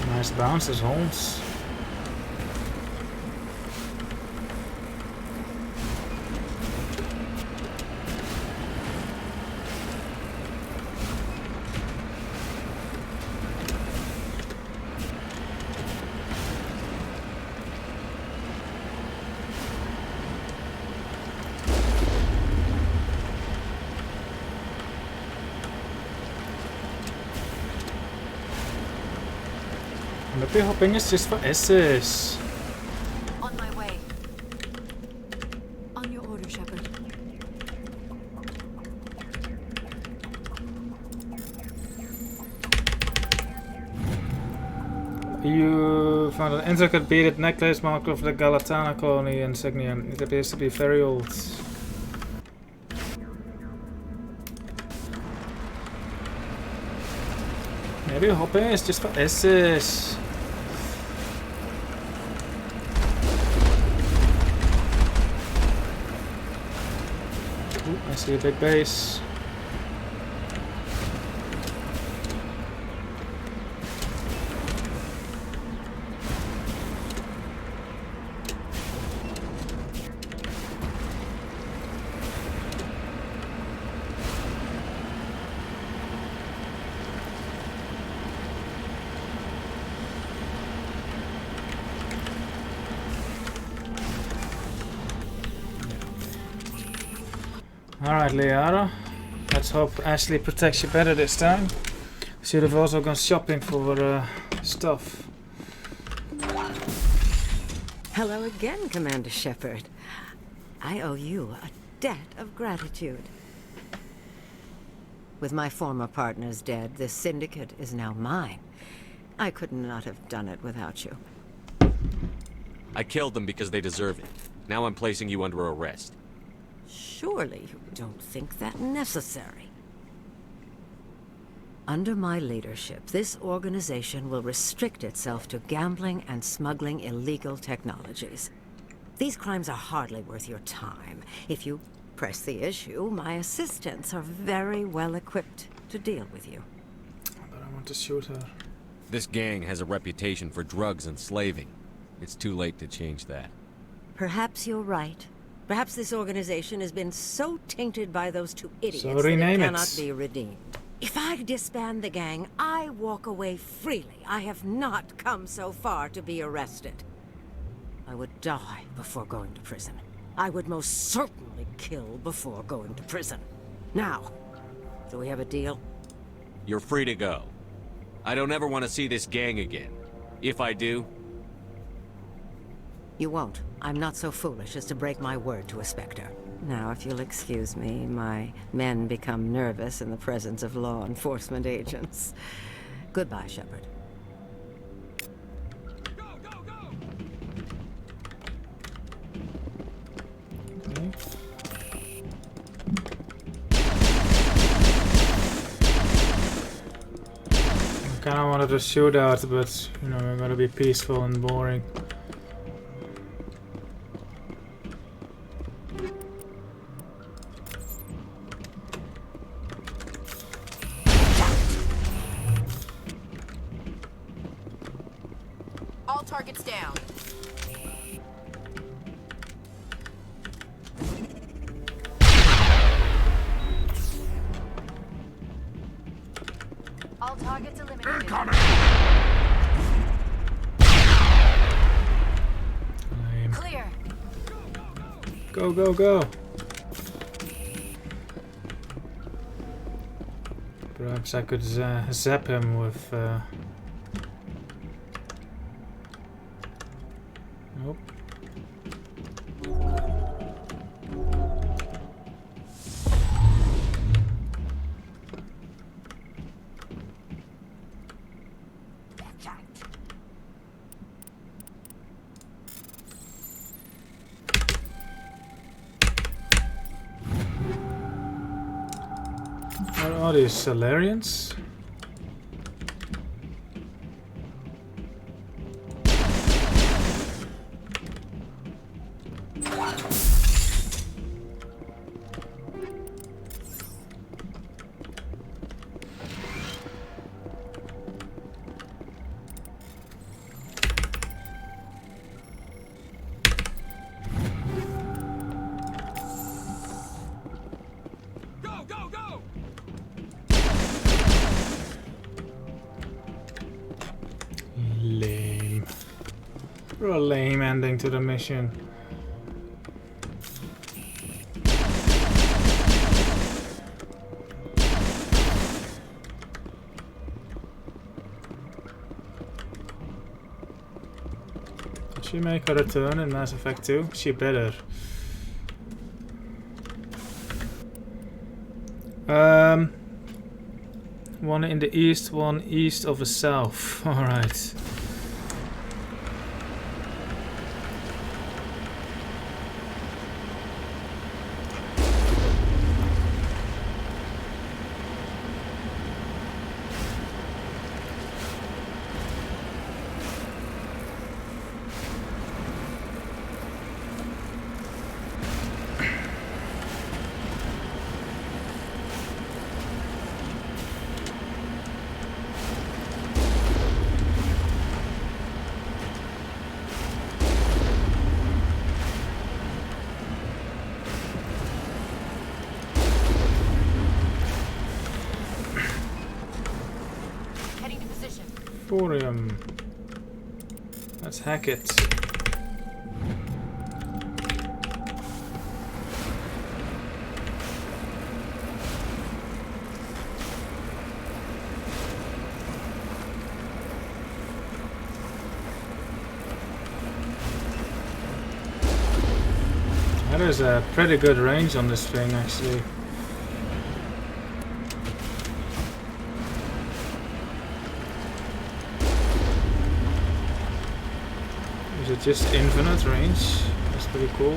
A: Nice bounces, Holmes. Maybe hopping is just for S's.
C: On my way.
B: On your order, Shepard.
A: You found an intricate beaded necklace marked of the Galatana colony insignia. It appears to be very old. Maybe hopping is just for S's. Ooh, I see a big base. Alright, Liara. Let's hope Ashley protects you better this time. Should have also gone shopping for stuff.
J: Hello again, Commander Shepard. I owe you a debt of gratitude. With my former partners dead, this syndicate is now mine. I could not have done it without you.
G: I killed them because they deserve it. Now I'm placing you under arrest.
J: Surely you don't think that necessary. Under my leadership, this organization will restrict itself to gambling and smuggling illegal technologies. These crimes are hardly worth your time. If you press the issue, my assistants are very well equipped to deal with you.
A: But I want to shoot her.
G: This gang has a reputation for drugs and slaving. It's too late to change that.
J: Perhaps you're right. Perhaps this organization has been so tainted by those two idiots
A: So
J: that
A: rename
J: it
A: it.
J: cannot be redeemed. If I disband the gang, I walk away freely. I have not come so far to be arrested. I would die before going to prison. I would most certainly kill before going to prison. Now, do we have a deal?
G: You're free to go. I don't ever want to see this gang again. If I do...
J: You won't. I'm not so foolish as to break my word to a Spectre. Now, if you'll excuse me, my men become nervous in the presence of law enforcement agents. Goodbye, Shepard.
A: Okay. I kinda wanted to shoot out, but you know, we're gonna be peaceful and boring.
C: All targets down. All targets eliminated.
A: Lame.
C: Clear.
A: Go, go, go! Perhaps I could zap him with... Nope. What are these Salarians? Lame. What a lame ending to the mission. She make a return in Mass Effect 2? She better. One in the east, one east of the south. Alright. Emporium. Let's hack it. That is a pretty good range on this thing, actually. Just infinite range. That's pretty cool.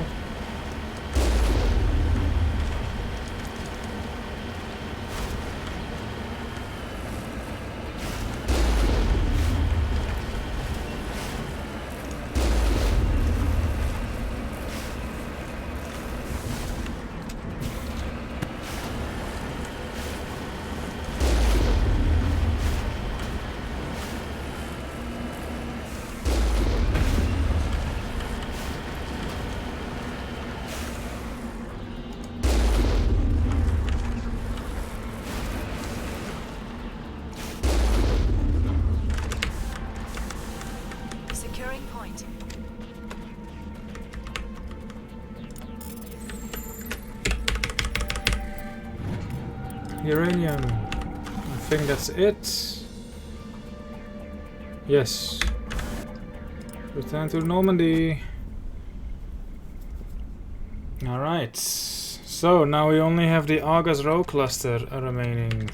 A: Uranium. I think that's it. Yes. Return to Normandy. Alright. So now we only have the Argus Row cluster remaining.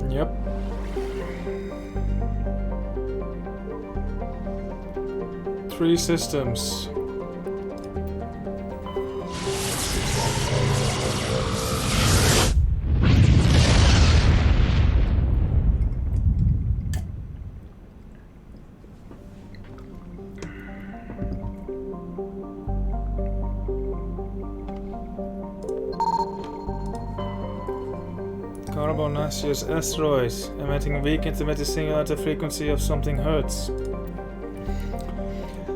A: Yep. Three systems. Carbonaceous asteroid emitting weak intermittent singular frequency of something hertz.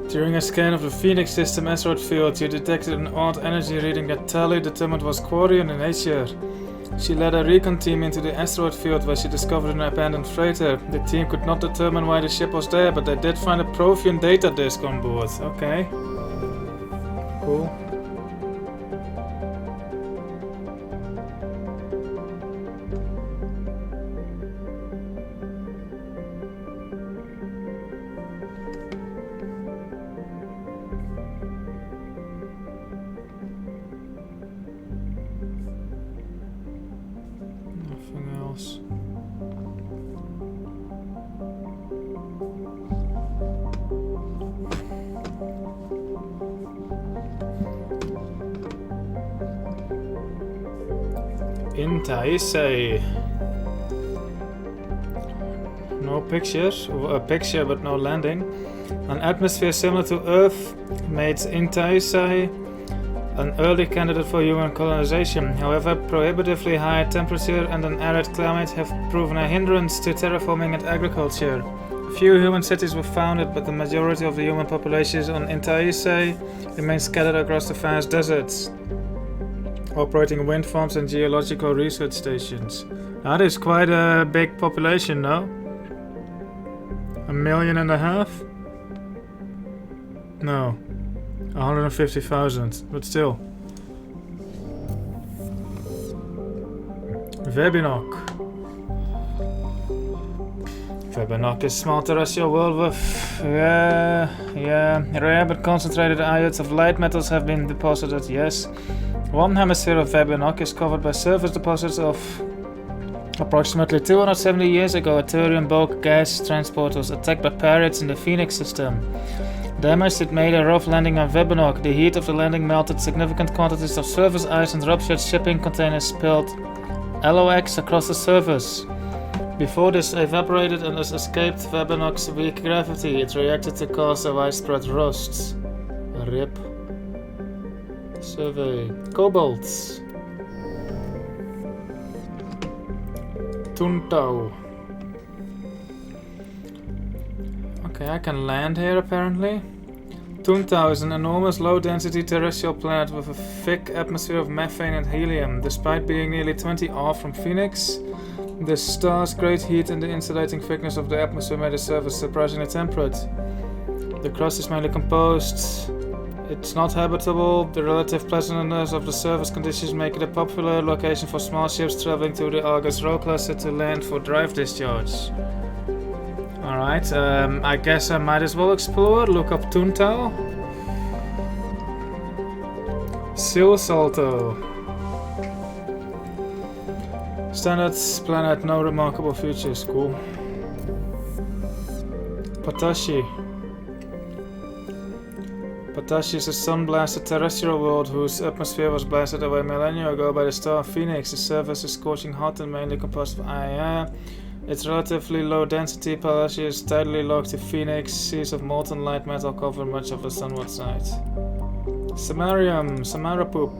A: During a scan of the Phoenix system asteroid field, you detected an odd energy reading that Tali determined was Quarian in nature. She led a recon team into the asteroid field where she discovered an abandoned freighter. The team could not determine why the ship was there, but they did find a Prothean data disk on board. Okay. Cool. Taisei. No picture, a picture but no landing. An atmosphere similar to Earth made Taisei an early candidate for human colonization. However, prohibitively high temperature and an arid climate have proven a hindrance to terraforming and agriculture. A few human cities were founded, but the majority of the human population on Taisei remains scattered across the vast deserts, operating wind farms and geological research stations. That is quite a big population, no? 1.5 million? No. 150,000, but still. Webinok. Webinok is small terrestrial world with rare but concentrated iodes of light metals have been deposited, yes. One hemisphere of Webinok is covered by surface deposits of approximately 270 years ago. A Turian bulk gas transport was attacked by pirates in the Phoenix system. Damage it made a rough landing on Webinok. The heat of the landing melted significant quantities of surface ice and ruptured shipping containers spilled LOX across the surface. Before this evaporated and thus escaped Webinok's weak gravity, it reacted to cause a widespread rust. RIP. Survey. Cobalt. Tuntau. Okay, I can land here apparently. Tuntau is an enormous low-density terrestrial planet with a thick atmosphere of methane and helium. Despite being nearly 20 off from Phoenix, the star's great heat and the insulating thickness of the atmosphere made the surface surprisingly temperate. The crust is mainly composed. It's not habitable. The relative pleasantness of the surface conditions make it a popular location for small ships traveling to the Argus Row cluster to land for drive discharge. Alright, I guess I might as well explore. Look up Tuntau. Sil Salto. Standard planet, no remarkable features. Cool. Patashi. Patashi is a sun-blasted terrestrial world whose atmosphere was blasted away millennia ago by the star Phoenix. The surface is scorching hot and mainly composed of air. Its relatively low density, Patashi is tidally locked to Phoenix. Seas of molten light metal cover much of the sunward side. Samarium, Samarapoop.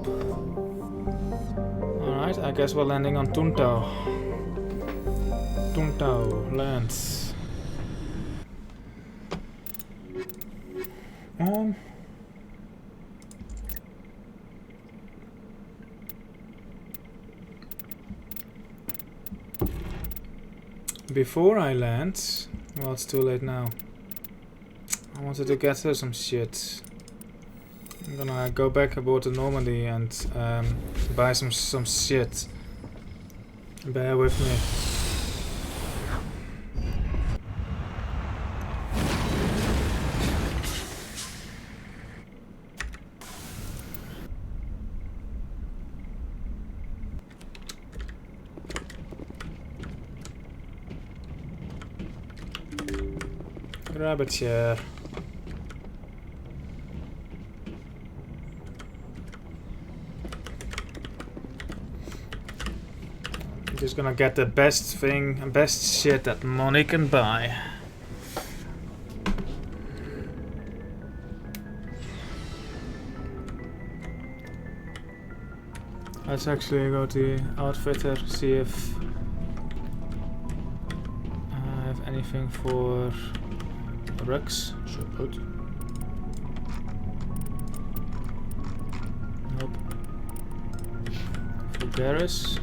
A: Alright, I guess we're landing on Tuntau. Tuntau lands. Before I land, well, it's too late now. I wanted to get her some shit. I'm gonna go back aboard the Normandy and buy some shit. Bear with me. Grab a chair. Just gonna get the best thing and best shit that money can buy. Let's actually go to the outfitter, see if I have anything for Rex. Shepard. Nope. For Garrus.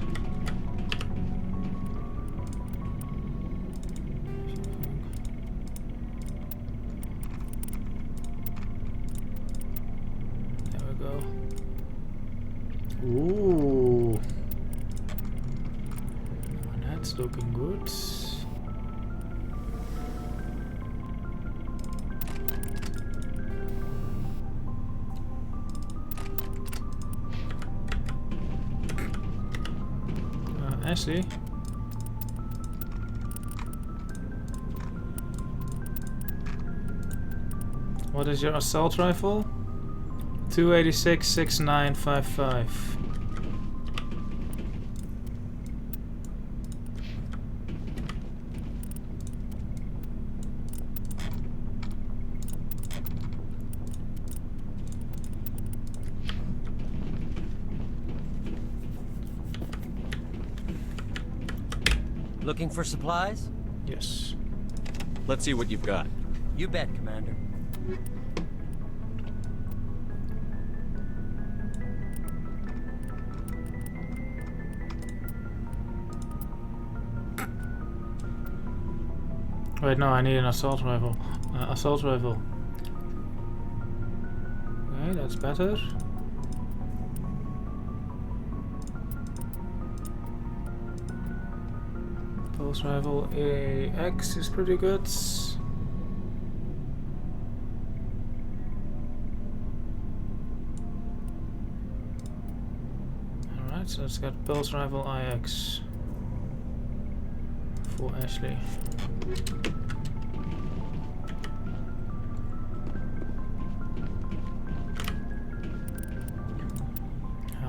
A: Ooh, that's looking good. Ashley. What is your assault rifle? 286 6955.
L: Looking for supplies?
A: Yes.
G: Let's see what you've got.
L: You bet, Commander.
A: Wait, no, I need an assault rifle. Assault rifle. Okay, that's better. Pulse rifle AX is pretty good. Alright, so it's got pulse rifle IX for Ashley.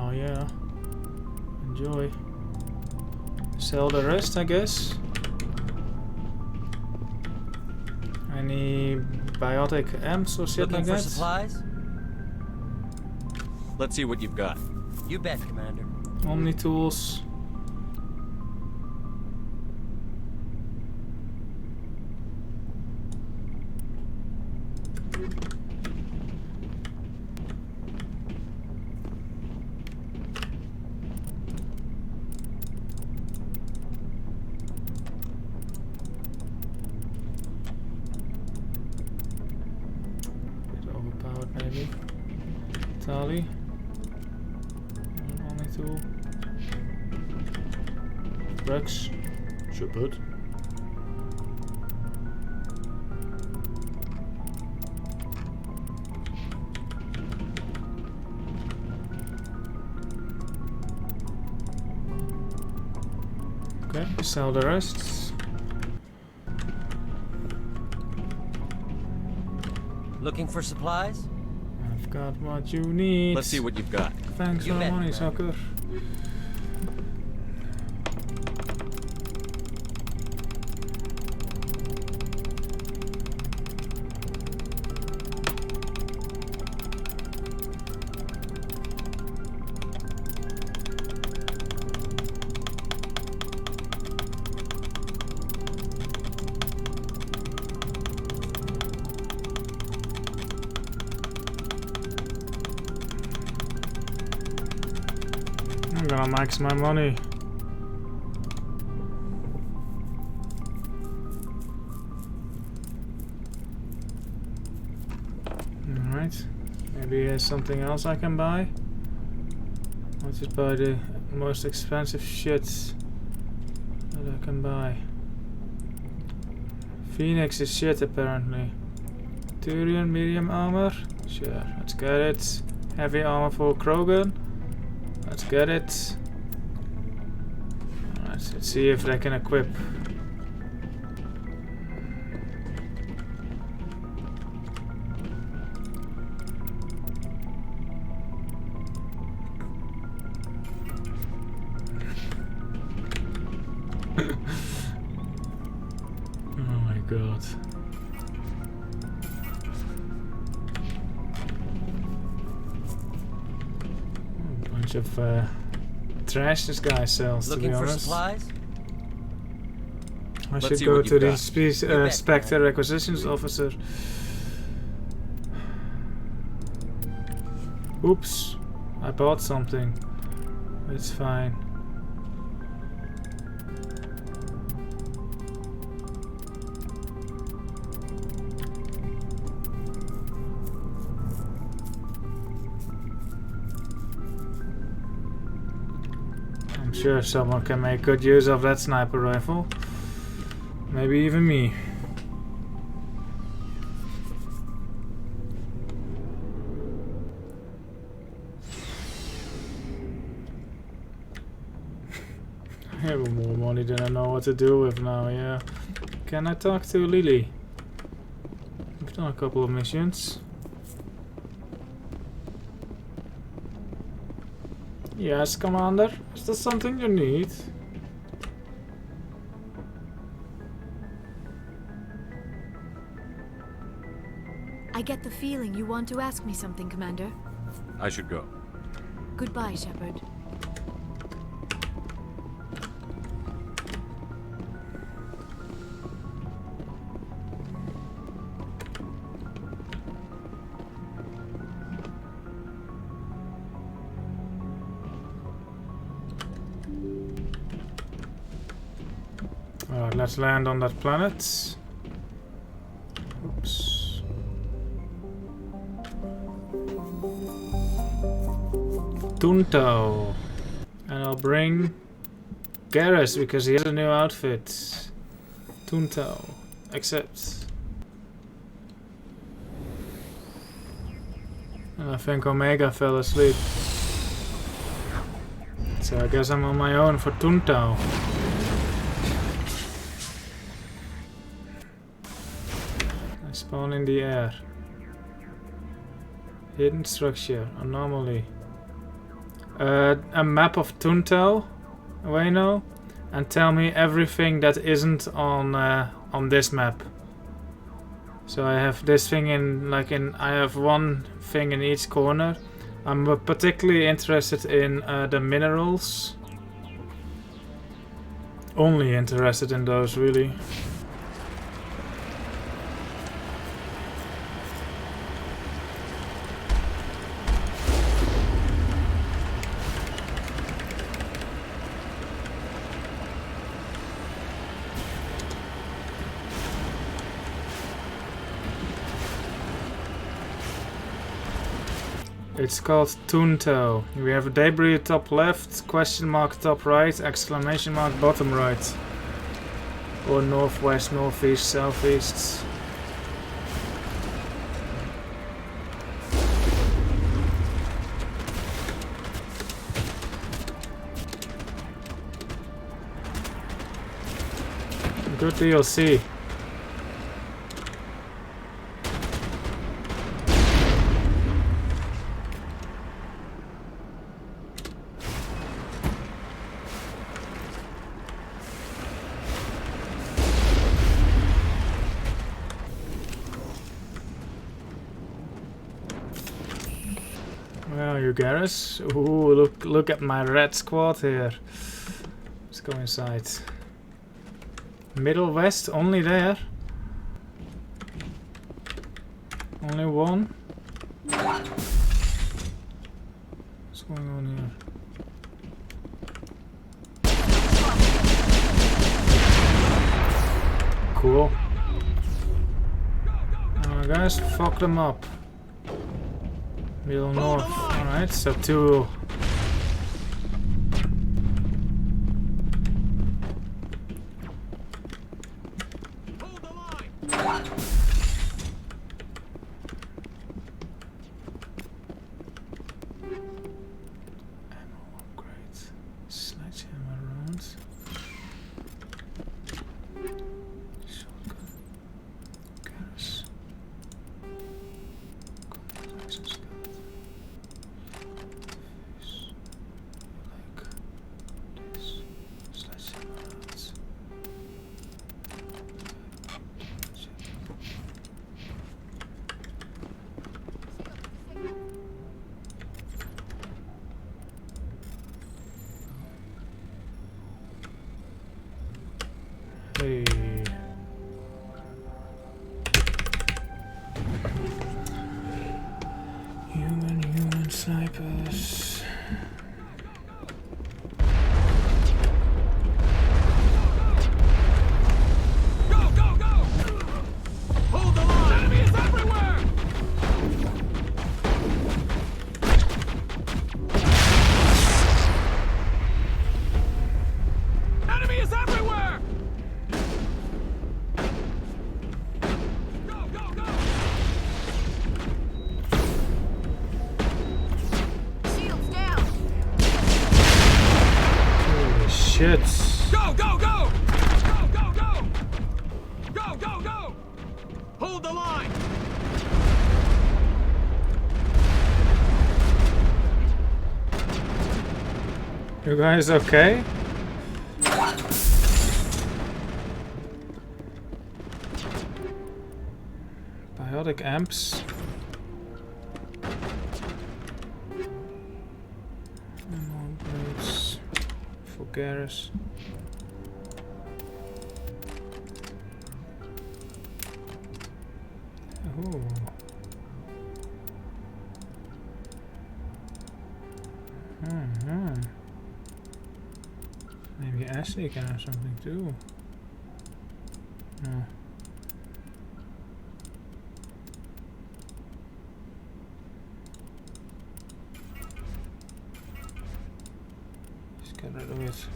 A: Oh yeah. Enjoy. Sell the rest, I guess. Any biotic amps or shit like that?
L: Looking for supplies?
G: Let's see what you've got.
L: You bet, Commander.
A: Omni tools. Bit overpowered maybe. Tali. Omni tool. Rex. Shepard. Okay, sell the rest.
L: Looking for supplies?
A: I've got what you need.
G: Let's see what you've got.
A: Thanks for the money, sucker. I'm gonna max my money. Alright. Maybe there's something else I can buy. I'll just buy the most expensive shit that I can buy. Phoenix is shit apparently. Turian medium armor? Sure, let's get it. Heavy armor for Krogan? Let's get it. Alright, let's see if they can equip. Oh my god. Bunch of trash this guy sells,
L: Looking
A: to be
L: for
A: honest.
L: supplies?
A: I should go to the Spectre Acquisitions Officer. Oops, I bought something. It's fine. I'm sure someone can make good use of that sniper rifle. Maybe even me. I have more money than I know what to do with now, yeah. Can I talk to Lily? I've done a couple of missions. Yes, Commander. Is there something you need?
B: I get the feeling you want to ask me something, Commander.
G: I should go.
B: Goodbye, Shepard.
A: Alright, let's land on that planet. Oops. Tunto. And I'll bring Garrus because he has a new outfit. Tunto. Accept. And I think Omega fell asleep. So I guess I'm on my own for Tunto. I spawn in the air. Hidden structure, anomaly. A map of Tunto, Ueno, and tell me everything that isn't on this map. So I have this thing I have one thing in each corner. I'm particularly interested in the minerals. Only interested in those, really. It's called Tunto. We have a debris top left, question mark top right, exclamation mark bottom right. Or northwest, northeast, southeast. Good DLC. Well, you Garrus. Ooh, look at my red squad here. Let's go inside. Middle west, only there. Only one. What's going on here? Cool. Guys, fuck them up. Middle north. Alright, so two. Hey. Human snipers.
E: Go, go, go! Hold the line! Enemy is everywhere! Enemy is everywhere!
A: Shit.
E: Go, go, go! Go, go, go! Go, go, go! Hold the line!
A: You guys okay? Biotic amps. Ammo blades for Garrus. Oh. Maybe Ashley can have something too. No. rid of it.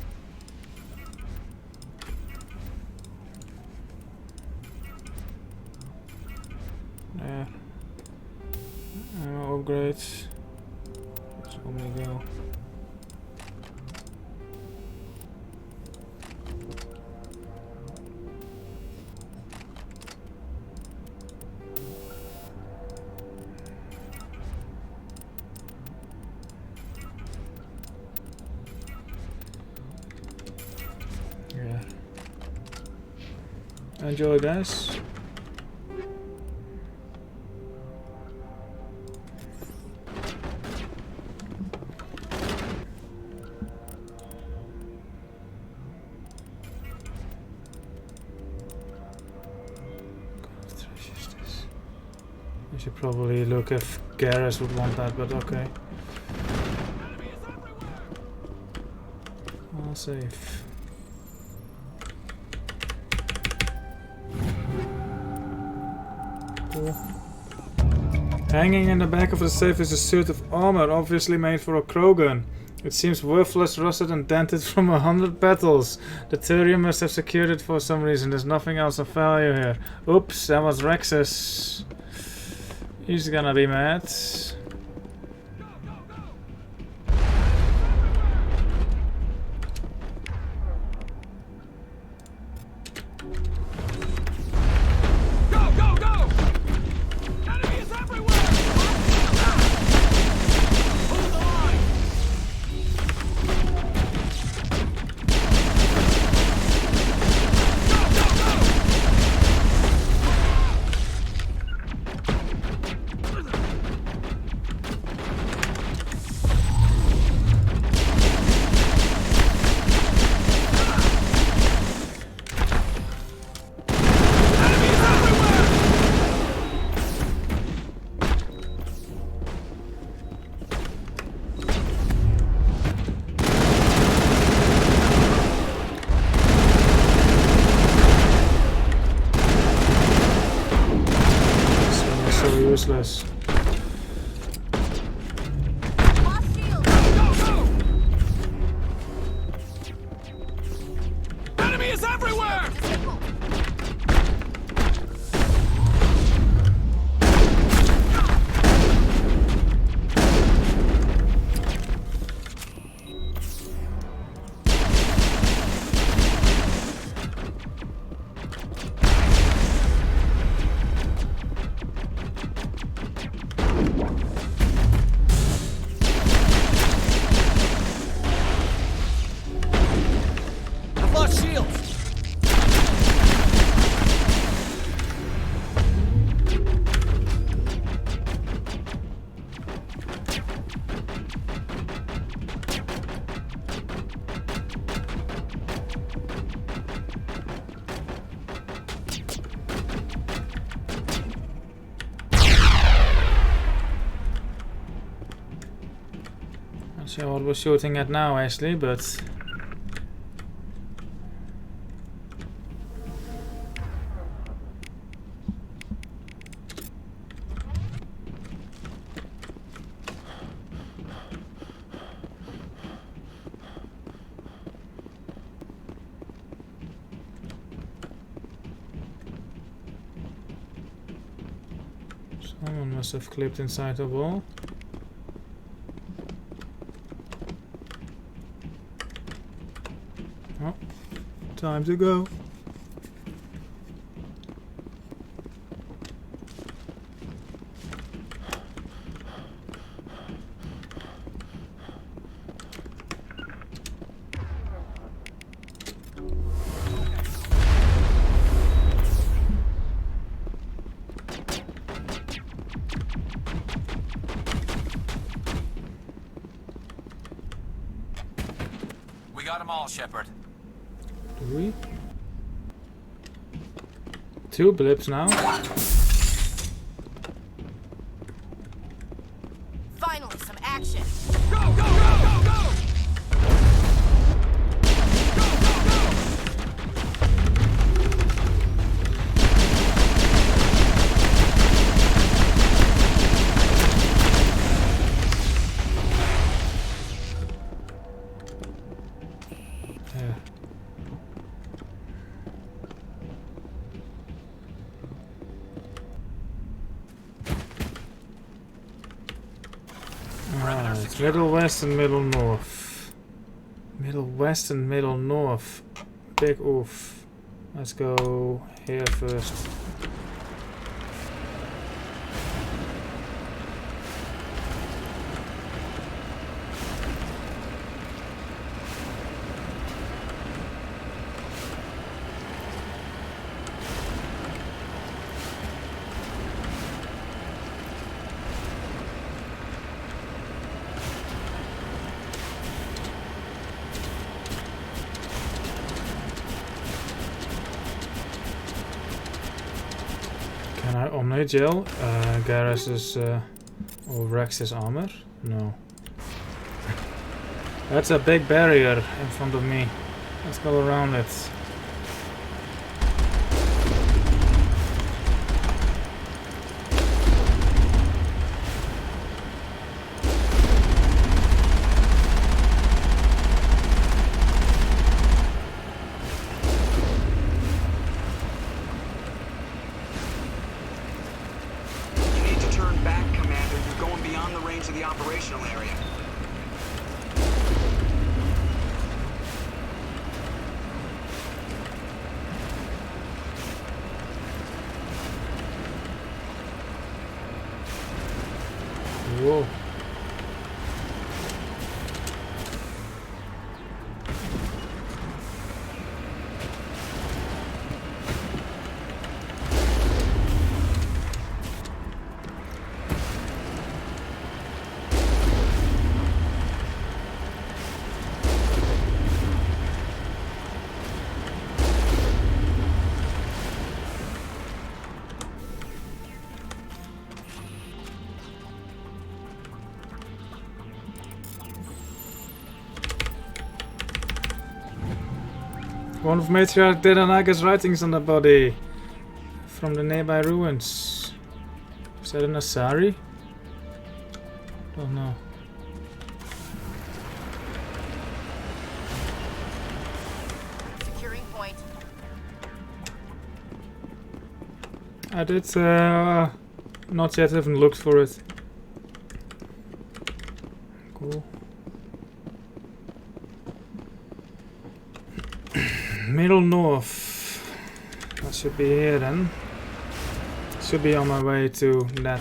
A: There. Upgrades. Let's only go. Yeah. Enjoy, guys. I should probably look if Garrus would want that, but okay. All safe. Cool. Hanging in the back of the safe is a suit of armor, obviously made for a Krogan. It seems worthless, rusted and dented from 100 battles. The Turian must have secured it for some reason. There's nothing else of value here. Oops, that was Rexus. He's gonna be mad. Useless.
E: Enemy is everywhere!
A: Not sure what we're shooting at now, Ashley, but someone must have clipped inside the wall. Oh, time to go.
E: We got them all, Shepard.
A: Do we? 2 blips now.
C: Finally, some action.
E: Go, go, go, go, go!
A: It's Middle West and Middle North. Middle West and Middle North. Big oof. Let's go here first. Can I omni-gel Garrus's or Rex's armor? No. That's a big barrier in front of me. Let's go around it. Whoa. One of Matriarch Dedanaga's writings on the body from the nearby ruins. Is that an Asari? Don't know.
C: Securing point.
A: I did not yet haven't looked for it. Cool. Middle North. That should be here then. Should be on my way to that.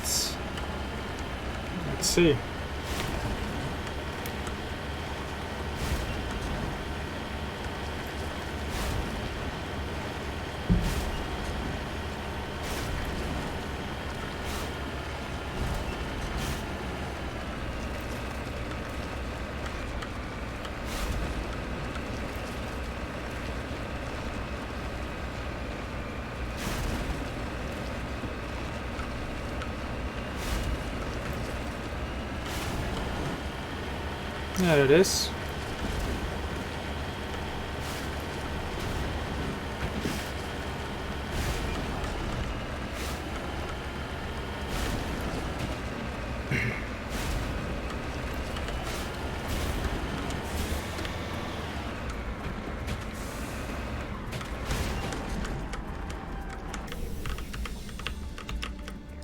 A: Let's see. There it is.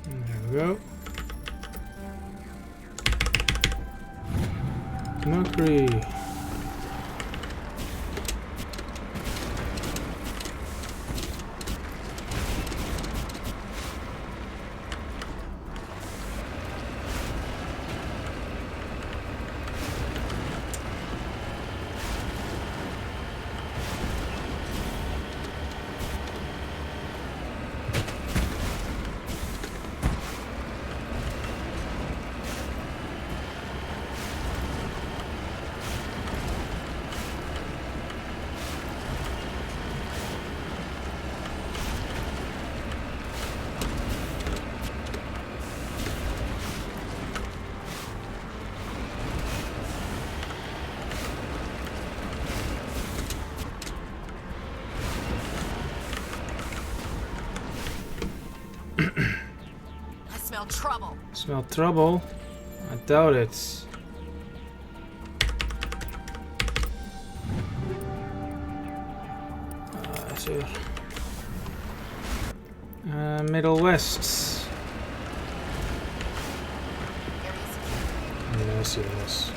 A: There we go. Mercury.
C: I smell trouble.
A: Smell trouble? I doubt it. Sure. Middle West. Yes, yes.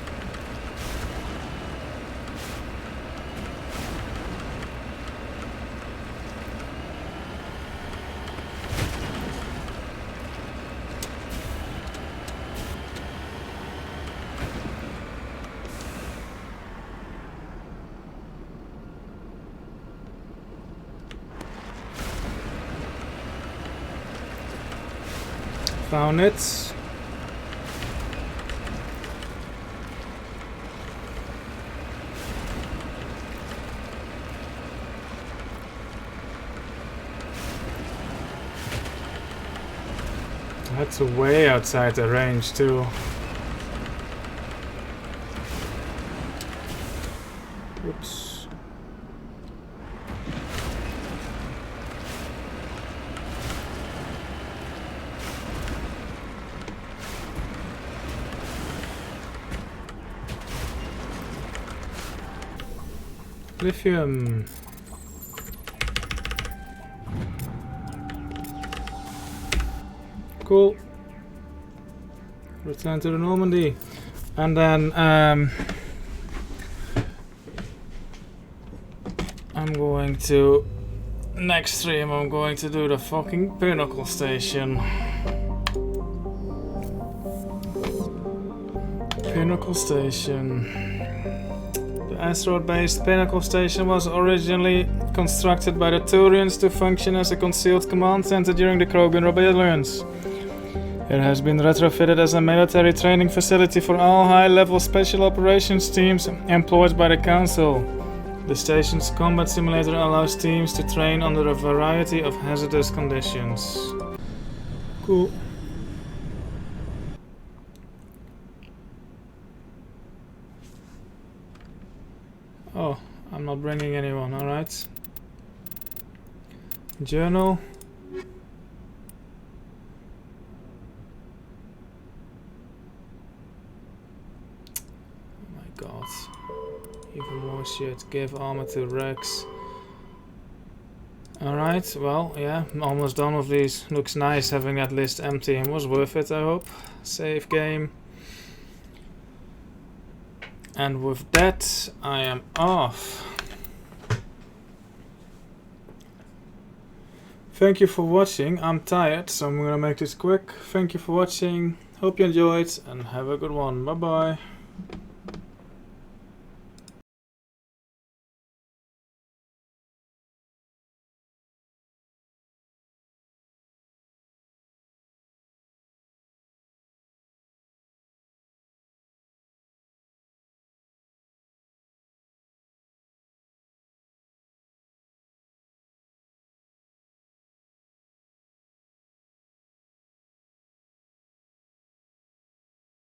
A: Found it. That's way outside the range too. Oops. Lithium. Cool. Return to the Normandy. And then I'm going to next stream I'm going to do the fucking Pinnacle Station. Pinnacle Station. The asteroid-based Pinnacle Station was originally constructed by the Turians to function as a concealed command center during the Krogan rebellions. It has been retrofitted as a military training facility for all high-level special operations teams employed by the Council. The station's combat simulator allows teams to train under a variety of hazardous conditions. Cool. Oh, I'm not bringing anyone, alright. Journal. Oh my god. Even more shit. Give armor to Rex. Alright, well, yeah, I'm almost done with these. Looks nice having that list empty and was worth it, I hope. Save game. And with that, I am off. Thank you for watching. I'm tired, so I'm gonna make this quick. Thank you for watching. Hope you enjoyed and have a good one. Bye bye.